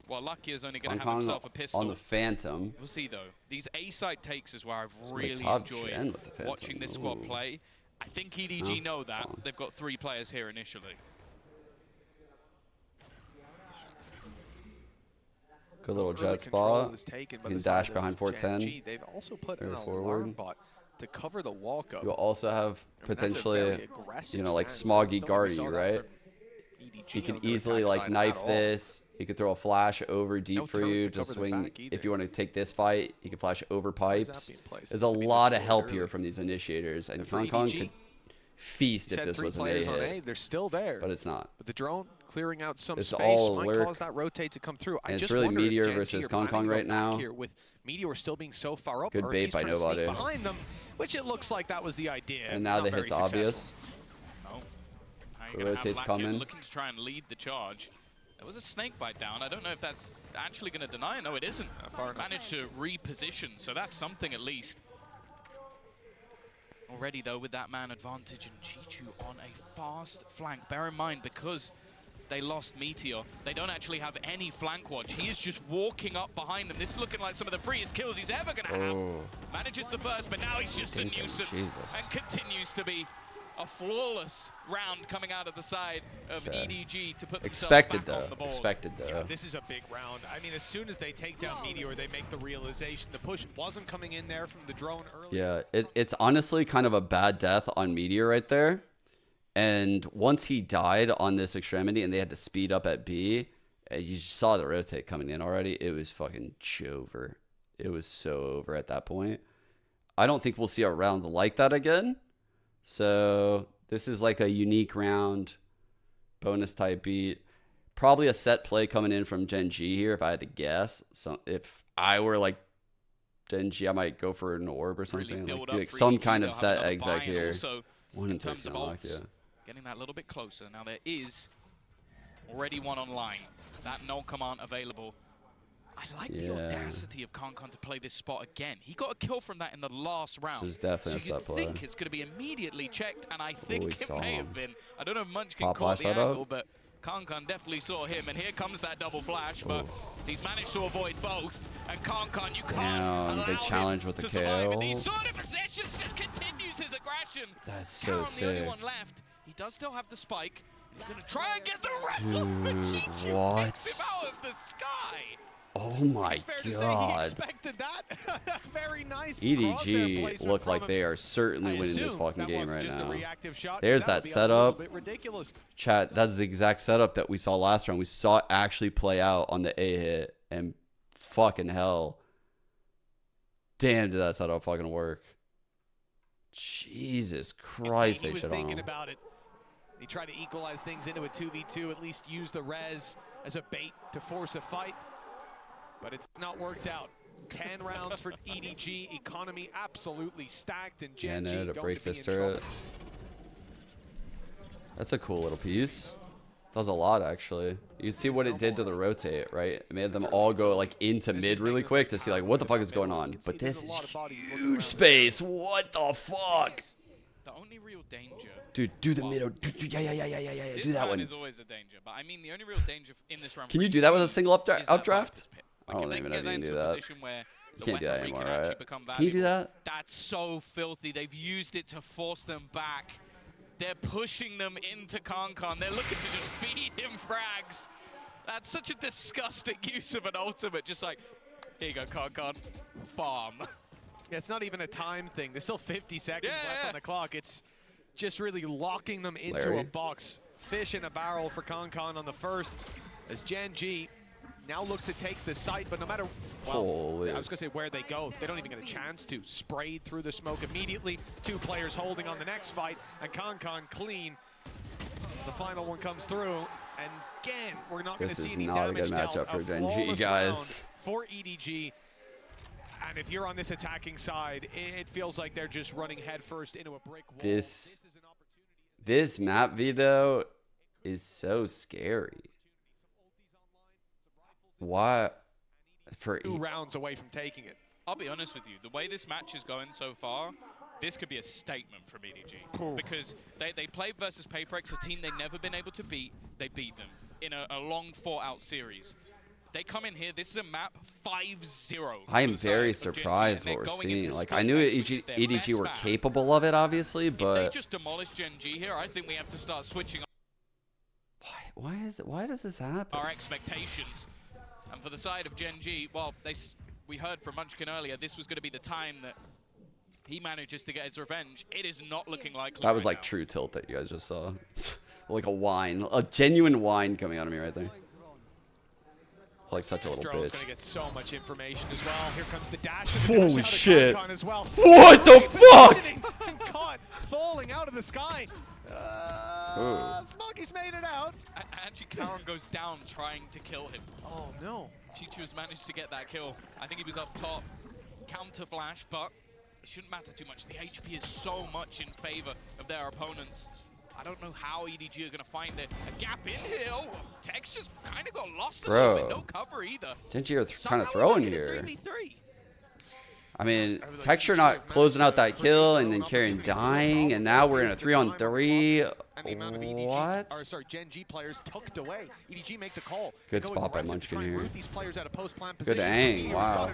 well, Lucky is only going to Hong have Kong himself a pistol. on the Phantom. We'll see though. These A-side takes is where I've Really really top enjoyed gen with the Phantom. watching this squad Ooh. play. I think EDG know that. They've got 3 players here initially. Good little Early jet control spot. was taken You by can the dash side behind of 410. Gen.G. They've also put an Very alarm forward. bot to cover the walk up. You'll also have I mean, that's a potentially, very aggressive you know, like stance. Smoggy Don't think we guarding saw you, that right? from EDG He can on the easily attack like side knife at all. this. He could throw a flash over deep No for turret you to to cover the swing. back If you want to take this fight, he can flash over pipes. be in place? There's This a would be lot of destroyed help early. here from these initiators, and for Hong Kong EDG, could feast You if said this 3 was an A players on A. hit. They're still there. But it's not. But the drone clearing out some It's space all might lurk. cause that rotate to come through. I And it's just really wonder if Meteor Gen.G versus are Hong planning Kong to go right back now. Here with Meteor still being so far up, Good or if bait he's by trying to sneak Nobody. behind them, which it looks like that was the idea. And now Not the very hit's obvious. successful. Oh. Now The you're gonna have rotate's Lakia coming. looking to try and lead the charge. There was a snake bite down. I don't know if that's actually going to deny it. No, it isn't. Managed to reposition, so that's something at least. Already, though, with that man advantage and Chi-Chu on a fast flank. Bear in mind, because they lost Meteor, they don't actually have any flank watch. He is just walking up behind them. This is looking like some of the freest kills he's ever going to have. Manages the first, but now he's just a nuisance and continues to be a flawless round coming out of the side of EDG to put Expected themselves back though. on the board. Expected though. Yeah, this is a big round. I mean, as soon as they take down Meteor, they make the realization the push wasn't coming in there from the drone early. Yeah, it's honestly kind of a bad death on Meteor right there. And once he died on this extremity and they had to speed up at B, you saw the rotate coming in already. It was fucking over. It was so over at that point. I don't think we'll see a round like that again. So this is like a unique round, bonus type beat. Probably a set play coming in from Gen.G here if I had to guess. So if I were like Gen.G, I might go for an orb or something. Really Like do like some kind of set exec here. Also, 1 in terms of unlock, ults, getting that little bit closer. Now there is already one online. That null command available. I like the audacity of Karmine to play this spot again. He got a kill from that in the last round. This is definitely so a set play. I think it's going to be immediately checked, and I think we it saw may him. have been. I don't know if Munchkin Pop caught the side angle, up. but Karmine definitely saw him, and here comes that double flash, but he's managed to avoid both, and Karmine, you can't Damn, they allow challenge him with the to survive. And KO. these sort of possessions just continues his aggression. That's so Karam, the only sick. one left. He does still have the spike. He's going to try and get the wrestle, but Chi-Chu what? picks him out of the sky. Oh my It's fair to say he god. expected that. Very nice. EDG placement look from like him. they are certainly I winning this assume fucking that game wasn't right just a now. reactive shot. There's That would that be a little setup. bit ridiculous. Chat, that's the exact setup that we saw last round. We saw it actually play out on the A hit, and fucking hell. Damn, did that setup fucking work. Jesus Christ, He they was shit thinking on. about it. He tried to equalize things into a 2v2, at least use the res as a bait to force a fight. But it's not worked out. 10 rounds for EDG. Economy absolutely stacked, and Gen.G Yeah, no, to going break to be this in trouble. turret. That's a cool little piece. Does a lot, actually. You can see what it did to the rotate, right? It made them all go like into mid really quick to see like what the fuck is going on. But this is huge space. What the fuck? The only real danger. Dude, do the middle. Yeah. This Do that round one. is always a danger, but I mean the only real danger in this round. Can for you do that with a EDG single updraft? is that Viper's Pit. I don't Like, even if know they if you get can do into a that. position where You the can't do that weaponry anymore, can actually right? become Can you do valuable, that? That's so filthy. They've used it to force them back. They're pushing them into Karmine. They're looking to just feed him frags. That's such a disgusting use of an ultimate. Just like, here you go, Karmine. Farm. Yeah, it's not even a time thing. There's still 50 seconds left on the clock. It's just really locking them into Larry. a box. Fish in a barrel for Karmine on the first. as Gen.G now look to take the site, but no matter, well, I was going to say where they go, they don't even get a chance to. Sprayed through the smoke immediately. 2 players holding on the next fight, and Concon clean. The final one comes through, and again, we're not going to see any damage. This is not a good matchup for Gen.G, guys. For EDG, and if you're on this attacking side, it feels like they're just running headfirst into a brick wall. This map veto is so scary. Why? For 2 rounds away from taking it. I'll be honest with you, the way this match is going so far, this could be a statement from EDG. Because they played versus Paperex, a team they've never been able to beat. They beat them in a long fought-out series. They come in here, this is a map 5-0. I am very surprised what we're seeing. Like, I knew EDG were capable of it, obviously, but... If they just demolish Gen.G here, I think we have to start switching Why does this happen? our expectations. And for the side of Gen.G, well, we heard from Munchkin earlier, this was going to be the time that he manages to get his revenge. It is not looking likely. That was like true tilt that you guys just saw. Like a whine. A genuine whine coming out of me right there. Like such a little bitch. Gonna get so much information as well. Here comes the dash. Holy shit. As well. What the fuck? And caught falling out of the sky. Smoggy's made it out. Actually, Karen goes down trying to kill him. Oh no. Chi2 has managed to get that kill. I think he was up top. Counter flash, but it shouldn't matter too much. The HP is so much in favor of their opponents. I don't know how EDG are going to find a gap in here. Oh, Tex just kind of got lost a little bit. No cover either. Gen.G are kind of throwing here. I mean, Texture not closing out that kill and then Carrion dying, and now we're in a 3-on-3. What? Or sorry, Gen.G players tucked away. EDG make the call. Good spot by Munchkin here. These players at a post-plant Good ang, wow.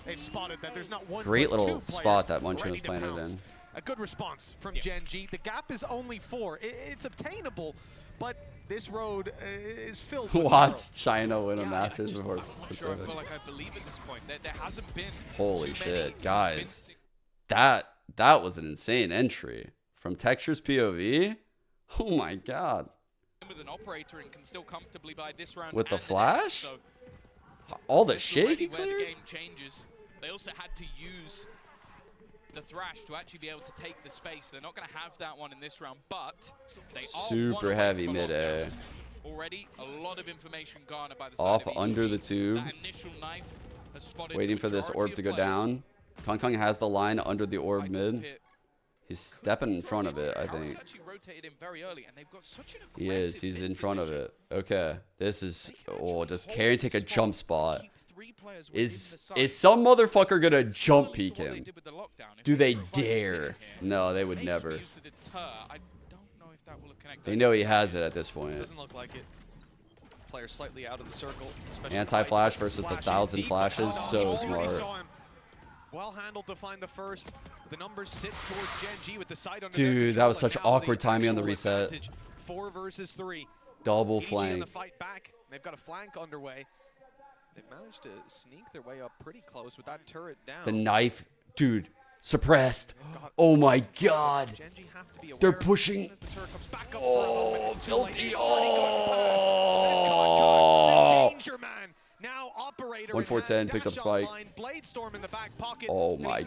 They've spotted that there's not one, great little spot that Munchkin was planted in. A good response from Gen.G. The gap is only 4. It's obtainable, but this road is filled with Watch China win a Masters before. I feel like I believe at this point that there hasn't been. Holy shit, guys. That was an insane entry. From Texture's POV? Oh my god. With an operator and can still comfortably buy this round. With the flash? So all the shit he where cleared? the game changes. They also had to use the Thrash to actually be able to take the space. They're not going to have that one in this round, but they are super heavy mid-air. Already a lot of information garnered by the side Up under the tube. That initial knife has spotted Waiting for this orb to go down. Kong has the line under the orb mid. He's stepping in front of it, I think. He is. He's in front of it. Okay. This is... Oh, does Carrion take a jump spot? Is some motherfucker gonna jump peek him? Do they dare? No, they would never. They know he has it at this point. Doesn't look like it. Player slightly out of the circle. Anti-flash versus the 1,000 flashes. So smart. Well handled to find the first. The numbers sit towards Gen.G with the side under Dude, that was such awkward timing on the reset. 4 versus 3. Double EDG flank. in the fight back. They've got a flank underway. They've managed to sneak their way up pretty close with that turret down. The knife, dude, suppressed. Oh my god. They're pushing. Oh, filthy. Oh. Danger man. Now operator 1-4-10 picked up spike. Bladestorm in the back pocket. Oh my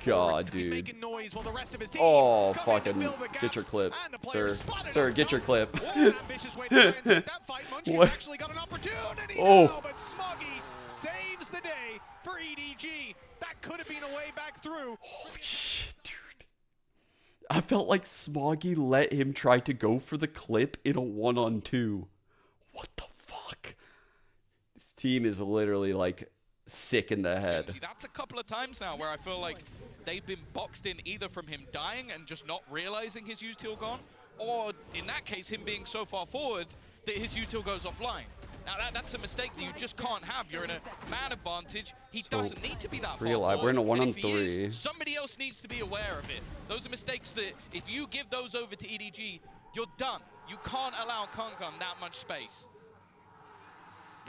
god, dude. He's making noise while the rest of his team oh, fucking get your clip, sir. Sir, get your clip. What? Actually got an opportunity now, but Smoggy saves the day for EDG. That could have been a way back through. Holy shit, dude. I felt like Smoggy let him try to go for the clip in a 1-on-2. What the fuck? This team is literally like sick in the head. That's a couple of times now where I feel like they've been boxed in either from him dying and just not realizing his util gone, or in that case him being so far forward that his util goes offline. Now that's a mistake that you just can't have. You're in a man advantage. He doesn't need to be that far alive. forward. We're in a 1-on-3. Somebody else needs to be aware of it. Those are mistakes that if you give those over to EDG, you're done. You can't allow Concon that much space.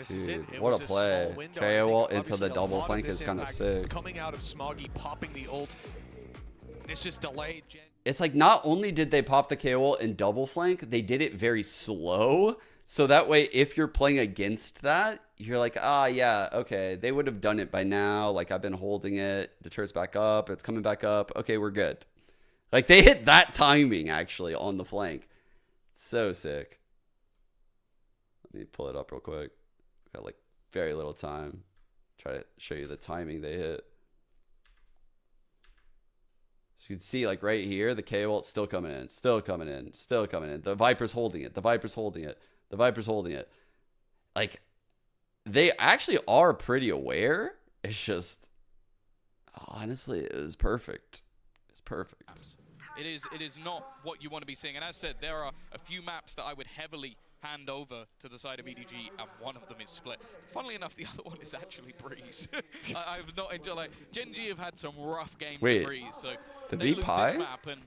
Dude, what a play. KO into the double flank is kind of sick. Coming out of Smoggy, popping the ult. It's just delayed. It's like not only did they pop the KO in double flank, they did it very slow. So that way, if you're playing against that, you're like, ah, yeah, okay, they would have done it by now. Like, I've been holding it. The turret's back up. It's coming back up. Okay, we're good. Like, they hit that timing, actually, on the flank. So sick. Let me pull it up real quick. We've got, like, very little time. Try to show you the timing they hit. So you can see, like, right here, the KO ult's still coming in. Still coming in. Still coming in. The Viper's holding it. The Viper's holding it. The Viper's holding it. Like, they actually are pretty aware. It's just, honestly, it was perfect. It's perfect. It is not what you want to be seeing. And as said, there are a few maps that I would heavily hand over to the side of EDG, and one of them is Split. Funnily enough, the other one is actually Breeze. I've not enjoyed, like, Gen.G have had some rough games with Breeze. So did they he lose pie? this map, and,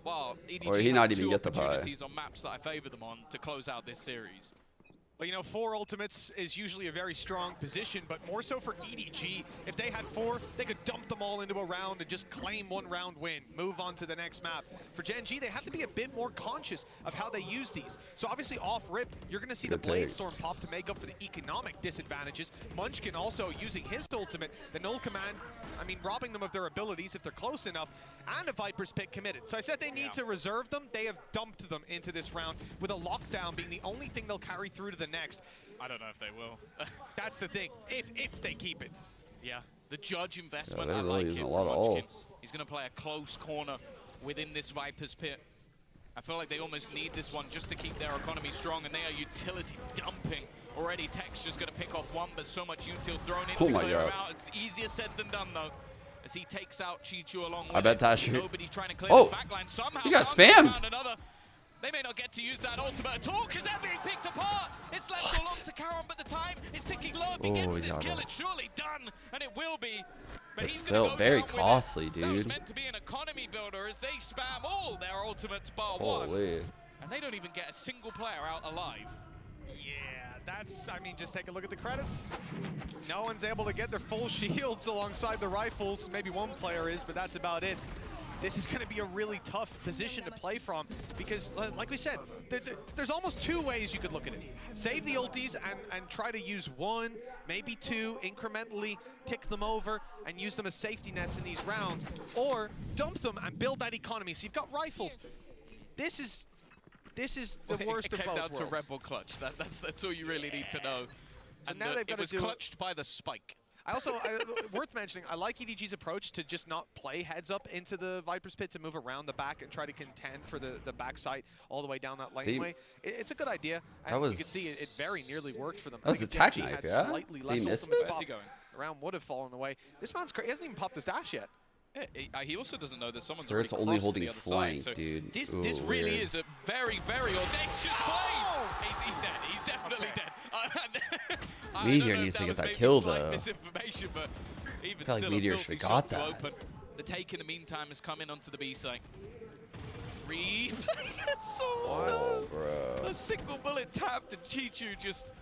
well, EDG or did he not have even two get the pie? opportunities on maps that I favor them on to close out this series. Well, you know, 4 ultimates is usually a very strong position, but more so for EDG. If they had 4, they could dump them all into a round and just claim 1 round win, move on to the next map. For Gen.G, they have to be a bit more conscious of how they use these. So obviously off rip, you're going to see the Blade Storm pop to make up for the economic disadvantages. Munchkin also using his ultimate, the null command, I mean, robbing them of their abilities if they're close enough, and a Viper's pick committed. So I said they need to reserve them. They have dumped them into this round, with a lockdown being the only thing they'll carry through to the next. I don't know if they will. That's the thing, if they keep it. Yeah, the Judge investment, Yeah, I they're like really it using a from lot of Munchkin. ults. He's going to play a close corner within this Viper's pit. I feel like they almost need this one just to keep their economy strong, and they are utility dumping. Already Texture's going to pick off one, but so much util thrown in to clear him out. It's easier said than done, though, as he takes out Chi-Chu along with I bet that should. Nobody trying to clear Oh, his backline. Somehow he got Geng spammed. another. They may not get to use that ultimate at all because they're being picked apart. It's left so long to Karon, but the time is ticking low. If he gets this kill, it's surely done, and it will be. But It's he's still go very down with costly, it. That was dude. meant to be an economy builder as they spam all their ultimates bar Holy. one. And they don't even get a single player out alive. Yeah, that's, I mean, just take a look at the credits. No one's able to get their full shields alongside the rifles. Maybe one player is, but that's about it. This is going to be a really tough position to play from because, like we said, there's almost 2 ways you could look at it. Save the ultis and try to use 1, maybe 2, incrementally tick them over and use them as safety nets in these rounds, or dump them and build that economy. So you've got rifles. This is the worst of both worlds. It came down to Rebel clutch. That's all you really need to know. So And now they've got it was to do clutched by the spike. I also, worth mentioning, I like EDG's approach to just not play heads up into the Viper's pit, to move around the back and try to contend for the backside all the way down that laneway. It's a good idea, and you can see it very nearly worked for them. That was I a think tack Gen.G knife, had yeah? slightly He less missed ultimate it? spot. The round would have fallen away. This man's crazy. He hasn't even popped his dash yet. Yeah, he also doesn't know that someone's Turret's already only crossed holding to the other flank, side. So dude. This Ooh, really weird. is a very, very audacious play. He's dead. He's definitely dead. I Meteor don't know if needs to that get was that maybe kill, slight though. misinformation, but even I feel like still, Meteor a should have filthy got shot to that. open. The take in the meantime is coming onto the B site. 3. Oh, bro. A single bullet tapped and Chi-Chu just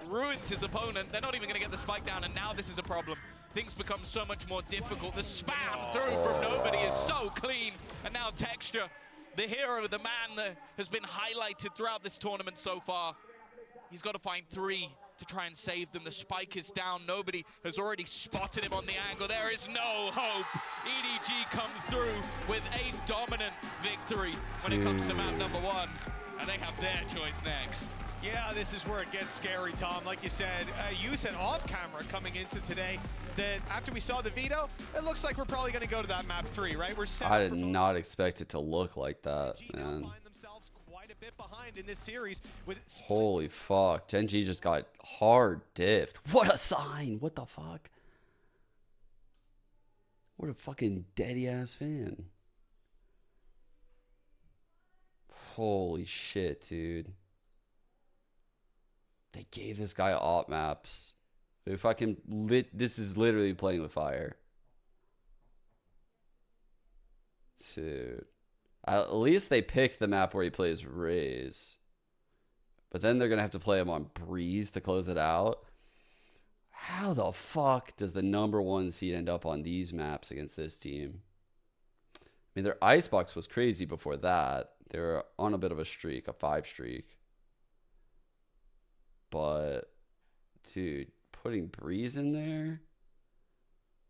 ruins his opponent. They're not even going to get the spike down, and now this is a problem. Things become so much more difficult. The spam through from nobody is so clean. And now Texture, the hero, the man that has been highlighted throughout this tournament so far. He's got to find 3 to try and save them. The spike is down. Nobody has already spotted him on the angle. There is no hope. EDG comes through with a dominant victory when it comes to map number 1. And they have their choice next. Yeah, this is where it gets scary, Tom. Like you said off camera coming into today that after we saw the veto, it looks like we're probably going to go to that map 3, right? We're set I up did for not expect it to look like that, man. quite a bit behind in this series with Holy fuck. Gen.G just got hard diffed. What a sign. What the fuck? What a fucking deady ass fan. Holy shit, dude. They gave this guy op maps. If I can this is literally playing with fire. Dude. At least they picked the map where he plays Raze. But then they're going to have to play him on Breeze to close it out. How the fuck does the #1 seed end up on these maps against this team? I mean, their Icebox was crazy before that. They were on a bit of a streak, a 5 streak. but dude, putting Breeze in there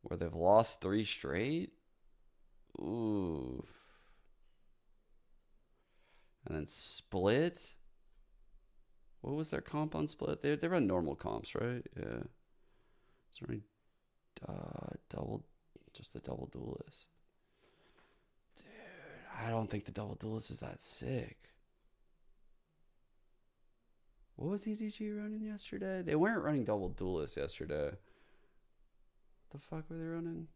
where they've lost 3 straight. Ooh. And then Split. What was their comp on Split? They run normal comps, right? Yeah. So running just the double duelist. Dude, I don't think the double duelist is that sick. What was EDG running yesterday? They weren't running double duelist yesterday. What the fuck were they running?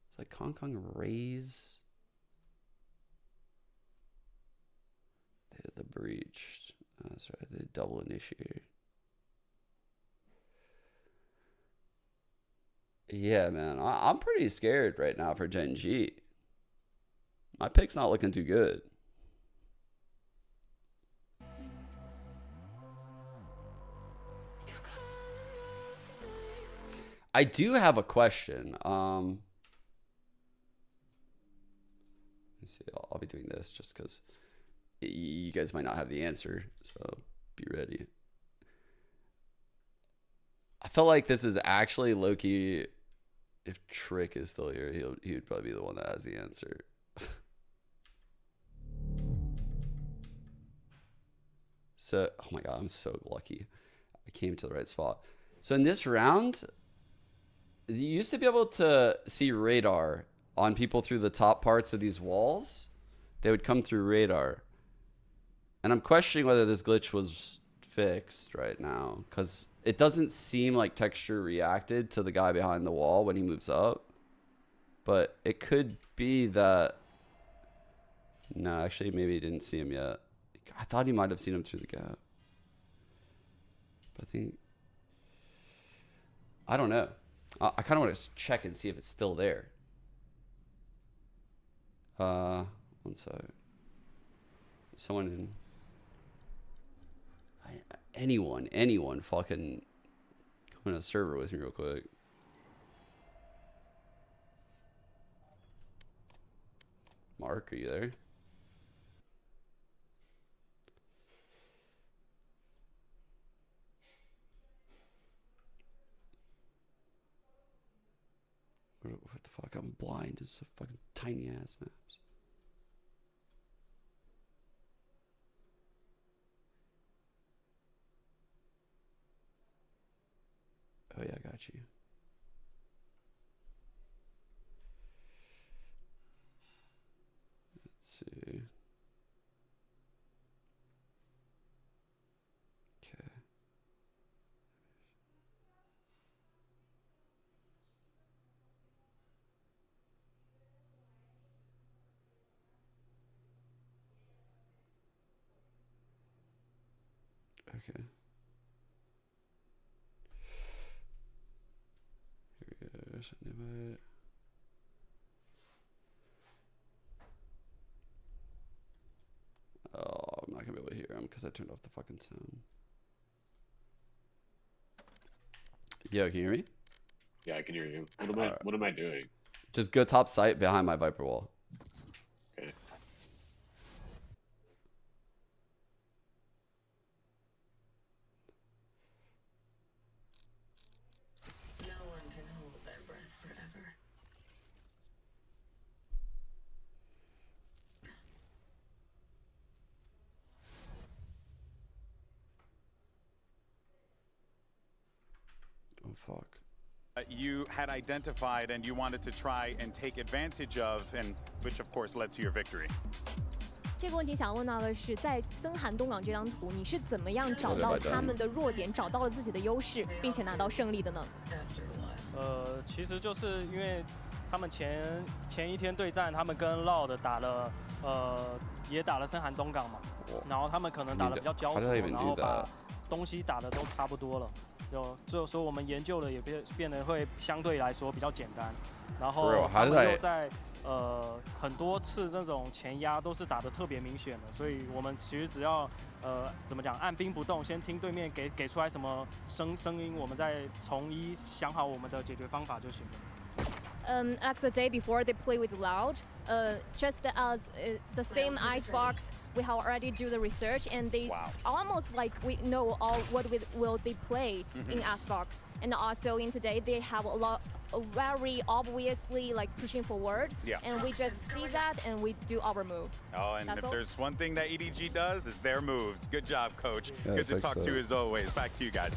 It's like Kong Raze. They did the breach. That's right. They did double initiator. Yeah, man. I'm pretty scared right now for Gen.G. My pick's not looking too good. I do have a question. Let's see. I'll be doing this just because you guys might not have the answer, so be ready. I felt like this is actually low-key. If Trick is still here, he would probably be the one that has the answer. So, oh my god, I'm so lucky. I came to the right spot. So in this round, you used to be able to see radar on people through the top parts of these walls. They would come through radar. And I'm questioning whether this glitch was fixed right now, because it doesn't seem like texture reacted to the guy behind the wall when he moves up. But it could be that... No, actually, maybe he didn't see him yet. I thought he might have seen him through the gap. But I think... I don't know. I kind of want to check and see if it's still there. One sec. Someone in... Anyone fucking come in a server with me real quick. Mark, are you there? What the fuck? I'm blind. It's a fucking tiny ass maps. Oh yeah, I got you. Let's see. Okay. Okay. Invite. Oh, I'm not gonna be able to hear him because I turned off the fucking sound. Yo, can you hear me? Yeah, I can hear you. What am I doing? Just go top site behind my Viper wall. Okay. Oh fuck. You had identified and you wanted to try and take advantage of, and which of course led to your victory. 这个问题想问到的是，在森寒东港这张图，你是怎么样找到他们的弱点，找到了自己的优势，并且拿到胜利的呢？其实就是因为他们前一天对战，他们跟 Loud 打了也打了森寒东港嘛，然后他们可能打得比较焦灼，然后把东西打得都差不多了。 就所以我们研究的也变得会相对来说比较简单，然后他们又在很多次那种前压都是打得特别明显的，所以我们其实只要怎么讲按兵不动，先听对面给出来什么声音，我们再从一想好我们的解决方法就行了。like the day before they play with Loud, just as the same icebox, we have already do the research, and they almost like we know all what will they play in icebox. And also in today they have very obviously like pushing forward, and we just see that and we do our move. Oh, and if there's one thing that EDG does is their moves. Good job, coach. Yeah, Good to talk to you as always. Back to you guys.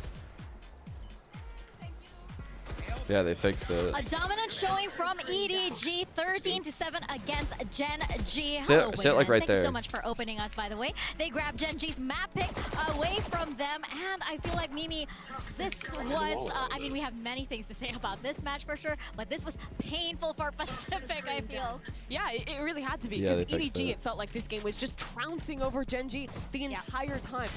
Yeah, they fixed it. A dominant showing from EDG, 13-7 against Gen.G. Sit like right Thank there. you so much for opening us, by the way. They grabbed Gen.G's map pick away from them, and I feel like, Mimi, this was, I mean, we have many things to say about this match for sure, but this was painful for Pacific, I feel. Yeah, it really had to be, Yeah, because they fixed EDG, it. it felt like this game was just trouncing over Gen.G the entire time.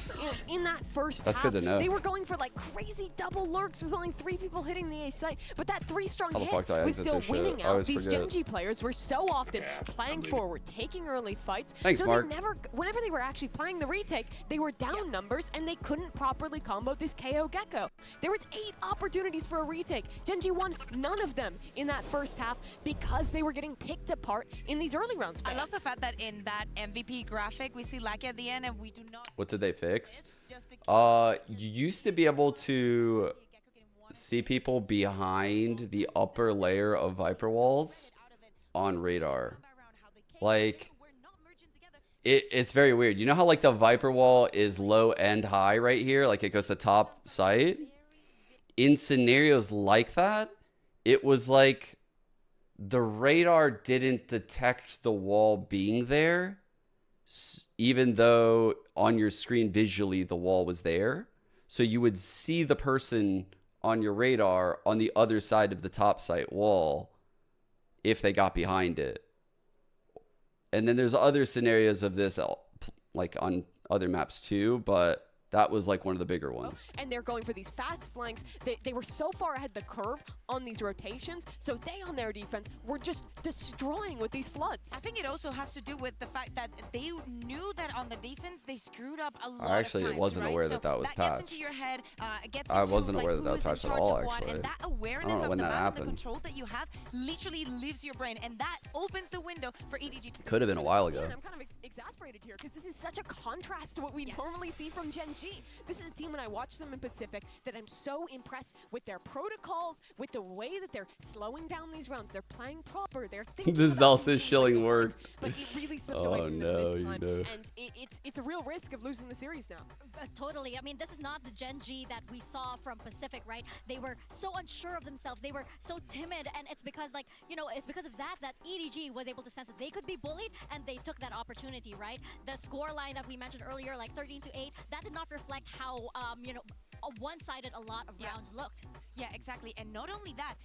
In that first That's half, good to know. they were going for like crazy double lurks with only 3 people hitting the A site, but that 3-strong How the hit fuck do I was exit still this shit? winning I out. always These forget. Gen.G players were so often playing forward, taking early fights. Thanks, so Mark. they never, whenever they were actually playing the retake, they were down numbers and they couldn't properly combo this KO Gecko. There was 8 opportunities for a retake. Gen.G won none of them in that first half because they were getting picked apart in these early rounds. I love the fact that in that MVP graphic, we see Lucky at the end and we do not... What did they fix? You used to be able to see people behind the upper layer of Viper walls on radar. Like, it's very weird. You know how like the Viper wall is low and high right here? Like it goes to top site? In scenarios like that, it was like the radar didn't detect the wall being there, even though on your screen visually the wall was there. So you would see the person on your radar on the other side of the top site wall if they got behind it. And then there's other scenarios of this like on other maps too, but that was like one of the bigger ones. And they're going for these fast flanks. They were so far ahead the curve on these rotations, so they on their defense were just destroying with these floods. I think it also has to do with the fact that they knew that on the defense they screwed up a lot I actually of times, wasn't right? aware So that that was gets patched. into your head, gets I into, wasn't like, aware that that who's was in patched at charge all, of what, actually. and that I don't awareness know of when the that map and the happened. control that you have literally leaves your brain, and that opens the window for EDG to... Could have been a while ago. Man, I'm kind of exasperated here because this is such a contrast to what we normally see from Gen.G. This is a team when I watch them in Pacific that I'm so impressed with their protocols, with the way that they're slowing down these rounds. They're playing proper. They're thinking The about Zelsis shilling worked. but it really slipped away Oh from them no, this you time. know. And it's a real risk of losing the series now. Totally. I mean, this is not the Gen.G that we saw from Pacific, right? They were so unsure of themselves. They were so timid, and it's because, like, you know, it's because of that EDG was able to sense that they could be bullied, and they took that opportunity, right? The score line that we mentioned earlier, like 13-8, that did not reflect how, you know, one-sided a lot of rounds looked. Yeah, exactly. And not only that,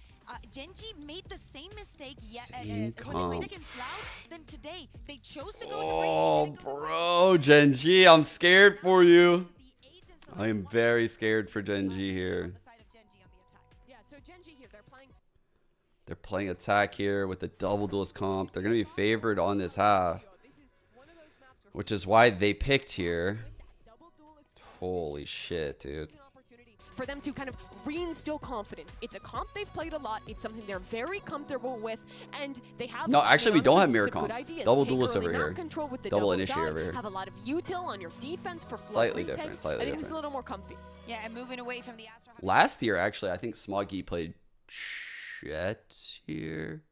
Gen.G made the same mistake when Same they comp. played against Loud. Then today, they chose to go Oh, bro, Gen.G, I'm scared for you. I am very scared for Gen.G here. Yeah, so Gen.G here, They're playing attack here with the double duelist comp. They're going to be favored on this half, which is why they picked here. Holy shit, dude. For them to kind of reinstill confidence. It's a comp they've played a lot. It's something they're very comfortable with, and they have. No, actually, we don't have mirror some good comps. ideas. Double Take duelist early over map here. control with the Double double initiate dive, over here. Have a lot of util on your defense for flood Slightly retakes. different, slightly I think this is a different. little more comfy. Yeah, and moving away from the Astra. Last year, actually, I think Smoggy played Chet here.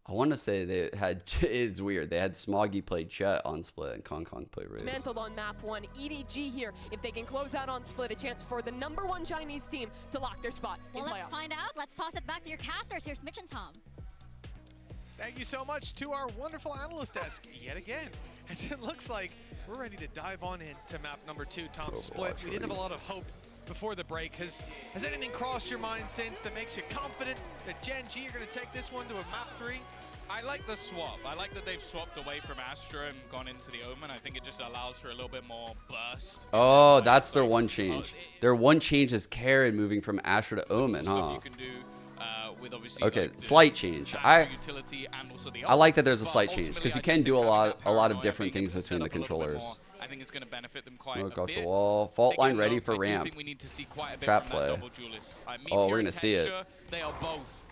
I want to say they had, it's weird. They had Smoggy played Chet on Split and Kong played Raze. Dismantled on map 1. EDG here, if they can close out on Split, a chance for the #1 Chinese team to lock their spot Well, in let's playoffs. find out. Let's toss it back to your casters. Here's Mitch and Tom. Thank you so much to our wonderful analyst desk yet again, as it looks like we're ready to dive on into map number 2, Tom Split. We didn't have a lot of hope before the break. Has anything crossed your mind since that makes you confident that Gen.G are going to take this one to a map 3? I like the swap. I like that they've swapped away from Astra and gone into the Omen. I think it just allows for a little bit more burst. Oh, that's their one change. Their one change is Karen moving from Astra to Omen, huh? You can do with obviously Okay, like slight change. utility and also the I like that there's a but slight change because you can do a lot of different things between the controllers. I think it's going to benefit them quite Smoke a off bit. the wall. Fault line ready for I do ramp. think we need to see quite a bit Trap from play. that double duelist. Oh, Meteor we're gonna and see it. Tensha, they are both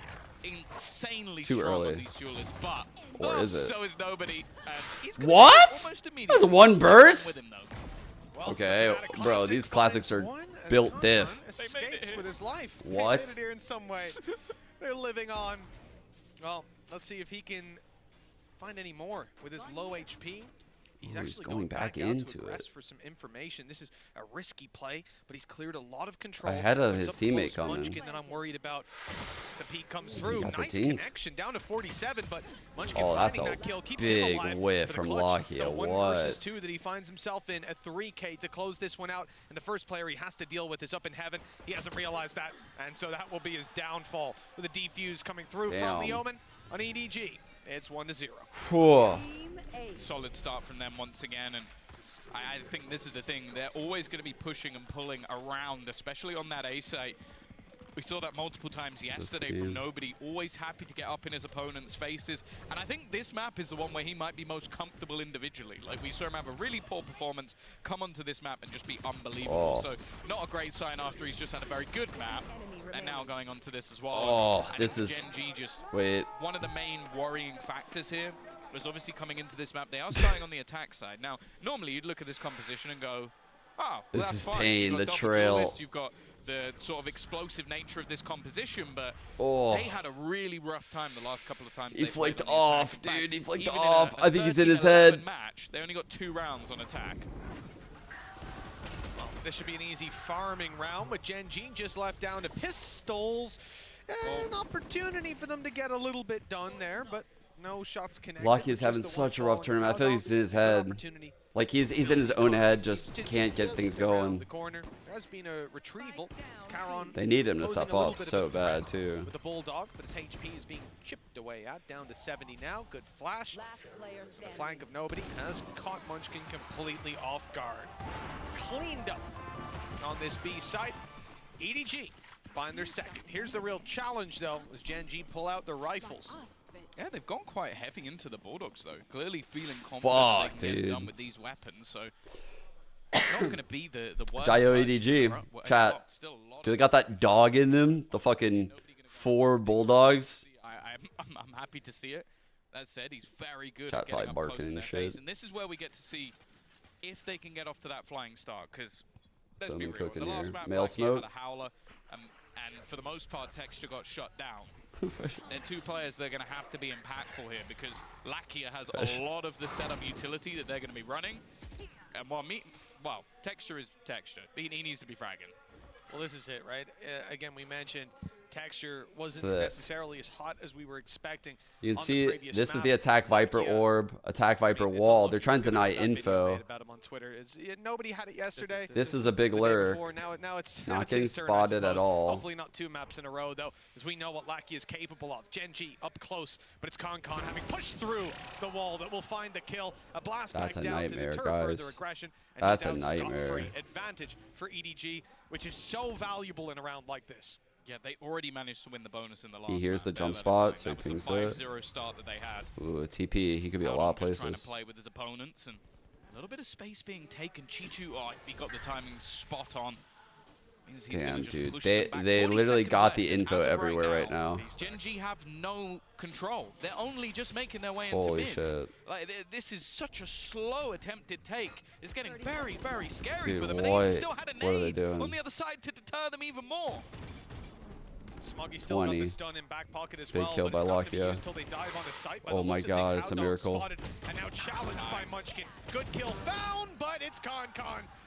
insanely Too strong early. on these duelists, but Or is it? so is nobody. He's gonna What? almost immediately. That's one burst? With him, though. Okay, bro, these classics are built diff. Escapes with his life. What? They made it here in some way. They're living on. Well, let's see if he can find any more with his low HP. He's actually going back out into to aggress it. for some information. This is a risky play, but he's cleared a lot of control. Ahead of Puts his up teammate close coming. Munchkin that I'm worried about. As the peak comes through. got the Nice dink. connection down to 47, but Munchkin Oh, that's finding a that kill keeps him big alive whiff for the from clutch. Lockheed. The 1 What? versus 2 that he finds himself in, a 3K to close this one out. And the first player he has to deal with is up in heaven. He hasn't realized that, and so that will be his downfall. With a defuse coming through from the Damn. Omen on EDG. It's 1-0. Whew. Solid start from them once again, and I think this is the thing. They're always going to be pushing and pulling around, especially on that A site. We saw that multiple times yesterday from Nobody, always happy to get up in his opponent's faces. And I think this map is the one where he might be most comfortable individually. Like, we saw him have a really poor performance, come onto this map and just be unbelievable. Oh. So not a great sign after he's just had a very good map. And now going on to this as well. Oh, And this is... Gen.G just Wait. one of the main worrying factors here was obviously coming into this map. They are starting on the attack side. Now, normally you'd look at this composition and go, oh, well, This that's is fine. pain, You've got the double trail. duelist, you've got the sort of explosive nature of this composition, but Oh. they had a really rough time the last couple of times. He they played flicked on the attack. off, In fact, dude. He flicked even off. In a I think he's in his 13-11 head. match, they only got 2 rounds on attack. Well, this should be an easy farming round, but Gen.G just left down to pistols. An opportunity for them to get a little bit done there, but no shots connected. Lucky is Just having the such a one rough fall tournament. I feel and he's in his head. Like he's in his own head, just can't get things going. The corner. There has been a retrieval. Caron They need him to posing step a little up bit of so a threat bad too. with the Bulldog, but his HP is being chipped away at, down to 70 now. Good flash. The flank of Nobody has caught Munchkin completely off guard. Cleaned up on this B site. EDG find their second. Here's the real challenge though, as Gen.G pull out their rifles. Yeah, they've gone quite heavy into the Bulldogs though. Clearly feeling confident they can get it done with these weapons, so it's not going to be the worst. Dio EDG, chat. Do they got that dog in them? The fucking 4 Bulldogs? I'm happy to see it. That said, he's very good Chat at getting probably up barking close in and their shit. face, and this is where we get to see if they can get off to that flying start, because let's be Something real, cooking the last here. map, Mail Black Gear had smoke. a howler, and for the most part, Texture got shut down. They're 2 players that are going to have to be impactful here, because Lakia has a lot of the setup utility that they're going to be running. And while Texture is Texture, he needs to be fragging. Well, this is it, right? Again, we mentioned Texture wasn't So necessarily as hot as we were expecting. You can on the see previous this is map. the Attack Viper orb, Attack Viper wall. They're trying to deny info. About him on Twitter. Nobody had it yesterday. This is a big The day lure. before. Now it's Not it's getting his turn, I spotted at suppose. all. Hopefully not 2 maps in a row though, as we know what Lackey is capable of. Gen.G up close, but it's Con having pushed through the wall that will find the kill. A blast That's back a down nightmare, to deter guys. further aggression. And That's he's a out nightmare. scot-free. Advantage for EDG, which is so valuable in a round like this. Yeah, they already managed to win the bonus in the last He hears map. the They're jump letting spot, it so he go. That pings was the it. 5-0 start that they had. Ooh, a TP. He could be a lot of Just trying to places. play with his opponents, and a little bit of space being taken. Chichu, oh, he got the timing spot on. Means he's gonna Damn, just dude. push They them back. 40 literally seconds got left, the and info as of everywhere right now. Gen.G have no control. They're only just making their way Holy into mid. shit. Like, this is such a slow attempted take. It's getting very, very scary Dude, for them. And they what- still had a what are they nade doing? on the other side to deter them even more. Smoggy still got 20. the stun in back pocket as Big well, kill but by it's not gonna be Lakia. used till they dive on the site by Oh the my looks of god, things. it's a Howdog miracle. spotted, and now challenged by Munchkin. Good kill found, but it's Con.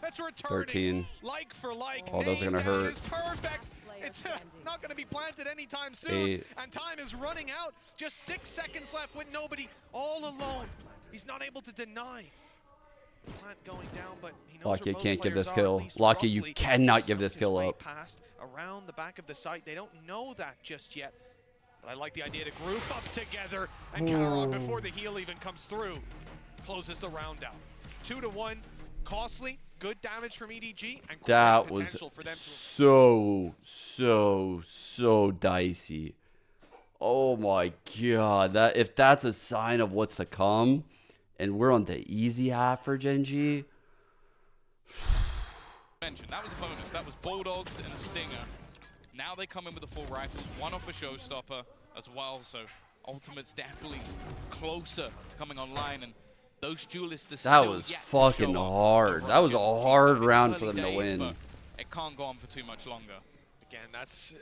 That's returning. 13. Like for like. Oh, those are gonna Name down hurt. is perfect. It's not going to be planted anytime soon. 8. And time is running out. Just 6 seconds left with Nobody all alone. He's not able to deny. Plant going down, but he knows where Lakia both can't give players this are, kill. at least Lakia, you roughly. cannot give this His kill way up. Past around the back of the site. They don't know that just yet. But I like the idea to group up together. And Caron, before the heal even comes through, closes the round out. 2-1. Costly. Good damage from EDG. And That great was potential for them to so dicey. Oh my god. If that's a sign of what's to come, and we're on the easy half for Gen.G. Mentioned that was a bonus. That was Bulldogs and a Stinger. Now they come in with the full rifles, one off a showstopper, as well. So Ultimate's definitely closer to coming online, and those duelists are That still was yet to fucking show up. hard. That was a hard round for them to win. But it can't go on for too much longer. Again, that's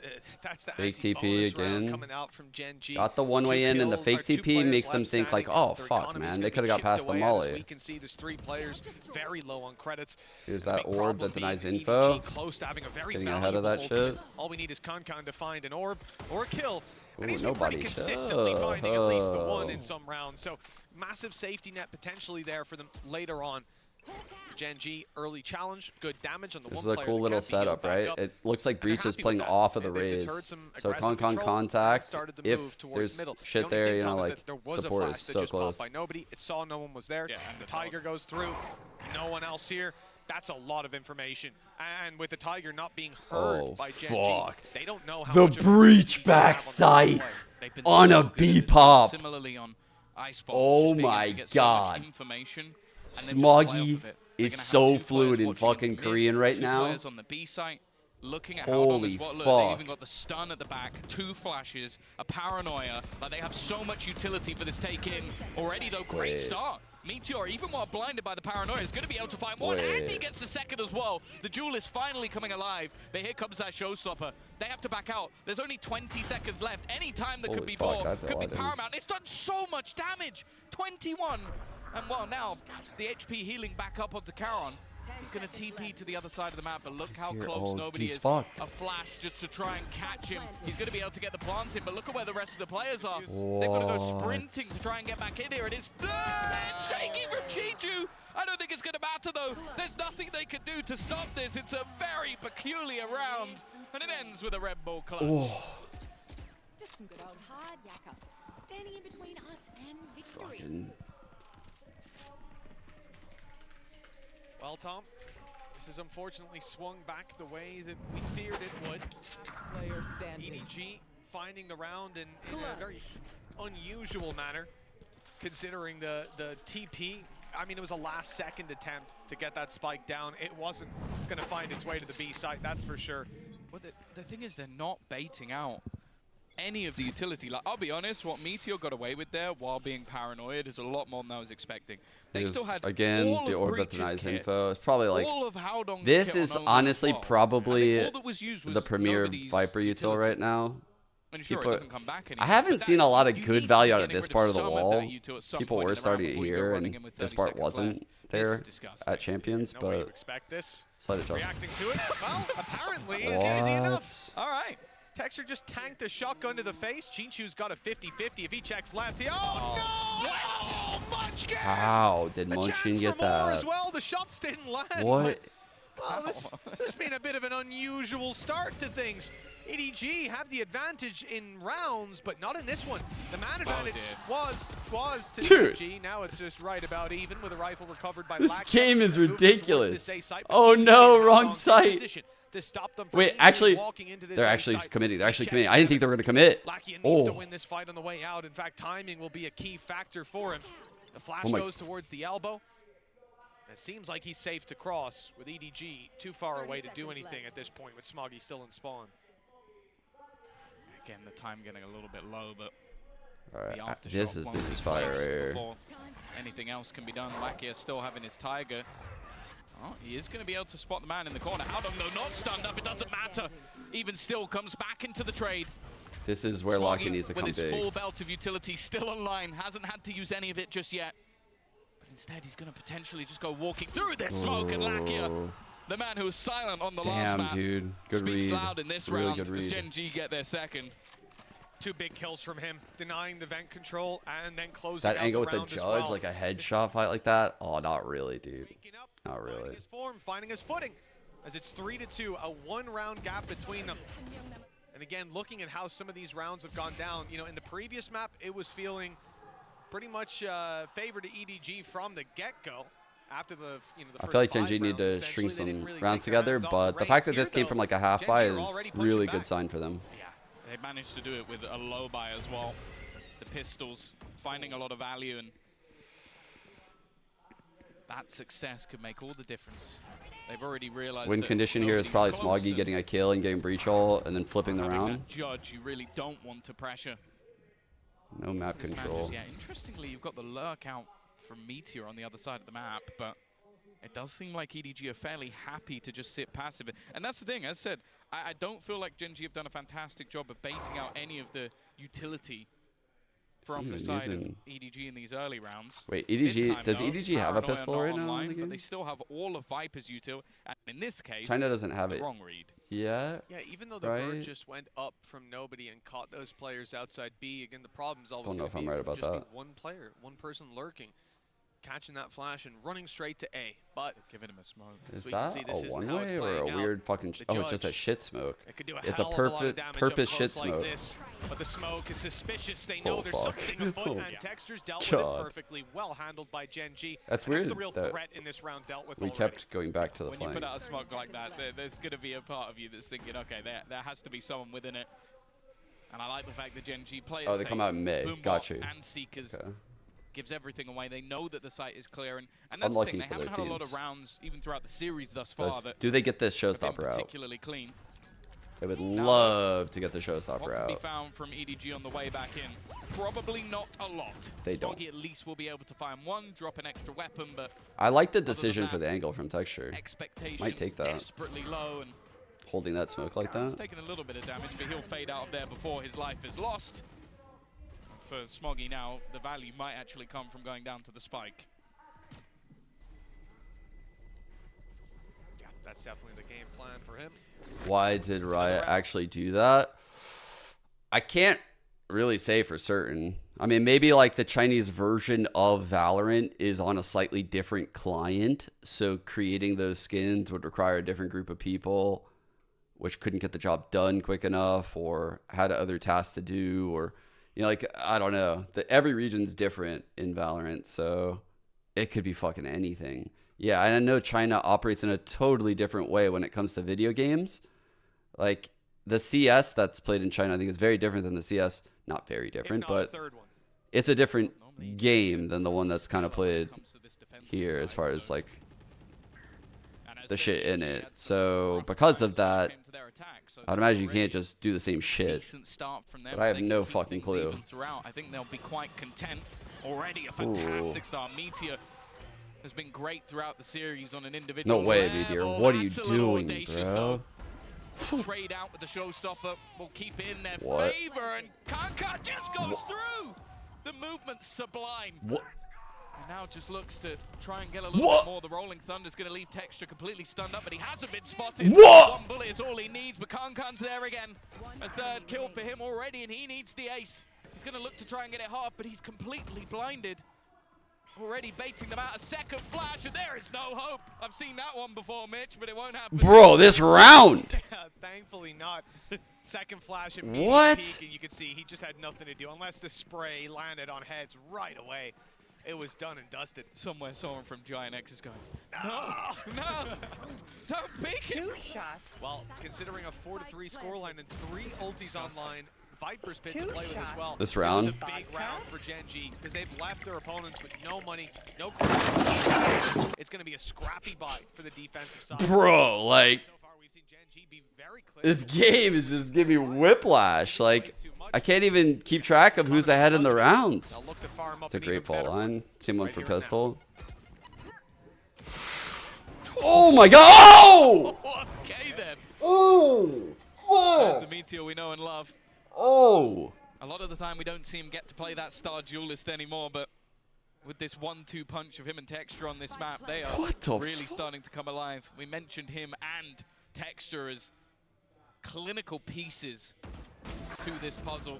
the Fake TP anti-bonus round again. coming out from Gen.G. Got the one-way in, and the fake TP makes them think like, oh fuck, man, they could have got past the We molly. can see there's 3 players very low on credits. Here's The that big orb problem that denies being info. EDG close to having a very Getting ahead of that valuable shit. All we need is Kankan to find an orb or a kill. And Ooh, he's been pretty nobody. consistently finding at least the one in Oh. some rounds. So massive safety net potentially there for them later on. Gen.G early challenge, good damage on the This one is a player cool that little can't be healed setup, back right? up. It looks like And they're Breach is happy playing with that. off of the They've raise. deterred some So aggressive Con control contact, and started to if move towards there's middle. shit The only there, thing, you know, Tom, is like that there was a support flash is that so just popped close. by nobody. It saw no one was there. The Tiger goes through. No one else here. That's a lot of information. And with the Tiger not being heard Oh, by Gen.G, fuck. they don't know how The much of a Breach lead they have back on the sight play. They've been on so a good at B this, pop. Similarly on Ice Box, Oh just being able my to get so much god. information and then just play off Smoggy of it. They're is gonna have so 2 fluid players in watching fucking into mid, Korean right 2 now. players on the B site, looking at how Dong Holy as well. Look, fuck. they even got the stun at the back, 2 flashes, a paranoia. Like they have so much utility for this take-in already, though. Great Wait. start. Meteor, even while blinded by the paranoia, is going to be able to find one, and he Wait. gets the second as well. The Jewel is finally coming alive, but here comes that showstopper. They have to back out. There's only 20 seconds left. Any time that could Holy be fuck, more, that's a could be lot, dude. paramount. It's done so much damage. 21. And well, now the HP healing back up onto Charon. He's going to TP to the other side of the map, but look how here. close Oh, nobody he's is. fucked. A flash just to try and catch him. He's going to be able to get the plant in, but look at where the rest of the players are. They've got to go What? sprinting to try and get back in here. It is it's shaky from Chiju. I don't think it's going to matter, though. There's nothing they can do to stop this. It's a very peculiar round, and it ends with a Red Bull clutch. Oh. Just some good old hard yakka. Standing in between us and victory. Fucking. Well, Tom, this has unfortunately swung back the way that we feared it would. Player standing. EDG finding the round in a very unusual manner, considering the TP. I mean, it was a last-second attempt to get that spike down. It wasn't going to find its way to the B site, that's for sure. Well, the thing is, they're not baiting out any of the utility. Like, I'll be honest, what Meteor got away with there while being paranoid is a lot more than I was expecting. They Here's, still had again, all the of orb that Breach's denies kit, info. It's probably like all of Howdong's this kit is on Omen honestly as well. probably all that was used was the premier nobody's Viper util utility. right now. And sure, People- it doesn't come back I anymore, haven't but seen a lot of you good need value to out be of this getting part rid of the some wall. that util at some People point were in the round starting it before you go here, running and in with this 30 part seconds wasn't left. This there is disgusting. at Champions, No way to but expect this. slight adjustment. Reacting to it? Well, apparently, is easy enough. All right. Texture just tanked a shotgun to the face. Chinchu's got a 50-50. If he checks left, he... Oh, no! Oh, Munchkin! How did A Munchkin chance get for more that? as well. The shots didn't land. What? Well, this has been a bit of an unusual start to things. EDG have the advantage in rounds, but not in this one. The man advantage was to Dude. EDG. Now it's just right about even with a rifle recovered by This Lack. game is Moving towards ridiculous. this A site, but Oh TP no, and wrong Howdong in site. position to stop them from Wait, easily actually, walking into this they're A actually site. committing. They're actually Check committing. I didn't think they were going to commit. Lackey needs to Oh. win this fight on the way out. In fact, timing will be a key factor for him. The flash Oh my- goes towards the elbow. It seems like he's safe to cross with EDG too far away to do anything at this point with Smoggy still in spawn. Again, the time getting a little bit low, but All right, the aftershock this is won't be fire right placed here. before anything else can be done. Lakia still having his Tiger. Oh, he is going to be able to spot the man in the corner. Howdong, though, not stunned up. It doesn't matter. Even still, comes back into the trade. This is where Smoggy Locky needs to with come his big. full belt of utility still online. Hasn't had to use any of it just yet. But instead, he's going to potentially just go walking through this smoke. And Lakia, Oh. the man who was silent on the last Damn, map, dude. Good speaks read. loud in this Really round good as read. Gen.G get their second. 2 big kills from him, denying the vent control and then closing That out angle the with the round as judge, well. like a headshot fight like that? Oh, not really, dude. Not Finding really. his form, finding his footing, as it's 3-2, a 1-round gap between them. And again, looking at how some of these rounds have gone down, you know, in the previous map, it was feeling pretty much favored to EDG from the get-go. After the, you know, the I first feel like 5 Gen.G need rounds, to shrink essentially, they didn't some really rounds take their together, hands off but the the fact that reins. this Here, came from though, like a half Gen.G buy are is already punching really back. good sign for them. Yeah, they managed to do it with a low buy as well. The pistols finding a lot of value, and that success could make all the difference. They've already realized Win that condition here is probably nobody's close, Smoggy getting a kill and getting breach ult and then flipping the having round. that judge you really don't want to pressure. No map This control. match is, interestingly, you've got the lurk out from Meteor on the other side of the map, but it does seem like EDG are fairly happy to just sit passive. And that's the thing, as I said, I don't feel like Gen.G have done a fantastic job of baiting out any of the utility from the side of EDG in these early rounds. Wait, EDG, does EDG have a pistol right now in the game? But they still have all of Viper's util, and in this case, China doesn't have the it. Wrong read. Yeah. Yeah, even though the bird just went up from nobody and caught those players outside B, again, the problem's always Don't know if I'm right about just that. be one player, one person lurking, catching that flash and running straight to A. But giving him a smoke. Is that a one-way or a weird fucking? Oh, it's just a shit smoke. It could do It's a purpose shit smoke. Like this, but the smoke is suspicious. They Oh, know there's fuck. something afoot, Oh, and Texture's dealt God. with it perfectly. Well handled by Gen.G. That's And weird the real that threat in this round dealt with we already. kept going back to the When flank. you put out a smoke like that, there's going to be a part of you that's thinking, okay, there has to be someone within it. And I like the fact that Gen.G players Oh, they come out in May. Boombot Got you. and Seekers Okay. gives everything away. They know that the site is clear, and that's Unlucky the thing. They for haven't their had a lot teams. of rounds, even throughout the series thus far, that Do they get this have been showstopper out? particularly clean. They would love to get the showstopper What can be out. found from EDG on the way back in? Probably not a lot. They don't. Smoggy at least will be able to find one, drop an extra weapon, but I like the decision for the angle from Texture. expectations Might take that. desperately low, and Holding that smoke like he's that. taking a little bit of damage, but he'll fade out of there before his life is lost. For Smoggy now, the value might actually come from going down to the spike. Yeah, that's definitely the game plan for him. Why did Riot actually do that? I can't really say for certain. I mean, maybe like the Chinese version of Valorant is on a slightly different client, so creating those skins would require a different group of people, which couldn't get the job done quick enough or had other tasks to do, or, you know, like, I don't know. Every region's different in Valorant, so it could be fucking anything. Yeah, and I know China operates in a totally different way when it comes to video games. Like, the CS that's played in China, I think, is very different than the CS. Not very different, but it's a different game than the one that's kind of played here as far as, like, the shit in it. So, because of that, I'd imagine you can't just do the same shit. But I have no fucking clue. I think they'll be quite content. Already a fantastic start. Meteor has been great throughout the series on an individual No way, level. Meteor. What are you That's a little doing, audacious, bro? though. Trade out with the showstopper will keep it in their What? favor, and Kanka just goes through. The movement's sublime. What? And now just looks to try and get a little What? bit more. The rolling thunder's going to leave Texture completely stunned up, but he hasn't been spotted. What? One bullet is all he needs, but Kankan's there again. A third kill for him already, and he needs the ace. He's going to look to try and get it half, but he's completely blinded. Already baiting them out. A second flash, and there is no hope. I've seen that one before, Mitch, but it won't happen. Bro, this round. Yeah, thankfully not. Second flash at What? peak, and you could see he just had nothing to do unless the spray landed on heads right away. It was done and dusted. Somewhere someone from Giant X is going, no, no, don't peek him. 2 shots. Well, considering a 4-3 scoreline and 3 ultis online, Viper's pit to 2 play with as shots. well. This round? It was a big round for Gen.G because they've left their opponents with no money, no. It's going to be a scrappy buy for the defensive side. Bro, like, So far we've seen Gen.G be very clear. this game is just giving me whiplash. Like, I can't even keep track of who's ahead in the rounds. They'll look to farm up It's a an great even fall better line. Team one right for here and now. pistol. Oh my god! Oh! Okay then. Oh! There's Oh! the Meteor we know and love. Oh! A lot of the time we don't see him get to play that star duelist anymore, but with this 1-2 punch of him and Texture on this map, they are What the really fuck? starting to come alive. We mentioned him and Texture as clinical pieces to this puzzle.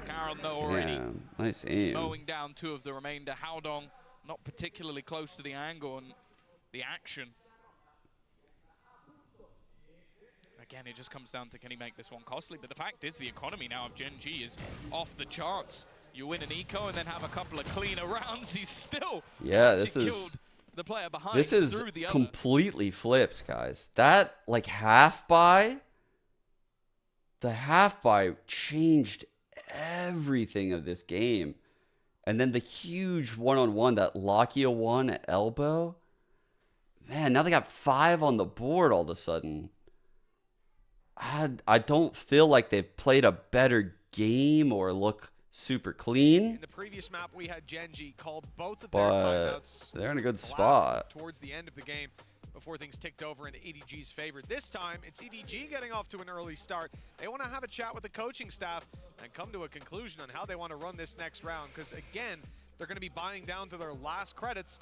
Carol though already Damn, nice aim. mowing down 2 of the remainder. Howdong not particularly close to the angle and the action. Again, it just comes down to can he make this one costly, but the fact is the economy now of Gen.G is off the charts. You win an eco and then have a couple of cleaner rounds. He's still Yeah, this actually is killed the player behind this is through the other. completely flipped, guys. That like half buy, the half buy changed everything of this game, and then the huge one-on-one that Lakia won at elbow. Man, now they got 5 on the board all of a sudden. I don't feel like they've played a better game or look super clean. In the previous map, we had Gen.G called both of their But timeouts. they're in a good spot. Towards the end of the game, before things ticked over into EDG's favor. This time, it's EDG getting off to an early start. They want to have a chat with the coaching staff and come to a conclusion on how they want to run this next round. Because again, they're going to be buying down to their last credits,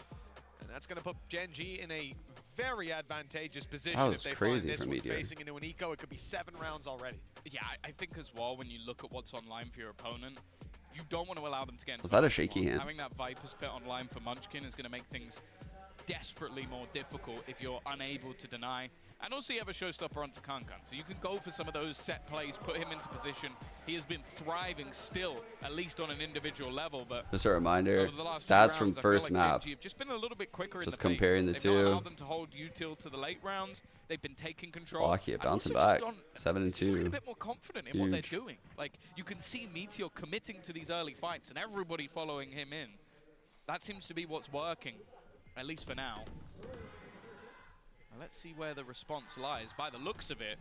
and that's going to put Gen.G in a very advantageous position. That If was they crazy find this from one Meteor. facing into an eco. It could be 7 rounds already. Yeah, I think as well, when you look at what's online for your opponent, you don't want to allow them to get into Was that a much shaky more. hand? Having that Viper's Pit online for Munchkin is going to make things desperately more difficult if you're unable to deny. And also you have a showstopper onto Kankan, so you can go for some of those set plays, put him into position. He has been thriving still, at least on an individual level, but Just a reminder, over the last few stats from rounds, I feel first like map. Gen.G have just been a little bit quicker Just in the comparing pace. the They've not two. allowed them to hold util to the late rounds. They've been taking control. Lockheed And bouncing also back, just on- 7-2. a bit more confident in what they're Huge. doing. Like, you can see Meteor committing to these early fights and everybody following him in. That seems to be what's working, at least for now. Now let's see where the response lies. By the looks of it,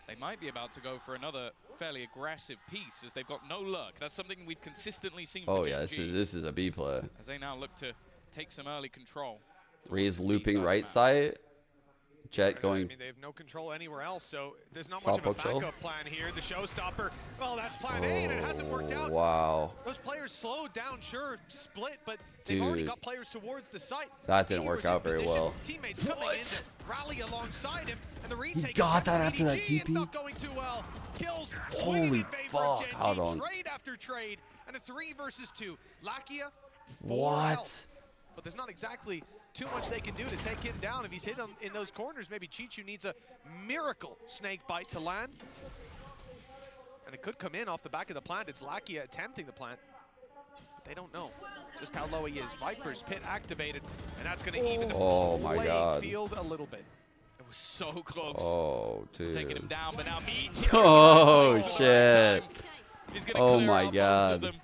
they might be about to go for another fairly aggressive piece as they've got no luck. That's something we've consistently seen Oh for yeah, Gen.G this is a B play. as they now look to take some early control. Ree's looping right side. Jet going. I mean, they have no control anywhere else, so there's not Top much of a hook shell. backup plan here. The showstopper, well, that's plan A, and it hasn't worked out. Wow. Those players slowed down, sure, split, but they've already Dude. got players towards the site. That didn't Meteor work was in out very position, well. Teammates coming in to rally alongside him, and the retake got attempt that from after that EDG, It's TP? not going too well. Kills Holy swinging in favor of fuck, Gen.G, hold on. trade after trade, and a 3 versus 2. Lakia, 4 What? health. But there's not exactly too much they can do to take him down. If he's hit him in those corners, maybe Chichu needs a miracle snake bite to land. And it could come in off the back of the plant. It's Lakia attempting the plant. But they don't know just how low he is. Viper's Pit activated, and that's going to even the Oh my playing God. field a little bit. It was so close. Oh, Taking him dude. down, but now Meteor. Oh He's shit. gonna Oh clear my out both of God. them.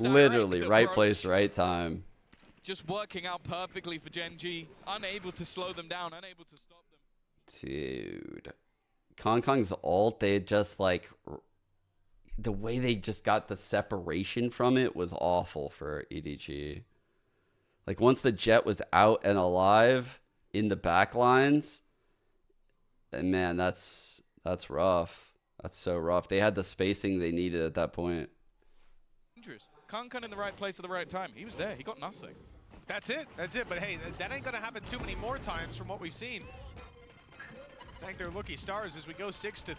The Literally direct right approach. place, right time. Just working out perfectly for Gen.G. Unable to slow them down, unable to stop them. Dude. Kong's ult, they just like the way they just got the separation from it was awful for EDG. Like once the Jet was out and alive in the back lines, and man, that's rough. That's so rough. They had the spacing they needed at that point. Dangerous. Kankan in the right place at the right time. He was there. He got nothing. That's it. But hey, that ain't going to happen too many more times from what we've seen. Thank their lucky stars as we go 6-3.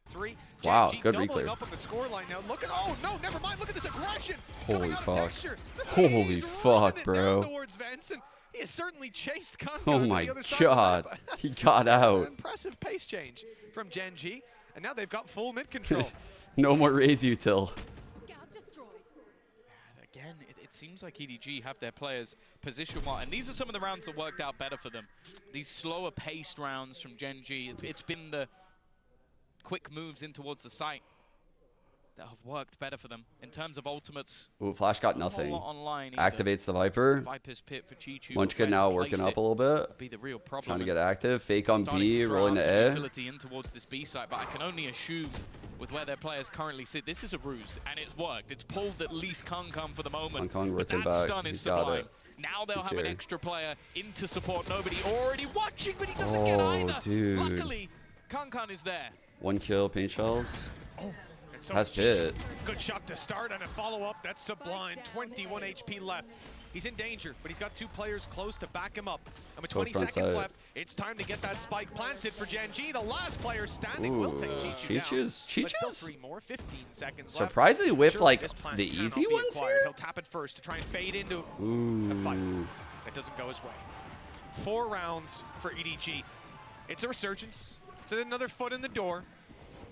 Wow, Gen.G good doubling reclear. up on the scoreline now. Look at, oh no, never mind. Look at this aggression. Holy coming out fuck. Of texture. Holy He's fuck, running it bro. Down towards Vance, and he has certainly chased Kankan Oh to my the other side God. of the map. He got out. Impressive pace change from Gen.G, and now they've got full mid control. No more raise util. Again, it seems like EDG have their players position well, and these are some of the rounds that worked out better for them. These slower paced rounds from Gen.G, it's been the quick moves in towards the site that have worked better for them. In terms of ultimates, Ooh, Flash got not a whole nothing. lot online either. Activates the Viper. Viper's Pit for Chichu. Munchkin now working up a little bit. Be the real problem. Trying to get active. Fake on Starting B, to throw rolling out to some A. utility in towards this B site, but I can only assume with where their players currently sit, this is a ruse, and it's worked. It's pulled at least Kankan for the moment. Kankan but rotating that back. stun is He's got sublime. it. Now they'll He's have an here. extra player in to support. Nobody already watching, but he doesn't get either. Dude. Luckily, Kankan is there. 1 kill, paint shells. And so Has Chichu, pit. good shot to start and a follow-up. That's sublime. 21 HP left. He's in danger, but he's got 2 players close to back him up. And with Go 20 front seconds side. left, it's time to get that spike planted for Gen.G. The last player standing will take Chichu down. Chichu's- But still 3 more, 15 seconds left. Surprisingly whiffed Sure, like this plant the cannot easy be ones acquired. here. He'll tap it first to try and fade into Ooh. the fight. That doesn't go his way. 4 rounds for EDG. It's a resurgence. It's another foot in the door.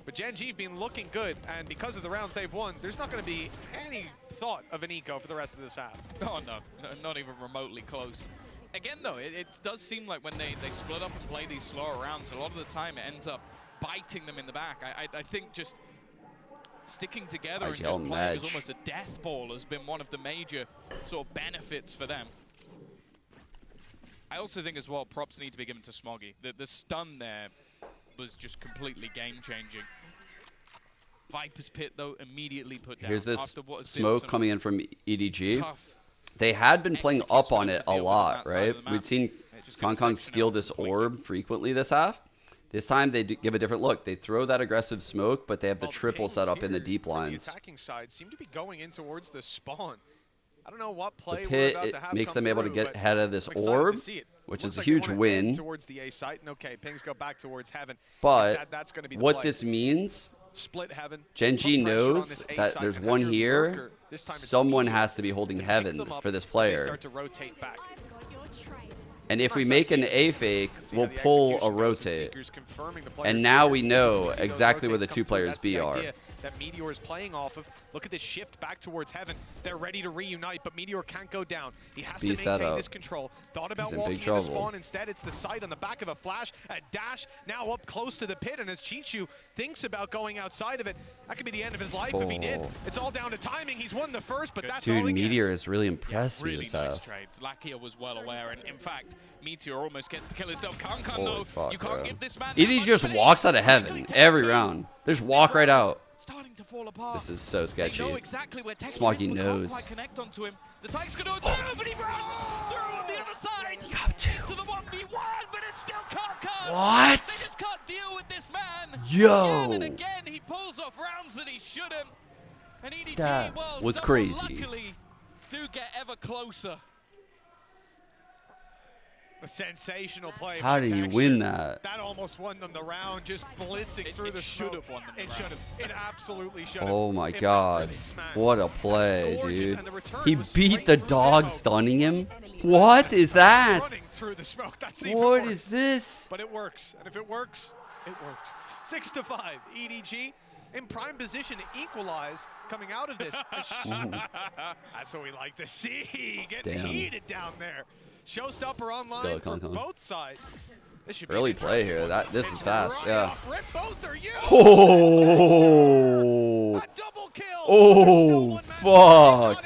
But Gen.G have been looking good, and because of the rounds they've won, there's not going to be any thought of an eco for the rest of this half. Oh no, not even remotely close. Again though, it does seem like when they split up and play these slower rounds, a lot of the time it ends up biting them in the back. I think just sticking together and just yell playing as match. almost a death ball has been one of the major sort of benefits for them. I also think as well, props need to be given to Smoggy. The stun there was just completely game-changing. Viper's Pit, though, immediately put down. Here's this after what has been smoke some coming in from EDG. tough They had been playing up on it a lot, right? We'd seen Kong steal this orb frequently this half. This time they give a different look. They throw that aggressive smoke, but they have the triple set up in the deep lines. The attacking side seem to be going in towards the spawn. I don't know what play The we're pit, about it to have makes come them able to through, get but ahead of this I'm excited orb, to see it. which Looks is a like they huge wanna win. head towards the A site. And okay, pings go back towards heaven. But that's gonna be the what play. this means, Split heaven. Gen.G Put pressure on knows this A that site there's and have one your here. lurker. This time it's Someone Meteor has to be holding to pick heaven them up for this as they player. start to rotate back. And if we make an A fake, we'll pull a rotate. And now we know exactly where the two players B are. That Meteor is playing off of. Look at this shift back towards heaven. They're ready to reunite, but Meteor can't go down. He has to maintain this control. Thought about walking into spawn. Instead, it's the site on the back of a flash. A dash now up close to the pit, and as Chichu thinks about going outside of it, that could be the end of his life if he did. It's all down to timing. He's won the first, but that's all he gets. Meteor is really impressed me this nice half. trades. Lakia was well aware, and in fact, Meteor almost gets to kill himself. Though, Fuck, you can't give this man ED just walks out of heaven every round. They just walk right out. Starting to fall apart. This is so sketchy. They know exactly where Smoggy knows. Can't quite connect onto him. The Tyke's gonna go through, but he runs through on the other side. Into the 1v1, but it still can't come. What? They just can't deal with this man. Yo. Again and again, he pulls off rounds that he shouldn't. And EDG, That well, was someone crazy. luckily do get ever closer. A sensational play. How did he win that? That almost won them the round, just blitzing through the smoke. Should have won them the It round. should have. It absolutely should have. Oh my god. What a play, dude. He beat the dog stunning him? What is that? Running through the smoke. That's even What worse. is this? But it works. And if it works, it works. 6-5. EDG in prime position to equalize coming out of this. That's what we like to see. Getting Damn. heated down there. Showstopper online for both sides. This should be Early play here. This is fast. Yeah. Rip both are you. Oh. Oh, fuck.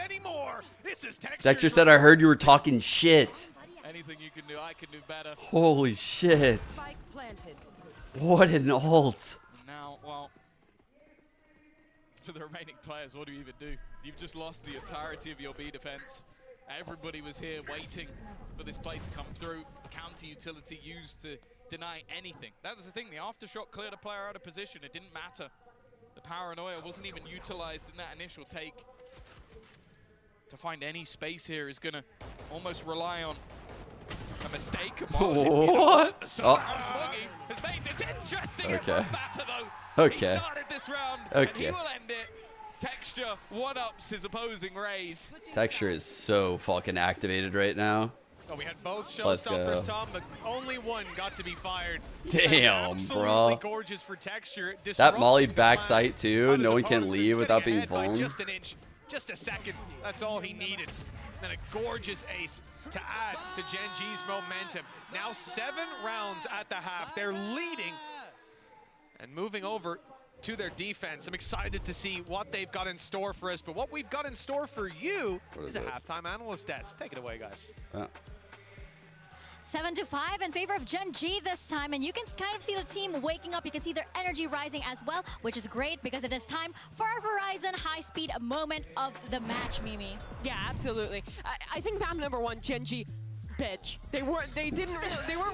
Dexter said, I heard you were talking shit. Anything you can do, I can do better. Holy shit. What an ult. Now, well, for the remaining players, what do you even do? You've just lost the entirety of your B defense. Everybody was here waiting for this play to come through. Counter utility used to deny anything. That was the thing. The aftershock cleared a player out of position. It didn't matter. The paranoia wasn't even utilized in that initial take. To find any space here is going to almost rely on a mistake. What? You know what? Smoggy has made this interesting. Okay. Batter, though. Okay. He started this round, Okay. and he will end it. Texture one-ups his opposing Rays. Texture is so fucking activated right now. Oh, we had both Let's showstoppers, go. Tom, but only one got to be fired. Damn, Absolutely bro. gorgeous for Texture. That Molly Disrupting the backside plan too. of No his one can opponents. leave He's without getting being ahead by blown. just an inch, just a second. That's all he needed. Then a gorgeous ace to add to Gen.G's momentum. Now 7 rounds at the half. They're leading and moving over to their defense. I'm excited to see what they've got in store for us, but what we've got in store for you is a halftime analyst desk. Take it away, guys. 7-5 in favor of Gen.G this time, and you can kind of see the team waking up. You can see their energy rising as well, which is great because it is time for our Verizon high-speed moment of the match, Mimi. Yeah, absolutely. I think map number 1, Gen.G, bitch. They weren't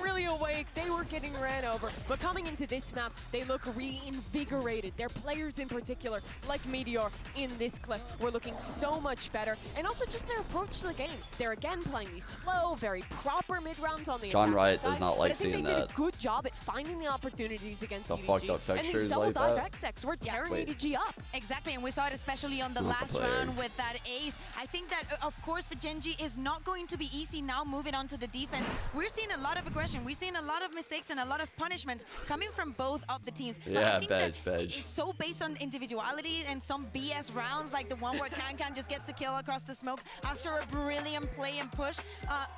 really awake. They were getting ran over. But coming into this map, they look reinvigorated. Their players in particular, like Meteor in this clip, were looking so much better. And also just their approach to the game. They're again playing these slow, very proper mid-rounds on the John attacking Riot side, does not but like I think seeing they did that. a good job at finding the opportunities against The EDG. fucked up and textures these double like dive that. XX were tearing Wait. EDG up. Exactly, and we saw it especially on the Not the last player. round with that ace. I think that, of course, for Gen.G is not going to be easy now moving on to the defense. We're seeing a lot of aggression. We're seeing a lot of mistakes and a lot of punishment coming from both of the teams. But Yeah, I think badge. it's so based on individuality and some BS rounds, like the one where Can just gets a kill across the smoke after a brilliant play and push.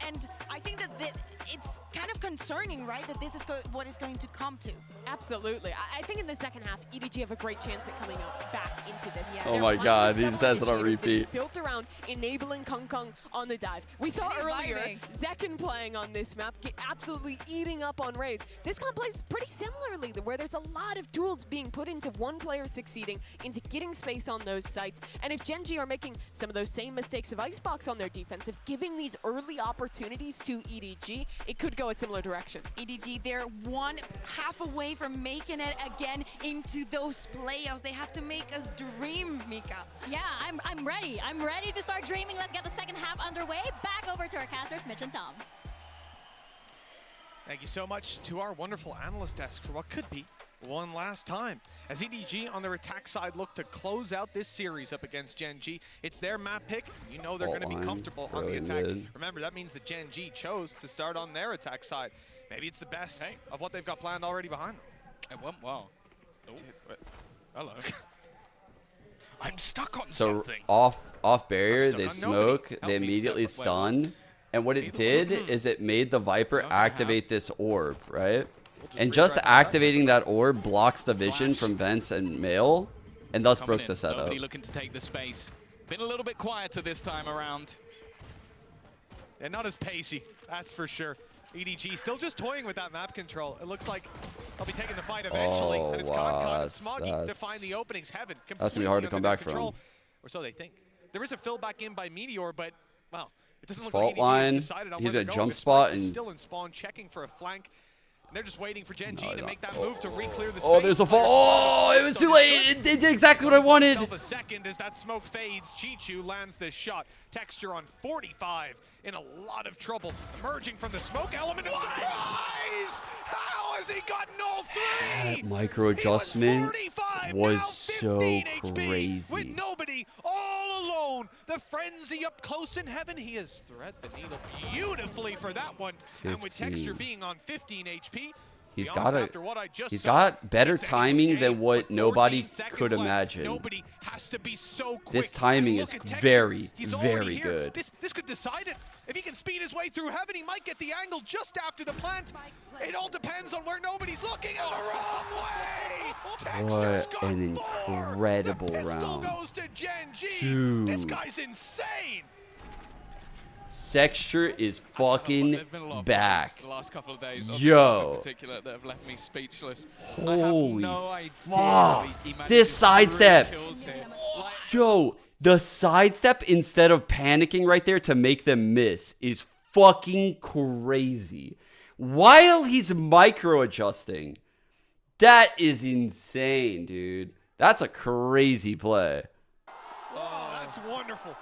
And I think that it's kind of concerning, right, that this is what is going to come to. Absolutely. I think in the second half, EDG have a great chance at coming up back into this. Yeah. Oh my God, he just has it on repeat. It's built around enabling Kung Kung on the dive. We saw earlier Zekken playing on this map, absolutely eating up on Raze. This comp plays pretty similarly, where there's a lot of tools being put into one player succeeding, into getting space on those sites. And if Gen.G are making some of those same mistakes of Icebox on their defense, of giving these early opportunities to EDG, it could go a similar direction. EDG, they're one half away from making it again into those playoffs. They have to make us dream, Mika. Yeah, I'm ready. I'm ready to start dreaming. Let's get the second half underway. Back over to our casters, Mitch and Tom. Thank you so much to our wonderful analyst desk for what could be one last time. As EDG on their attack side look to close out this series up against Gen.G, it's their map pick. You know they're going to be comfortable on the attack. Remember, that means that Gen.G chose to start on their attack side. Maybe it's the best of what they've got planned already behind them. It went well. Oh. Hello. I'm stuck on something. So off barrier, they smoke, they immediately stun. And what it did is it made the Viper activate this orb, right? And just activating that orb blocks the vision from Vents and Mail, and thus broke the setup. Nobody looking to take the space. Been a little bit quieter this time around. And not as pacey, that's for sure. EDG still just toying with that map control. It looks like they'll be taking the fight eventually. And it's Con and Smoggy to find the openings. Heaven that's going to be hard to come back from. Or so they think. There is a fill back in by Meteor, but, well, it doesn't look fault like line. He's a jump spot and still in spawn, checking for a flank. And they're just waiting for Gen.G to make that move to re-clear the space. Oh, there's a fall. Oh, it was too late. It did exactly what I wanted. A second as that smoke fades. Chichu lands this shot. Texture on 45 in a lot of trouble. Emerging from the smoke element. Surprise! How has he gotten all three? That micro adjustment was so crazy. With nobody, all alone. The frenzy up close in heaven. He has thread the needle beautifully for that one. 15. And with Texture being on 15 HP, he's got better timing than what nobody could imagine. Nobody has to be so quick. This timing is very, very good. This could decide it. If he can speed his way through heaven, he might get the angle just after the plant. It all depends on where nobody's looking. In the wrong way. What an incredible round. Goes to Gen.G. Dude. This guy's insane. Sexture is fucking back. The last couple of days, yo, in particular, that have left me speechless. Holy I have no fuck! This sidestep, yo, the sidestep instead of panicking right there to make them miss is fucking crazy. While he's micro adjusting, that is insane, dude. That's a crazy play. Oh, that's wonderful.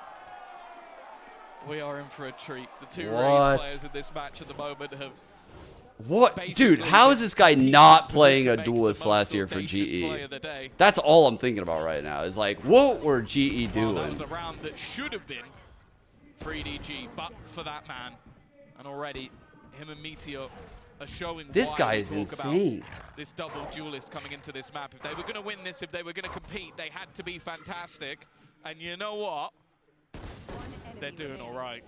We are in for a treat. The two Raze players in this match at the moment have... What? Dude, how is this guy not playing a duelist last year for GE? That's all I'm thinking about right now. Is like, what were GE doing? That was a round that should have been for EDG, but for that man. And already, him and Meteor are showing this why guy we is talk insane. About this double duelist coming into this map. If they were going to win this, if they were going to compete, they had to be fantastic. And you know what? They're doing all right.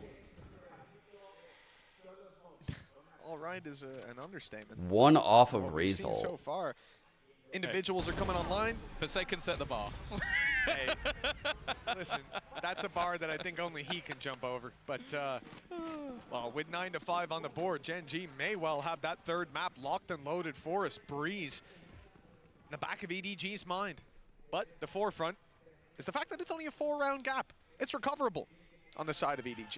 All right is an understatement. One off of Razor. So far, individuals are coming online. Forsaken set the bar. Hey, listen, that's a bar that I think only he can jump over. But well, with 9 to 5 on the board, Gen.G may well have that third map locked and loaded for us. Breeze in the back of EDG's mind. But the forefront is the fact that it's only a 4-round gap. It's recoverable on the side of EDG.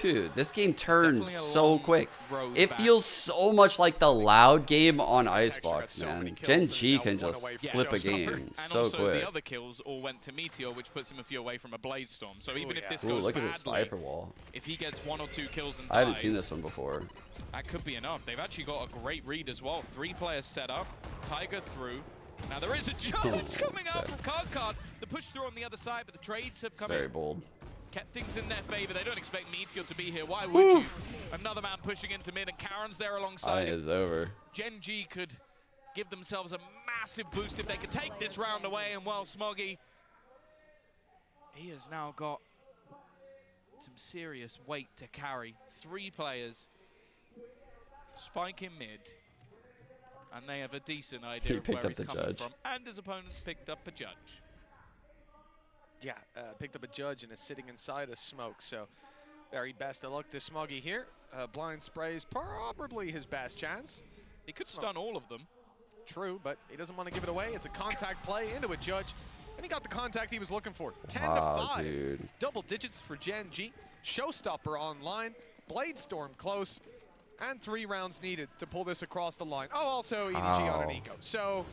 Dude, this game turned so quick. It feels so much like the loud game on Icebox, man. Gen.G can just flip a game so quick. The other kills all went to Meteor, which puts him a few away from a Blade Storm. So even if this goes look badly, at this Viper wall. if he gets 1 or 2 kills and dies, I haven't seen this one before. That could be enough. They've actually got a great read as well. 3 players set up, Tiger through. Now there is a challenge coming up from Card. The push through on the other side, but the trades have come in. Very bold. Kept things in their favor. They don't expect Meteor to be here. Why would you? Another man pushing into mid, and Karen's there alongside him. It's over. Gen.G could give themselves a massive boost if they could take this round away. And well, Smoggy, he has now got some serious weight to carry. 3 players, Spike in mid, and they have a decent idea of where he's coming from. And his opponents picked up a judge. Yeah, picked up a judge and is sitting inside a smoke. So very best of luck to Smuggy here. Blind spray is probably his best chance. He could stun all of them. True, but he doesn't want to give it away. It's a contact play into a judge, and he got the contact he was looking for. 10 to 5. Dude. Double digits for Gen.G. Showstopper online. Blade Storm close. And 3 rounds needed to pull this across the line. Oh, also EDG on an eco. So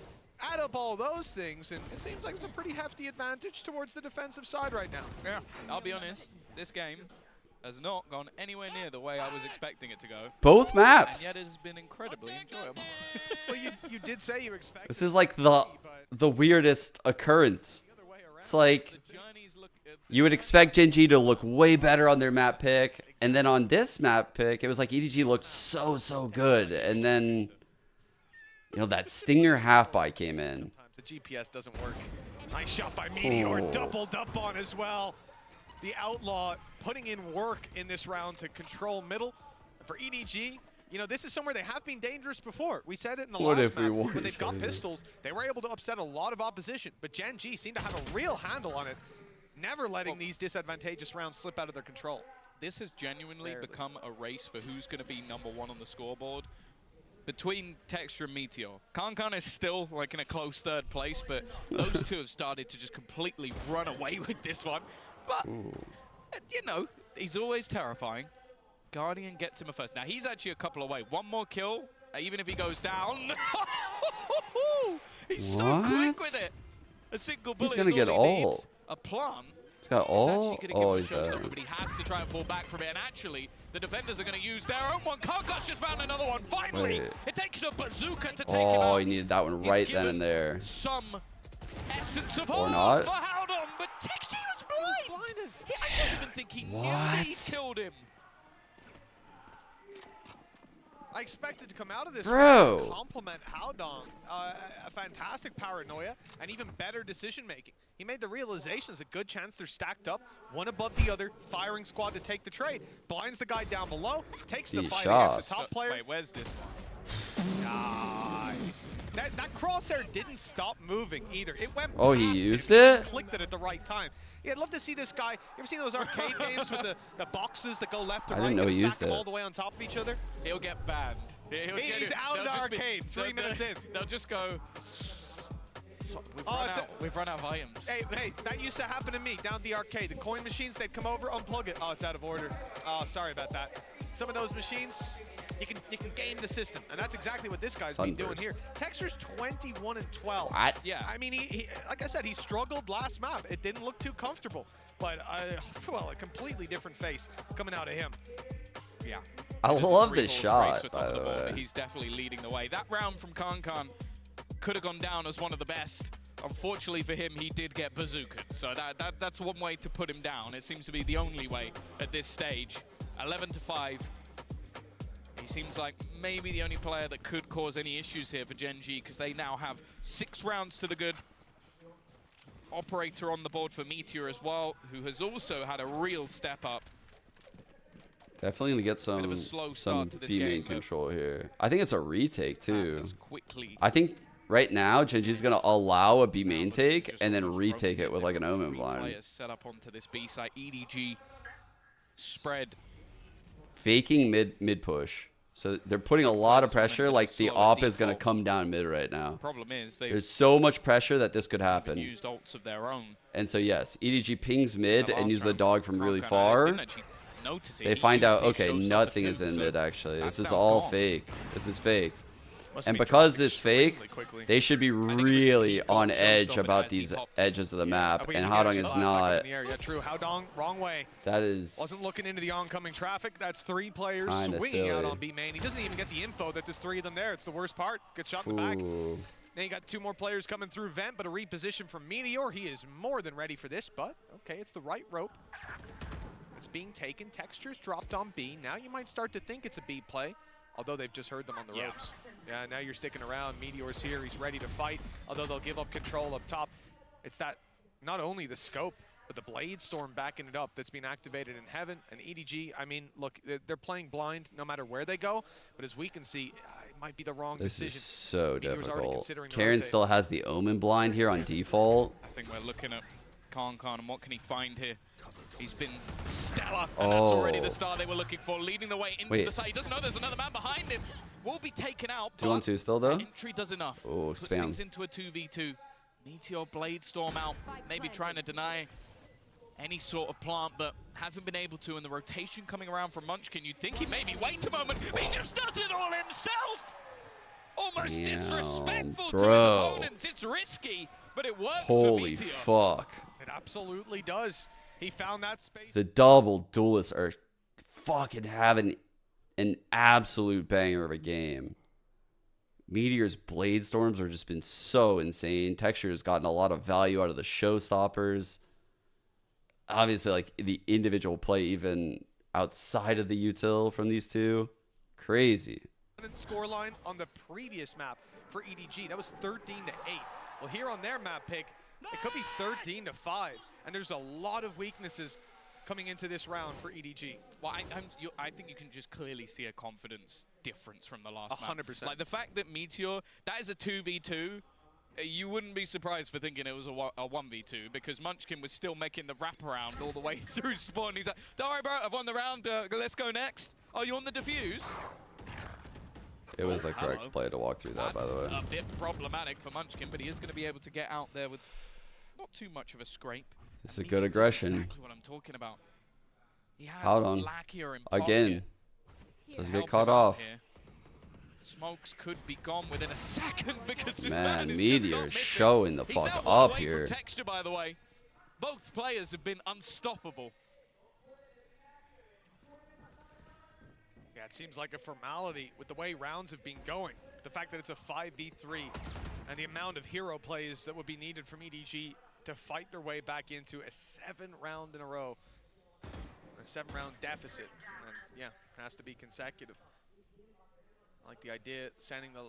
add up all those things, and it seems like it's a pretty hefty advantage towards the defensive side right now. Yeah, I'll be honest. This game has not gone anywhere near the way I was expecting it to go. Both maps. And yet it has been incredibly enjoyable. Well, you did say you expected. This is like the weirdest occurrence. It's like you would expect Gen.G to look way better on their map pick, and then on this map pick, it was like EDG looked so good, and then that Stinger half buy came in. Sometimes the GPS doesn't work. Nice shot by Meteor, doubled up on as well. The Outlaw putting in work in this round to control middle. For EDG, this is somewhere they have been dangerous before. We said it in the last map. When they've got pistols, they were able to upset a lot of opposition. But Gen.G seemed to have a real handle on it, never letting these disadvantageous rounds slip out of their control. This has genuinely become a race for who's going to be #1 on the scoreboard. Between Texture and Meteor, Kankan is still like in a close 3rd place, but those 2 have started to just completely run away with this one. But, he's always terrifying. Guardian gets him a first. Now, he's actually a couple away. 1 more kill, even if he goes down. He's so quick with it. A single bullet He's going to get all. A plant. He's got all? Oh, he's dead. But he has to try and fall back from it. And actually, the defenders are going to use their own one. Kankan's just found another one. Finally, it takes a bazooka to take him out. Oh, he needed that one right then and there. Some essence of or not. For Howdong, but Texture was blind. I don't even think he knew that he killed him. I expected to come out of this Bro. compliment Howdong. A fantastic paranoia and even better decision making. He made the realization there's a good chance they're stacked up, one above the other, firing squad to take the trade. Blinds the guy down below, takes the fight against the top player. Wait, where's this one? Nice. That crosshair didn't stop moving either. It went Oh, he past used him. it? Clicked it at the right time. Yeah, I'd love to see this guy. You ever seen those arcade games with the boxes that go left to right? I didn't know he used them it. all the way on top of each other? He'll get banned. He's out of the arcade 3 minutes in. They'll just go, we've run out of items. Hey, that used to happen to me down at the arcade. The coin machines, they'd come over, unplug it. Oh, it's out of order. Oh, sorry about that. Some of those machines, you can game the system, and that's exactly what this guy's been doing here. Texture's 21 and 12. What? Yeah. I mean, he like I said, he struggled last map. It didn't look too comfortable, but well, a completely different face coming out of him. Yeah. I love this shot, by the way. He's definitely leading the way. That round from Kankan could have gone down as one of the best. Unfortunately for him, he did get bazookaed. So that's one way to put him down. It seems to be the only way at this stage. 11 to 5. He seems like maybe the only player that could cause any issues here for Gen.G, because they now have 6 rounds to the good. Operator on the board for Meteor as well, who has also had a real step up. Definitely gonna get some B main control here. I think it's a retake too. I think right now Gen.G is gonna allow a B main take and then retake it with like an Omen blind. Players set up onto this B side. EDG spread. Faking mid push. So they're putting a lot of pressure. Like the op is gonna come down mid right now. Problem is there's so much pressure that this could happen. Used ults of their own. And so yes, EDG pings mid and use the dog from really far. They find out, okay, nothing is in mid actually. This is all fake. This is fake. And because it's fake, they should be really on edge about these edges of the map. And Howdong is not. Yeah, true. Howdong, wrong way. That is. Wasn't looking into the oncoming traffic. That's 3 players swinging out on B main. He doesn't even get the info that there's 3 of them there. It's the worst part. Gets shot in the back. Then you got 2 more players coming through vent, but a reposition from Meteor. He is more than ready for this, but okay, it's the right rope. It's being taken. Textures dropped on B. Now you might start to think it's a B play, although they've just heard them on the ropes. Yeah, now you're sticking around. Meteor's here. He's ready to fight, although they'll give up control up top. It's that not only the scope, But the Blade Storm backing it up that's been activated in Heaven, and EDG, I mean, look, they're playing blind no matter where they go, but as we can see, it might be the wrong decision. This is so difficult. Karen Karen still has the Omen blind here on default. I think we're looking at Khan and what can he find here? He's been stellar, and that's already the star they were looking for, leading the way into the side. He doesn't know there's another man behind him. Will be taken out. 2-on-2 still though. Entry does enough. Oh, Puts spam. things into a 2v2. Meteor Blade Storm out, maybe trying to deny any sort of plant, but hasn't been able to. And the rotation coming around from Munchkin, you'd think he maybe wait a moment, but he just does it all himself. Almost disrespectful to his opponents. It's risky, but it works for Meteor. Fuck. It absolutely does. He found that space. The double duelists are fucking having an absolute banger of a game. Meteor's Blade Storms have just been so insane. Texture has gotten a lot of value out of the showstoppers. Obviously, like the individual play, even outside of the util from these two, crazy. Scoreline on the previous map for EDG, that was 13-8. Well, here on their map pick, it could be 13-5, and there's a lot of weaknesses coming into this round for EDG. Well, I think you can just clearly see a confidence difference from the last 100%. Like the fact that Meteor, that is a 2v2, you wouldn't be surprised for thinking it was a 1v2, because Munchkin was still making the wraparound all the way through spawn. He's like, don't worry, bro, I've won the round, let's go next. Oh, you on the defuse? It was the correct play to walk through that, by the way. A bit problematic for Munchkin, but he is going to be able to get out there with not too much of a scrape. It's a good aggression. Exactly what I'm talking about. He has Hold on. Again. Doesn't get caught off. Smokes could be gone within a second because this Man, is Meteor showing the fuck up here. Texture, by the way. Both players have been unstoppable. Yeah, it seems like a formality with the way rounds have been going. The fact that it's a 5v3 and the amount of hero plays that would be needed from EDG to fight their way back into a 7-round in a row. A 7-round deficit. And yeah, it has to be consecutive. I like the idea, sending the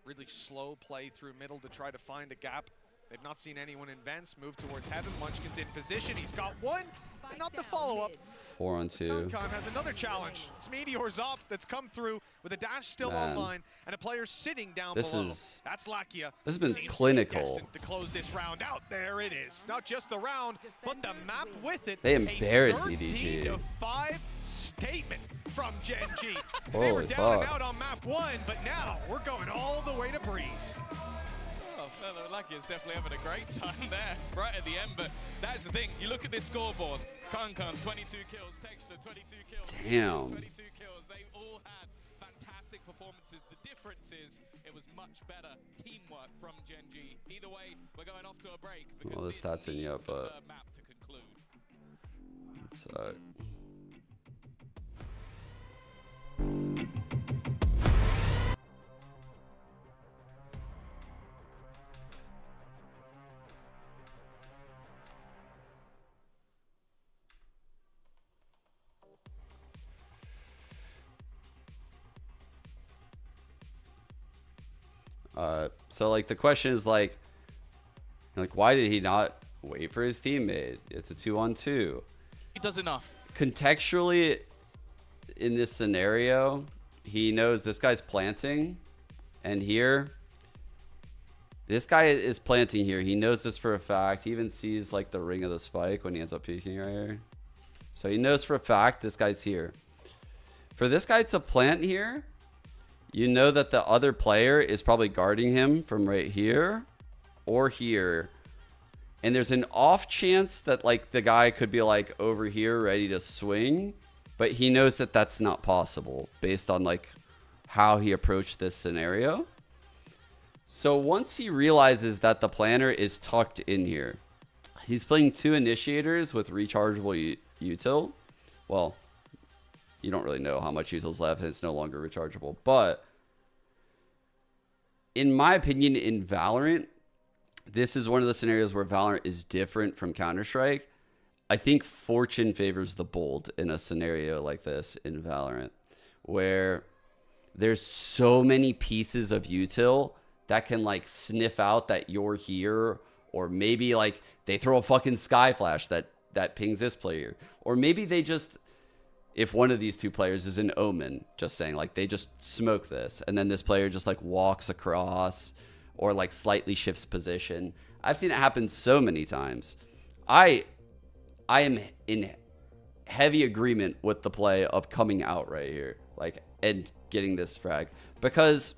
really slow play through middle to try to find a gap. They've not seen anyone in vents. Move towards Heaven. Munchkin's in position. He's got one, and not the follow-up. 4-on-2. Khan has another challenge. It's Meteor's up that's come through with a dash still online and a player sitting down below. That's Lakia. This has been clinical. To close this round out. There it is. Not just the round, but the map with it. They embarrassed a EDG. 13-5 statement from Gen.G. They were down and out on map 1, but now we're going all the way to Breeze. Oh, Lucky is definitely having a great time there, right at the end, but that's the thing. You look at this scoreboard. Khan, 22 kills. Texture, 22 kills. Damn. 22 kills. They all had fantastic performances. The difference is it was much better teamwork from Gen.G. Either way, we're going off to a break because well, the stats in yet, but map to conclude. It's so like the question is like why did he not wait for his teammate? It's a 2-on-2. He does enough. Contextually, in this scenario, he knows this guy's planting, and here, this guy is planting here. He knows this for a fact. He even sees like the ring of the spike when he ends up peeking right here. So he knows for a fact this guy's here. For this guy to plant here, you know that the other player is probably guarding him from right here or here. And there's an off chance that like the guy could be like over here ready to swing, but he knows that that's not possible based on like how he approached this scenario. So once he realizes that the planner is tucked in here, he's playing 2 initiators with rechargeable util. Well, you don't really know how much util's left and it's no longer rechargeable, but in my opinion, in Valorant, this is one of the scenarios where Valorant is different from Counter-Strike. I think fortune favors the bold in a scenario like this in Valorant, where there's so many pieces of util that can like sniff out that you're here, or maybe like they throw a fucking sky flash that that pings this player. Or maybe they just, if one of these two players is an Omen, just saying, like, they just smoke this, and then this player just, like, walks across or, like, slightly shifts position. I've seen it happen so many times. I am in heavy agreement with the play of coming out right here, like, and getting this frag. Because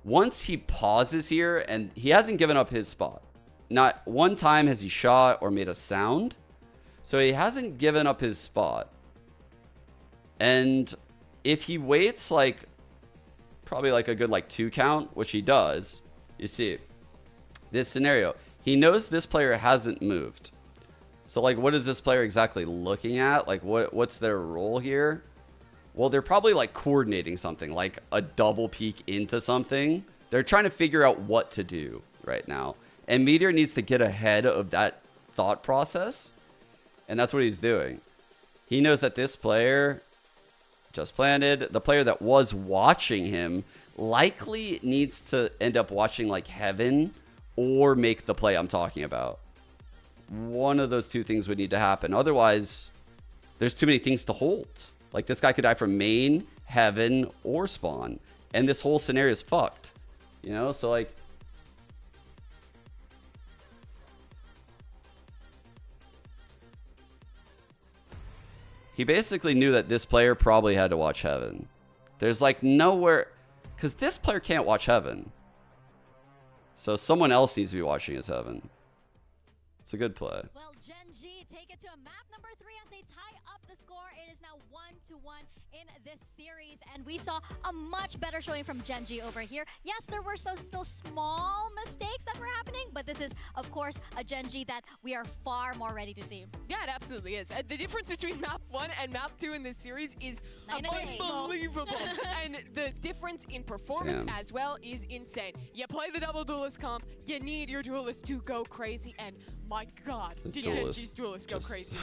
once he pauses here, and he hasn't given up his spot. Not one time has he shot or made a sound. So he hasn't given up his spot. And if he waits, like, probably like a good, like, 2 count, which he does, you see, this scenario, he knows this player hasn't moved. So, like, what is this player exactly looking at? Like, what's their role here? Well, they're probably, like, coordinating something, like a double peek into something. They're trying to figure out what to do right now. And Meteor needs to get ahead of that thought process. And that's what he's doing. He knows that this player just planted. The player that was watching him likely needs to end up watching, like, Heaven or make the play I'm talking about. One of those two things would need to happen. Otherwise, there's too many things to hold. Like, this guy could die from main, Heaven, or spawn. And this whole scenario is fucked. You know? So, like, he basically knew that this player probably had to watch Heaven. There's, like, nowhere... Because this player can't watch Heaven. So someone else needs to be watching his Heaven. It's a good play. Well, Gen.G take it to a map number 3 as they tie up the score. It is now 1-1 in this series, and we saw a much better showing from Gen.G over here. Yes, there were some still small mistakes that were happening, but this is, of course, a Gen.G that we are far more ready to see. Yeah, it absolutely is. The difference between map 1 and map 2 in this series is unbelievable. And the difference in performance as well is insane. You play the double duelist comp, you need your duelist to go crazy, and my god, did Gen.G's duelist go crazy.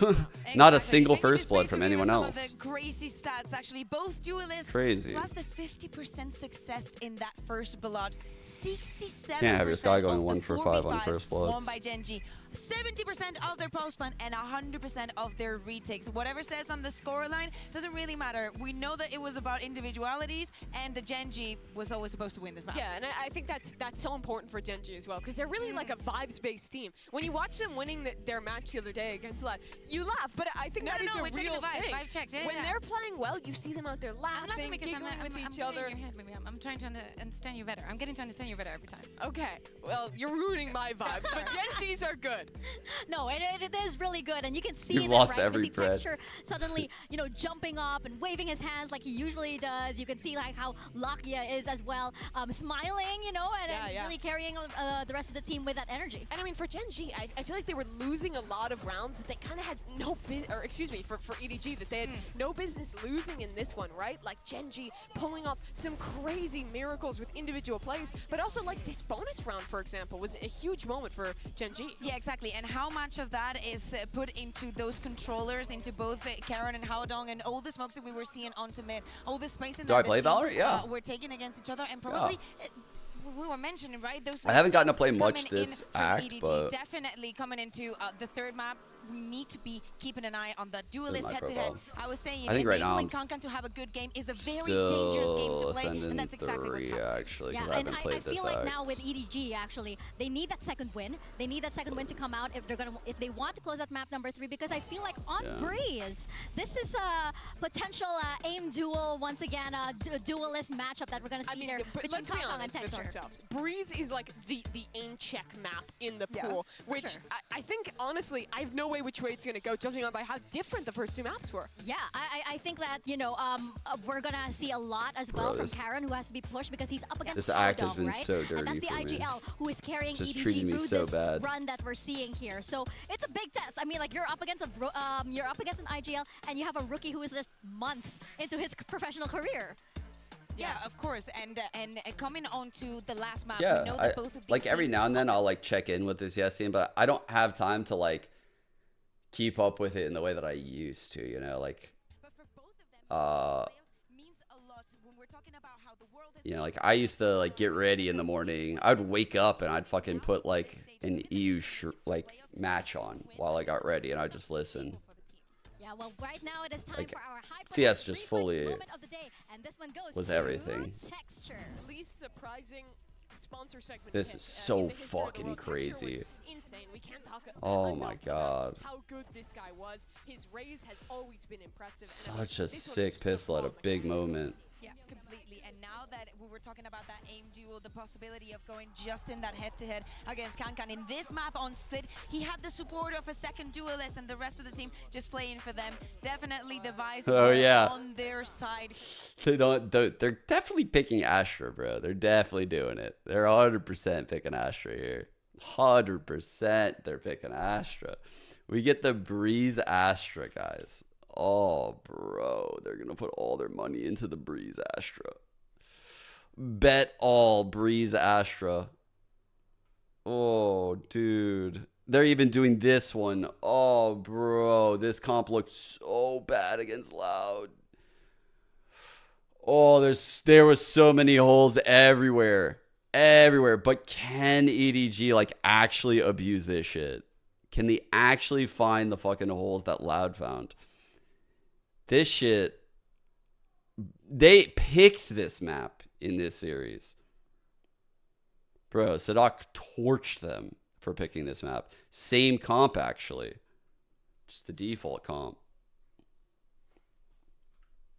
Not a single first blood from anyone else. Some of the crazy stats, actually. Both duelists, crazy. plus the 50% success in that first blood. 67% Can't have your Sky going 1 for 5 on 4v5s first bloods. won by Gen.G. 70% of their post-plan and 100% of their retakes. Whatever says on the scoreline doesn't really matter. We know that it was about individualities, and the Gen.G was always supposed to win this match. Yeah, and I think that's so important for Gen.G as well, because they're really like a vibes-based team. When you watch them winning their match the other day against Lad, you laugh, but I think that is a real thing. Vibe checked. When they're playing well, you see them out there laughing, giggling with each other. I'm trying to understand you better. I'm getting to understand you better every time. Okay, well, you're ruining my vibes, but Gen.G's are good. No, it is really good, and you can see You've it, lost right? every You can see Texture suddenly, you know, jumping up and waving his hands like he usually does. You can see like how Lakia is as well, smiling, you know, and really carrying the rest of the team with that energy. And I mean, for Gen.G, I feel like they were losing a lot of rounds that they kind of had no or excuse me, for EDG, that they had no business losing in this one, right? Like Gen.G pulling off some crazy miracles with individual plays, but also like this bonus round, for example, was a huge moment for Gen.G. Yeah, exactly. And how much of that is put into those controllers, into both Karen and Haodong, and all the smokes that we were seeing onto mid, all the space in Do I play Valorant? Yeah. We're taking against each other, and probably we were mentioning, right? Those I haven't gotten to play much coming this in act, EDG, but definitely coming into the third map. We need to be keeping an eye on the duelist head-to-head. I was saying, I think right now enabling Kankan to have a good game is a very dangerous game to play, and that's exactly what's happening. Actually, yeah, I haven't played I this feel like act. now with EDG, actually, they need that second win. They need that second win to come out if they want to close out map number 3, because I feel like on Breeze, this is a potential aim duel once again, a duelist matchup that we're gonna see here between let's be Kankan and honest with Texture. ourselves. Breeze is like the aim check map in the pool, which I think, honestly, I have no way which way it's gonna go, judging on by how different the first 2 maps were. Yeah, I think that, you know, we're gonna see a lot as well from Karen, who has to be pushed because he's up against this act has Haodong, been right? so dirty and that's the for me. IGL who is carrying Just EDG treating me through so this bad. run that we're seeing here. So it's a big test. I mean, like, you're up against an IGL, and you have a rookie who is just months into his professional career. Yeah, of course, and coming on to the last map, Yeah, we know that both of these like every teams now and then I'll like check in with this scene, but I don't have time to like keep up with it in the way that I used to, you know, like You know, like I used to like get ready in the morning. I'd wake up and I'd fucking put like an EU like match on while I got ready, and I'd just listen. Yeah, well, right now it is time Like, for our high CS just fully moment of the day, and this one goes was to everything. Texture. Least surprising sponsor segment. This is so fucking crazy. Insane. We can't talk Oh my god. how good this guy was. His raise has always been impressive. Such a sick pistol at a big moment. Yeah, completely. And now that we were talking about that aim duel, the possibility of going just in that head-to-head against Kankan. In this map on Split, he had the support of a second duelist and the rest of the team just playing for them. Definitely the Vice on their side. They're definitely picking Astra, bro. They're definitely doing it. They're 100% picking Astra here. 100% they're picking Astra. We get the Breeze Astra, guys. Oh, bro. They're going to put all their money into the Breeze Astra. Bet all Breeze Astra. Oh, dude. They're even doing this one. Oh, bro. This comp looks so bad against Loud. Oh, there was so many holes everywhere. Everywhere. But can EDG like actually abuse this shit? Can they actually find the fucking holes that Loud found? This shit, they picked this map in this series. Bro, Sadak torched them for picking this map. Same comp, actually. Just the default comp.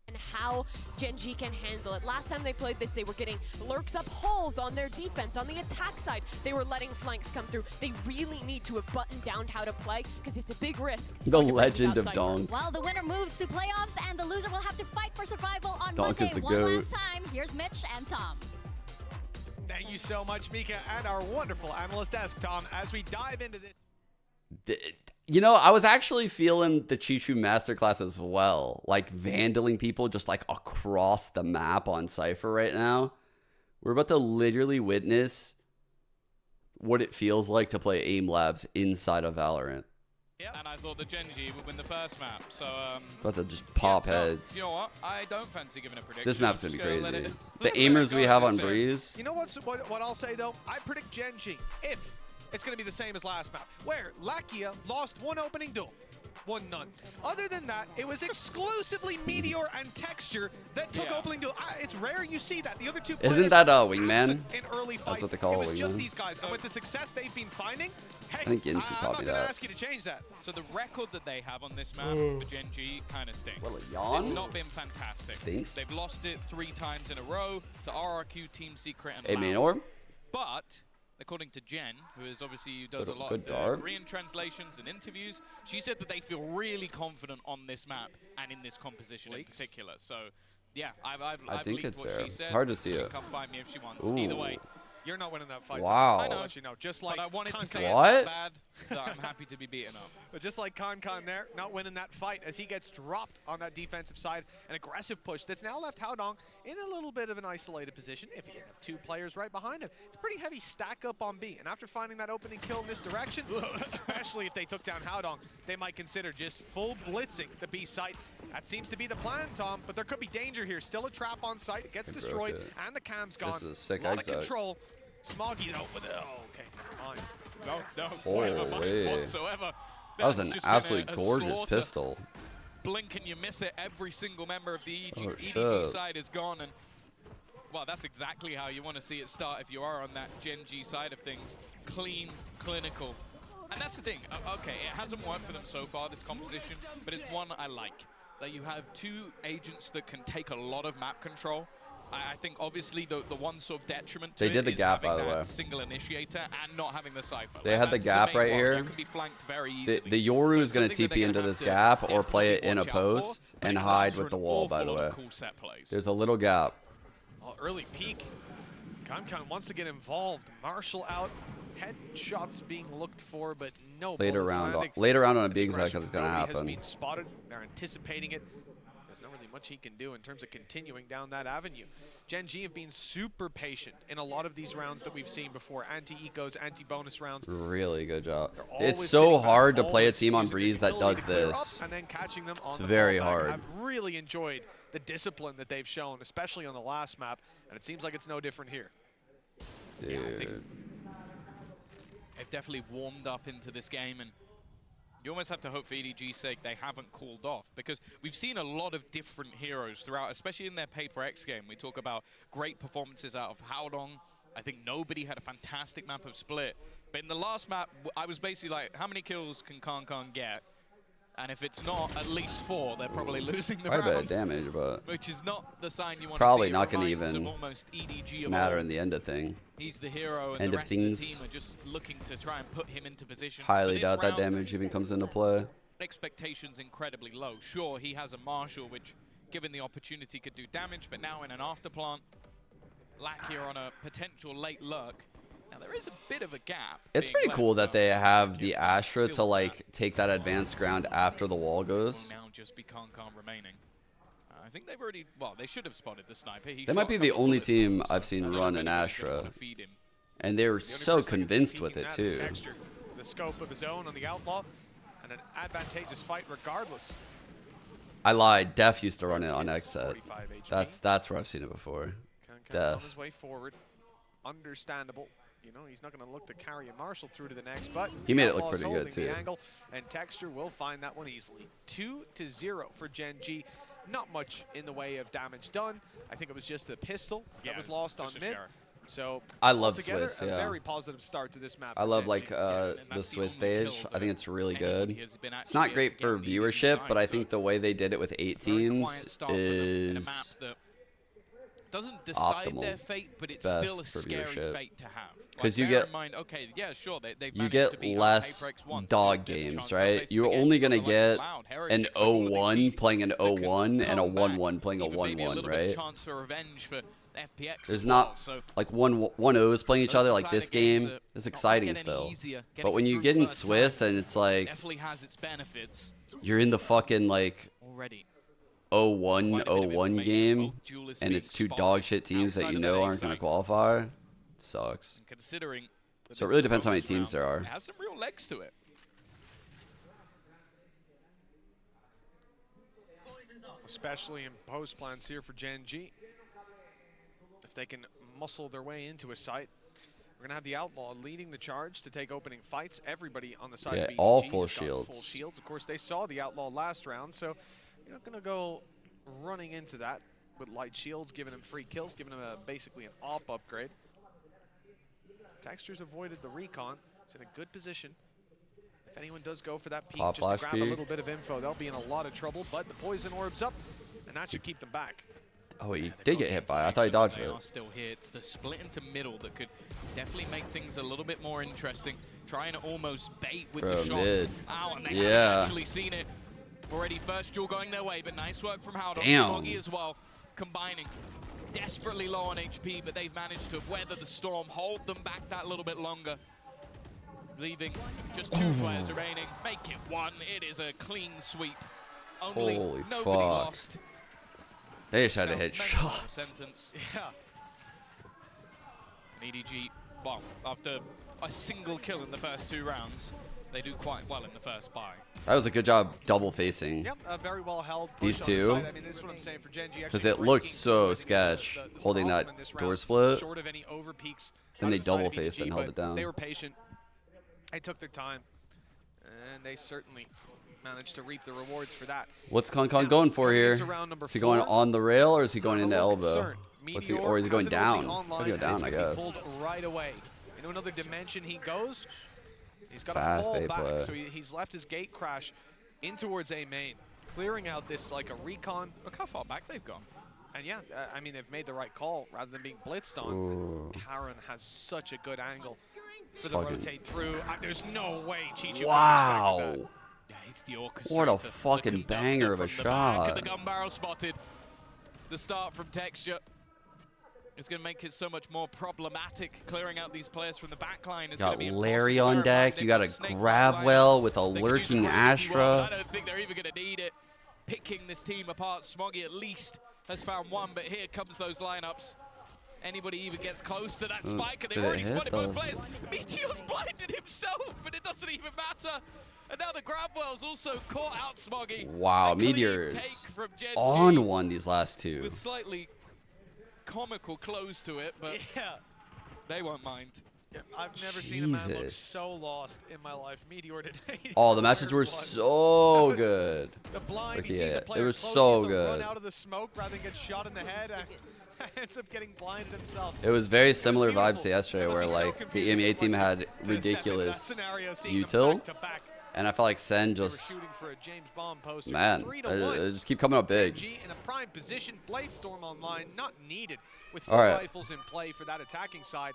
And how Gen.G can handle it. Last time they played this, they were getting lurks up holes on their defense. On the attack side, they were letting flanks come through. They really need to have buttoned down how to play because it's a big risk. The legend of Dong. Well, the winner moves to playoffs, and the loser will have to fight for survival on Donk is Monday. the One goat. last time, here's Mitch and Tom. Thank you so much, Mika, and our wonderful analyst desk, Tom, as we dive into this. You know, I was actually feeling the Chichu masterclass as well. Like vandaling people just like across the map on Cypher right now. We're about to literally witness what it feels like to play aim labs inside of Valorant. Yep. And I thought the Gen.G would win the first map, so About to just pop heads. You know what? I don't fancy giving a prediction. This map's I'm gonna be just crazy. let The it aimers go we in have this on series. Breeze. You know what I'll say, though? I predict Gen.G, if it's going to be the same as last map, where Lakia lost one opening duel, won none. Other than that, it was exclusively Meteor and Texture that took opening duel. It's rare you see that. The other two players Isn't that Wingman? in early fights. That's what they call it was just Wingman. these guys, and with the success they've been finding, hey, I think Ginsu I'm taught not me going to that. ask you to change that. So the record that they have on this map for Gen.G kind of stinks. Well, a yawn? It's not been fantastic. Stinks. They've lost it 3 times in a row to RRQ, Team Secret, and Hey, Loud. main orb? But according to Jen, who is obviously does a lot good of dart. Korean translations and interviews, she said that they feel really confident on this map and in this composition in particular. So, yeah, I've think leaked it's what there. she said. Hard to see She can it. come find me if she wants. Ooh. Either way, you're not winning that fight. Wow. I know. Let you know. Just like but I wanted to Kankan. say What? it that bad that I'm happy to be beaten up. But just like Kankan there, not winning that fight as he gets dropped on that defensive side. An aggressive push that's now left Haodong in a little bit of an isolated position. If he didn't have 2 players right behind him, it's a pretty heavy stack up on B. And after finding that opening kill in this direction, especially if they took down Haodong, they might consider just full blitzing the B site. That seems to be the plan, Tom, but there could be danger here. Still a trap on site. It gets destroyed, and the cam's gone. This is a sick lot of exit. control. Smoggy though with it. Oh, okay, never mind. No Holy. whatsoever. That was an That's just been absolutely a gorgeous slaughter. pistol. Blink and you miss it. Every single member of the Oh, EDG shit. side is gone, and well, that's exactly how you want to see it start if you are on that Gen.G side of things. Clean, clinical. And that's the thing. Okay, it hasn't worked for them so far, this composition, but it's one I like. That you have 2 agents that can take a lot of map control. I think obviously the one sort of detriment to They did it the is gap, having by the that way. single initiator and not having the Cypher. They had the That's gap main right one. here. You can be flanked very easily. The Yoru So is it's going to something that TP they're into gonna this have to gap or play it definitely in a watch out for, post but and it hide allows for with the an wall, by awful the lot way. of cool set plays. There's a little gap. Early peek. Kankan wants to get involved. Marshall out. Headshots being looked for, but no Later bullets round, landing. later round on a big Aggressive exec is going to Novi has happen. been spotted. They're anticipating it. there's not really much he can do in terms of continuing down that avenue. Gen.G have been super patient in a lot of these rounds that we've seen before. Anti-ecos, anti-bonus rounds. Really good job. It's so hard to play a team on Breeze that does this. And then catching them on it's the very fallback. hard. I've really enjoyed the discipline that they've shown, especially on the last map, and it seems like it's no different here. Dude. Yeah, I think they've definitely warmed up into this game, and you almost have to hope for EDG's sake they haven't cooled off, because we've seen a lot of different heroes throughout, especially in their Paper X game. We talk about great performances out of Haodong. I think nobody had a fantastic map of Split. But in the last map, I was basically like, how many kills can Karmine get? And if it's not at least 4, they're probably losing the round. Quite a bit of damage, but which is not the sign you want probably to see. not going to even matter in the end of thing. He's the hero, and end the of rest things. of the team are just looking to try and put him into position. Highly doubt that damage even comes into play. Expectations incredibly low. Sure, he has a Marshal, which, given the opportunity, could do damage, but now in an afterplant, lack here on a potential late lurk. Now there is a bit of a gap. It's pretty cool that they have the Astra to like take that advanced ground after the wall goes. Now just be Karmine remaining. I think they've already, well, they should have spotted the sniper. They might be the only team I've seen run an Astra, and they were so convinced with it too. The scope of his own on the Outlaw, and an advantageous fight regardless. I lied. Def used to run it on X set. That's where I've seen it before. Def. On his way forward, understandable. You know, he's not going to look to carry a Marshal through to the next, but he made it look pretty good too. The angle, and Texture will find that one easily. 2-0 for Gen.G. Not much in the way of damage done. I think it was just the pistol that was lost on mid. So I love altogether, Swiss. a Yeah. very positive start to this map. I love like the Swiss stage. I think it's really good. It's not great for viewership, but I think the way they did it with 8 teams is doesn't decide optimal. Their fate, but it's best still a for scary viewership. fate to have. Because like, you get in mind, okay, yeah, sure, they've you managed get to beat less Paper X once, dog but there's games, chance right? they'll You're face only again gonna for the get likes of Loud. an Heretics are all these 0-1 teams playing an that can 0-1 and a come back, 1-1 playing a even maybe a 1-1, little bit right? of chance for revenge for FPX There's as not well, so like 1-0s playing each other like this game are is not exciting getting still. easier. But Getting when you through get in first Swiss and it's like definitely has its benefits you're in the fucking like already. 0-1 game and it's 2 dog shit teams that you know aren't going to qualify, it sucks. Considering So it really depends how many teams there are. It has some real legs to it. Especially in post plans here for Gen.G. If they can muscle their way into a site, we're going to have the Outlaw leading the charge to take opening fights. Everybody on the side of BEG all full has got shields. Full shields. Of course, they saw the Outlaw last round, so you're not going to go running into that with light shields, giving him free kills, giving him basically an AWP upgrade. Texture's avoided the recon. He's in a good position. If anyone does go for that peek Pop just to flash grab peek. a little bit of info, they'll be in a lot of trouble, but the poison orb's up, and that should keep them back. Oh, he did get hit by it. I thought he dodged They it. are still here. It's the split into middle that could definitely make things a little bit more interesting. Trying to almost bait with Bro, the shots. mid. Ow, and they Yeah. haven't actually seen it. Already first duel going their way, but nice work from Haodong. Damn. Smoggy as well, combining. Desperately low on HP, but they've managed to weather the storm, hold them back that little bit longer. Leaving just 2 players remaining. Make it 1. It is a clean sweep. Only Holy nobody fuck. lost. They just had to Sounds hit mental on the shots. Sentence. Yeah. And EDG, well, after a single kill in the first 2 rounds, they do quite well in the first buy. That was a good job double facing. Yep, very well held. These Push on the two. side. I mean, this is what I'm saying for Gen.G. Because actually it looked breaking so through sketch the holding that problem in this door round, split. Short of any over peaks. Then they out of the side of double faced EDG, and held but it down. They were patient. They took their time, and they certainly managed to reap the rewards for that. What's Con going for here? into round number Is he going 4. on the rail or is he going I'm a into little elbow? concerned. What's he, Meteor or is he going has an down? ulti online, Probably go and down, it's I gonna be guess. pulled right away. Into another dimension he goes. He's got Fast to fall A back, play. so he's left his gate crash in towards A main, clearing out this like a recon. Look how far back they've gone. And yeah, I mean, they've made the right call rather than being blitzed on. Ooh. Karen has such a good angle for the Fucking- rotate through. There's no way Chichu Wow. can respect Yeah, it's the orchestrator. What a The fucking banger of a from the back of shot. the gun barrel spotted. The start from Texture. It's going to make it so much more problematic. Clearing out these players from the back line is going to Got be Larry impossible. on Bear in deck. mind You got they've a snake grab lineups. well with a They can use lurking crazy well, but Astra. I don't think they're even going to need it. picking this team apart. Smoggy at least has found one, but here comes those lineups. Anybody even gets close to that spike, and they've already spotted both players. Meteor's blinded himself, but it doesn't even matter. And now the Grabwell's also caught out Smoggy. Wow, Meteor's on one these last two. With slightly comical close to it, but they won't mind. Yeah, I've never seen a man look so lost in my life. Meteor today. Oh, the matches were so good. The blind, Look he sees at a it. player It was close, so he has to good. run out of the smoke rather than get shot in the head. Ends up getting blinded himself. It was very similar vibes to yesterday, where like the EMEA team had ridiculous util, and I felt like Sen just, man, it just keep coming up big. Gen.G in a prime position, Bladestorm online, not needed with All 4 right. rifles in play for that attacking side.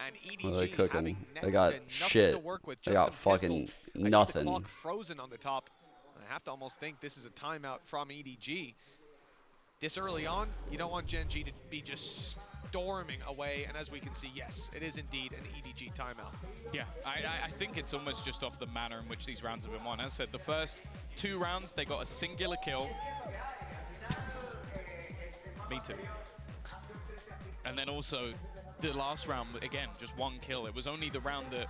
And EDG What are they cooking? having They next got to nothing shit. to work with, They just got some fucking pistols. I see the nothing. clock frozen on the top. I have to almost think this is a timeout from EDG. This early on, you don't want Gen.G to be just storming away, and as we can see, yes, it is indeed an EDG timeout. Yeah, I think it's almost just off the manner in which these rounds have been won. As I said, the first 2 rounds, they got a singular kill. Me too. And then also, the last round, again, just 1 kill. It was only the round that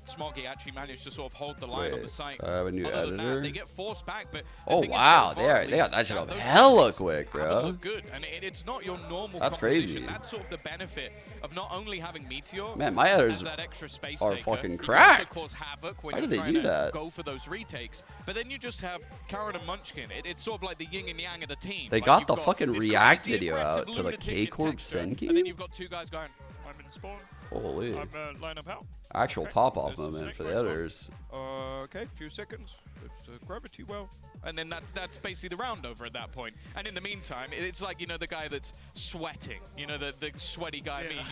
Smoggy actually managed to sort of hold the line on the site. I have a new Other than editor. that, they get forced back, but Oh wow, they got that shit up hella quick, bro. look good, and it's not your normal That's composition. crazy. That's sort of the benefit of not only having Meteor, Man, my editors as that extra space are taker, fucking you can cracked. also cause havoc when Why you're do they trying do to that? go for those retakes. But then you just have Karen and Munchkin. It's sort of like the yin and yang of the team. They Like, got you've the fucking this React crazy video aggressive out to the lunatic K Corp texture, and then Senki. you've got 2 guys going, I'm in spawn. Holy. I'm line up out. Actual Okay, pop-off there's the moment snake for the right there. editors. Okay, few seconds. It's gravity well. And then that's basically the round over at that point. And in the meantime, it's like, you know, the guy that's sweating. You know, the sweaty guy. Yeah.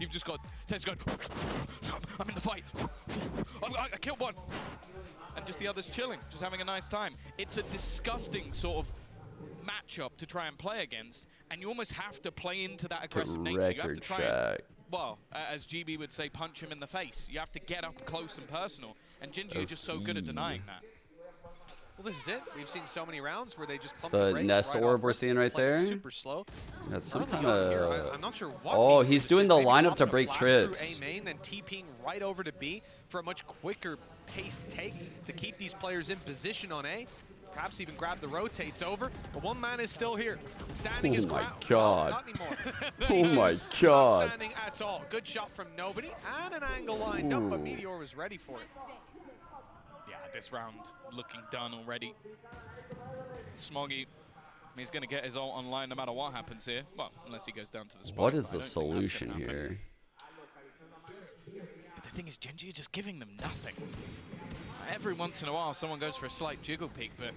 You've just got TenZ going, I'm in the fight. I killed one. And just the others chilling, just having a nice time. It's a disgusting sort of matchup to try and play against, and you almost have to play into that aggressive nature. You have to try and, well, as GB would say, punch him in the face. You have to get up close and personal, and Gen.G are just so good at denying that. Well, this is it. We've seen so many rounds where they just It's pump the brakes nest right orb off we're rip, seeing right play there. Super slow. That's some Early kind on here, of. I'm not sure what. Oh, Meteor he's was doing the doing. Maybe lineup to popping a break flash trips. through A main, then TPing right over to B for a much quicker pace take to keep these players in position on A. Perhaps even grab the rotates over, but one man is still here. Standing his ground. God. Not anymore. Oh my Not God. standing at all. Good shot from nobody, and an angle lined up, but Meteor was ready for it. Yeah, this round looking done already. Smoggy, he's going to get his ult online no matter what happens here. Well, unless he goes down to the spot. What is the solution here? But the thing is, Gen.G are just giving them nothing. Every once in a while, someone goes for a slight jiggle peek, but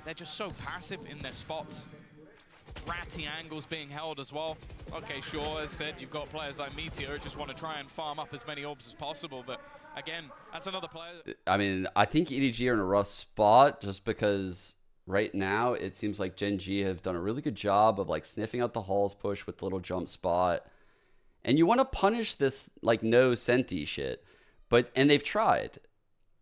they're just so passive in their spots. Ratty angles being held as well. Okay, sure, as said, you've got players like Meteor who just want to try and farm up as many orbs as possible, but again, that's another player. I mean, I think EDG are in a rough spot just because right now it seems like Gen.G have done a really good job of like sniffing out the halls push with the little jump spot. And you want to punish this like no Senti shit, and they've tried.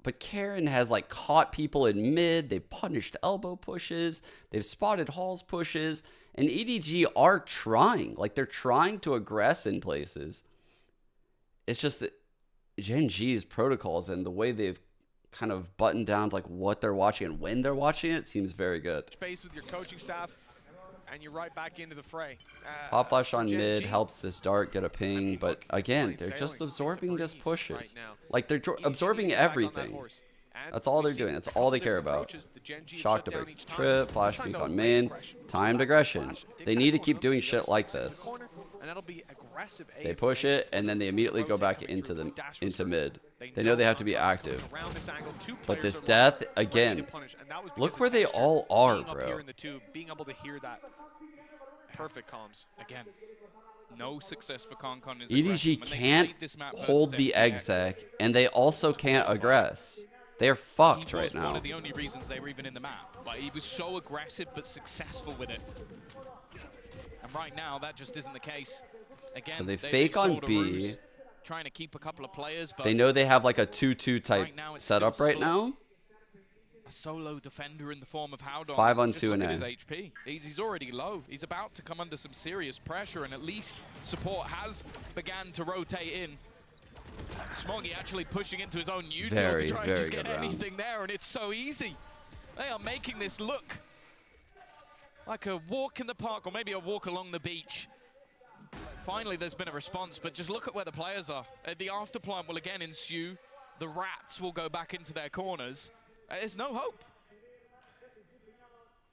But Karen has like caught people in mid, they've punished elbow pushes, they've spotted halls pushes, and EDG are trying. Like they're trying to aggress in places. It's just that Gen.G's protocols and the way they've kind of buttoned down like what they're watching and when they're watching it seems very good. Space with your coaching staff, and you're right back into the fray. Pop flash on Gen.G mid helps this dart get a ping, but again, they're just absorbing this pushes. Like they're absorbing everything. That's all they're doing. That's all they care about. Shock to break trip, flash peek on main, timed aggression. They need to keep doing shit like this. They push it, and then they immediately go back into mid. They know they have to be active. But this death, again, look where they all are, bro. Being able to hear that. Perfect comms. Again, no success for Concon. EDG can't hold the exec, and they also can't aggress. They're fucked right now. One of the only reasons they were even in the map. Like, he was so aggressive but successful with it. And right now, that just isn't the case. Again, so they fake on B. Ruse, trying to keep a couple of players, but they know they have like a 2-2 type right now setup right now. a solo defender in the form of Howdong. 5 on Just 2 look and at his A. HP. He's already low. He's about to come under some serious pressure, and at least support has began to rotate in. Smoggy actually pushing into his own neutral to try and just get anything there, and it's so easy. They are making this look like a walk in the park, or maybe a walk along the beach. Finally, there's been a response, but just look at where the players are. The afterplant will again ensue. The rats will go back into their corners. There's no hope.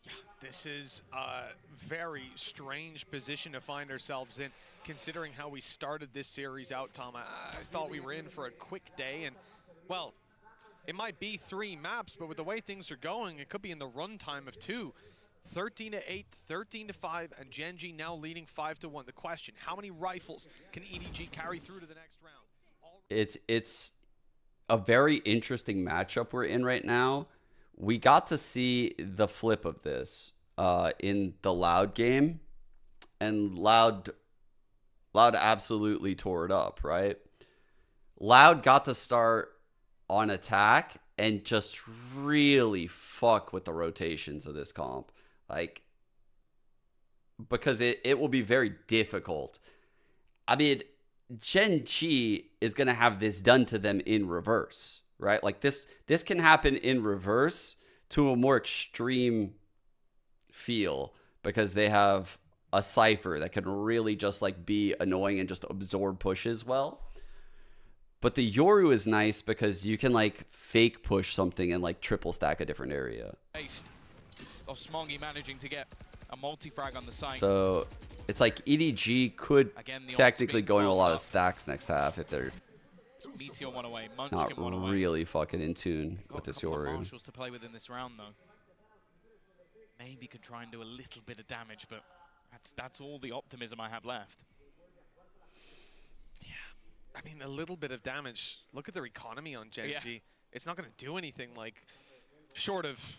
Yeah, this is a very strange position to find ourselves in, considering how we started this series out, Tom. I thought we were in for a quick day, and, well, it might be 3 maps, but with the way things are going, it could be in the runtime of 2. 13-8, 13-5, and Gen.G now leading 5-1. The question, how many rifles can EDG carry through to the next round? It's a very interesting matchup we're in right now. We got to see the flip of this in the Loud game, and Loud absolutely tore it up, right? Loud got to start on attack and just really fuck with the rotations of this comp. Like, because it will be very difficult. I mean, Gen.G is going to have this done to them in reverse, right? Like, this can happen in reverse to a more extreme feel, because they have a Cypher that can really just, like, be annoying and just absorb pushes well. But the Yoru is nice because you can, like, fake push something and, like, triple stack a different area. Of Smoggy managing to get a multi-frag on the side. So it's like EDG could technically go into a lot of stacks next half if they're Meteor one away, not really fucking in tune with this Yoru. Marshals to play with in this round though. Maybe can try and do a little bit of damage, but that's all the optimism I have left. Yeah, I mean, a little bit of damage. Look at their economy on Gen.G. Yeah. It's not going to do anything, like, short of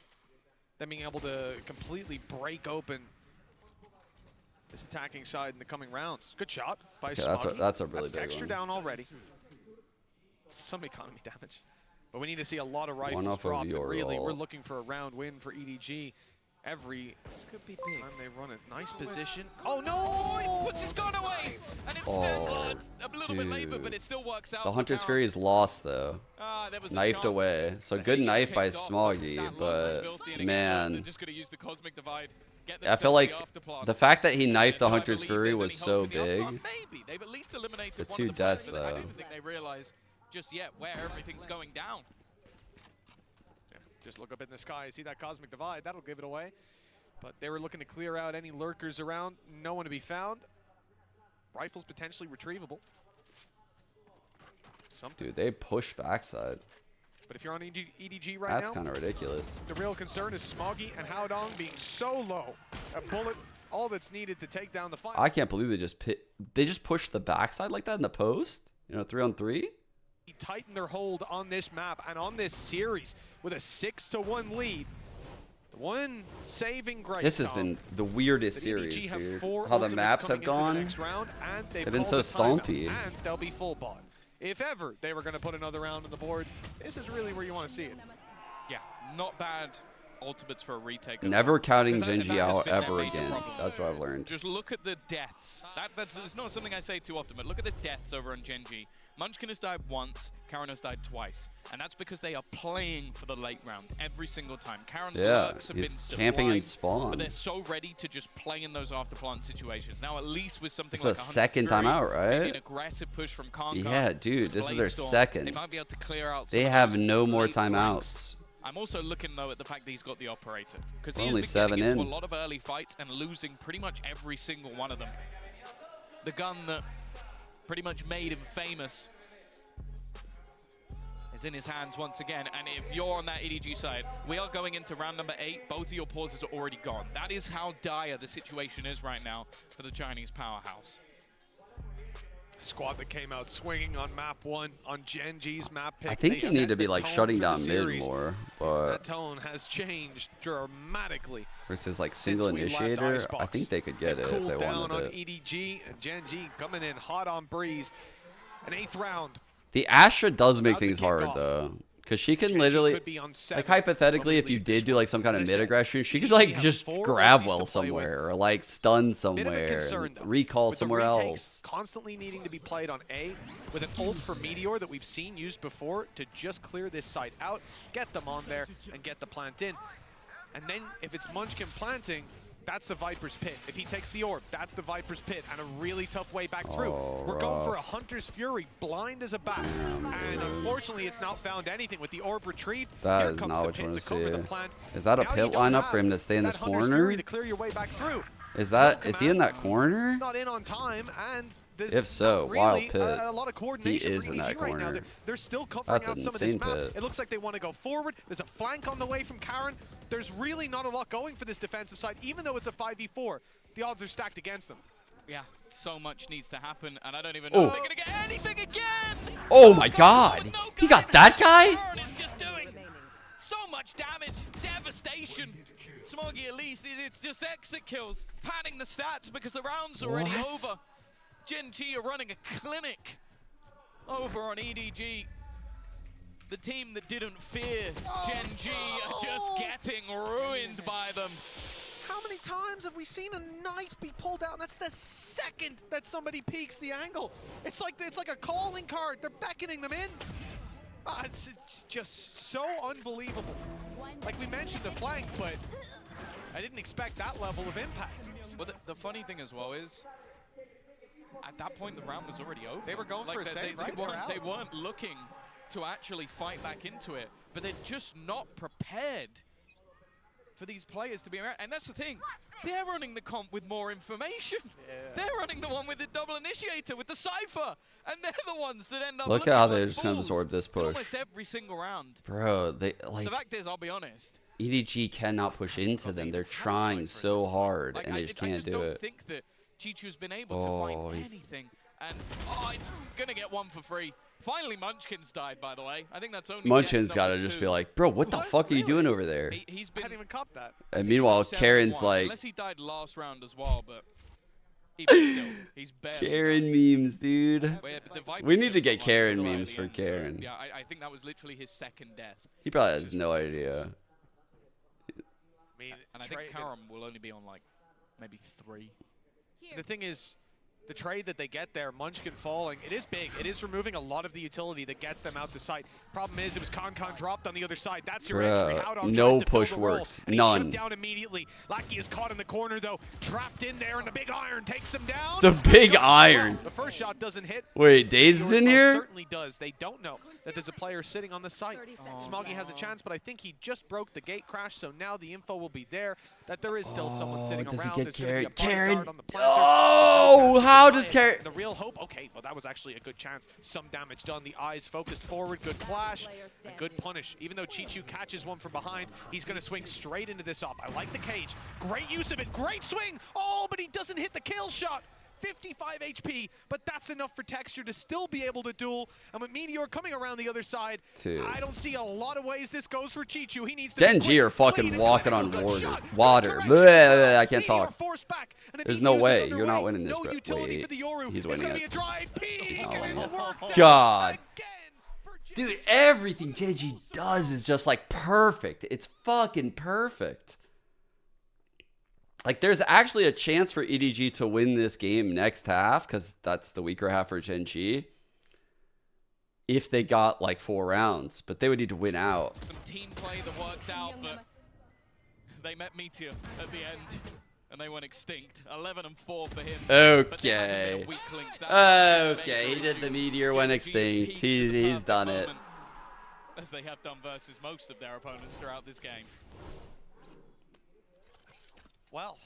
them being able to completely break open this attacking side in the coming rounds. Good shot by Smoggy. That's a really big extra one. down already. Some economy damage. But we need to see a lot of rifles off of dropped. And really, Yoru. we're looking for a round win for EDG every time they run it. Nice position. Oh no! He puts his gun away! And it's still a little bit labor, but it still works out. The Hunter's Fury is lost though. There was a Knifed chance. away. So good knife by Smoggy, but man, Just gonna use the cosmic divide. I feel like the fact that he knifed the Hunter's Fury was so big. Maybe they've at least eliminated The one 2 of the deaths players, but I though. don't think they realize just yet where everything's going down. Yeah, just look up in the sky, see that cosmic divide, that'll give it away. But they were looking to clear out any lurkers around, no one to be found. Rifles potentially retrievable. Dude, they push backside. But if you're on EDG right That's now, kind of ridiculous. the real concern is Smoggy and Howdong being so low. A bullet, all that's needed to take down the fight. I can't believe they just pushed the backside like that in the post. 3-on-3. Tighten their hold on this map and on this series with a 6-1 lead. The one saving grace. This has been the weirdest series, dude. How the maps have gone. They've been so stompy. And they'll be full bought. If ever they were going to put another round on the board, this is really where you want to see it. Yeah, not bad ultimates for a retake. Never counting Gen.G out ever again. That's what I've learned. Just look at the deaths. It's not something I say too often, but look at the deaths over on Gen.G. Munchkin has died once, Karen has died twice. And that's because they are playing for the late round every single time. Karen's lurks have been camping in sublime, spawn. but they're so ready to just play in those afterplant situations. Now, at least with something It's like the a Hunter's second time Fury, out, right? maybe an aggressive push from Karmine. Yeah, dude, this is their Blazestorm, second. They might be able to clear out They some of have those no more late flanks. timeouts. I'm also looking, though, at the fact that he's got the operator. Because We're he's only been 7 getting into in. a lot of early fights and losing pretty much every single one of them. The gun that pretty much made him famous is in his hands once again. And if you're on that EDG side, we are going into round number 8. Both of your pauses are already gone. That is how dire the situation is right now for the Chinese powerhouse. Squad that came out swinging on map 1 on Gen.G's map pick. I think they need to be like shutting down mid more, but that tone has changed dramatically. versus like single initiator, I think they could get it if they down wanted on it. EDG and Gen.G coming in hot on breeze. An 8th round. The Astra does make things hard though, Because she can literally, like hypothetically, if you did do like some kind of mid aggression, she could like just grab well somewhere or like stun somewhere, recall somewhere else. Constantly needing to be played on A with an ult for Meteor that we've seen used before to just clear this side out, get them on there, and get the plant in. And then if it's Munchkin planting, that's the Viper's Pit. If he takes the orb, that's the Viper's Pit, and a really tough way back through. We're going for a Hunter's Fury, blind as a bat. And unfortunately, it's not found anything. With the orb retrieved, that here is comes not the what you pit want to to cover see. the plant. Is that a Now pit lineup for him to stay in this corner? To clear your way back through. Is he in that corner? It's not in on time, and If so, really wild pit. A lot of coordination He is for in that EDG right now. corner. They're still covering That's out an some of this insane map. pit. It looks like they want to go forward. There's a flank on the way from Karen. There's really not a lot going for this defensive side, even though it's a 5v4. The odds are stacked against them. Yeah, so much needs to happen, and I don't even know if they're going to get anything again. Oh my God! He got that guy? It's just doing so much damage, devastation. Smoggy at least, it's just exit kills, padding the stats because the round's already over. Gen.G are running a clinic over on EDG. The team that didn't fear Gen.G are just getting ruined by them. How many times have we seen a knife be pulled out? And that's the second that somebody peeks the angle. It's like a calling card. They're beckoning them in. It's just so unbelievable. Like we mentioned the flank, but I didn't expect that level of impact. Well, the funny thing as well is, at that point the round was already over. They were going for a save, right? They weren't looking to actually fight back into it, but they're just not prepared for these players to be around. And that's the thing, they're running the comp with more information. They're running the one with the double initiator, with the Cypher, and they're the ones that end up Look at how they're just going to absorb this push. almost every single round. Bro, they like. The fact is, I'll be honest, EDG cannot push into them. They're trying so hard, like, and they just can't do don't it. think that Chichu's been able to find anything. And it's gonna get one for free. Finally, Munchkin's died, by the way. I think that's only Munchkin's got to just be like, bro, what the fuck are you doing over there? He's been, I hadn't even caught that. And meanwhile, Karen's like, unless he died last round as well, but even still, he's barely. Karen memes, dude. But yeah, but the Viper's We need to get still Karen at memes the for end, so, Karen. yeah, I think that was literally his second death. He probably has no idea. And I think Karam will only be on like maybe 3. The thing is, the trade that they get there, Munchkin falling, it is big. It is removing a lot of the utility that gets them out to sight. Problem is, it was Con dropped on the other side. That's your entry. Howdong no tries to push fill the role, works. and None. He's shut down immediately. Lackey is caught in the corner, though. Trapped in there, and the big iron takes him down. The big iron. The first shot doesn't hit. Wait, Daze is in here? Certainly does. They don't know that there's a player sitting on the site. Smoggy has a chance, but I think he just broke the gate crash, so now the info will be there that there is still someone sitting does around. he get There's gonna be a Karen? bodyguard on the planter. Oh, how does Karen? The real hope. Okay, well that was actually a good chance. Some damage done. The eyes focused forward. Good flash. A good punish. Even though Chichu catches one from behind, he's going to swing straight into this op. I like the cage. Great use of it. Great swing. Oh, but he doesn't hit the kill shot. 55 HP, but that's enough for Texture to still be able to duel. And with Meteor coming around the other side, I don't see a lot of ways this goes for Chichu. He needs to Gen.G are fucking walking on water. Bleh, I can't talk. There's no way. You're not winning this, bro. Wait, he's winning it. God. Dude, everything Gen.G does is just like perfect. It's fucking perfect. Like, there's actually a chance for EDG to win this game next half, because that's the weaker half for Gen.G, if they got like 4 rounds, but they would need to win out. Some team play that worked out, but they met Meteor at the end, and they went extinct. 11-4 for him. Okay. Okay, he did the Meteor, went extinct. He's done it. As they have done versus most of their opponents throughout this game. Well,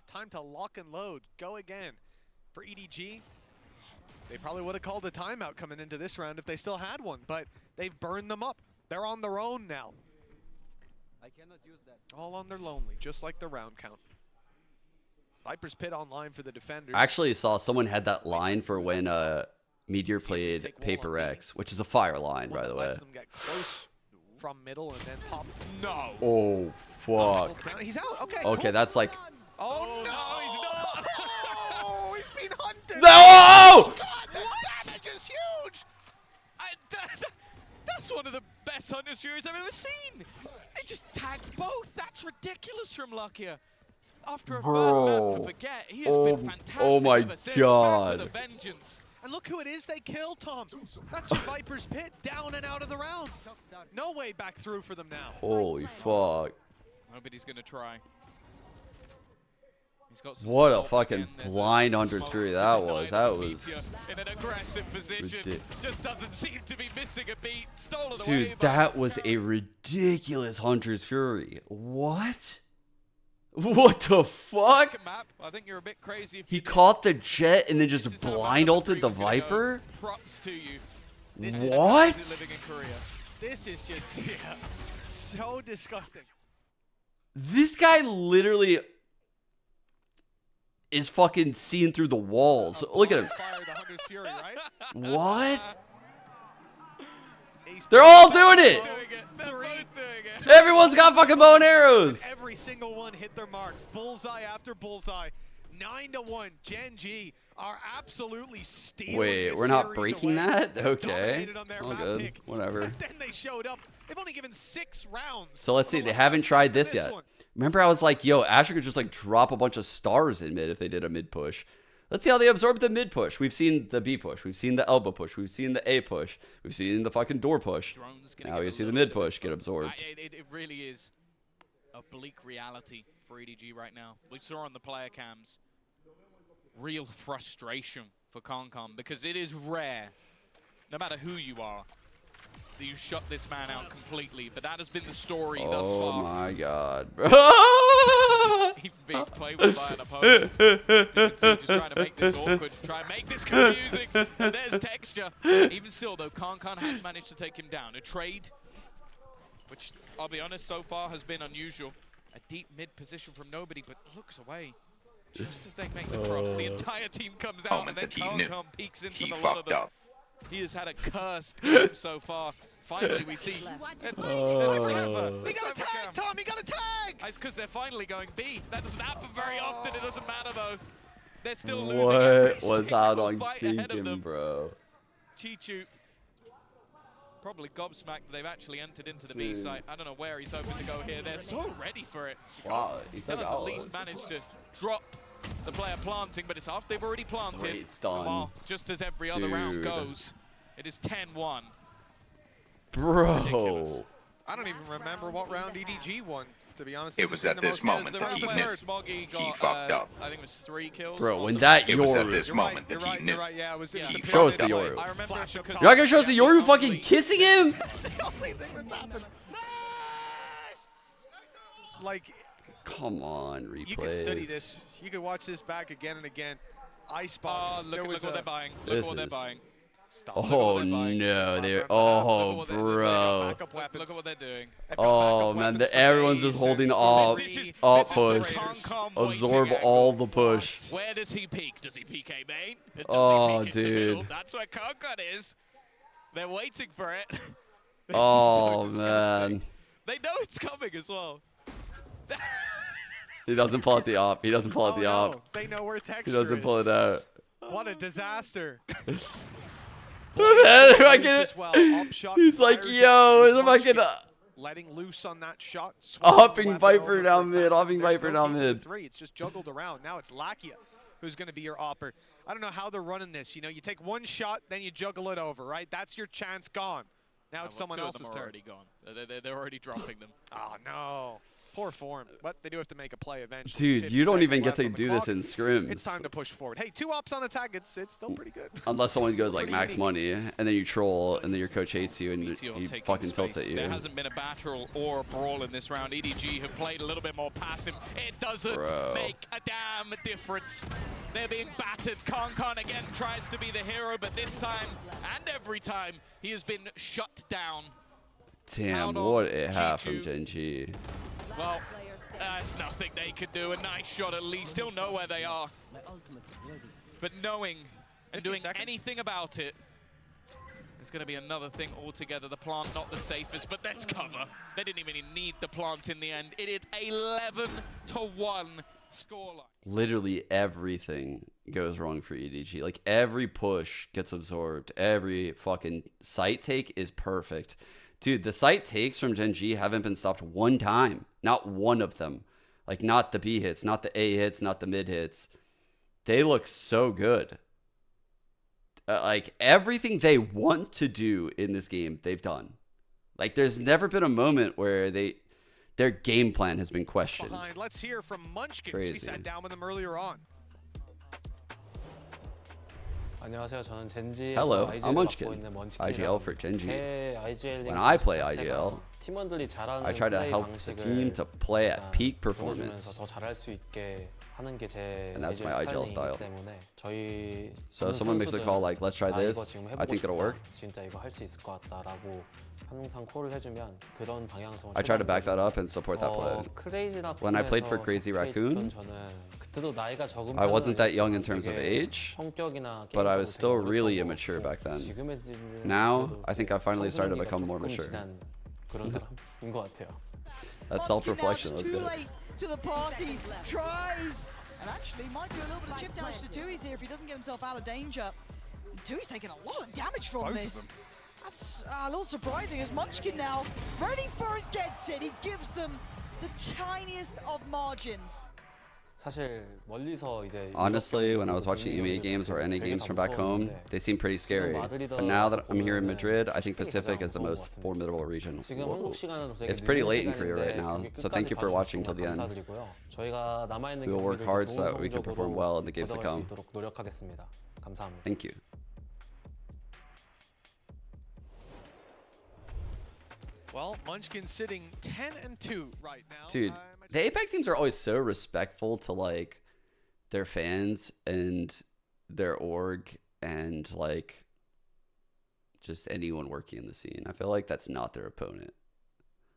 time to lock and load. Go again. For EDG, they probably would have called a timeout coming into this round if they still had one, but they've burned them up. They're on their own now. I cannot use that. All on their lonely, just like the round count. Viper's Pit online for the defenders. I actually saw someone had that line for when Meteor played Paper X, which is a fire line, by the way. Lets them get close from middle and then pop. No. Oh, fuck. He's out. Okay. Okay, cool. that's like. Oh, no, he's not. Oh, he's been hunted. No! Oh, God, the damage is huge. That's one of the best fastest Hunter's Furies I've ever seen. They just tagged both. That's ridiculous from Luckier. After a first map to forget, he has been fantastic. Oh my ever since. God. Back with a vengeance. And look who it is they killed, Tom. That's your Viper's Pit, down and out of the round. No way back through for them now. Holy fuck. Nobody's gonna try. He's got some What a smoke fucking again. There's blind a 100 smoke Fury to that deny was. the That Meteor was in an aggressive position. Just doesn't seem to be missing a beat. Stolen away. Dude, that was a ridiculous Hunter's Fury. What? What the fuck? Second map, I think you're a bit crazy. If He you caught the jet and then just blind ulted the Viper? Props to you. What? Living in Korea. This is just so disgusting. This guy literally is fucking seeing through the walls. Look at him. Fire the Hunter's Fury, right? What? They're all doing it. Everyone's got fucking bow and arrows. Every single one hit their mark. Bullseye after bullseye. 9-1. Gen.G are absolutely stealing. Wait, this we're not series breaking away. that? Okay. Dominated on their All map good. pick. Whatever. And then they showed up. They've only given 6 rounds. So let's see. They haven't tried this yet. Remember, I was like, yo, Asher could just like drop a bunch of stars in mid if they did a mid push. Let's see how they absorb the mid push. We've seen the B push. We've seen the elbow push. We've seen the A push. We've seen the fucking door push. Now you see the mid push get absorbed. It really is a bleak reality for EDG right now. We saw on the player cams real frustration for Concom because it is rare, no matter who you are, that you shut this man out completely. But that has been the story thus far. Oh my god, bro. Even being played with by an opponent. You can see just trying to make this awkward, try and make this confusing. And there's texture. Even still, though, Concon has managed to take him down. A trade, which I'll be honest, so far has been unusual. A deep mid position from nobody, but looks away. Just as they make the cross, the entire team comes out, and then Concon peeks into the lot of them. He has had a cursed game so far. Finally, we see. He got a tag, Tom! He got a tag! It's because they're finally going B. That doesn't happen very often. It doesn't matter, though. They're still losing. What was out on thinking, bro? Chichu probably gobsmacked that they've actually entered into the B site. I don't know where he's hoping to go here. They're so ready for it. Wow, he's like at least managed to drop the player planting, but it's after they've already planted. It's done. Well, just as every other round goes, it is 10-1. Bro. Ridiculous. I don't even remember what round EDG won, to be honest. It was at this moment that he missed. He fucked up. I think it was 3 kills. Bro, when that It was at Yoru. this moment that he knew. Right, yeah, it was Show us the Yoru. I remember You're not gonna show us the Yoru fucking kissing him? That's the only thing that's happened. Like, come on, replays. you can study this. You can watch this back again and again. Icebox. Oh, look at what they're buying. Look This at what they're is- buying. Oh no, they're oh bro. Look at what they're doing. Oh man, everyone's just holding up push. Absorb all the push. Where does he peak? Does he peak A main? Does Oh, he peak into middle? dude. That's where Concon is. They're waiting for it. This is Oh so man. They know it's coming as well. He doesn't pull out the op. He doesn't pull out the op. No, they know where texture He doesn't pull is. it out. What a disaster. He's like, yo, is if I can letting loose on that shot. hopping Viper down mid, hopping Viper down mid. It's just juggled around. Now it's Lakia who's going to be your opper. I don't know how they're running this. You know, you take one shot, then you juggle it over, right? That's your chance gone. Now it's someone else's turn. Already gone. They're already dropping them. Oh no. Poor form, but they do have to make a play eventually. Dude, you don't even get to left on the do this clock. in scrims. It's time to push forward. Hey, 2 ops on attack. It's still pretty good. Unless someone goes like max money, and then you troll, and then your coach hates you, and he fucking tilts at you. There hasn't been a battle or a brawl in this round. EDG have played a little bit more passive. It doesn't make a damn difference. They're being battered. Concon again tries to be the hero, but this time and every time he has been shut down. Damn, what a half from Gen.G. Well, there's nothing they could do. A nice shot at least. Still know where they are. But knowing and doing anything about it is going to be another thing altogether. The plant not the safest, but let's cover. They didn't even need the plant in the end. It is 11-1 scoreline. Literally everything goes wrong for EDG. Like every push gets absorbed. Every fucking site take is perfect. Dude, the site takes from Gen.G haven't been stopped one time. Not one of them. Like, not the B hits, not the A hits, not the mid hits. They look so good. Like, everything they want to do in this game, they've done. Like, there's never been a moment where their game plan has been questioned. Let's hear from Munchkins. Crazy. We sat down with them earlier on. Hello, I'm Munchkin, IGL for Gen.G. When I play IGL, I try to help the team to play at peak performance. And that's my IGL style. So if someone makes a call like, let's try this, I think it'll work. I try to back that up and support that play. When I played for Crazy Raccoon, I wasn't that young in terms of age, but I was still really immature back then. Now, I think I finally started to become more mature. That self-reflection was good. To the party, tries, and actually might do a little bit of chip damage to Tui's here if he doesn't get himself out of danger. Tui's taking a lot of damage from this. That's a little surprising as Munchkin now ready for it, gets it. He gives them the tiniest of margins. Honestly, when I was watching EMEA games or NA games from back home, they seem pretty scary. But now that I'm here in Madrid, I think Pacific is the most formidable region. Whoa. It's pretty late in Korea right now, so thank you for watching till the end. We will work hard so that we can perform well in the games to come. Thank you. Well, Munchkin sitting 10-2 right now. Dude, the APAC teams are always so respectful to like their fans and their org and like just anyone working in the scene. I feel like that's not their opponent.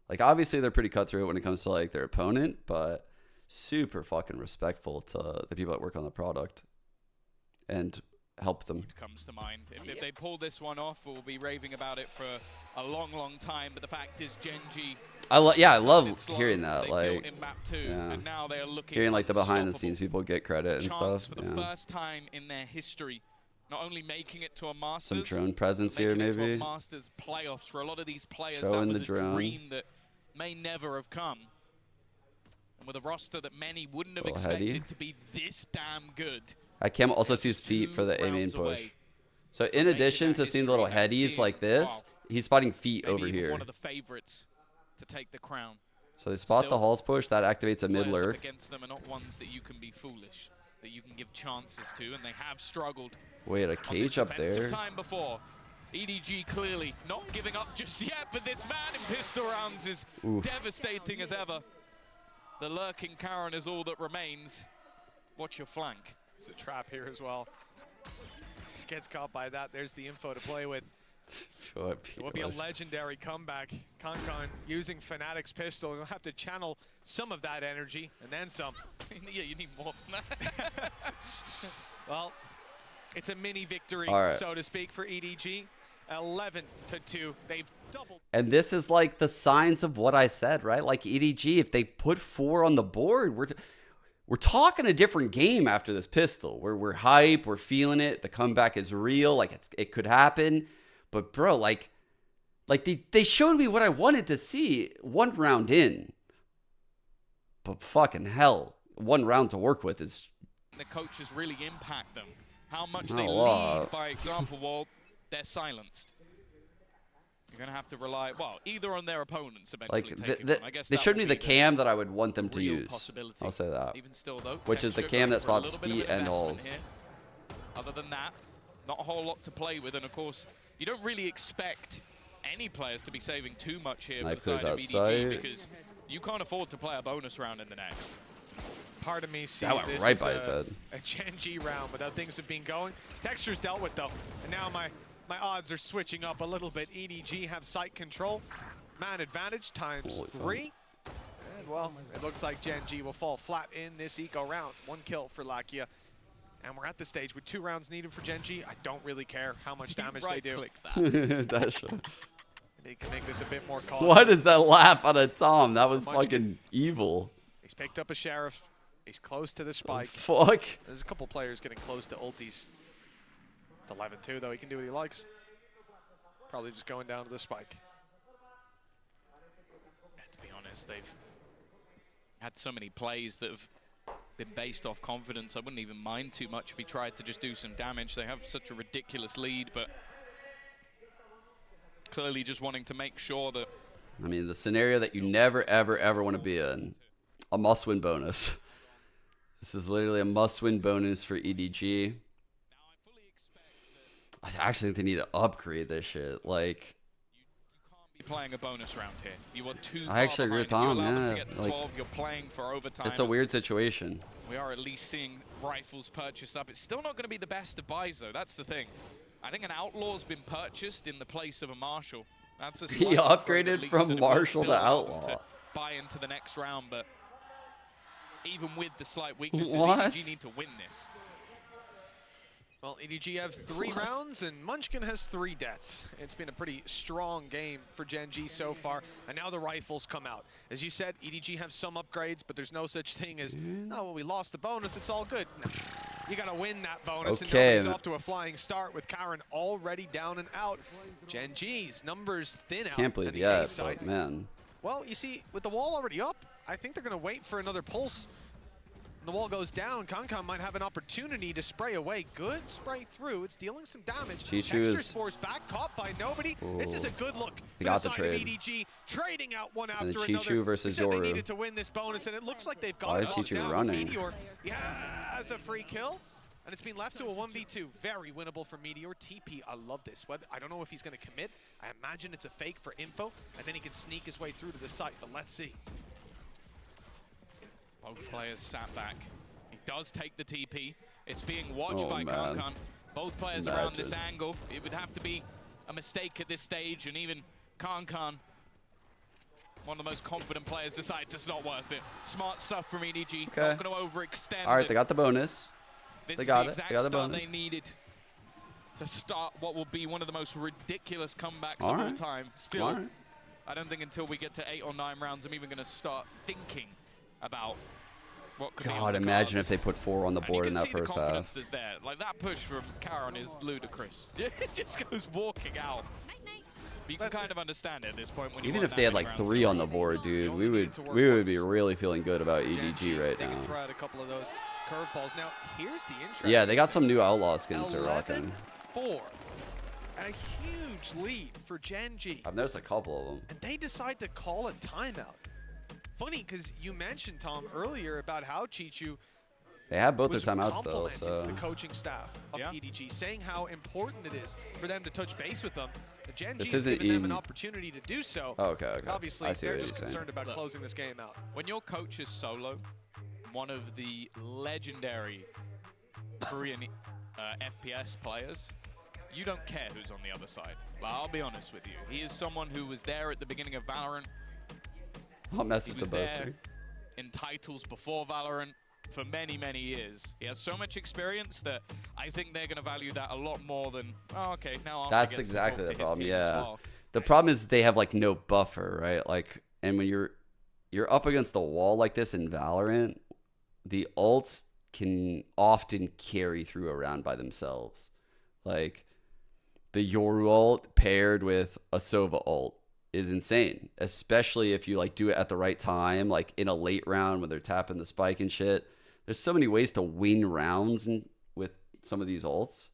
Like obviously they're pretty cutthroat when it comes to like their opponent, but super fucking respectful to the people that work on the product and help them. Comes to mind. If they pull this one off, we'll be raving about it for a long, long time. But the fact is, Gen.G. I love hearing that. Like, and now they are looking hearing like the behind-the-scenes people get credit and stuff. For the first time in their history, not only making it to a Masters, some drone presence here, maybe. Masters playoffs for a lot of these players. Showing that was the drone. A dream that may never have come. And with a roster that many wouldn't have expected to be this damn good. I can also see his feet for the A main push. So in addition to seeing the little headies like this, he's spotting feet over here. One of the favorites to take the crown. So they spot the Halls push, that activates a mid lurk. Against them are not ones that you can be foolish, that you can give chances to, and they have struggled. Wait, a cage up there. Time before. EDG clearly not giving up just yet, but this man in pistol rounds is devastating as ever. The lurking Karen is all that remains. Watch your flank. It's a trap here as well. Just gets caught by that. There's the info to play with. It will be a legendary comeback. Concon using Fnatic's pistol. He'll have to channel some of that energy and then some. Yeah, you need more than that. Well, it's a mini victory, so to speak, for EDG. 11-2. They've doubled. And this is like the signs of what I said, right? Like EDG, if they put 4 on the board, we're talking a different game after this pistol. We're hype, we're feeling it. The comeback is real, like it could happen. But bro, like they showed me what I wanted to see 1 round in. But fucking hell, 1 round to work with is. The coaches really impact them. How much they lead by example, well, they're silenced. You're gonna have to rely, well, either on their opponents eventually. Like I guess they showed me the cam that I would want them to use. I'll say that. Even still, though, which is the cam that spots feet and Halls. Other than that, not a whole lot to play with, and of course, you don't really expect any players to be saving too much here for the side of EDG because you can't afford to play a bonus round in the next. Part of me sees this right as by his head. A Gen.G round, but how things have been going. Texture's dealt with though, and now my odds are switching up a little bit. EDG have site control, man advantage times 3, and well, it looks like Gen.G will fall flat in this eco round. 1 kill for Lakia, and we're at the stage with 2 rounds needed for Gen.G. I don't really care how much damage they do. That's They can make this a bit more costly. What is that laugh out of Tom? That was fucking evil. He's picked up a Sheriff. He's close to the spike. Fuck. There's a couple players getting close to ultis. It's 11-2 though. He can do what he likes. Probably just going down to the spike. honest. They've had so many plays that have been based off confidence. I wouldn't even mind too much if he tried to just do some damage. They have such a ridiculous lead, but clearly just wanting to make sure that... I mean, the scenario that you never, ever, ever want to be in. A must-win bonus. This is literally a must-win bonus for EDG. I actually think they need to upgrade this shit. Like, you can't be playing a bonus round here. You are too I actually agree with Tom. Yeah, to Yeah, get to like, 12, you're playing for overtime. it's a weird situation. We are at least seeing rifles purchased up. It's still not going to be the best of buys, though. That's the thing. I think an Outlaw's been purchased in the place of a Marshal. That's a He upgraded from Marshal to Outlaw. To buy into the next round, but even with the slight weaknesses, What? EDG need to win this. Well, EDG have 3 rounds, and Munchkin has 3 deaths. It's been a pretty strong game for Gen.G so far, and now the rifles come out. As you said, EDG have some upgrades, but there's no such thing as, oh, well, we lost the bonus, it's all good. No. You got to win that bonus, and nobody's off to a flying start with Karen already down and out. Gen.G's numbers thin out. Can't believe yet, but man. Well, you see, with the wall already up, I think they're going to wait for another pulse. When the wall goes down, Kankan might have an opportunity to spray away. Good spray through. It's dealing some damage. Chichu is forced back, caught by nobody. Ooh. This is a good look He for got the the side of trade. EDG, trading out one after And then another. Chichu versus They said Yoru. they needed to win this bonus, and it looks like they've got Why it is locked Chichu down. running? Meteor, yeah, has a free kill. And it's been left to a 1v2. Very winnable for Meteor. TP, I love this. I don't know if he's going to commit. I imagine it's a fake for info, and then he can sneak his way through to the site, but let's see. Both players sat back. He does take the TP. It's being watched by man. Kankan. Both players are on this angle. It would have to be a mistake at this stage, and even Kankan, one of the most confident players, decides it's not worth it. Smart stuff from EDG. Okay. Not going to overextend. All right, they got the bonus. This They is got the it. exact They got the start bonus. they needed to start what will be one of the most ridiculous comebacks All of all right. time. Still, All right. I don't think until we get to 8 or 9 rounds, I'm even going to start thinking about what could be on God, the imagine cards. if they put 4 on the And board you in can that see the first confidence half. that's there. Like, that push from Karen is ludicrous. It just goes walking out. You can kind of understand it at this point when you Even won if they that had many like rounds. 3 on the board, dude, we would be really feeling good about EDG right They can now. throw out a couple of those curveballs. Now, here's the interest. Yeah, they got some new Outlaw skins they're rocking. 11-4. A huge lead for Gen.G. I've noticed a couple of them. And they decide to call a timeout. Funny, because you mentioned, Tom, earlier about how Chichu They have both their was timeouts though, complimenting so the coaching staff of EDG, saying how important it is for them to touch base with them. Gen.G This has isn't given them an in- opportunity to do so. Oh, okay, okay. Obviously, I see they're what just you're saying. concerned about Look, closing this game out. When your coach is solo, one of the legendary Korean FPS players, you don't care who's on the other side. Like, I'll be honest with you. He is someone who was there at the beginning of Valorant. I'll mess He with was the there boaster. in titles before Valorant for many, many years. He has so much experience that I think they're going to value that a lot more than, oh, okay, now Arthur That's gets to exactly talk the to his problem. team as Yeah. well. The problem is they have like no buffer, right? Like, and when you're up against the wall like this in Valorant, the ults can often carry through a round by themselves. Like the Yoru ult paired with a Sova ult is insane, especially if you like do it at the right time, like in a late round when they're tapping the spike and shit. There's so many ways to win rounds with some of these ults.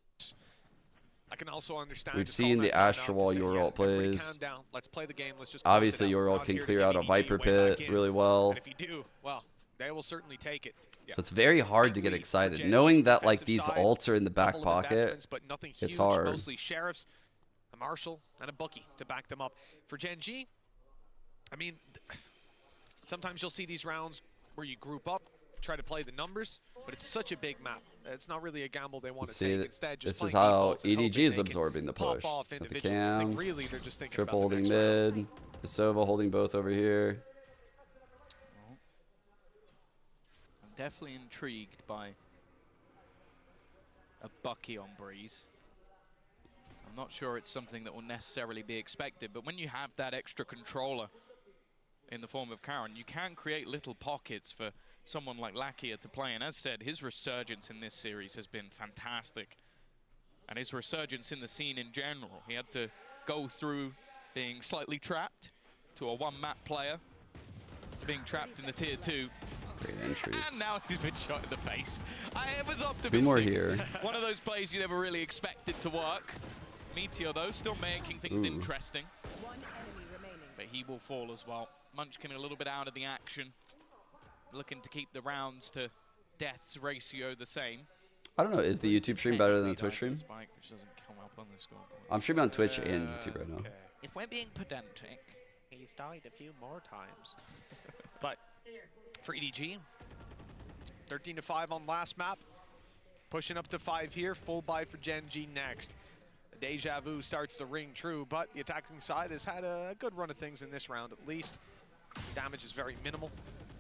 I can also understand. We've just seen calling the that timeout Astro to while say, your yeah, ult everybody plays. calm down. Let's play the game. Let's just close Obviously, it out. your We're ult not can here to clear give out a EDG Viper way back pit in. really well. And if you do, well, they will certainly take it. Yeah. So it's very hard to get excited. Gen.G Knowing that like defensive these side, ults are in the back couple of pocket, investments, but nothing huge, it's hard. Mostly sheriffs, a marshal, and a bookie to back them up. For Gen.G, I mean, sometimes you'll see these rounds where you group up, try to play the numbers, but it's such a big map. It's not really a gamble they want to See, take. Instead, just this is playing how defaults and hoping EDG is they can absorbing the pop push. off Got the individually. I think cam, really they're just thinking triple about the holding next round. mid, the Sova holding both over here. I'm definitely intrigued by a Bucky on Breeze. I'm not sure it's something that will necessarily be expected, but when you have that extra controller in the form of Karen, you can create little pockets for someone like Lakia to play. And as said, his resurgence in this series has been fantastic. And his resurgence in the scene in general. He had to go through being slightly trapped to a one-map player after being trapped in the tier 2. Great entries. And now he's been shot in the face. I was optimistic. 2 more here. One of those plays you never really expected to work. Meteor, though, still making things interesting. But he will fall as well. Munchkin a little bit out of the action. Looking to keep the rounds to deaths ratio the same. I don't know. Is the YouTube stream better than the Twitch stream? Spike, which doesn't come up on the scoreboard. I'm streaming on Twitch and YouTube right now. If we're being pedantic, he's died a few more times. But for EDG, 13-5 on last map. Pushing up to 5 here. Full buy for Gen.G next. Deja Vu starts to ring true, but the attacking side has had a good run of things in this round at least. Damage is very minimal.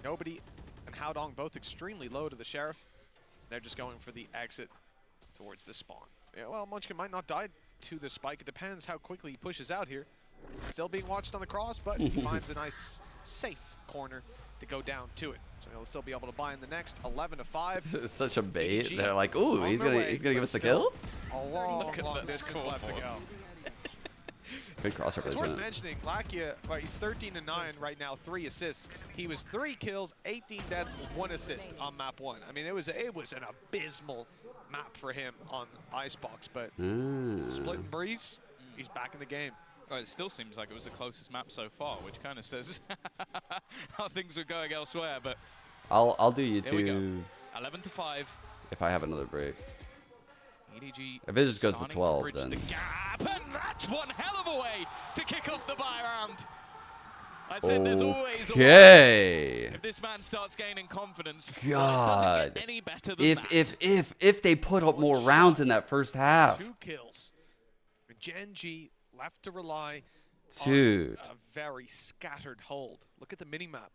Nobody and Haodong both extremely low to the Sheriff. They're just going for the exit towards the spawn. Yeah, well, Munchkin might not die to the spike. It depends how quickly he pushes out here. Still being watched on the cross, but he finds a nice, safe corner to go down to it. So he'll still be able to buy in the next 11-5. It's such a bait. They're like, ooh, he's gonna give us the kill. A long distance left to go. Good crossover. It's worth mentioning, Lakia, well, he's 13-9 right now, 3 assists. He was 3 kills, 18 deaths, 1 assist on map 1. I mean, it was an abysmal map for him on Icebox, but Split and Breeze, he's back in the game. Well, it still seems like it was the closest map so far, which kind of says how things are going elsewhere. But I'll do YouTube. 11-5. If I have another break. EDG if it just goes to 12, then. The gap, and that's one hell of a way to kick off the buy round. I said there's always a way. If this man starts gaining confidence, well, it doesn't get any better than that. If they put up more rounds in that first half. 2 kills. Gen.G left to rely Dude. on a very scattered hold. Look at the minimap.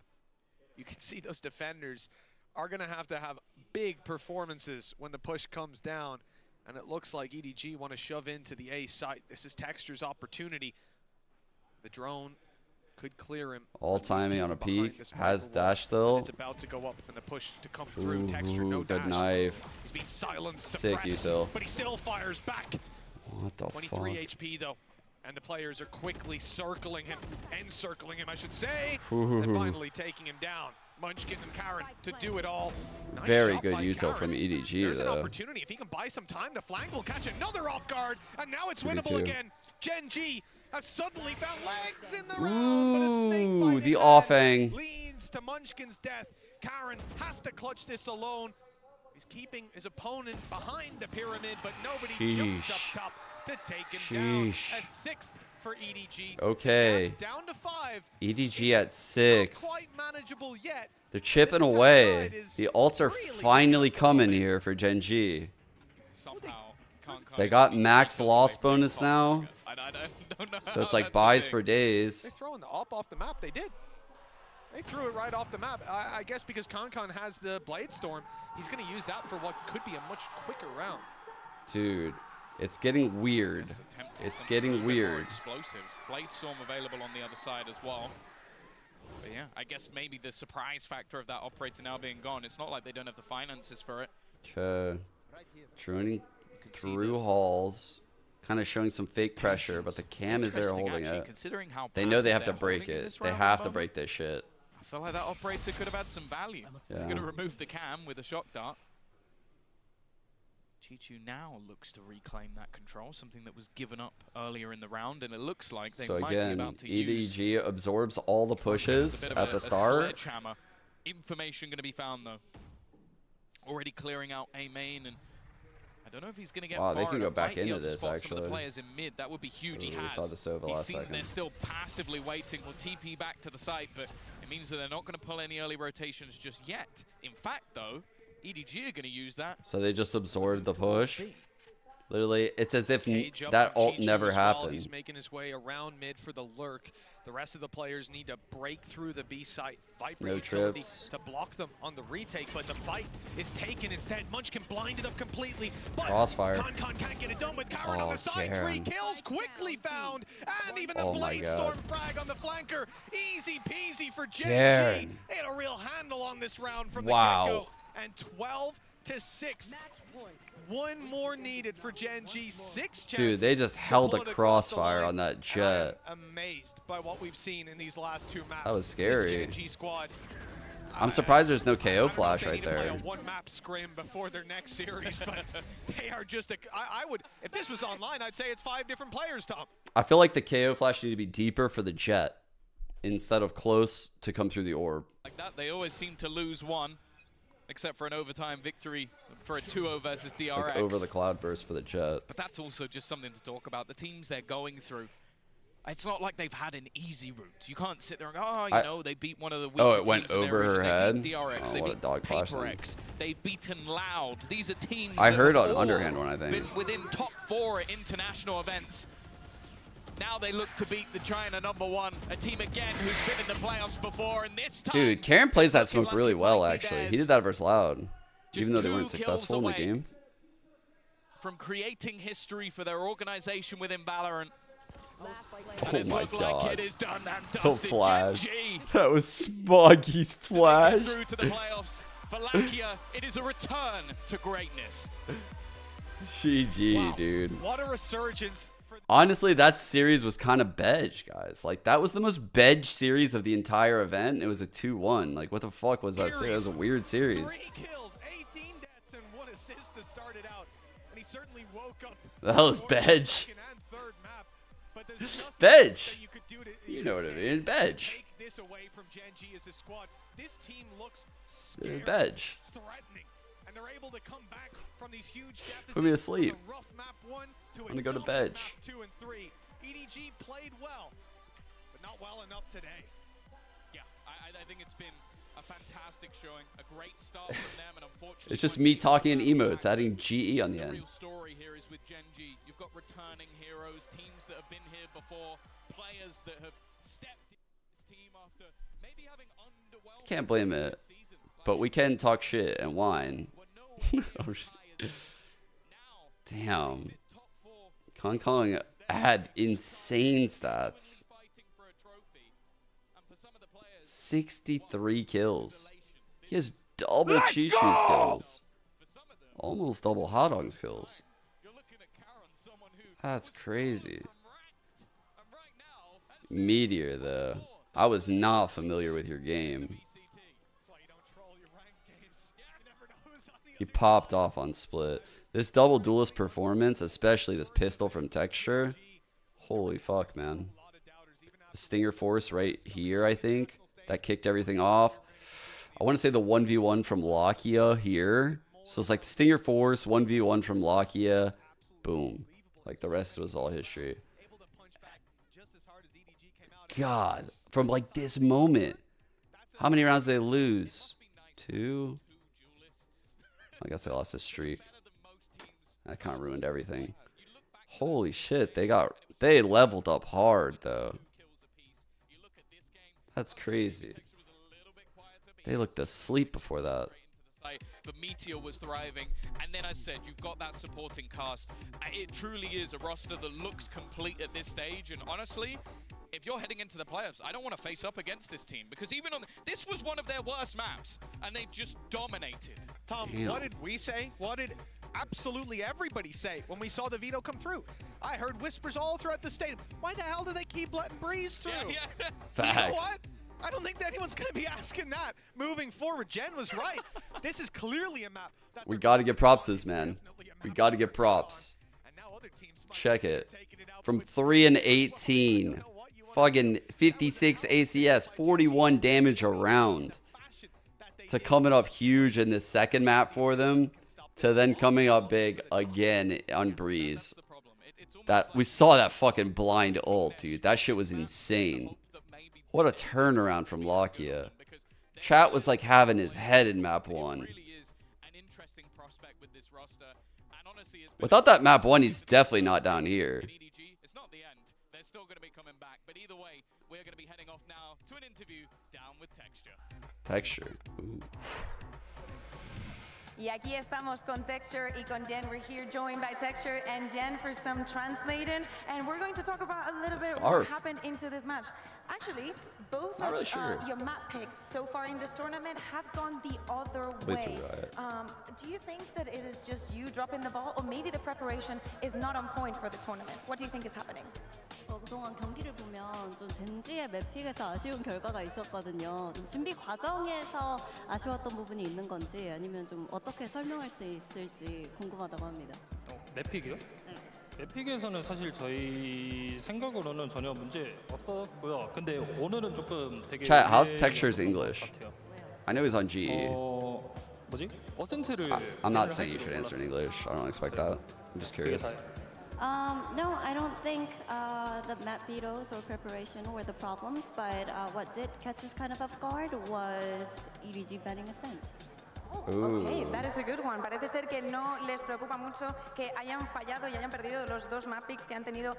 You can see those defenders are going to have big performances when the push comes down. And it looks like EDG want to shove into the A site. This is Texture's opportunity. The drone could clear him. All timing on a peak. Has dash still. It's about to go up and the push to come through. Texture, no good dash. knife. He's being silenced, Sick suppressed, util. but he still fires back. What the 23 fuck? HP though. And the players are quickly circling him, encircling him, I should say. And finally taking him down. Munchkin and Karen to do it all. Nice Very shot good by util Karen. from EDG There's an though. opportunity. If he can buy some time, the flank will catch another off guard. And now it's winnable again. Gen.G has suddenly found legs in the round. But a snake Ooh, bite the again offang. leads to Munchkin's death. Karen has to clutch this alone. He's keeping his opponent behind the pyramid, but nobody jumps up top to take him down. A 6th for EDG. Okay. Down to 5. EDG at 6. Not quite manageable yet. They're chipping away. The ults are finally coming here for Gen.G. They got max loss bonus now. I don't know So it's like buys for days. They throwing the op off the map. They did. They threw it right off the map. I guess because Concon has the Blade Storm, he's going to use that for what could be a much quicker round. Dude, it's getting weird. It's getting weird. Explosive. Blade Storm available on the other side as well. But yeah, I guess maybe the surprise factor of that operator now being gone. It's not like they don't have the finances for it. Okay. Droning through halls. Kind of showing some fake pressure, but the cam is there holding it. They know they have to break it. They have to break this shit. I feel like that operator could have had some value. Yeah. They're going to remove the cam with a shock dart. Chichu now looks to reclaim that control, something that was given up earlier in the round, and it looks like they might be about to use. EDG absorbs all the pushes at the start. Sledgehammer. Information going to be found though. Already clearing out A main, and I don't know if he's going to get Wow, they far can go enough. back Might be into able to this spot some of actually. the players in mid. That would be huge. He Ooh, has. saw the Sova He's last seen second. they're still passively waiting. Will TP back to the site, but it means that they're not going to pull any early rotations just yet. In fact, though, EDG are going to use that. So they just absorbed the push. Literally, it's as if Cage up that on ult Chichu never as well. happened. He's making his way around mid for the lurk. The rest of the players need to break through the B site. Viper No utility trips. to block them on the retake, but the fight is taken instead. Munchkin blinded up completely, but Crossfire. Concon can't get it done with Karen on the side. Karen. 3 kills quickly found, and even the Oh my Blade God. Storm frag on the flanker. Easy peasy for Gen.G. Karen. They had a real handle on this round from Wow. the get-go, and 12-6. One more needed for Gen.G. 6 chances. Dude, they just held a crossfire on that jet. I'm amazed by what we've seen in these last 2 maps. That was scary. Gen.G squad. I'm surprised there's no KO flash right there. Play a one-map scrim before their next series, but they are just I would, if this was online, I'd say it's 5 different players, Tom. I feel like the KO flash need to be deeper for the jet instead of close to come through the orb. Like that, they always seem to lose one, except for an overtime victory for a 2-0 versus DRX. Like over the cloud burst for the jet. But that's also just something to talk about. The teams they're going through. It's not like they've had an easy route. You can't sit there and go, oh, you know, they beat one of the weaker Oh, it went teams in their over her region. head? They beat DRX, Oh, they what a beat dog flash then. PaperX, they've beaten Loud. These are teams I that heard have on all underhand one, I think. been within top 4 at international events. Now they look to beat the China #1, a team again who's been in the playoffs before, and this time... Dude, Karen plays that smoke really well, actually. He did that versus Loud, even though they weren't 2 successful in the kills away game. from creating history for their organization within Valorant. Oh my god. Like it is done and The dusted. flash. Gen.G That was Smoggy's flash. through to the playoffs. For Lakia, it is a return to greatness. GG, Wow. dude. What a resurgence. Honestly, that series was kind of bedge, guys. Like, that was the most bedge series of the entire event. It was a 2-1. Like, what the fuck was that series? It was a weird series. 3 kills, 18 deaths, and 1 assist to start it out. And he certainly woke up. That was bedge. Second and third map, but there's nothing Bedge. that you could do to You know what I mean. Bedge. take this away from Gen.G as a squad. This team looks scared, Bedge. threatening, and they're able to come back from these huge deficits. Put me to sleep. from a rough map 1 to I'm gonna go to dominant bed. map 2 and 3. EDG played well, but not well enough today. Yeah, I think it's been a fantastic showing, a great start from them, and unfortunately... It's just me talking in emotes, adding GE on the The end. real story here is with Gen.G. You've got returning heroes, teams that have been here before, players that have stepped in this team after maybe having underwhelmed... Can't blame it. But we can talk shit and whine. Damn. Kong had insane stats. 63 kills. He has double Chi-Chu's kills. Almost double Hadong's kills. That's crazy. Meteor, though. I was not familiar with your game. He popped off on split. This double duelist performance, especially this pistol from Texture, holy fuck, man. The Stinger Force right here, I think, that kicked everything off. I want to say the 1v1 from Lakia here. So it's like the Stinger Force, 1v1 from Lakia, boom. Like the rest was all history. God, from like this moment, how many rounds did they lose? 2? I guess they lost a streak. That kind of ruined everything. Holy shit, they leveled up hard though. That's crazy. They looked asleep before that. But Meteor was thriving, and then I said you've got that supporting cast. It truly is a roster that looks complete at this stage, and honestly, if you're heading into the playoffs, I don't want to face up against this team, because even on this was one of their worst maps, and they just dominated. Tom, what did we say? What did absolutely everybody say when we saw the veto come through? I heard whispers all throughout the stadium. Why the hell do they keep letting Breeze through? Yeah. Facts. You know what? I don't think that anyone's going to be asking that moving forward. Jen was right. This is clearly a map. We got to get props to this, man. We got to get props. Check it. From 3 and 18. Fucking 56 ACS, 41 damage a round. To coming up huge in this second map for them, to then coming up big again on Breeze. That we saw that fucking blind ult, dude. That shit was insane. What a turnaround from Lakia. Chat was like having his head in map 1. Without that map 1, he's definitely not down here. It's not the end. They're still going to be coming back, but either way, we're going to be heading off now to an interview down with Texture. Texture. Ooh. Y aquí estamos con Texture y con Jen. We're here joined by Texture and Jen for some translating. And we're going to talk about a little bit what happened into this match. Actually, both of your map picks so far in this tournament have gone the other way. Do you think that it is just you dropping the ball, or maybe the preparation is not on point for the tournament? What do you think is happening? 그동안 경기를 보면 좀 젠지의 맵픽에서 아쉬운 결과가 있었거든요. 좀 준비 과정에서 아쉬웠던 부분이 있는 건지 아니면 좀 어떻게 설명할 수 있을지 궁금하다고 합니다. 맵픽이요? 네. 맵픽에서는 사실 저희 생각으로는 전혀 문제 없었고요. 근데 오늘은 조금 되게 Chat, how's Texture's English? I know he's on G. 뭐지? 어센트를 I'm not saying you should answer in English. I don't expect that. I'm just curious. No, I don't think the map vetoes or preparation were the problems, but what did catch us kind of off guard was EDG banning Ascent. Okay, that is a good one. Parece ser que no les preocupa mucho que hayan fallado y hayan perdido los dos map picks que han tenido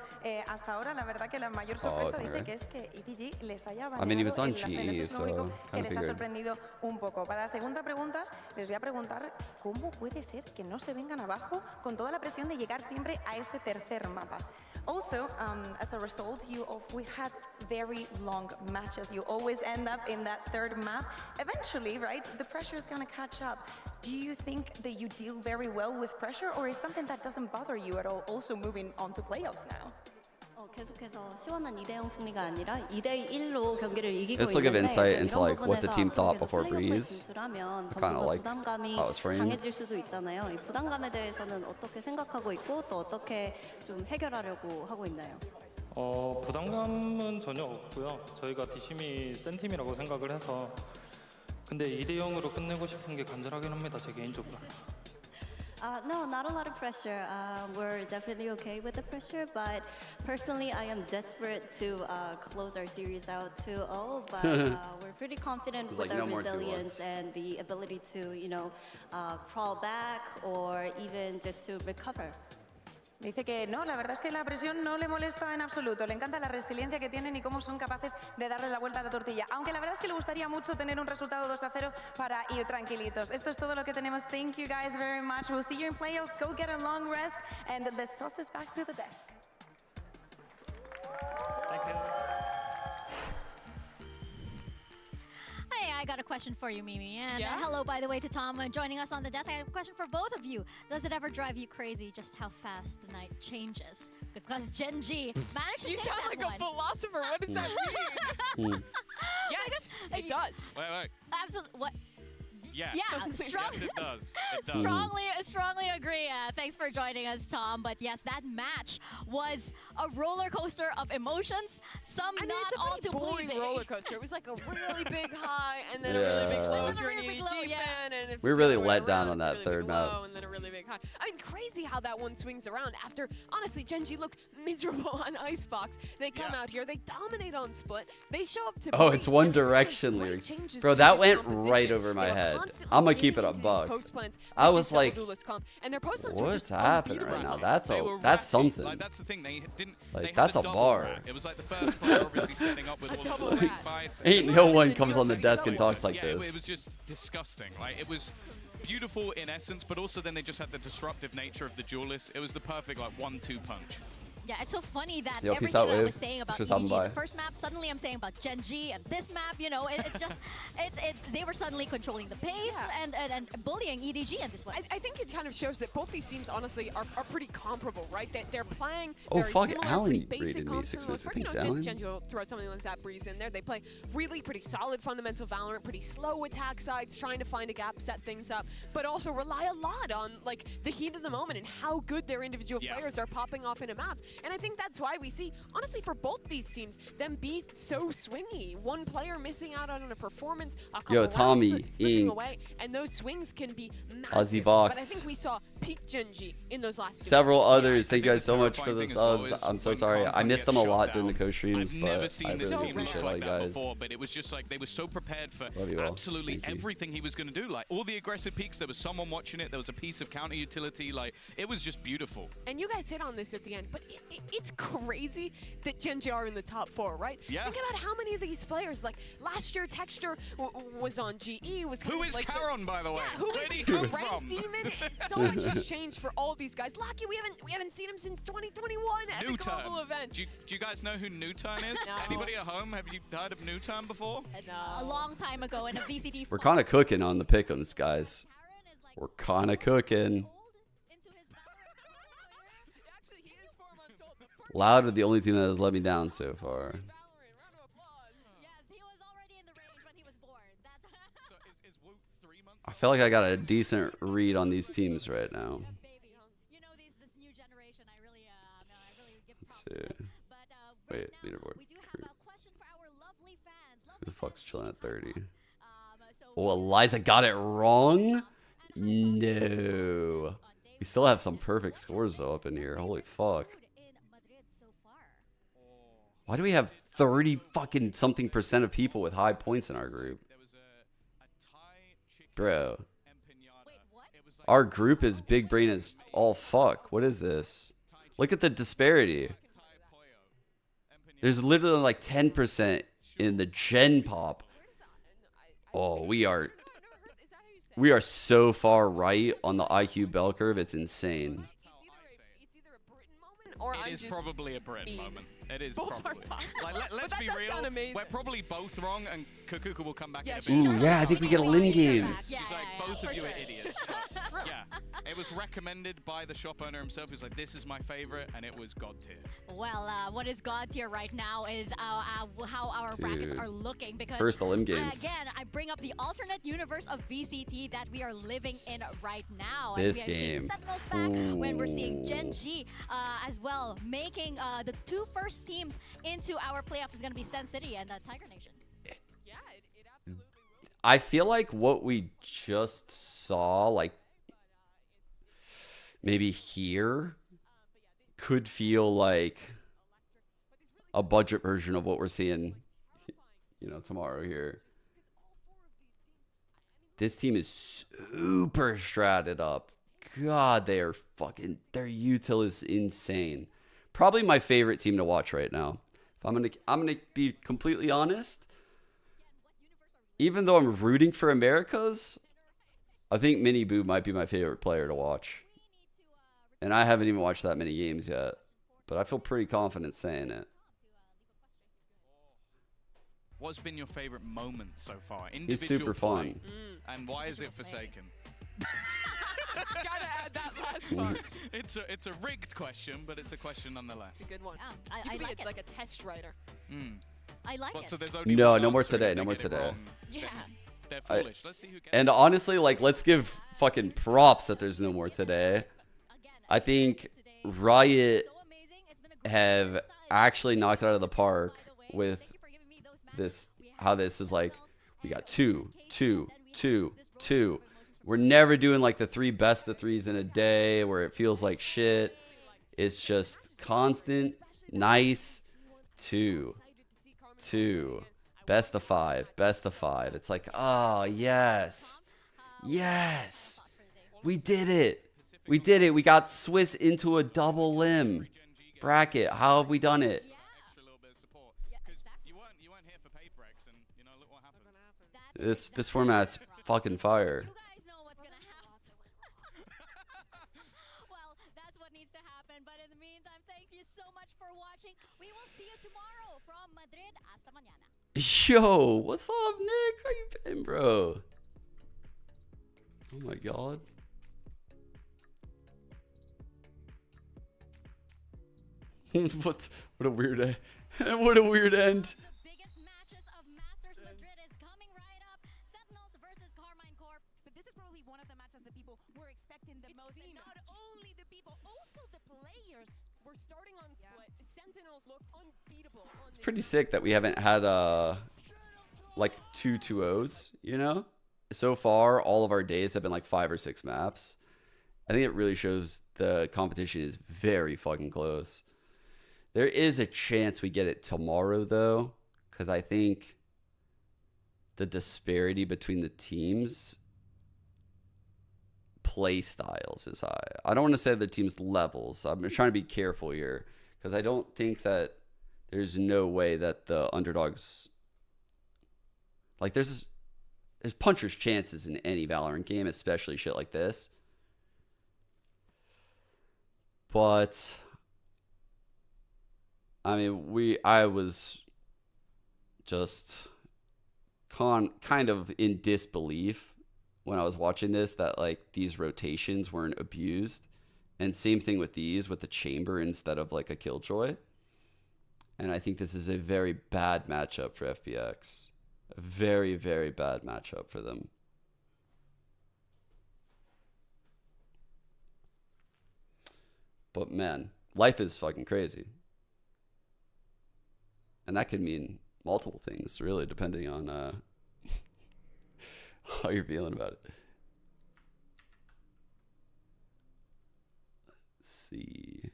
hasta ahora. La verdad que la mayor sorpresa dice que es que EDG les haya baneado en las cenas. Es lo único que les ha sorprendido un poco. Para la segunda pregunta, les voy a preguntar cómo puede ser que no se vengan abajo con toda la presión de llegar siempre a ese tercer mapa. Also, as a result, we had very long matches. You always end up in that third map. Eventually, right, the pressure is going to catch up. Do you think that you deal very well with pressure, or is something that doesn't bother you at all, also moving on to playoffs now? 계속해서 시원한 2대0 승리가 아니라 2대1로 경기를 이기고 Let's look at 있는데 insight into 이런 like what the team thought before 플레이오프에 Breeze. 진출하면 Kind of like 부담감이 how it's framed. 강해질 수도 있잖아요. 이 부담감에 대해서는 어떻게 생각하고 있고 또 어떻게 좀 해결하려고 하고 있나요? 부담감은 전혀 없고요. 저희가 D심이 센 팀이라고 생각을 해서 근데 2대0으로 끝내고 싶은 게 간절하긴 합니다. 제 개인적으로. No, not a lot of pressure. We're definitely okay with the pressure, but personally, I am desperate to close our series out 2-0. But we're pretty confident with our resilience and the ability to, crawl back or even just to recover. Dice que no, la verdad es que la presión no le molesta en absoluto. Le encanta la resiliencia que tienen y cómo son capaces de darle la vuelta a la tortilla. Aunque la verdad es que le gustaría mucho tener un resultado 2-0 para ir tranquilitos. Esto es todo lo que tenemos. Thank you guys very much. We'll see you in playoffs. Go get a long rest and let's toss this back to the desk. Thank you. Hey, I got a question for you, Mimi. And hello, by the way, to Tom joining us on the desk. I have a question for both of you. Does it ever drive you crazy just how fast the night changes? Because Gen.G managed to You take sound that like one. a philosopher. What does that mean? Yes, it does. Wait. Absolutely. What? Yeah. Yeah, Yes, it does. It does. Strongly agree. Thanks for joining us, Tom. But yes, that match was a roller coaster of emotions. Some I mean, not it's a all pretty too boring pleasing. roller coaster. It was like a really big high and then a really big low if you're an EDG fan. And if We it's really the other way let down around, on it's a that really third big map. low and then a really big high. I mean, crazy how that one swings around. After, honestly, Gen.G looked miserable on Icebox. They come out here, they dominate on Split. They show up to Oh, Breeze, it's One and they make Direction great lyrics. changes Bro, to that this went composition. right over my They were head. constantly I'm gonna keep it getting a into these buck. post plans I with was this like, double duelist comp, and their post plans were what's just happening right unbeatable. now? That's They were that's ratty. something. Like, that's the thing. They didn't. Like, they had that's the a double bar. rat. It was like the first player obviously setting up with all double the rat. fights. Ain't no one comes on the desk and talks like It this. was just disgusting. Like, it was beautiful in essence, but also then they just had the disruptive nature of the duelists. It was the perfect like 1-2 punch. Yeah, it's so funny that Yo, peace everything out, that I Wave. was saying about Thanks for stopping EDG, by. the first map, suddenly I'm saying about Gen.G and this map, it's just, they were suddenly controlling the pace and bullying EDG in this way. I think it kind of shows that both these teams, honestly, are pretty comparable, right? They're playing Oh, very fuck, similar, Alan pretty basic rated me comps 6 for the most minutes. part. Thanks, Gen.G Alan. will throw something like that Breeze in there. They play really pretty solid fundamental Valorant, pretty slow attack sides, trying to find a gap, set things up, but also rely a lot on like the heat of the moment and how good their individual players are popping off into maps. And I think that's why we see, honestly, for both these teams, them be so swingy. One player missing out on a performance, a couple Yo, rounds Tommy, slipping Inc. away, and those swings can be Aussie massive. Vox. But I think we saw peak Gen.G in those last two Several games. others. Thank you guys so much for the subs. I'm so sorry. I missed them a lot during the co-streams, I've but never I seen this really team look appreciate all like you that guys. before, but it was just like they were so prepared for Love you all. absolutely Thank you. everything he was going to do. Like all the aggressive peaks, there was someone watching it. There was a piece of counter utility. Like it was just beautiful. And you guys hit on this at the end, but it's crazy that Gen.G are in the top 4, right? Yeah. Think about how many of these players, like last year Texture was on GE, was kind Who of is like Caron, by the way? Yeah, who Where is did he come Red from? Demon? So much has changed for all these guys. Lucky we haven't seen him since 2021 at the global event. Do you guys know who Newturn is? No. Anybody at home? Have you heard of Newturn before? A long time ago in a VCT. We're kind of cooking on the pick'ems, guys. We're kind of cooking. Loud are the only team that has let me down so far. I feel like I got a decent read on these teams right now. Let's see. Wait, leaderboard. Who the fuck's chilling at 30? Oh, Eliza got it wrong? No. We still have some perfect scores though up in here. Holy fuck. Why do we have 30 fucking something % of people with high points in our group? Bro. Our group is big brain as all fuck. What is this? Look at the disparity. There's literally like 10% in the Gen Pop. Oh, we are so far right on the IQ bell curve. It's insane. It is probably a Britain moment. It is Both probably. are possible. Like, let's But be that does real. sound amazing. We're probably both wrong, and Kukuka will come back in a bit. Ooh, yeah, I think we get a Lim Games. He's like, both of you are idiots. But, yeah, it was recommended by the shop owner himself. He's like, this is my favorite, and it was God tier. Well, what is God tier right now is how our brackets are looking. Because First the Lim Games. Again, I bring up the alternate universe of VCT that we are living in right now. This and we game. Are seeing Sentinels back, when we're seeing Gen.G as well, making the 2 first teams into our playoffs is going to be Sen City and Tiger Nation. Yeah, it absolutely will. I feel like what we just saw, like maybe here, could feel like a budget version of what we're seeing, you know, tomorrow here. This team is super stratted up. God, they are fucking, their util is insane. Probably my favorite team to watch right now. If I'm gonna be completely honest. Even though I'm rooting for Americas, I think Mini Boo might be my favorite player to watch. And I haven't even watched that many games yet, but I feel pretty confident saying it. What's been your favorite moment so far? He's super fun. And why is it Forsaken? Gotta add that last part. It's a rigged question, but it's a question nonetheless. It's a good one. Yeah, You I could like be it. like a test writer. I like What, it. so there's only No, one no more answer, today, if no they more get it today. wrong, Yeah. They're foolish. Let's see who gets And it. honestly, like, let's give fucking props that there's no more today. I think Riot have actually knocked it out of the park with this, how this is like, we got 2, 2, 2, 2. We're never doing like the 3 best of 3s in a day where it feels like shit. It's just constant, nice, 2, 2, best of 5, best of 5. It's like, oh, yes, yes, we did it. We did it. We got Swiss into a double limb bracket. How have we done it? This format's fucking fire. Well, that's what needs to happen. But in the meantime, thank you so much for watching. We will see you tomorrow from Madrid. Hasta mañana. Yo, what's up, Nick? How you been, bro? Oh my god. what a weird end. What a weird end. The biggest matches of Masters Madrid is coming right up. Sentinels versus Karmine Corp. But this is probably one of the matches that people were expecting the most. And not only the people, also the players. We're starting on split. Sentinels look unbeatable. It's pretty sick that we haven't had like 2 2-0s, you know? So far, all of our days have been like 5 or 6 maps. I think it really shows the competition is very fucking close. There is a chance we get it tomorrow, though, because I think the disparity between the teams' play styles is high. I don't want to say the teams' levels. I'm trying to be careful here Because I don't think that there's no way that the underdogs, like there's puncher's chances in any Valorant game, especially shit like this. But I mean, I was just kind of in disbelief when I was watching this that like these rotations weren't abused. And same thing with these, with the chamber instead of like a Killjoy. And I think this is a very bad matchup for FPX. A very, very bad matchup for them. But man, life is fucking crazy. And that could mean multiple things, really, depending on how you're feeling about it. Let's see.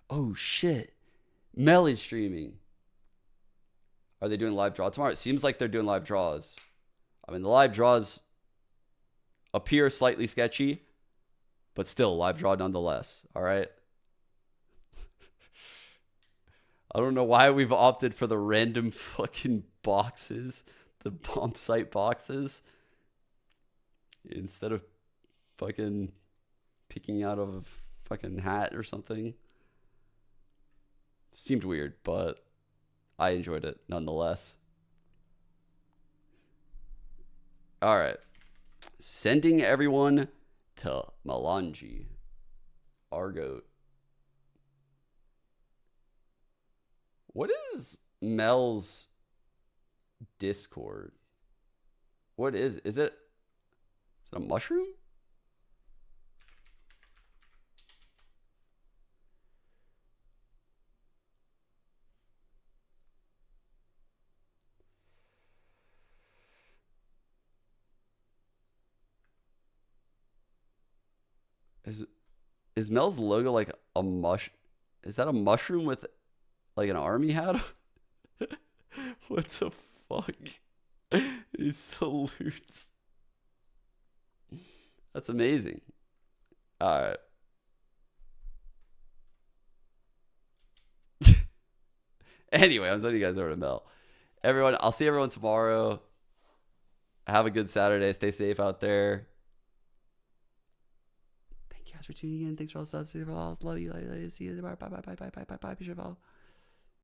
Oh, shit. Melly's streaming. Are they doing live draw tomorrow? It seems like they're doing live draws. I mean, the live draws appear slightly sketchy, but still live draw nonetheless. All right. I don't know why we've opted for the random fucking boxes, the bomb site boxes, instead of fucking picking out of a fucking hat or something. Seemed weird, but I enjoyed it nonetheless. All right. Sending everyone to Melange. Argoat. What is Mel's Discord? What is it a mushroom? Is Mel's logo like a mush? Is that a mushroom with like an army hat? What the fuck? He salutes. That's amazing. All right. Anyway, I'm sending you guys over to Mel. Everyone, I'll see everyone tomorrow. Have a good Saturday. Stay safe out there. Thank you guys for tuning in. Thanks for all the subs. Love you. See you. Bye. Bye. Bye. Bye. Bye. Bye. Bye.